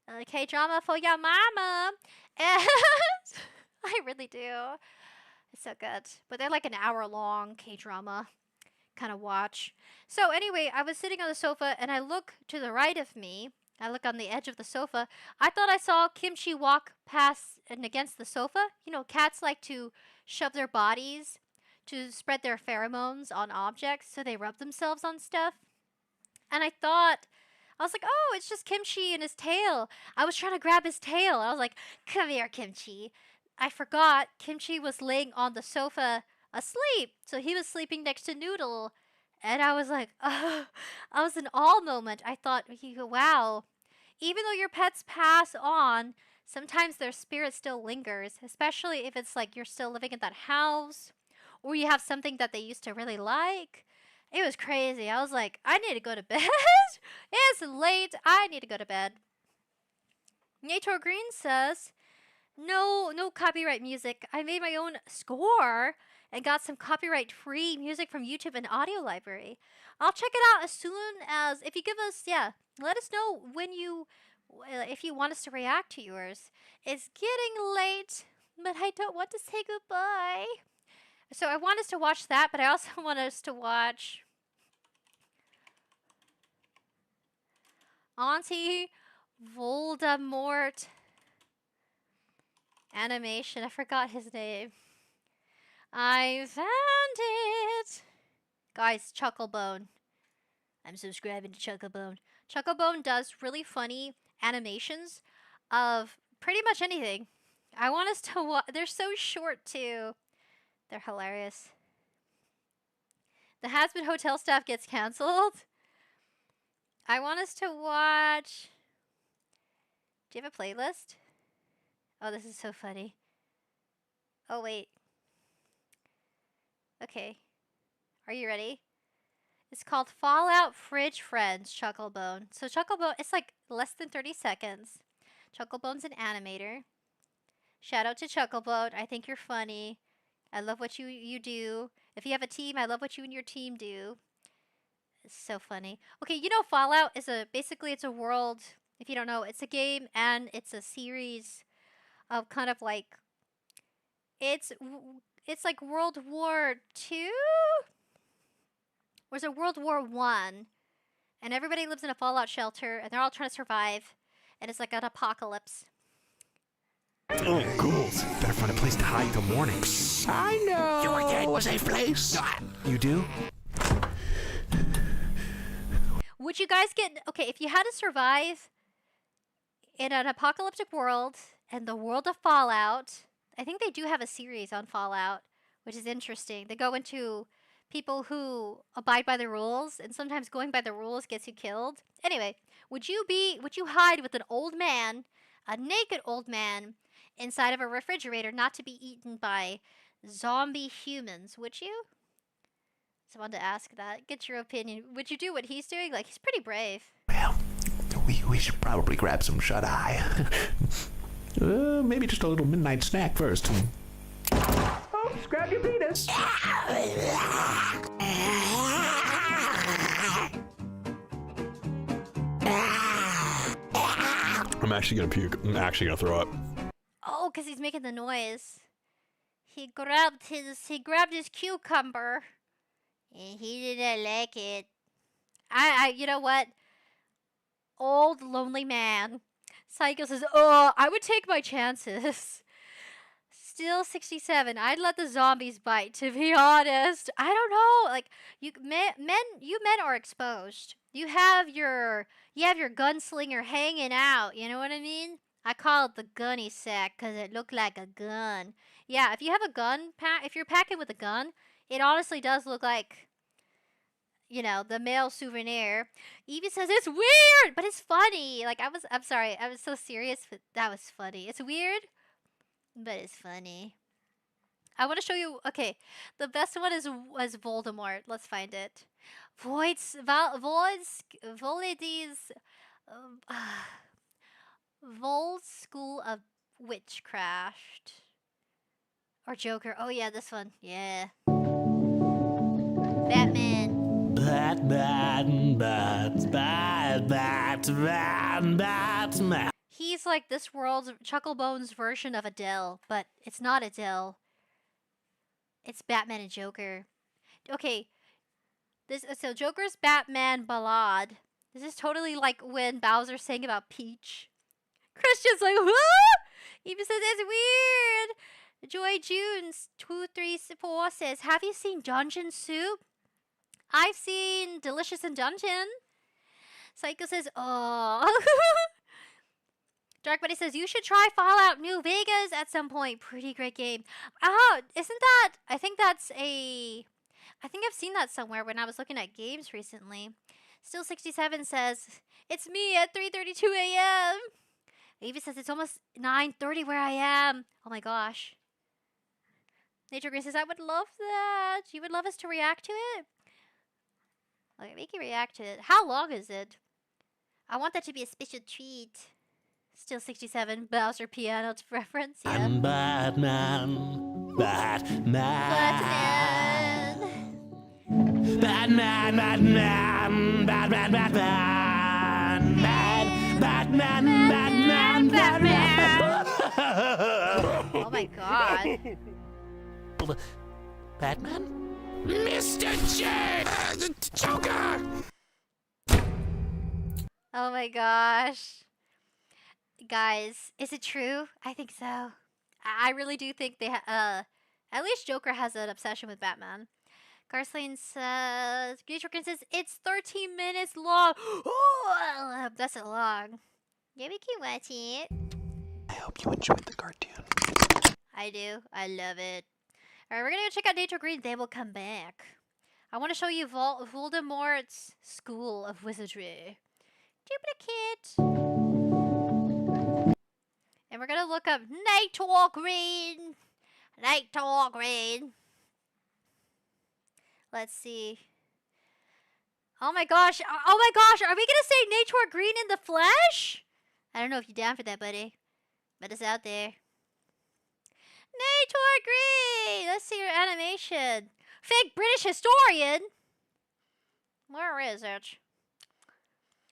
A K-drama for your mama. And I really do. It's so good. But they're like an hour-long K-drama kind of watch. So anyway, I was sitting on the sofa, and I look to the right of me. I look on the edge of the sofa. I thought I saw Kimchi walk past and against the sofa. You know, cats like to shove their bodies to spread their pheromones on objects, so they rub themselves on stuff. And I was like, oh, it's just Kimchi and his tail. I was trying to grab his tail. I was like, come here, Kimchi. I forgot Kimchi was laying on the sofa asleep. So he was sleeping next to Noodle. And I was like, I was in awe moment. I thought, wow, even though your pets pass on, sometimes their spirit still lingers, especially if it's like you're still living in that house or you have something that they used to really like. It was crazy. I was like, I need to go to bed. It's late. I need to go to bed. Nator Green says, no copyright music. I made my own score and got some copyright-free music from YouTube and audio library. I'll check it out as soon as, if you give us, let us know if you want us to react to yours. It's getting late, but I don't want to say goodbye. So I want us to watch that, but I also want us to watch Auntie Voldemort animation. I forgot his name. I found it. Guys, Chucklebone. I'm subscribing to Chucklebone. Chucklebone does really funny animations of pretty much anything. I want us to watch. They're so short, too. They're hilarious. The Has-Been Hotel staff gets canceled. I want us to watch. Do you have a playlist? Oh, this is so funny. Oh, wait. Okay. Are you ready? It's called Fallout Fridge Friends, Chucklebone. So Chucklebone, it's like less than 30 seconds. Chucklebone's an animator. Shout out to Chucklebone. I think you're funny. I love what you do. If you have a team, I love what you and your team do. It's so funny. Okay, you know Fallout is basically it's a world. If you don't know, it's a game and it's a series of kind of like it's like World War II? Or is it World War One? And everybody lives in a fallout shelter and they're all trying to survive. And it's like an apocalypse. Oh, ghouls. Better find a place to hide till morning. I know. You're getting a safe place. You do? Would you guys get... Okay, if you had to survive in an apocalyptic world and the world of Fallout... I think they do have a series on Fallout, which is interesting. They go into people who abide by the rules, and sometimes going by the rules gets you killed. Anyway, would you hide with an old man, a naked old man, inside of a refrigerator not to be eaten by zombie humans, would you? Just wanted to ask that. Get your opinion. Would you do what he's doing? Like, he's pretty brave. Well, we should probably grab some shut-eye. Maybe just a little midnight snack first. Oh, just grab your penis. I'm actually gonna puke. I'm actually gonna throw up. Oh, because he's making the noise. He grabbed his cucumber, and he didn't like it. You know what? Old lonely man. Psycho says, "Oh, I would take my chances." Still 67. I'd let the zombies bite. To be honest, I don't know. Like you men are exposed. You have your gunslinger hanging out. You know what I mean? I call it the gunny sack because it looked like a gun. Yeah, if you have a gun if you're packing with a gun, it honestly does look like, you know, the male souvenir. Evie says it's weird, but it's funny. Like I'm sorry, I was so serious, but that was funny. It's weird, but it's funny. I want to show you. Okay, the best one was Voldemort. Let's find it. Vold's School of Witchcraft. Or Joker. Oh yeah, this one. Yeah. Batman. Batman. He's like this world's Chucklebone's version of Adele, but it's not Adele. It's Batman and Joker. Okay. So Joker's Batman Ballad. This is totally like when Bowser sang about Peach. Christian's like, what? Even says it's weird. Joy Junes 234 says, have you seen Dungeon Soup? I've seen Delicious in Dungeon. Psycho says, oh. Dark Buddy says, you should try Fallout New Vegas at some point. Pretty great game. Oh, isn't that? I think I've seen that somewhere when I was looking at games recently. Still 67 says, it's me at 3:32 a.m. Evie says, it's almost 9:30 where I am. Oh my gosh. Nature Grace says, I would love that. You would love us to react to it? Okay, we can react to it. How long is it? I want that to be a special treat. Still 67. Bowser piano reference. Yeah. I'm Batman. Batman. Batman. Batman. Batman. Batman. Batman. Batman. Batman. Batman. Oh my god. Batman? Mr. J! Joker! Oh my gosh. Guys, is it true? I think so. I really do think they at least Joker has an obsession with Batman. Garslane says, Gnitchworkin says, it's 13 minutes long. Oh, that's a long. Yeah, we can watch it. I hope you enjoyed the cartoon. I do. I love it. Alright, we're gonna go check out Nature Green. They will come back. I want to show you Voldemort's School of Wizardry. Duplicate. And we're gonna look up Nature Green. Nature Green. Let's see. Oh my gosh. Oh my gosh. Are we gonna say Nature Green in the flesh? I don't know if you're down for that, buddy. But it's out there. Nature Green! Let's see your animation. Fake British historian? Where is it?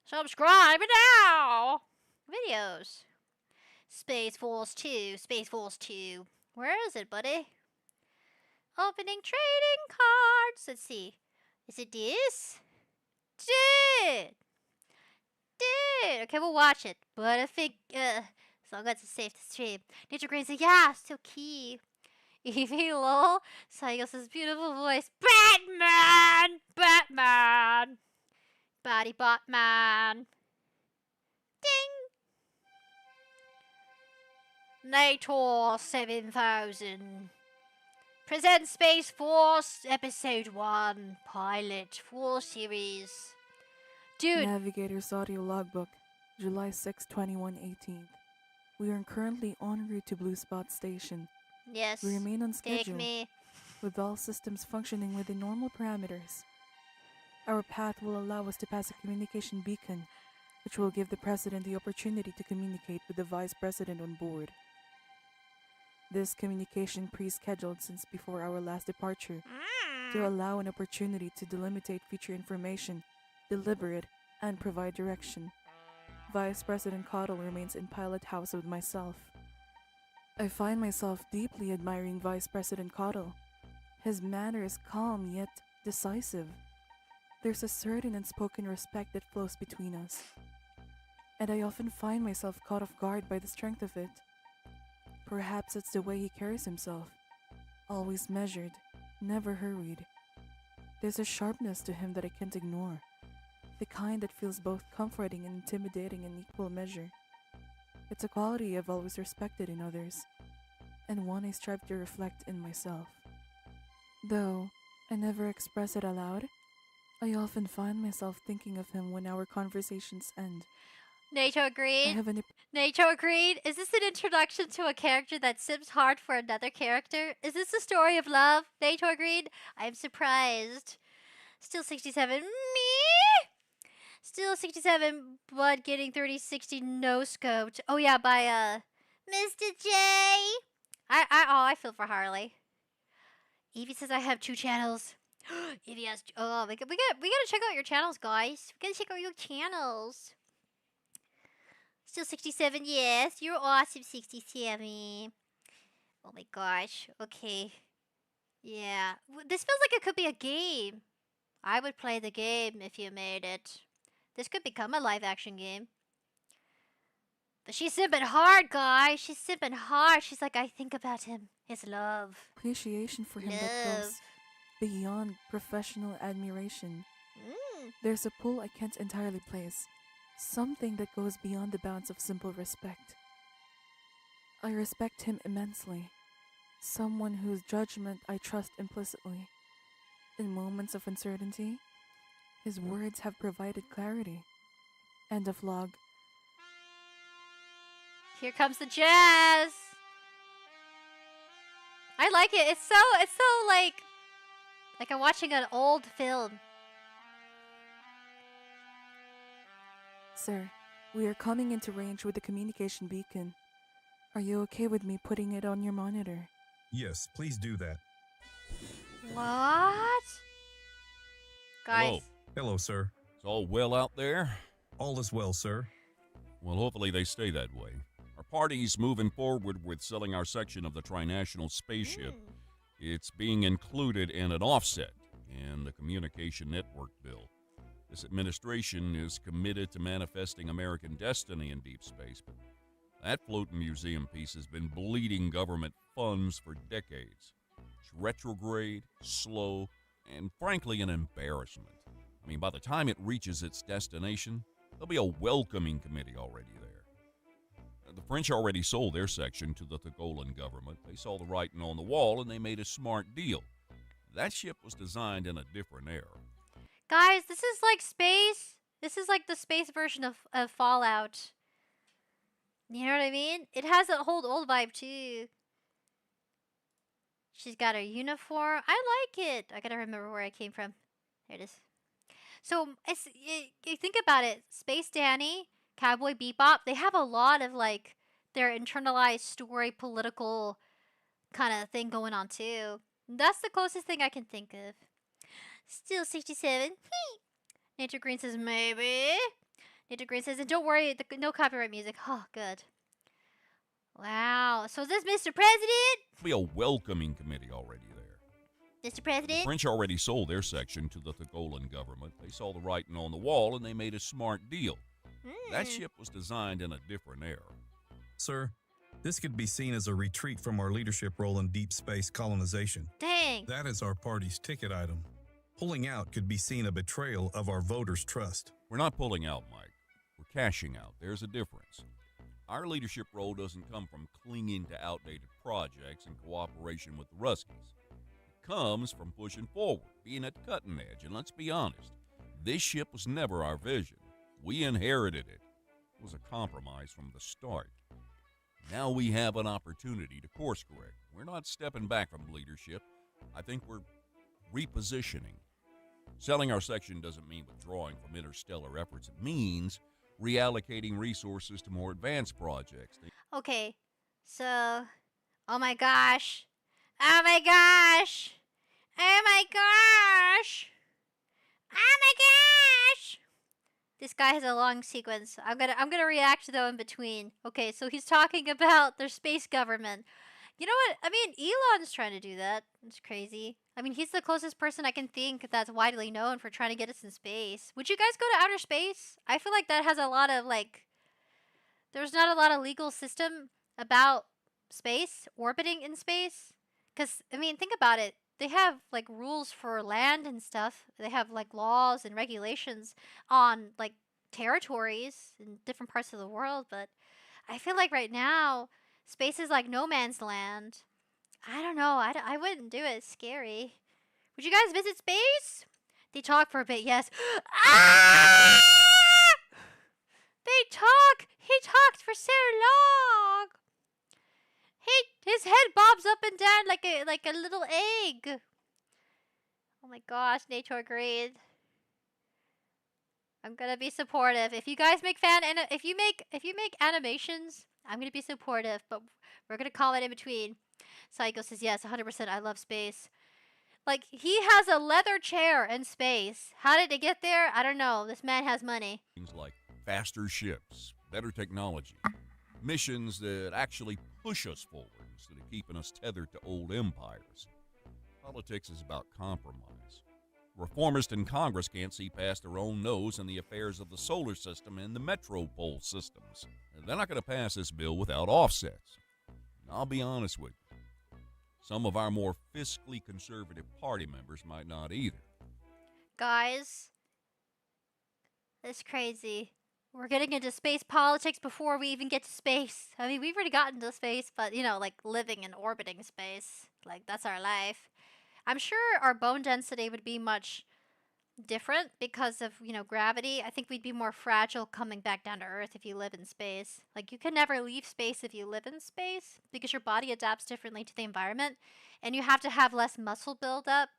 Subscribe now! Videos. Space Force 2. Space Force 2. Where is it, buddy? Opening trading cards. Let's see. Is it this? Dude! Dude! Okay, we'll watch it. But I think, so I'm going to save the stream. Nature Green says, yeah, still key. Evie lol. Saigos' beautiful voice. Batman! Batman! Body Batman. Ding! Nator 7000. Present Space Force Episode 1. Pilot. Full series. Dude. Navigator's audio logbook. July 6, 2118. We are currently en route to Blue Spot Station. Yes. We remain on schedule. Take me. With all systems functioning within normal parameters. Our path will allow us to pass a communication beacon, which will give the President the opportunity to communicate with the Vice President on board. This communication pre-scheduled since before our last departure to allow an opportunity to delimitate future information, deliberate, and provide direction. Vice President Cottle remains in pilot house with myself. I find myself deeply admiring Vice President Cottle. His manner is calm yet decisive. There's a certain unspoken respect that flows between us. And I often find myself caught off guard by the strength of it. Perhaps it's the way he carries himself. Always measured, never hurried. There's a sharpness to him that I can't ignore. The kind that feels both comforting and intimidating in equal measure. It's a quality I've always respected in others, and one I strive to reflect in myself. Though I never express it aloud, I often find myself thinking of him when our conversations end. Nature Green? Nature Green? Is this an introduction to a character that sims hard for another character? Is this a story of love, Nature Green? I'm surprised. Still 67. Me? Still 67, but getting 3060 no scoped. Oh yeah, by Mr. J. I feel for Harley. Evie says I have 2 channels. Evie has. Oh, we gotta check out your channels, guys. We gotta check out your channels. Still 67, yes. You're awesome, 67. Oh my gosh. Okay. Yeah. This feels like it could be a game. I would play the game if you made it. This could become a live-action game. But she's simping hard, guys. She's simping hard. She's like, I think about him. His love. Appreciation for him that goes beyond professional admiration. There's a pull I can't entirely place. Something that goes beyond the bounds of simple respect. I respect him immensely. Someone whose judgment I trust implicitly. In moments of uncertainty, his words have provided clarity. End of log. Here comes the jazz. I like it. It's so like I'm watching an old film. Sir, we are coming into range with the communication beacon. Are you okay with me putting it on your monitor? Yes, please do that. What? Guys. Hello. Hello, sir. Is all well out there? All is well, sir. Well, hopefully they stay that way. Our party's moving forward with selling our section of the trinational spaceship. It's being included in an offset in the Communication Network Bill. This administration is committed to manifesting American destiny in deep space, but that floating museum piece has been bleeding government funds for decades. It's retrograde, slow, and frankly an embarrassment. I mean, by the time it reaches its destination, there'll be a welcoming committee already there. The French already sold their section to the Togolese government. They saw the writing on the wall and they made a smart deal. That ship was designed in a different era. Guys, this is like space. This is like the space version of Fallout. You know what I mean? It has a whole old vibe too. She's got her uniform. I like it. I gotta remember where I came from. There it is. So, you think about it. Space Danny, Cowboy Bebop, they have a lot of like their internalized story, political kind of thing going on too. That's the closest thing I can think of. Still 67. Nature Green says maybe. Nature Green says, and don't worry, no copyright music. Oh, good. Wow. So is this Mr. President? There'll be a welcoming committee already there. Mr. President? The French already sold their section to the Togolese government. They saw the writing on the wall and they made a smart deal. That ship was designed in a different era. Sir, this could be seen as a retreat from our leadership role in deep space colonization. Dang. That is our party's ticket item. Pulling out could be seen a betrayal of our voters' trust. We're not pulling out, Mike. We're cashing out. There's a difference. Our leadership role doesn't come from clinging to outdated projects in cooperation with the Ruskies. It comes from pushing forward, being at the cutting edge. And let's be honest, this ship was never our vision. We inherited it. It was a compromise from the start. Now we have an opportunity to course correct. We're not stepping back from leadership. I think we're repositioning. Selling our section doesn't mean withdrawing from interstellar efforts. It means reallocating resources to more advanced projects. Okay, so, oh my gosh. Oh my gosh. Oh my gosh. Oh my gosh. This guy has a long sequence. I'm gonna react though in between. Okay, so he's talking about their space government. You know what? I mean, Elon's trying to do that. It's crazy. I mean, he's the closest person I can think that's widely known for trying to get us in space. Would you guys go to outer space? I feel like that has a lot of, like, there's not a lot of legal system about space, orbiting in space. Because, I mean, think about it. They have, like, rules for land and stuff. They have, like, laws and regulations on, like, territories in different parts of the world. But I feel like right now, space is like no man's land. I don't know. I wouldn't do it. It's scary. Would you guys visit space? They talk for a bit, yes. Ah! They talk. He talked for so long. His head bobs up and down like a little egg. Oh my gosh, Nature agreed. I'm gonna be supportive. If you guys make if you make animations, I'm gonna be supportive, but we're gonna call it in between. Psycho says yes, 100%. I love space. Like, he has a leather chair in space. How did it get there? I don't know. This man has money. Things like faster ships, better technology, missions that actually push us forward instead of keeping us tethered to old empires. Politics is about compromise. Reformists in Congress can't see past their own nose in the affairs of the solar system and the metropole systems. They're not going to pass this bill without offsets. And I'll be honest with you, some of our more fiscally conservative party members might not either. Guys, it's crazy. We're getting into space politics before we even get to space. I mean, we've already gotten to space, but, you know, like living and orbiting space. Like, that's our life. I'm sure our bone density would be much different because of, you know, gravity. I think we'd be more fragile coming back down to Earth if you live in space. Like, you can never leave space if you live in space because your body adapts differently to the environment, and you have to have less muscle buildup.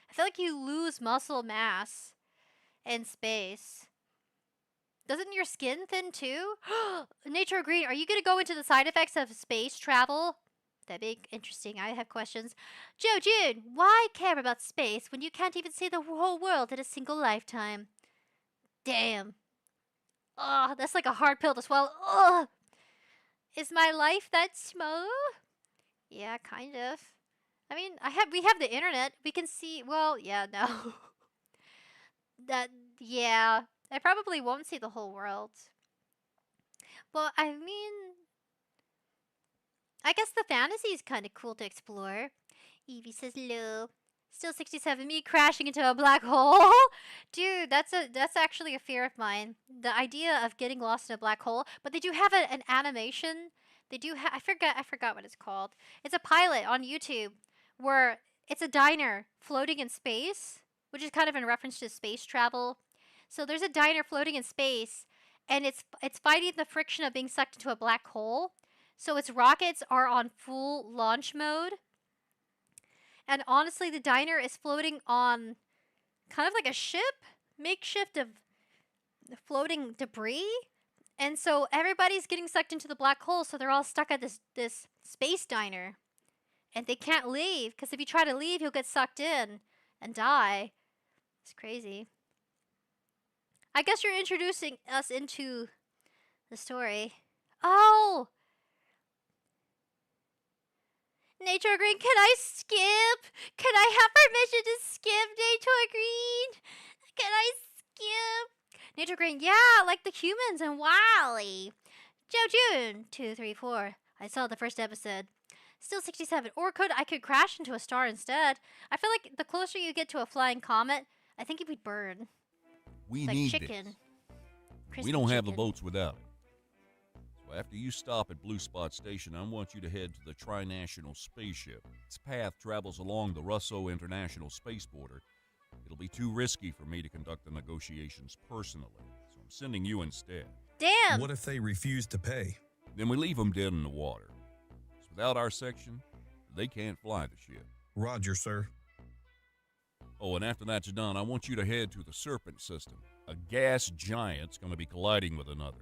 I feel like you lose muscle mass in space. Doesn't your skin thin too? Nature Green, are you going to go into the side effects of space travel? That'd be interesting. I have questions. Joe June, why care about space when you can't even see the whole world in a single lifetime? Damn. Oh, that's like a hard pill to swallow. Is my life that small? Yeah, kind of. I mean, we have the internet. We can see. Well, yeah, no. Yeah. I probably won't see the whole world. Well, I mean, I guess the fantasy is kind of cool to explore. Evie says hello. Still 67, me crashing into a black hole? Dude, that's actually a fear of mine. The idea of getting lost in a black hole. But they do have an animation. They do have, I forgot what it's called. It's a pilot on YouTube where it's a diner floating in space, which is kind of in reference to space travel. So there's a diner floating in space, and it's fighting the friction of being sucked into a black hole. So its rockets are on full launch mode. And honestly, the diner is floating on kind of like a ship, makeshift of floating debris. And so everybody's getting sucked into the black hole, so they're all stuck at this space diner. And they can't leave, because if you try to leave, you'll get sucked in and die. It's crazy. I guess you're introducing us into the story. Oh! Nature Green, can I skip? Can I have permission to skip, Nature Green? Can I skip? Nature Green, yeah, like the humans in WALL-E. June 234. I saw the first episode. Still 67. Or I could crash into a star instead. I feel like the closer you get to a flying comet, I think it would burn. We like need chicken. this. We don't have the boats without it. So after you stop at Blue Spot Station, I want you to head to the Tri-National Spaceship. Its path travels along the Russo International Spaceport. It'll be too risky for me to conduct the negotiations personally, so I'm sending you instead. Damn! What if they refuse to pay? Then we leave them dead in the water. So without our section, they can't fly the ship. Roger, sir. Oh, and after that's done, I want you to head to the Serpent System. A gas giant's going to be colliding with another.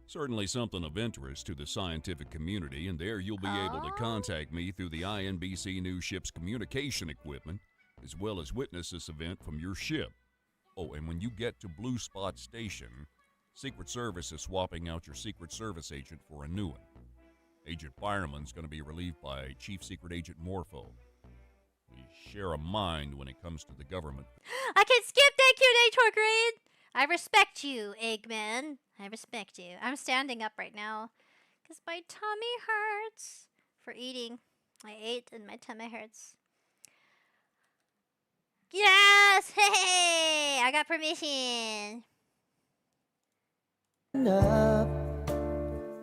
Certainly something of interest to the scientific community, and there you'll be able to contact me through the INBC News ship's communication equipment, as well as witness this event from your ship. Oh, and when you get to Blue Spot Station, Secret Service is swapping out your Secret Service agent for a new one. Agent Fireman's going to be relieved by Chief Secret Agent Morpho. We share a mind when it comes to the government. I can skip, thank you, Nature Green! I respect you, Eggman. I respect you. I'm standing up right now because my tummy hurts for eating. I ate and my tummy hurts. Yes! Hey! I got permission. Up,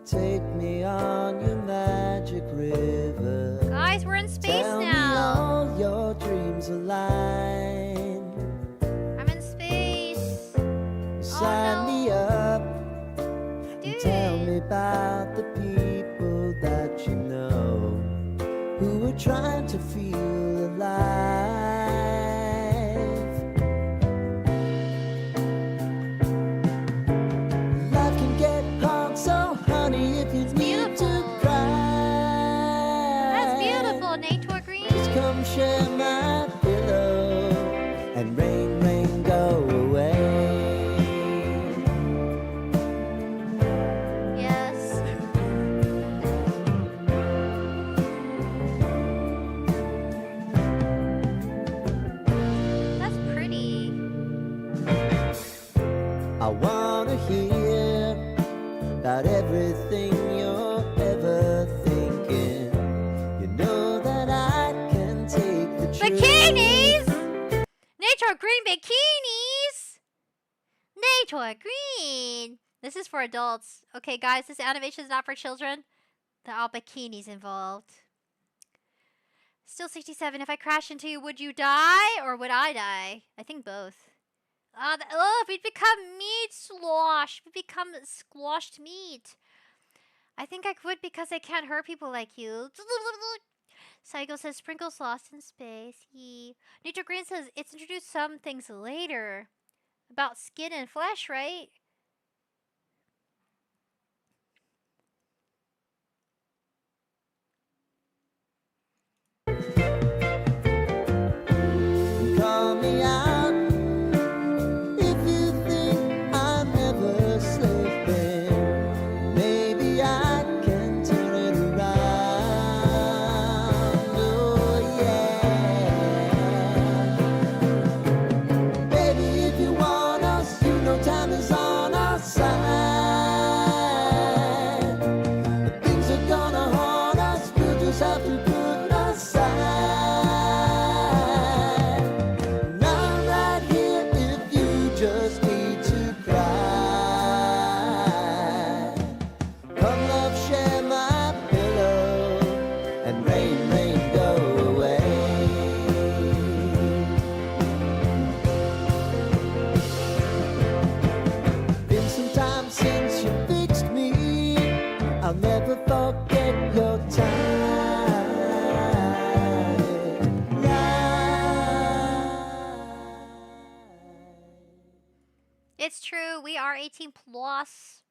take me on your magic river. Guys, we're in space Tell now. Me all your dreams align. I'm in space. Sign me up. Dude. Tell me about the people that you know who are trying to feel alive. Life can get hard, so honey, if you need to cry, That's beautiful, Nature Green. just come share my pillow and rain, rain, go away. Yes. That's pretty. I wanna hear about everything you're ever thinking. You know that I can take the truth. Bikinis! Nature Green bikinis! Nature Green! This is for adults. Okay, guys, this animation is not for children. There are bikinis involved. Still 67. If I crash into you, would you die or would I die? I think both. We'd become meat slosh. We become squashed meat. I think I would because I can't hurt people like you. Saigo says sprinkles lost in space. Yee. Nature Green says it's introduced some things later. About skin and flesh, right? Call me out if you think I'm never sleeping. Maybe I can turn it around. Oh yeah. I'll never forget your time. It's true, we are 18 plus.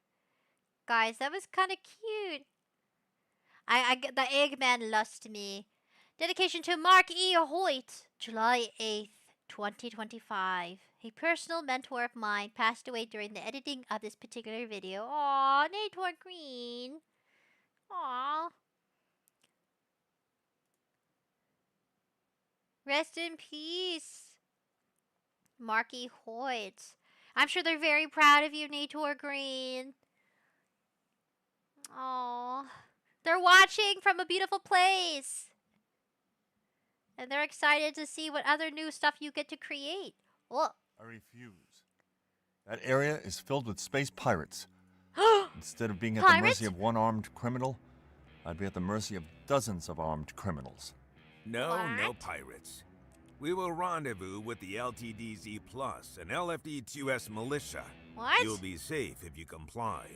Guys, that was kind of cute. The Eggman lost me. Dedication to Mark E. Hoyt, July 8th, 2025. A personal mentor of mine passed away during the editing of this particular video. Aww, Nator Green. Aww. Rest in peace, Marky Hoyt. I'm sure they're very proud of you, Nator Green. Aww. They're watching from a beautiful place. And they're excited to see what other new stuff you get to create. Oh. I refuse. That area is filled with space pirates. Instead of being at the mercy of one armed criminal, I'd be at the mercy of dozens of armed criminals. No pirates. We will rendezvous with the LTDZ Plus and LFD2S militia. What? You'll be safe if you comply.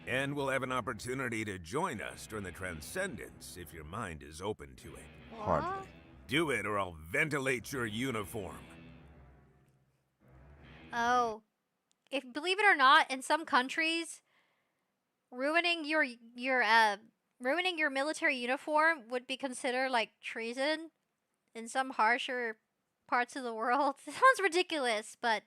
And we'll have an opportunity to join us during the Transcendence if your mind is open to it. Hardly. Do it or I'll ventilate your uniform. Oh. Believe it or not, in some countries, ruining your military uniform would be considered like treason. In some harsher parts of the world. It sounds ridiculous, but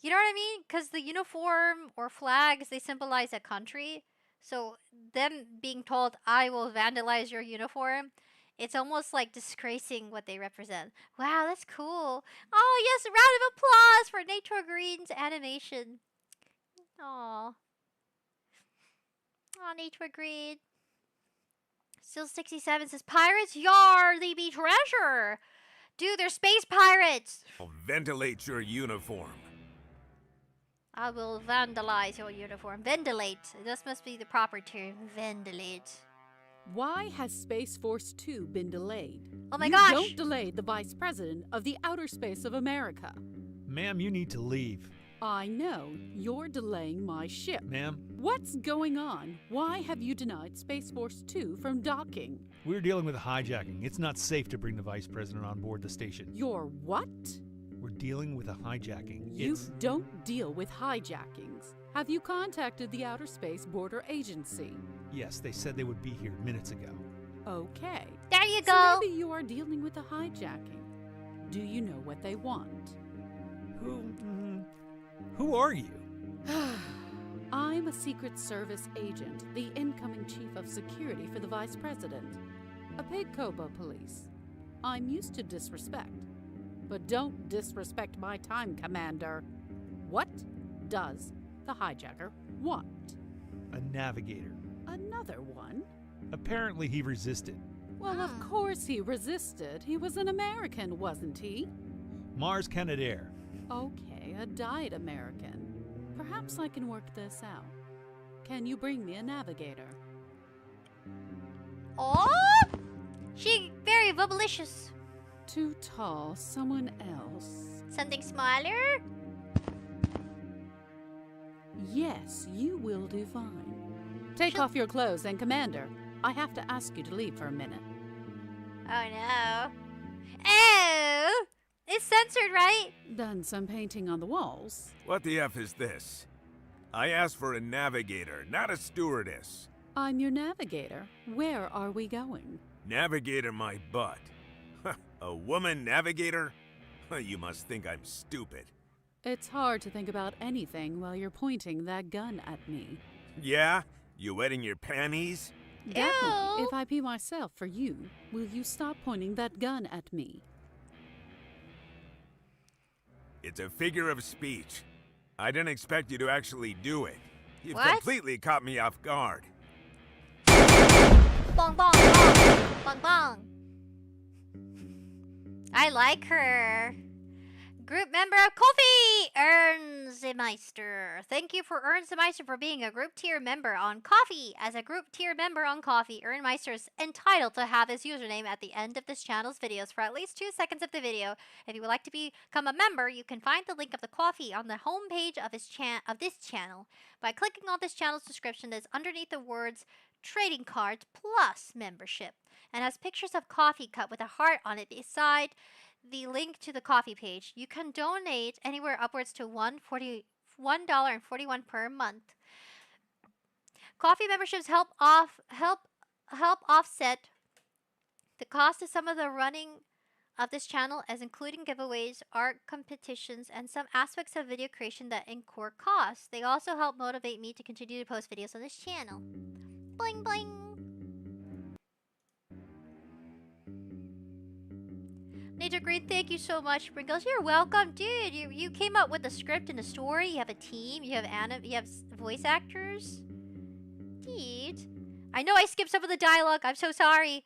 you know what I mean? Because the uniform or flags, they symbolize a country. So them being told, I will vandalize your uniform, it's almost like disgracing what they represent. Wow, that's cool. Oh, yes, a round of applause for Nator Green's animation. Aww. Aw, Nator Green. Still 67 says, Pirates, yar, they be treasure. Dude, they're space pirates. I'll ventilate your uniform. I will vandalize your uniform. Ventilate. This must be the proper term. Ventilate. Why has Space Force 2 been delayed? Oh my gosh! You don't delay the Vice President of the Outer Space of America. Ma'am, you need to leave. I know. You're delaying my ship. Ma'am? What's going on? Why have you denied Space Force 2 from docking? We're dealing with a hijacking. It's not safe to bring the Vice President on board the station. You're what? We're dealing with a hijacking. You don't deal with hijackings. Have you contacted the Outer Space Border Agency? Yes, they said they would be here minutes ago. Okay. There you So go. maybe you are dealing with a hijacking. Do you know what they want? Who are you? I'm a Secret Service agent, the incoming chief of security for the Vice President. A 𝒃𝒃𝒀 police. I'm used to disrespect. But don't disrespect my time, Commander. What does the hijacker want? A navigator. Another one? Apparently he resisted. Well, of course he resisted. He was an American, wasn't he? Mars Canadair. Okay, a diet American. Perhaps I can work this out. Can you bring me a navigator? Oh! She very bubblicious. Too tall, someone else. Something smaller? Yes, you will do fine. Take off your clothes, and Commander, I have to ask you to leave for a minute. Oh no. Oh! It's censored, right? Done some painting on the walls. What the F is this? I asked for a navigator, not a stewardess. I'm your navigator. Where are we going? Navigator my butt. A woman navigator? You must think I'm stupid. It's hard to think about anything while you're pointing that gun at me. Yeah? You wetting your panties? Definitely. If I pee myself for you, will you stop pointing that gun at me? It's a figure of speech. I didn't expect you to actually do it. You've What? completely caught me off guard. Bong, bong, bong. Bong, bong. I like her. Group member Coffee 𝑣𝒆 Thank you for 𝑣𝒆 for being a group tier member on Coffee. As a group tier member on Coffee, 𝑣𝒆 is entitled to have his username at the end of this channel's videos for at least 2 seconds of the video. If you would like to become a member, you can find the link of the Coffee on the homepage of this channel by clicking on this channel's description that's underneath the words trading cards plus membership, and has pictures of coffee cut with a heart on it beside the link to the Coffee page. You can donate anywhere upwards to $1.41 per month. Coffee memberships help offset the cost of some of the running of this channel, as including giveaways, art competitions, and some aspects of video creation that incur costs. They also help motivate me to continue to post videos on this channel. Bling bling. Nature Green, thank you so much. Sprinkles, you're welcome, dude. You came up with a script and a story. You have a team. You have voice actors. Dude, I know I skipped some of the dialogue. I'm so sorry.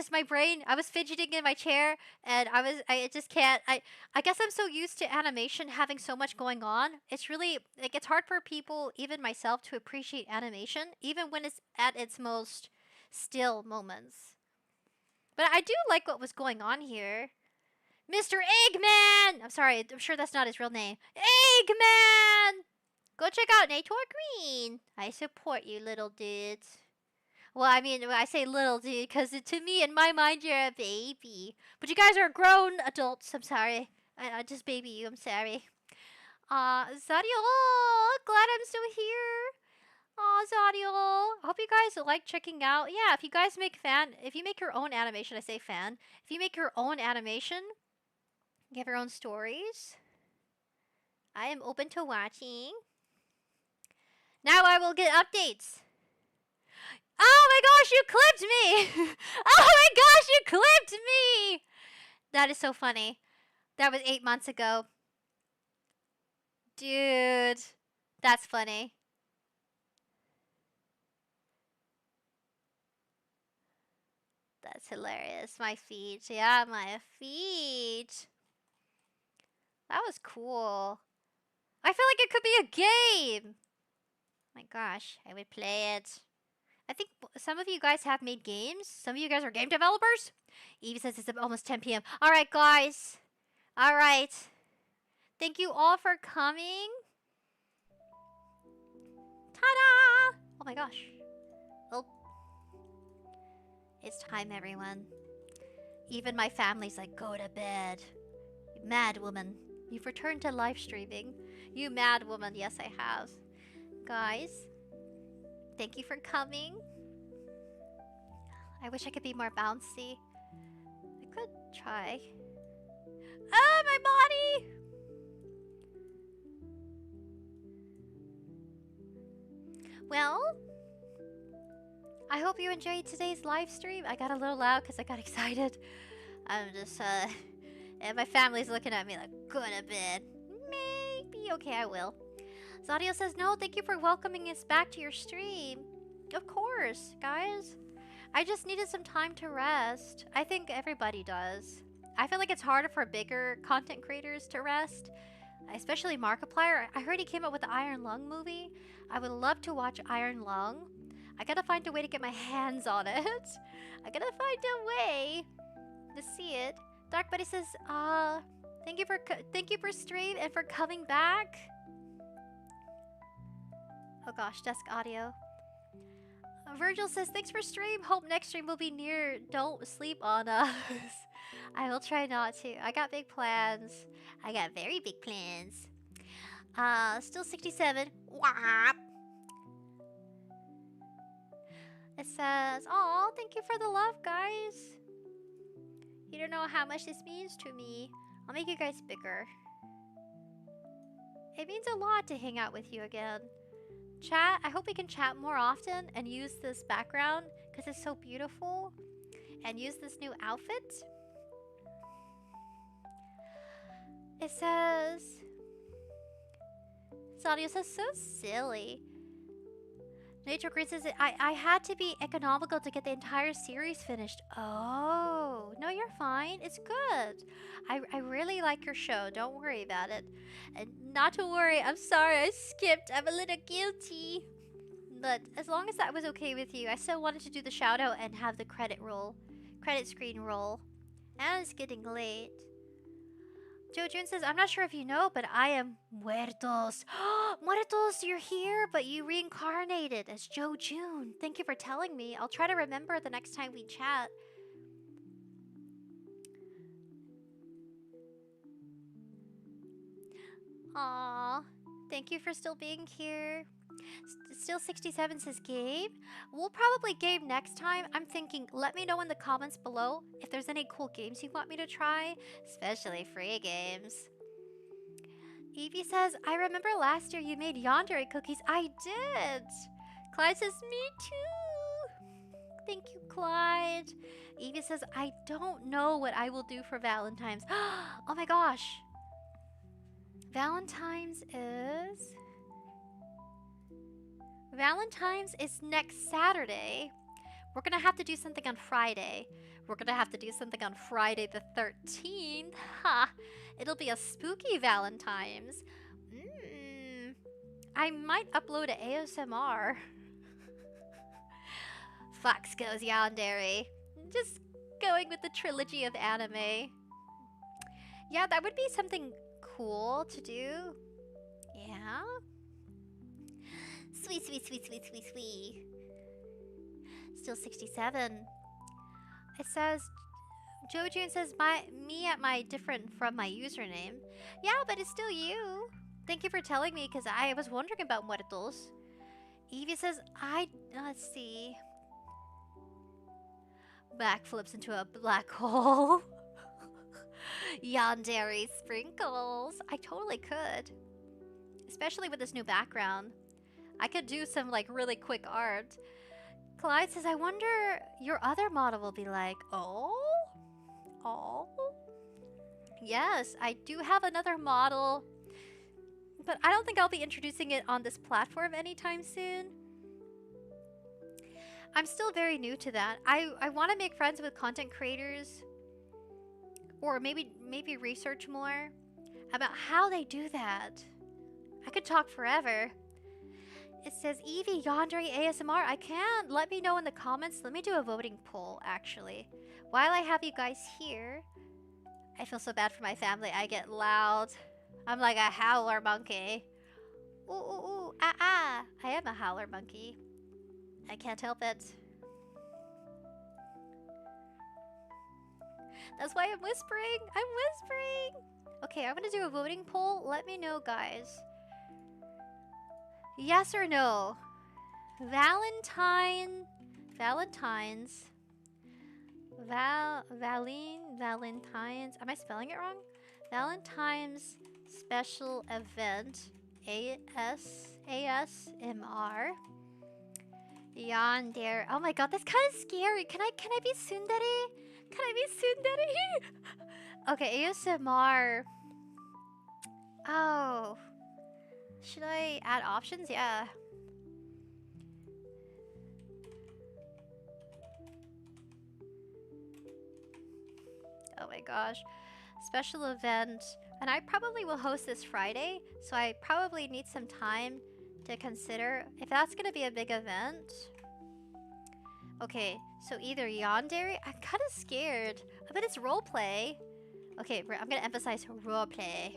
My brain, I was fidgeting in my chair, and I just can't. I guess I'm so used to animation having so much going on. It's really, like, it's hard for people, even myself, to appreciate animation, even when it's at its most still moments. But I do like what was going on here. Mr. Eggman! I'm sorry, I'm sure that's not his real name. Eggman! Go check out Nature Green. I support you, little dudes. Well, I mean, I say little dude because to me, in my mind, you're a baby. But you guys are grown adults. I'm sorry. I just baby you. I'm sorry. Zadio, glad I'm still here. Zadio. I hope you guys like checking out. Yeah, if you guys if you make your own animation, I say fan. If you make your own animation, you have your own stories, I am open to watching. Now I will get updates. Oh my gosh, you clipped me! Oh my gosh, you clipped me! That is so funny. That was 8 months ago. Dude, that's funny. That's hilarious. My feet. Yeah, my feet. That was cool. I feel like it could be a game. My gosh, I would play it. I think some of you guys have made games. Some of you guys are game developers. Evie says it's almost 10 p.m. Alright, guys. Alright. Thank you all for coming. Ta-da! Oh my gosh. Oh. It's time, everyone. Even my family's like, go to bed. You mad woman. You've returned to live streaming. You mad woman. Yes, I have. Guys. Thank you for coming. I wish I could be more bouncy. I could try. Oh, my body! Well, I hope you enjoyed today's live stream. I got a little loud because I got excited. I'm just, and my family's looking at me like, go to bed. Maybe. Okay, I will. Zadio says, no, thank you for welcoming us back to your stream. Of course, guys. I just needed some time to rest. I think everybody does. I feel like it's harder for bigger content creators to rest, especially Markiplier. I heard he came up with the Iron Lung movie. I would love to watch Iron Lung. I gotta find a way to get my hands on it. I gotta find a way to see it. Dark Buddy says, thank you for stream and for coming back. Oh gosh, desk audio. Virgil says, thanks for stream. Hope next stream will be near. Don't sleep on us. I will try not to. I got big plans. I got very big plans. Still 67. Wah. It says, oh, thank you for the love, guys. You don't know how much this means to me. I'll make you guys bigger. It means a lot to hang out with you again. Chat, I hope we can chat more often and use this background because it's so beautiful. And use this new outfit. It says... Sadio says, so silly. Nature Green says, I had to be economical to get the entire series finished. Oh, no, No, you're fine. It's good. I really like your show. Don't worry about it. And not to worry. I'm sorry I skipped. I'm a little guilty. But as long as that was okay with you, I still wanted to do the shout out and have the credit screen roll. And it's getting late. Joe June says, I'm not sure if you know, but I am Muertos. Muertos, you're here, but you reincarnated as Joe June. Thank you for telling me. I'll try to remember the next time we chat. Aww. Thank you for still being here. Still 67 says game. We'll probably game next time. I'm thinking, let me know in the comments below if there's any cool games you want me to try, especially free games. Evie says, I remember last year you made yandere cookies. I did. Clyde says, me too. Thank you, Clyde. Evie says, I don't know what I will do for Valentine's. Oh my gosh. Valentine's is next Saturday. We're gonna have to do something on Friday. We're gonna have to do something on Friday the 13th. Ha! It'll be a spooky Valentine's. I might upload an ASMR. Fox goes yandere. Just going with the trilogy of anime. Yeah, that would be something cool to do. Yeah. Sweet. Still 67. It says, Joe June says, me at my different from my username. Yeah, but it's still you. Thank you for telling me, because I was wondering about Muertos. Evie says, let's see. Backflips into a black hole. Yandere sprinkles. I totally could. Especially with this new background. I could do some like really quick art. Clyde says, I wonder your other model will be like. Oh? Yes, I do have another model. But I don't think I'll be introducing it on this platform anytime soon. I'm still very new to that. I want to make friends with content creators. Or maybe research more about how they do that. I could talk forever. It says, Evie, yandere ASMR. I can. Let me know in the comments. Let me do a voting poll, actually. While I have you guys here, I feel so bad for my family. I get loud. I'm like a howler monkey. Ooh, I am a howler monkey. I can't help it. That's why I'm whispering. Okay, I'm gonna do a voting poll. Let me know, guys. Yes or no? Valentine's. Am I spelling it wrong? Valentine's special event. ASMR. Yandere. Oh my god, that's kind of scary. Can I be tsundere? Okay, ASMR. Oh. Should I add options? Yeah. Oh my gosh. Special event. And I probably will host this Friday, so I probably need some time to consider if that's gonna be a big event. Okay, so either yandere. I'm kind of scared. I bet it's roleplay. Okay, I'm gonna emphasize roleplay.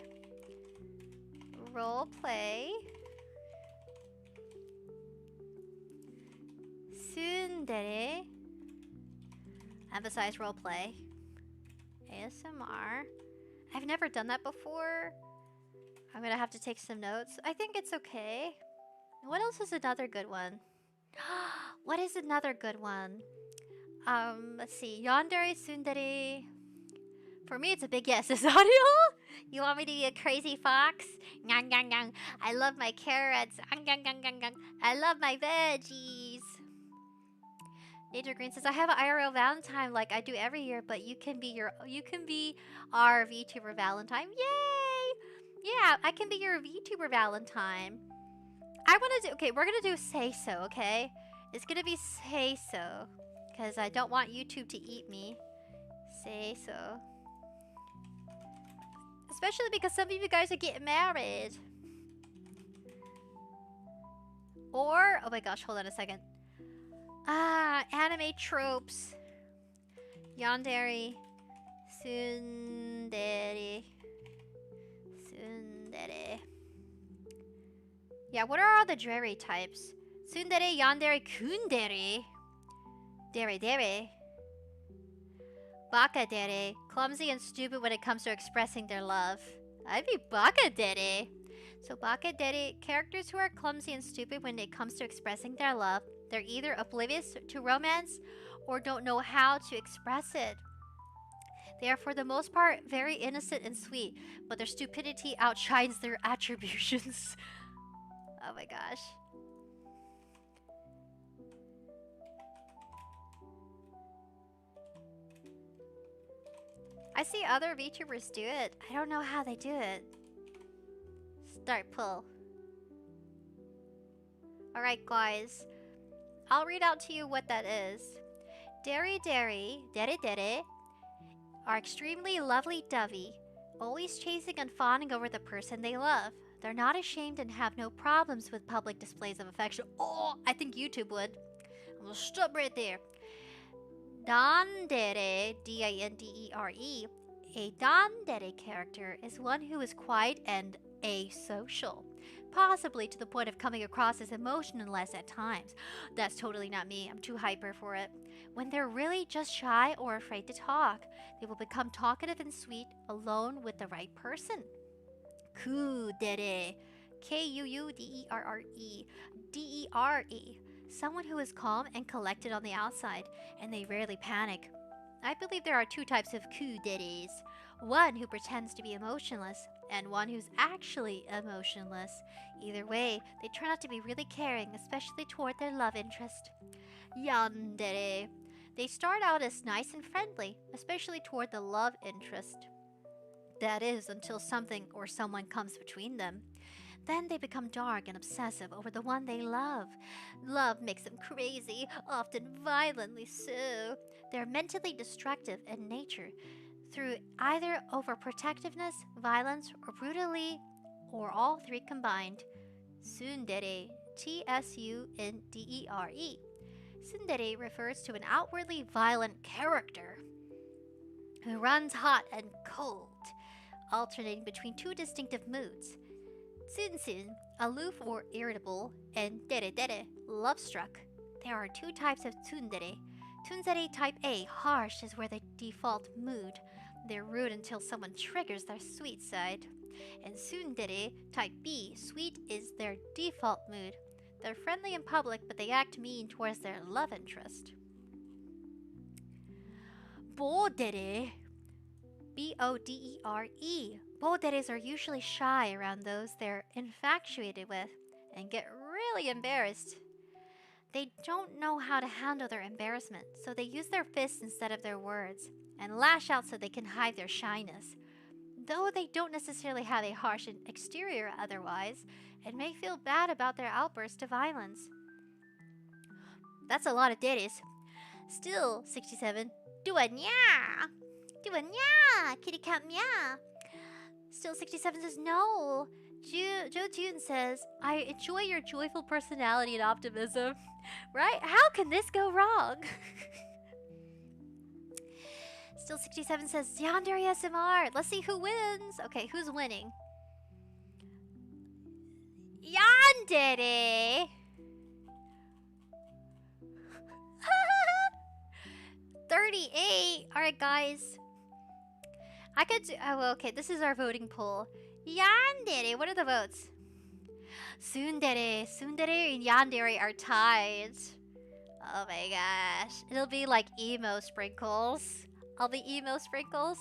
Tsundere. Emphasize roleplay. ASMR. I've never done that before. I'm gonna have to take some notes. I think it's okay. What else is another good one? What is another good one? Let's see. Yandere, tsundere. For me, it's a big yes. Is audio? You want me to be a crazy fox? Ngang, ngang, ngang. I love my carrots. Ngang, ngang, ngang, ngang. I love my veggies. Nature Green says, I have an IRL Valentine like I do every year, but you can be our VTuber Valentine. Yay! Yeah, I can be your VTuber Valentine. Okay, we're gonna do say so, okay? It's gonna be say so. Because I don't want YouTube to eat me. Say so. Especially because some of you guys are getting married. Or, oh my gosh, hold on a second. Anime tropes. Yandere. Tsundere. Yeah, what are all the dreary types? Tsundere, yandere, kundere. Dere. Bakadere. Clumsy and stupid when it comes to expressing their love. I'd be bakadere. So bakadere, characters who are clumsy and stupid when it comes to expressing their love. They're either oblivious to romance or don't know how to express it. They are for the most part very innocent and sweet, but their stupidity outshines their attributions. Oh my gosh. I see other VTubers do it. I don't know how they do it. Start pull. Alright guys. I'll read out to you what that is. Dere are extremely lovey-dovey, always chasing and fawning over the person they love. They're not ashamed and have no problems with public displays of affection. Oh, I think YouTube would. I'm gonna stop right there. Dandere, D-I-N-D-E-R-E. A dandere character is one who is quiet and asocial, possibly to the point of coming across as emotionless at times. That's totally not me. I'm too hyper for it. When they're really just shy or afraid to talk, they will become talkative and sweet alone with the right person. Kudere. K-U-U-D-E-R-R-E. D-E-R-E. Someone who is calm and collected on the outside, and they rarely panic. I believe there are two types of kuderes. One who pretends to be emotionless, and one who's actually emotionless. Either way, they turn out to be really caring, especially toward their love interest. Yandere. They start out as nice and friendly, especially toward the love interest. That is, until something or someone comes between them. Then they become dark and obsessive over the one they love. Love makes them crazy, often violently so. They're mentally destructive in nature, through either overprotectiveness, violence, or brutally, or all three combined. Tsundere. T-S-U-N-D-E-R-E. Tsundere refers to an outwardly violent character who runs hot and cold, alternating between two distinctive moods. Tsun, aloof or irritable, and dere, love-struck. There are two types of tsundere. Tsundere type A, harsh, is where they default mood. They're rude until someone triggers their sweet side. And tsundere type B, sweet, is their default mood. They're friendly in public, but they act mean towards their love interest. Bodere. B-O-D-E-R-E. Boderes are usually shy around those they're infatuated with and get really embarrassed. They don't know how to handle their embarrassment, so they use their fists instead of their words and lash out so they can hide their shyness. Though they don't necessarily have a harsh exterior otherwise, and may feel bad about their outbursts of violence. That's a lot of deres. Still, 67. Do a nya! Do a nya! Kitty cat meow! Still, 67 says no. Joe June says, I enjoy your joyful personality and optimism. Right? How can this go wrong? Still, 67 says, Yandere SMR. Let's see who wins. Okay, who's winning? Yandere! 38. Alright, guys. I could do... Oh, okay. This is our voting poll. Yandere. What are the votes? Tsundere. Tsundere and Yandere are tied. Oh my gosh. It'll be like emo sprinkles. All the emo sprinkles.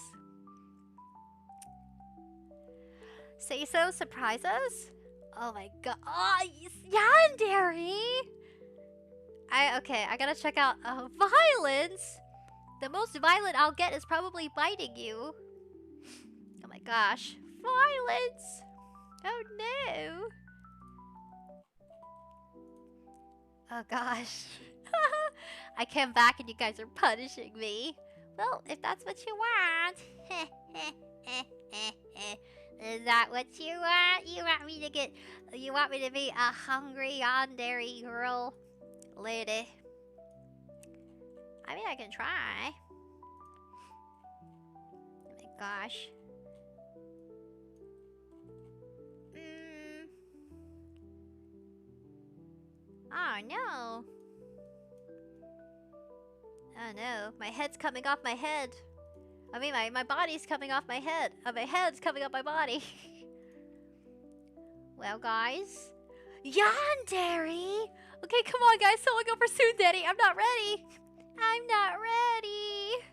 Say so. Surprise us. Oh my god. Oh, Yandere. Okay, I gotta check out violence. The most violent I'll get is probably biting you. Oh my gosh. Violence! Oh no! Oh gosh. I came back and you guys are punishing me. Well, if that's what you want. Is that what you want? You want me to get... You want me to be a hungry yandere girl? Lady. I mean, I can try. Oh my gosh. Oh no. Oh no, my head's coming off my head. I mean, my body's coming off my head. My head's coming off my body. Well, guys. Yandere! Okay, come on, guys. Someone go for 𝑠undari. I'm not ready. I'm not ready.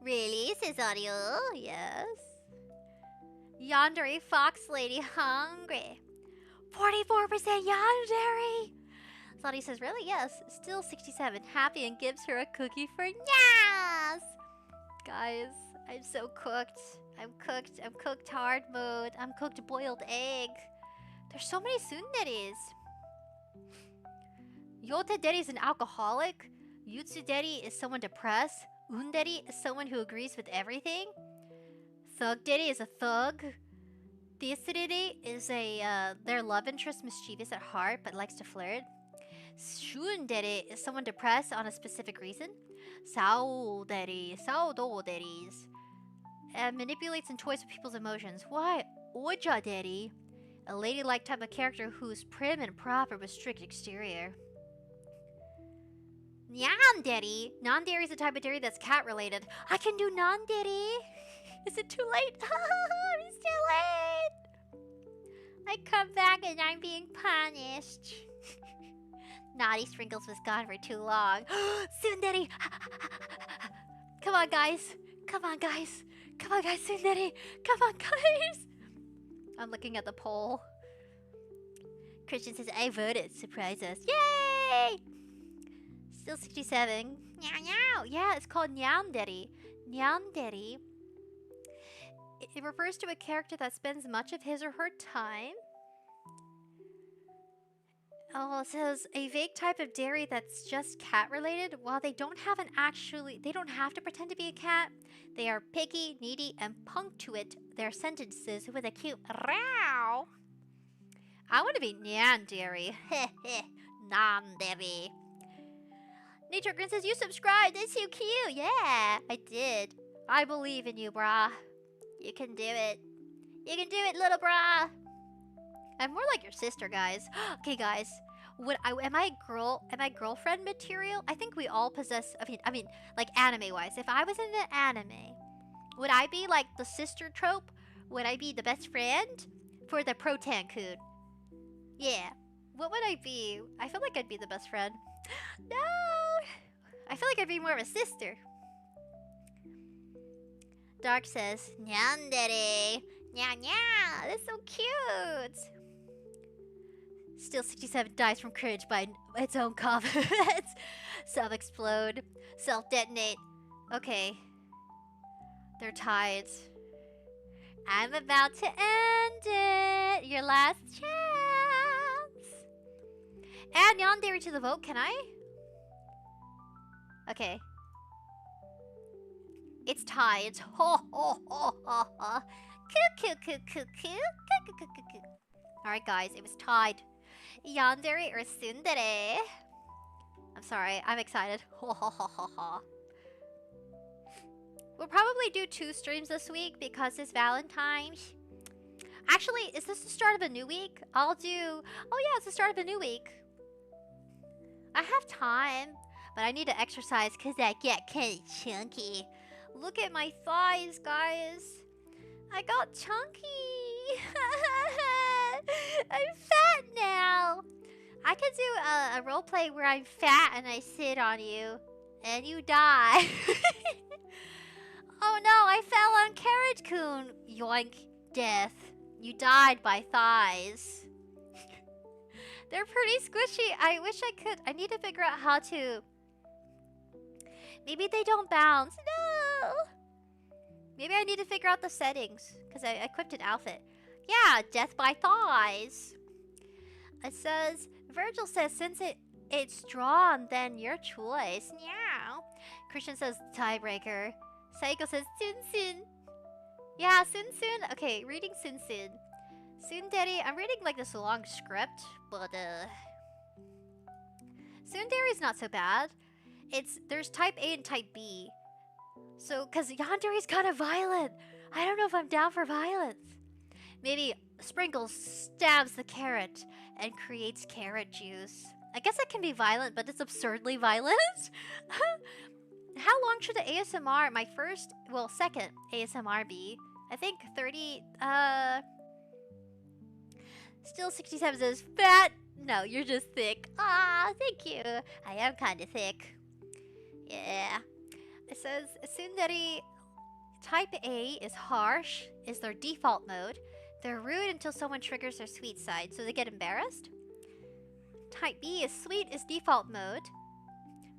Really, Cesario? Yes. Yandere fox lady hungry. 44% yandere. Lottie says, really? Yes. Still 67. Happy and gives her a cookie for yes! Guys, I'm so cooked. I'm cooked. I'm cooked hard mode. I'm cooked boiled egg. There's so many tsunderes. Yotederi is an alcoholic. Yutsuderi is someone depressed. Underi is someone who agrees with everything. Thugderi is a thug. Theacidity is their love interest, mischievous at heart but likes to flirt. Shundere is someone depressed on a specific reason. Sauderi, saudoderis, manipulates and toys with people's emotions. Why? Ojaderi, a ladylike type of character who's prim and proper with strict exterior. Nyanderi, non-dairy is a type of dairy that's cat related. I can do non-dairy. Is it too late? It's too late. I come back and I'm being punished. Naughty Sprinkles was gone for too long. 𝑠undari! Come on, guys. Come on, guys. Come on, guys, 𝑠undari! Come on, guys. I'm looking at the poll. Christian says, I voted. Surprise us. Yay! Still 67. Nyao. Yeah, it's called Nyandere. Nyandere. It refers to a character that spends much of his or her time. Oh, it says a vague type of dairy that's just cat related. While they don't have they don't have to pretend to be a cat. They are picky, needy, and punctuate their sentences with a cute row. I want to be Nyandere. Nandere. Nature Grin says, you subscribed. That's so cute. Yeah, I did. I believe in you, brah. You can do it. You can do it, little brah. I'm more like your sister, guys. Okay, guys. Am I girlfriend material? I think we all possess. I mean, like anime-wise. If I was in an anime, would I be like the sister trope? Would I be the best friend for the Protankun? Yeah. What would I be? I feel like I'd be the best friend. No! I feel like I'd be more of a sister. Dark says, Nyandere. Nya nya. That's so cute. Still 67 dies from courage by its own comments. Self-explode. Self-detonate. Okay. They're tied. I'm about to end it. Your last chance. Add Nyandere to the vote, can I? Okay. It's tied. Ho ho ho ho ho. Alright guys, it was tied. Yandere or 𝑠undari? I'm sorry, I'm excited. Ho ho ho ho ho. We'll probably do 2 streams this week because it's Valentine's. Actually, is this the start of a new week? Oh yeah, it's the start of a new week. I have time, but I need to exercise because I get kind of chunky. Look at my thighs, guys. I got chunky. I'm fat now. I could do a roleplay where I'm fat and I sit on you and you die. Oh no, I fell on Carrot-kun. Yoink. Death. You died by thighs. They're pretty squishy. I wish I could. I need to figure out how to. Maybe they don't bounce. No. Maybe I need to figure out the settings because I equipped an outfit. Yeah, death by thighs. It says, Virgil says, since it it's drawn, then your choice. Meow. Christian says tiebreaker. Saiko says Sun. Yeah, Sun. Okay, reading Sun. Tsundere, I'm reading like this long script, but Tsundere is not so bad. There's type A and type B. So, cause Yandere is kind of violent. I don't know if I'm down for violence. Maybe Sprinkles stabs the carrot and creates carrot juice. I guess it can be violent, but it's absurdly violent. How long should the ASMR, my first, well, second ASMR be? I think 30, Still 67 says, fat! No, you're just thick. Ah, thank you. I am kind of thick. Yeah. It says, Tsundere, type A is harsh, is their default mode. They're rude until someone triggers their sweet side, so they get embarrassed. Type B is sweet is default mode,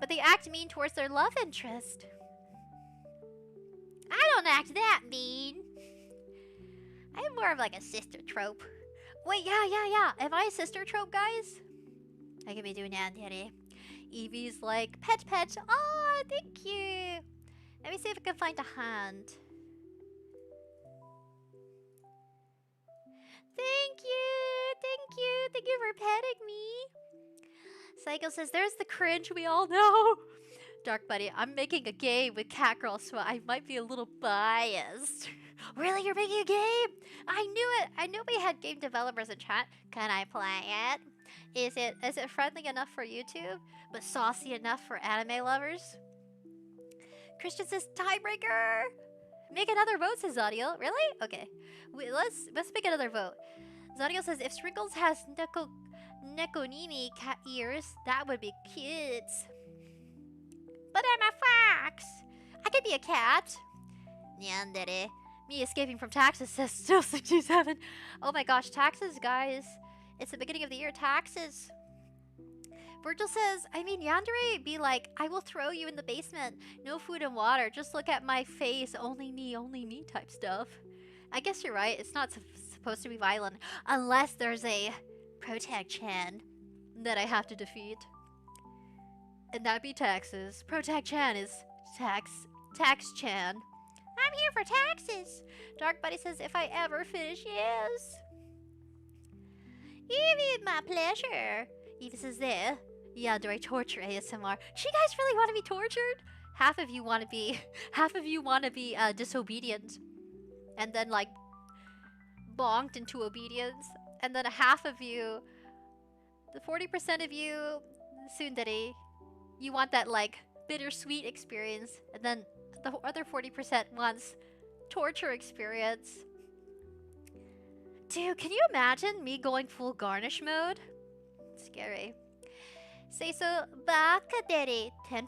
but they act mean towards their love interest. I don't act that mean. I'm more of like a sister trope. Wait, yeah. Am I a sister trope, guys? I could be doing that, Evie's like, pet. Oh, thank you. Let me see if I can find a hand. Thank you for petting me. Psycho says, there's the cringe we all know. Dark Buddy, I'm making a game with Catgirl, so I might be a little biased. Really? You're making a game? I knew it. I knew we had game developers in chat. Can I play it? Is it friendly enough for YouTube, but saucy enough for anime lovers? Christian says, tiebreaker. Make another vote, says Zadiel. Really? Okay. Let's make another vote. Zadiel says, if Sprinkles has Nekonimi cat ears, that would be cute. But I'm a fox. I could be a cat. Nyandere. Me escaping from taxes, says still 67. Oh my gosh, taxes, guys. It's the beginning of the year, taxes. Virgil says, I mean, Yandere be like, I will throw you in the basement. No food and water. Just look at my face. Only me type stuff. I guess you're right. It's not supposed to be violent. Unless there's a Protag-chan that I have to defeat. And that'd be taxes. Protag-chan is Tax-chan. I'm here for taxes. Dark Buddy says, if I ever finish, yes. Evie, my pleasure. Evie says there. Yeah, do I torture ASMR? Do you guys really want to be tortured? Half of you want to be disobedient. And then like bonked into obedience. And then half of you, the 40% of you, Tsundere, you want that like bittersweet experience. And then the other 40% wants torture experience. Dude, can you imagine me going full garnish mode? Scary. Say so, Bakadere, 10%.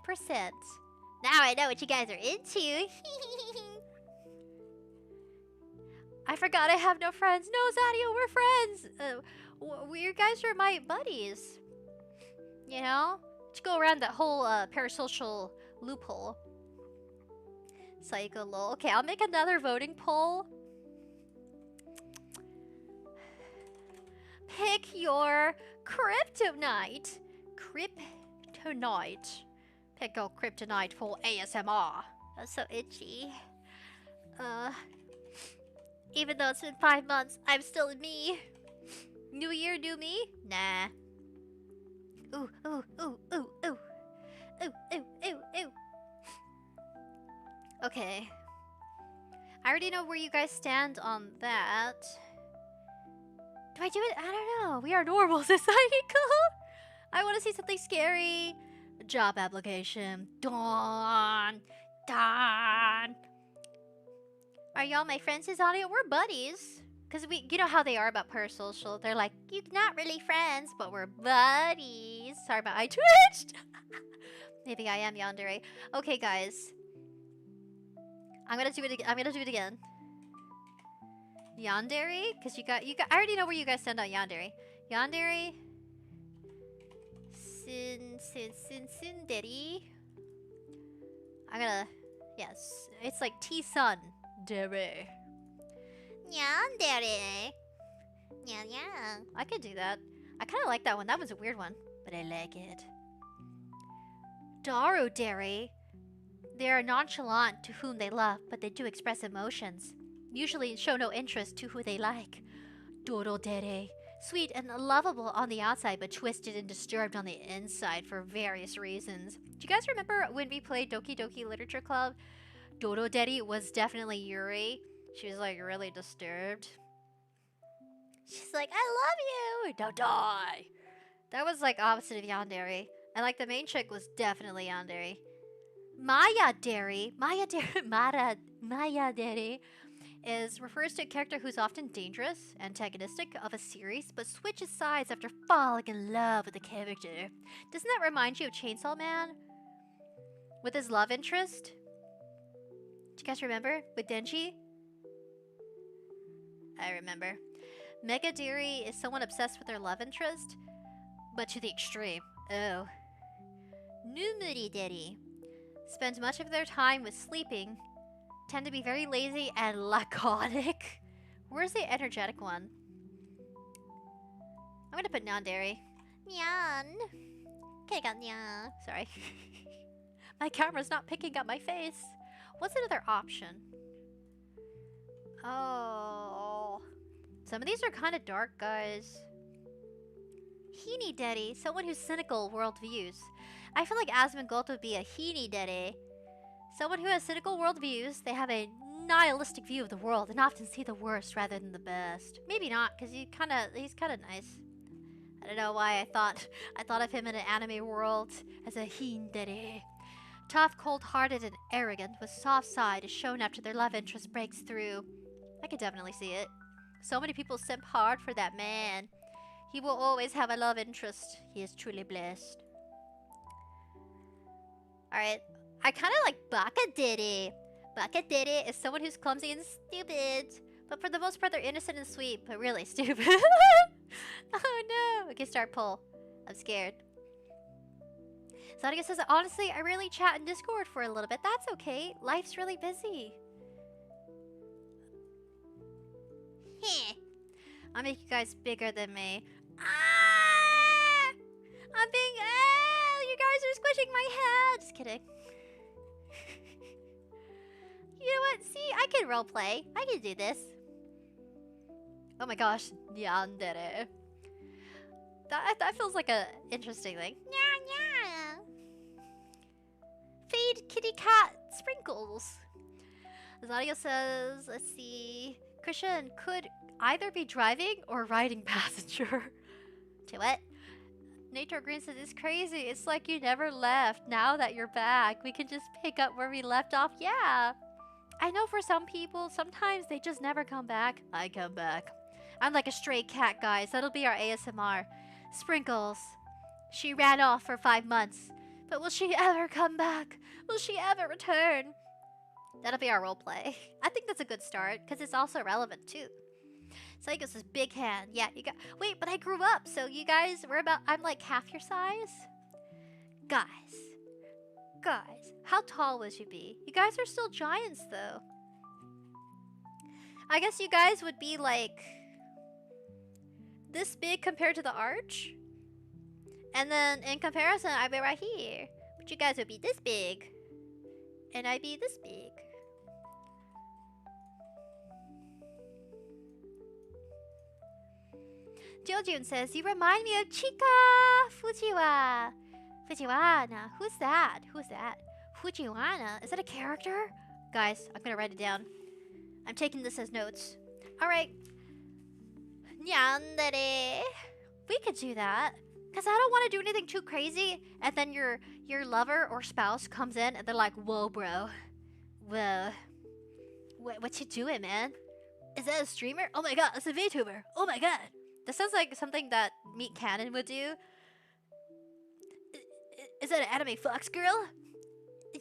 Now I know what you guys are into. I forgot I have no friends. No, Zadio, we're friends. You guys are my buddies. You know? To go around that whole parasocial loophole. Psycho lol. Okay, I'll make another voting poll. Pick your kryptonite. Pick your kryptonite for ASMR. That's so itchy. Even though it's been 5 months, I'm still me. New year, new me? Nah. Ooh. Okay. I already know where you guys stand on that. Do I do it? I don't know. We are normal society. I want to see something scary. Job application. Dawn. Are y'all my friends, his audio? We're buddies. Because you know how they are about parasocial. They're like, you're not really friends, but we're buddies. Sorry about I twitched. Maybe I am Yandere. Okay, guys. I'm gonna do it again. Yandere? Because you got I already know where you guys stand on Yandere. Yandere. Tsundere. I'm gonna, yes. It's like T-sun. Dere. Yandere. Yeah. I could do that. I kind of like that one. That was a weird one, but I like it. Darudere. They are nonchalant to whom they love, but they do express emotions. Usually show no interest to who they like. Dorodere. Sweet and lovable on the outside, but twisted and disturbed on the inside for various reasons. Do you guys remember when we played Doki Doki Literature Club? Dorodere was definitely Yuri. She was like really disturbed. She's like, I love you! Don't die! That was like opposite of Yandere. And like the main chick was definitely Yandere. Mayadere refers to a character who's often dangerous, antagonistic of a series, but switches sides after falling in love with the character. Doesn't that remind you of Chainsaw Man? With his love interest? Do you guys remember? With Denji? I remember. Megadiri is someone obsessed with their love interest, but to the extreme. Oh. Numerideri spends much of their time with sleeping, tend to be very lazy and laconic. Where's the energetic one? I'm gonna put Nyandere. Nyan. Nyan. Sorry. My camera's not picking up my face. What's another option? Oh. Some of these are kind of dark, guys. Hinideri, someone who's cynical worldviews. I feel like Asmongold would be a Hinideri. Someone who has cynical worldviews. They have a nihilistic view of the world and often see the worst rather than the best. Maybe not, because he's kind of nice. I don't know why I thought of him in an anime world as a Hindere. Tough, cold-hearted, and arrogant, with soft side is shown after their love interest breaks through. I could definitely see it. So many people simp hard for that man. He will always have a love interest. He is truly blessed. Alright. I kind of like Bakadere. Bakadere is someone who's clumsy and stupid. But for the most part, they're innocent and sweet, but really stupid. Oh no. Okay, start poll. I'm scared. Zodiac says, honestly, I rarely chat in Discord for a little bit. That's okay. Life's really busy. Heh. I'll make you guys bigger than me. Ah! I'm being... you guys are squishing my head. Just kidding. You know what? See, I can roleplay. I can do this. Oh my gosh. Yandere. That feels like a interesting thing. Nya, nya. Feed kitty cat sprinkles. Zadio says, let's see. Christian could either be driving or riding passenger. To what? Nature Green says, it's crazy. It's like you never left. Now that you're back, we can just pick up where we left off. Yeah. I know for some people, sometimes they just never come back. I come back. I'm like a stray cat, guys. That'll be our ASMR. Sprinkles. She ran off for 5 months. But will she ever come back? Will she ever return? That'll be our roleplay. I think that's a good start, because it's also relevant, too. Psycho says, big hand. Yeah, you got... Wait, but I grew up, so you guys, I'm like half your size. Guys, how tall would you be? You guys are still giants, though. I guess you guys would be like... this big compared to the arch. And then, in comparison, I'd be right here. But you guys would be this big. And I'd be this big. Jojun says, you remind me of Chika Fujiwa. Fujiwana. Who's that? Who's that? Fujiwana? Is that a character? Guys, I'm gonna write it down. I'm taking this as notes. Alright. Nyandere. We could do that. Because I don't want to do anything too crazy. And then your lover or spouse comes in and they're like, whoa, bro. Whoa. What you doing, man? Is that a streamer? Oh my god, that's a VTuber. Oh my god. This sounds like something that Meat Cannon would do. Is that an anime fox girl?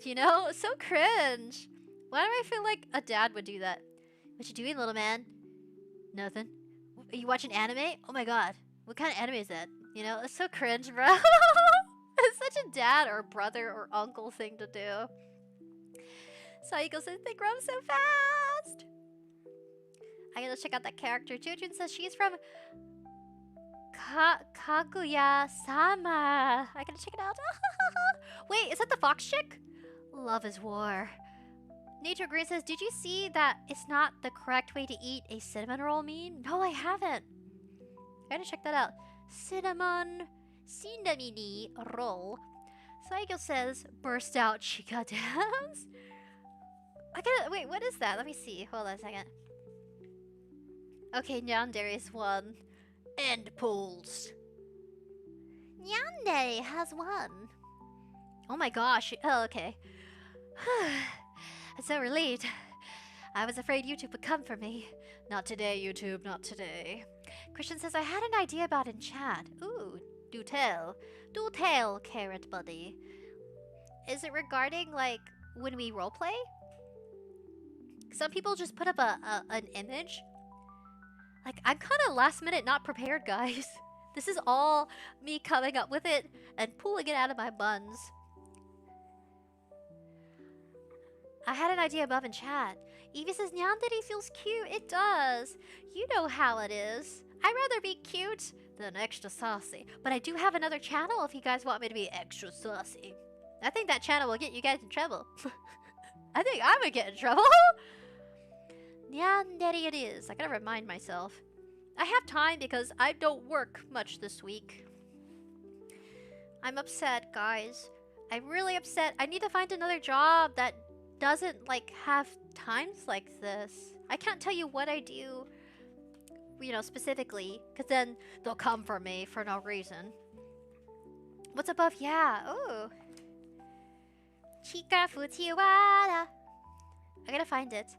You know? So cringe. Why do I feel like a dad would do that? What you doing, little man? Nothing. Are you watching anime? Oh my god. What kind of anime is that? You know? It's so cringe, bro. It's such a dad or brother or uncle thing to do. Saiko says they grow so fast. I gotta check out that character. Jujun says she's from Kaguya-sama. I gotta check it out. Wait, is that the fox chick? Love is war. Nature Green says, did you see that it's not the correct way to eat a cinnamon roll meme? No, I haven't. I gotta check that out. Cinnamon roll. Saigyo says, burst out chica dance. I gotta, wait, what is that? Let me see. Hold on a second. Okay, Nyandere's won. End polls. Nyandere has won. Oh my gosh. Oh, okay. I'm so relieved. I was afraid YouTube would come for me. Not today, YouTube, not today. Christian says, I had an idea about in chat. Ooh, do tell. Do tell, carrot buddy. Is it regarding, like, when we roleplay? Some people just put up an image. Like, I'm kind of last minute not prepared, guys. This is all me coming up with it and pulling it out of my buns. I had an idea above in chat. Evie says, Nyandere feels cute. It does. You know how it is. I'd rather be cute than extra saucy. But I do have another channel if you guys want me to be extra saucy. I think that channel will get you guys in trouble. I think I'm gonna get in trouble. Nyandere it is. I gotta remind myself. I have time because I don't work much this week. I'm upset, guys. I'm really upset. I need to find another job that doesn't, like, have times like this. I can't tell you what I do, you know, specifically, because then they'll come for me for no reason. What's above? Yeah. Oh. Chika Fujiwara. I gotta find it.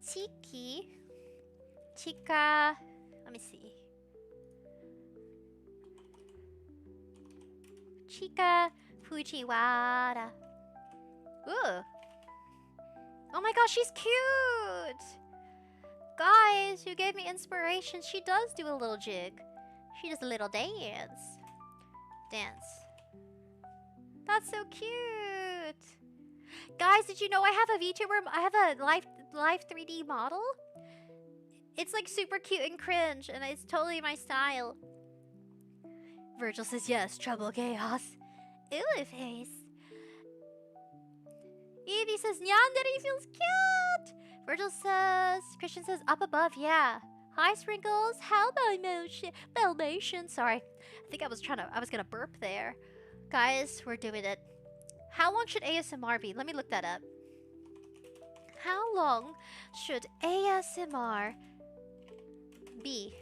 Chika. Let me see. Chika Fujiwara. Ooh. Oh my gosh, she's cute! Guys, you gave me inspiration. She does do a little jig. She does a little dance. That's so cute! Guys, did you know I have a VTuber? I have a live 3D model? It's like super cute and cringe, and it's totally my style. Virgil says yes, trouble chaos. Ooh, face. Evie says, Nyandere feels cute! Virgil says, Christian says, up above, yeah. Hi, Sprinkles. How Dalmatian. Sorry. I think I was gonna burp there. Guys, we're doing it. How long should ASMR be? Let me look that up. How long should ASMR be?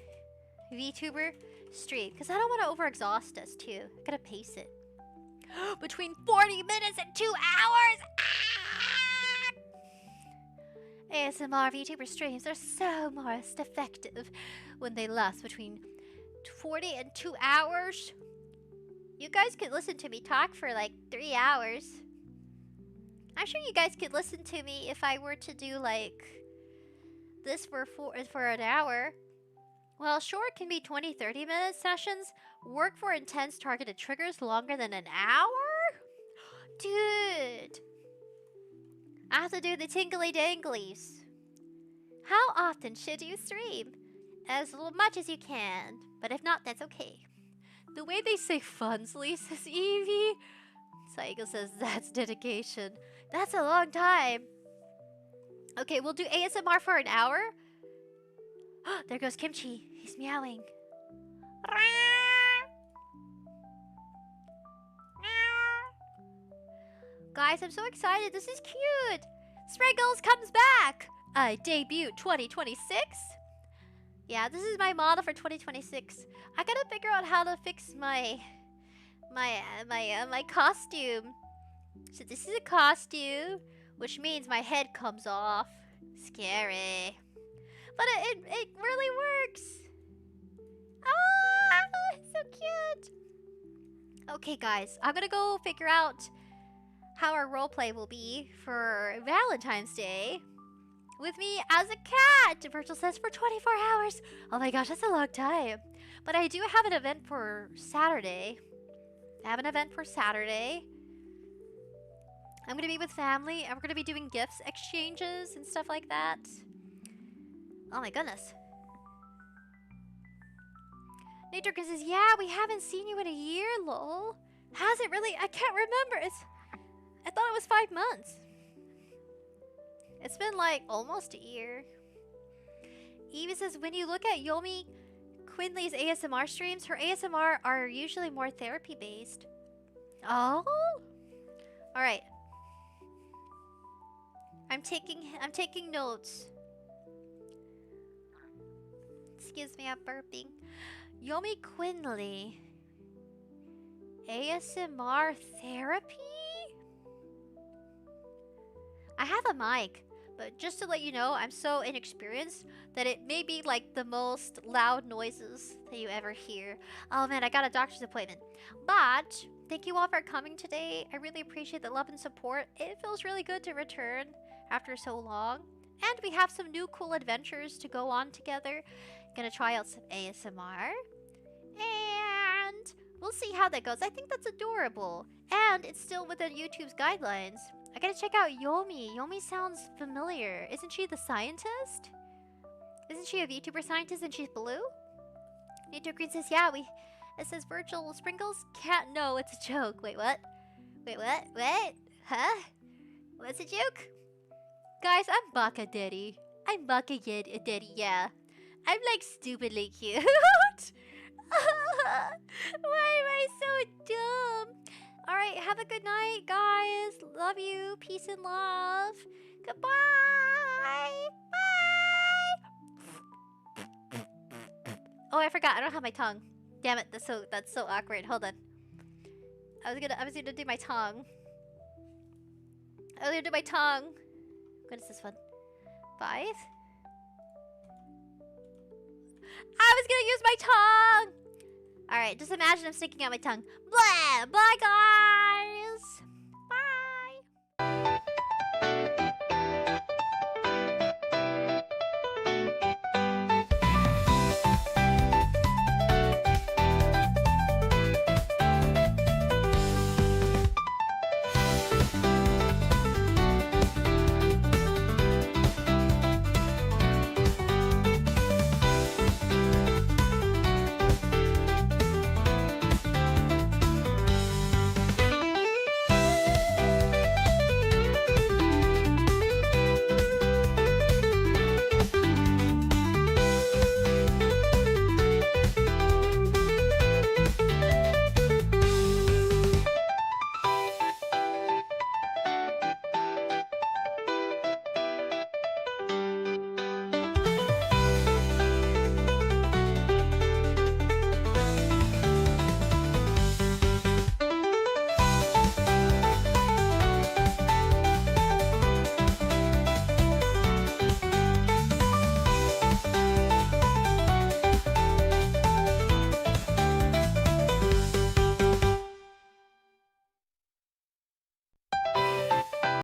VTuber stream. Because I don't want to overexhaust us, too. I gotta pace it. Between 40 minutes and 2 hours! ASMR VTuber streams are so most effective when they last between 40 and 2 hours. You guys could listen to me talk for like 3 hours. I'm sure you guys could listen to me if I were to do like this for an hour. Well, short can be 20-30 minute sessions. Work for intense targeted triggers longer than an hour? Dude. I have to do the tingly danglies. How often should you stream? As much as you can. But if not, that's okay. The way they say funsly, says Evie. Saigyo says that's dedication. That's a long time. Okay, we'll do ASMR for an hour. There goes Kimchi. He's meowing. Guys, I'm so excited. This is cute. Sprinkles comes back. I debut 2026. Yeah, this is my model for 2026. I gotta figure out how to fix my costume. So this is a costume, which means my head comes off. Scary. But it really works. Ah, it's so cute. Okay, guys, I'm gonna go figure out how our roleplay will be for Valentine's Day with me as a cat. Virgil says for 24 hours. Oh my gosh, that's a long time. But I do have an event for Saturday. I'm gonna be with family and we're gonna be doing gifts exchanges and stuff like that. Oh my goodness. Nature says, yeah, we haven't seen you in a year, lol. Has it really? I can't remember. I thought it was 5 months. It's been like almost a year. Eva says, when you look at Yomi Quinley's ASMR streams, her ASMR are usually more therapy based. Oh? Alright. I'm taking notes. Excuse me, I'm burping. Yomi Quinley. ASMR therapy? I have a mic, but just to let you know, I'm so inexperienced that it may be like the most loud noises that you ever hear. Oh man, I got a doctor's appointment. But thank you all for coming today. I really appreciate the love and support. It feels really good to return after so long. And we have some new cool adventures to go on together. Gonna try out some ASMR. And we'll see how that goes. I think that's adorable. And it's still within YouTube's guidelines. I gotta check out Yomi. Yomi sounds familiar. Isn't she the scientist? Isn't she a VTuber scientist and she's blue? Nature Green says, yeah, it says Virgil Sprinkles? Can't, no, it's a joke. Wait, what? Wait, what? What? Huh? What's a joke? Guys, I'm Baka Daddy. I'm Baka Daddy, yeah. I'm like stupidly cute. Why am I so dumb? Alright, have a good night, guys. Love you. Peace and love. Goodbye. Bye. Oh, I forgot. I don't have my tongue. Damn it. That's so awkward. Hold on. I was gonna do my tongue. What is this one? 5? I was gonna use my tongue! Alright, just imagine I'm sticking out my tongue. Blah! Bye, guys! Bye!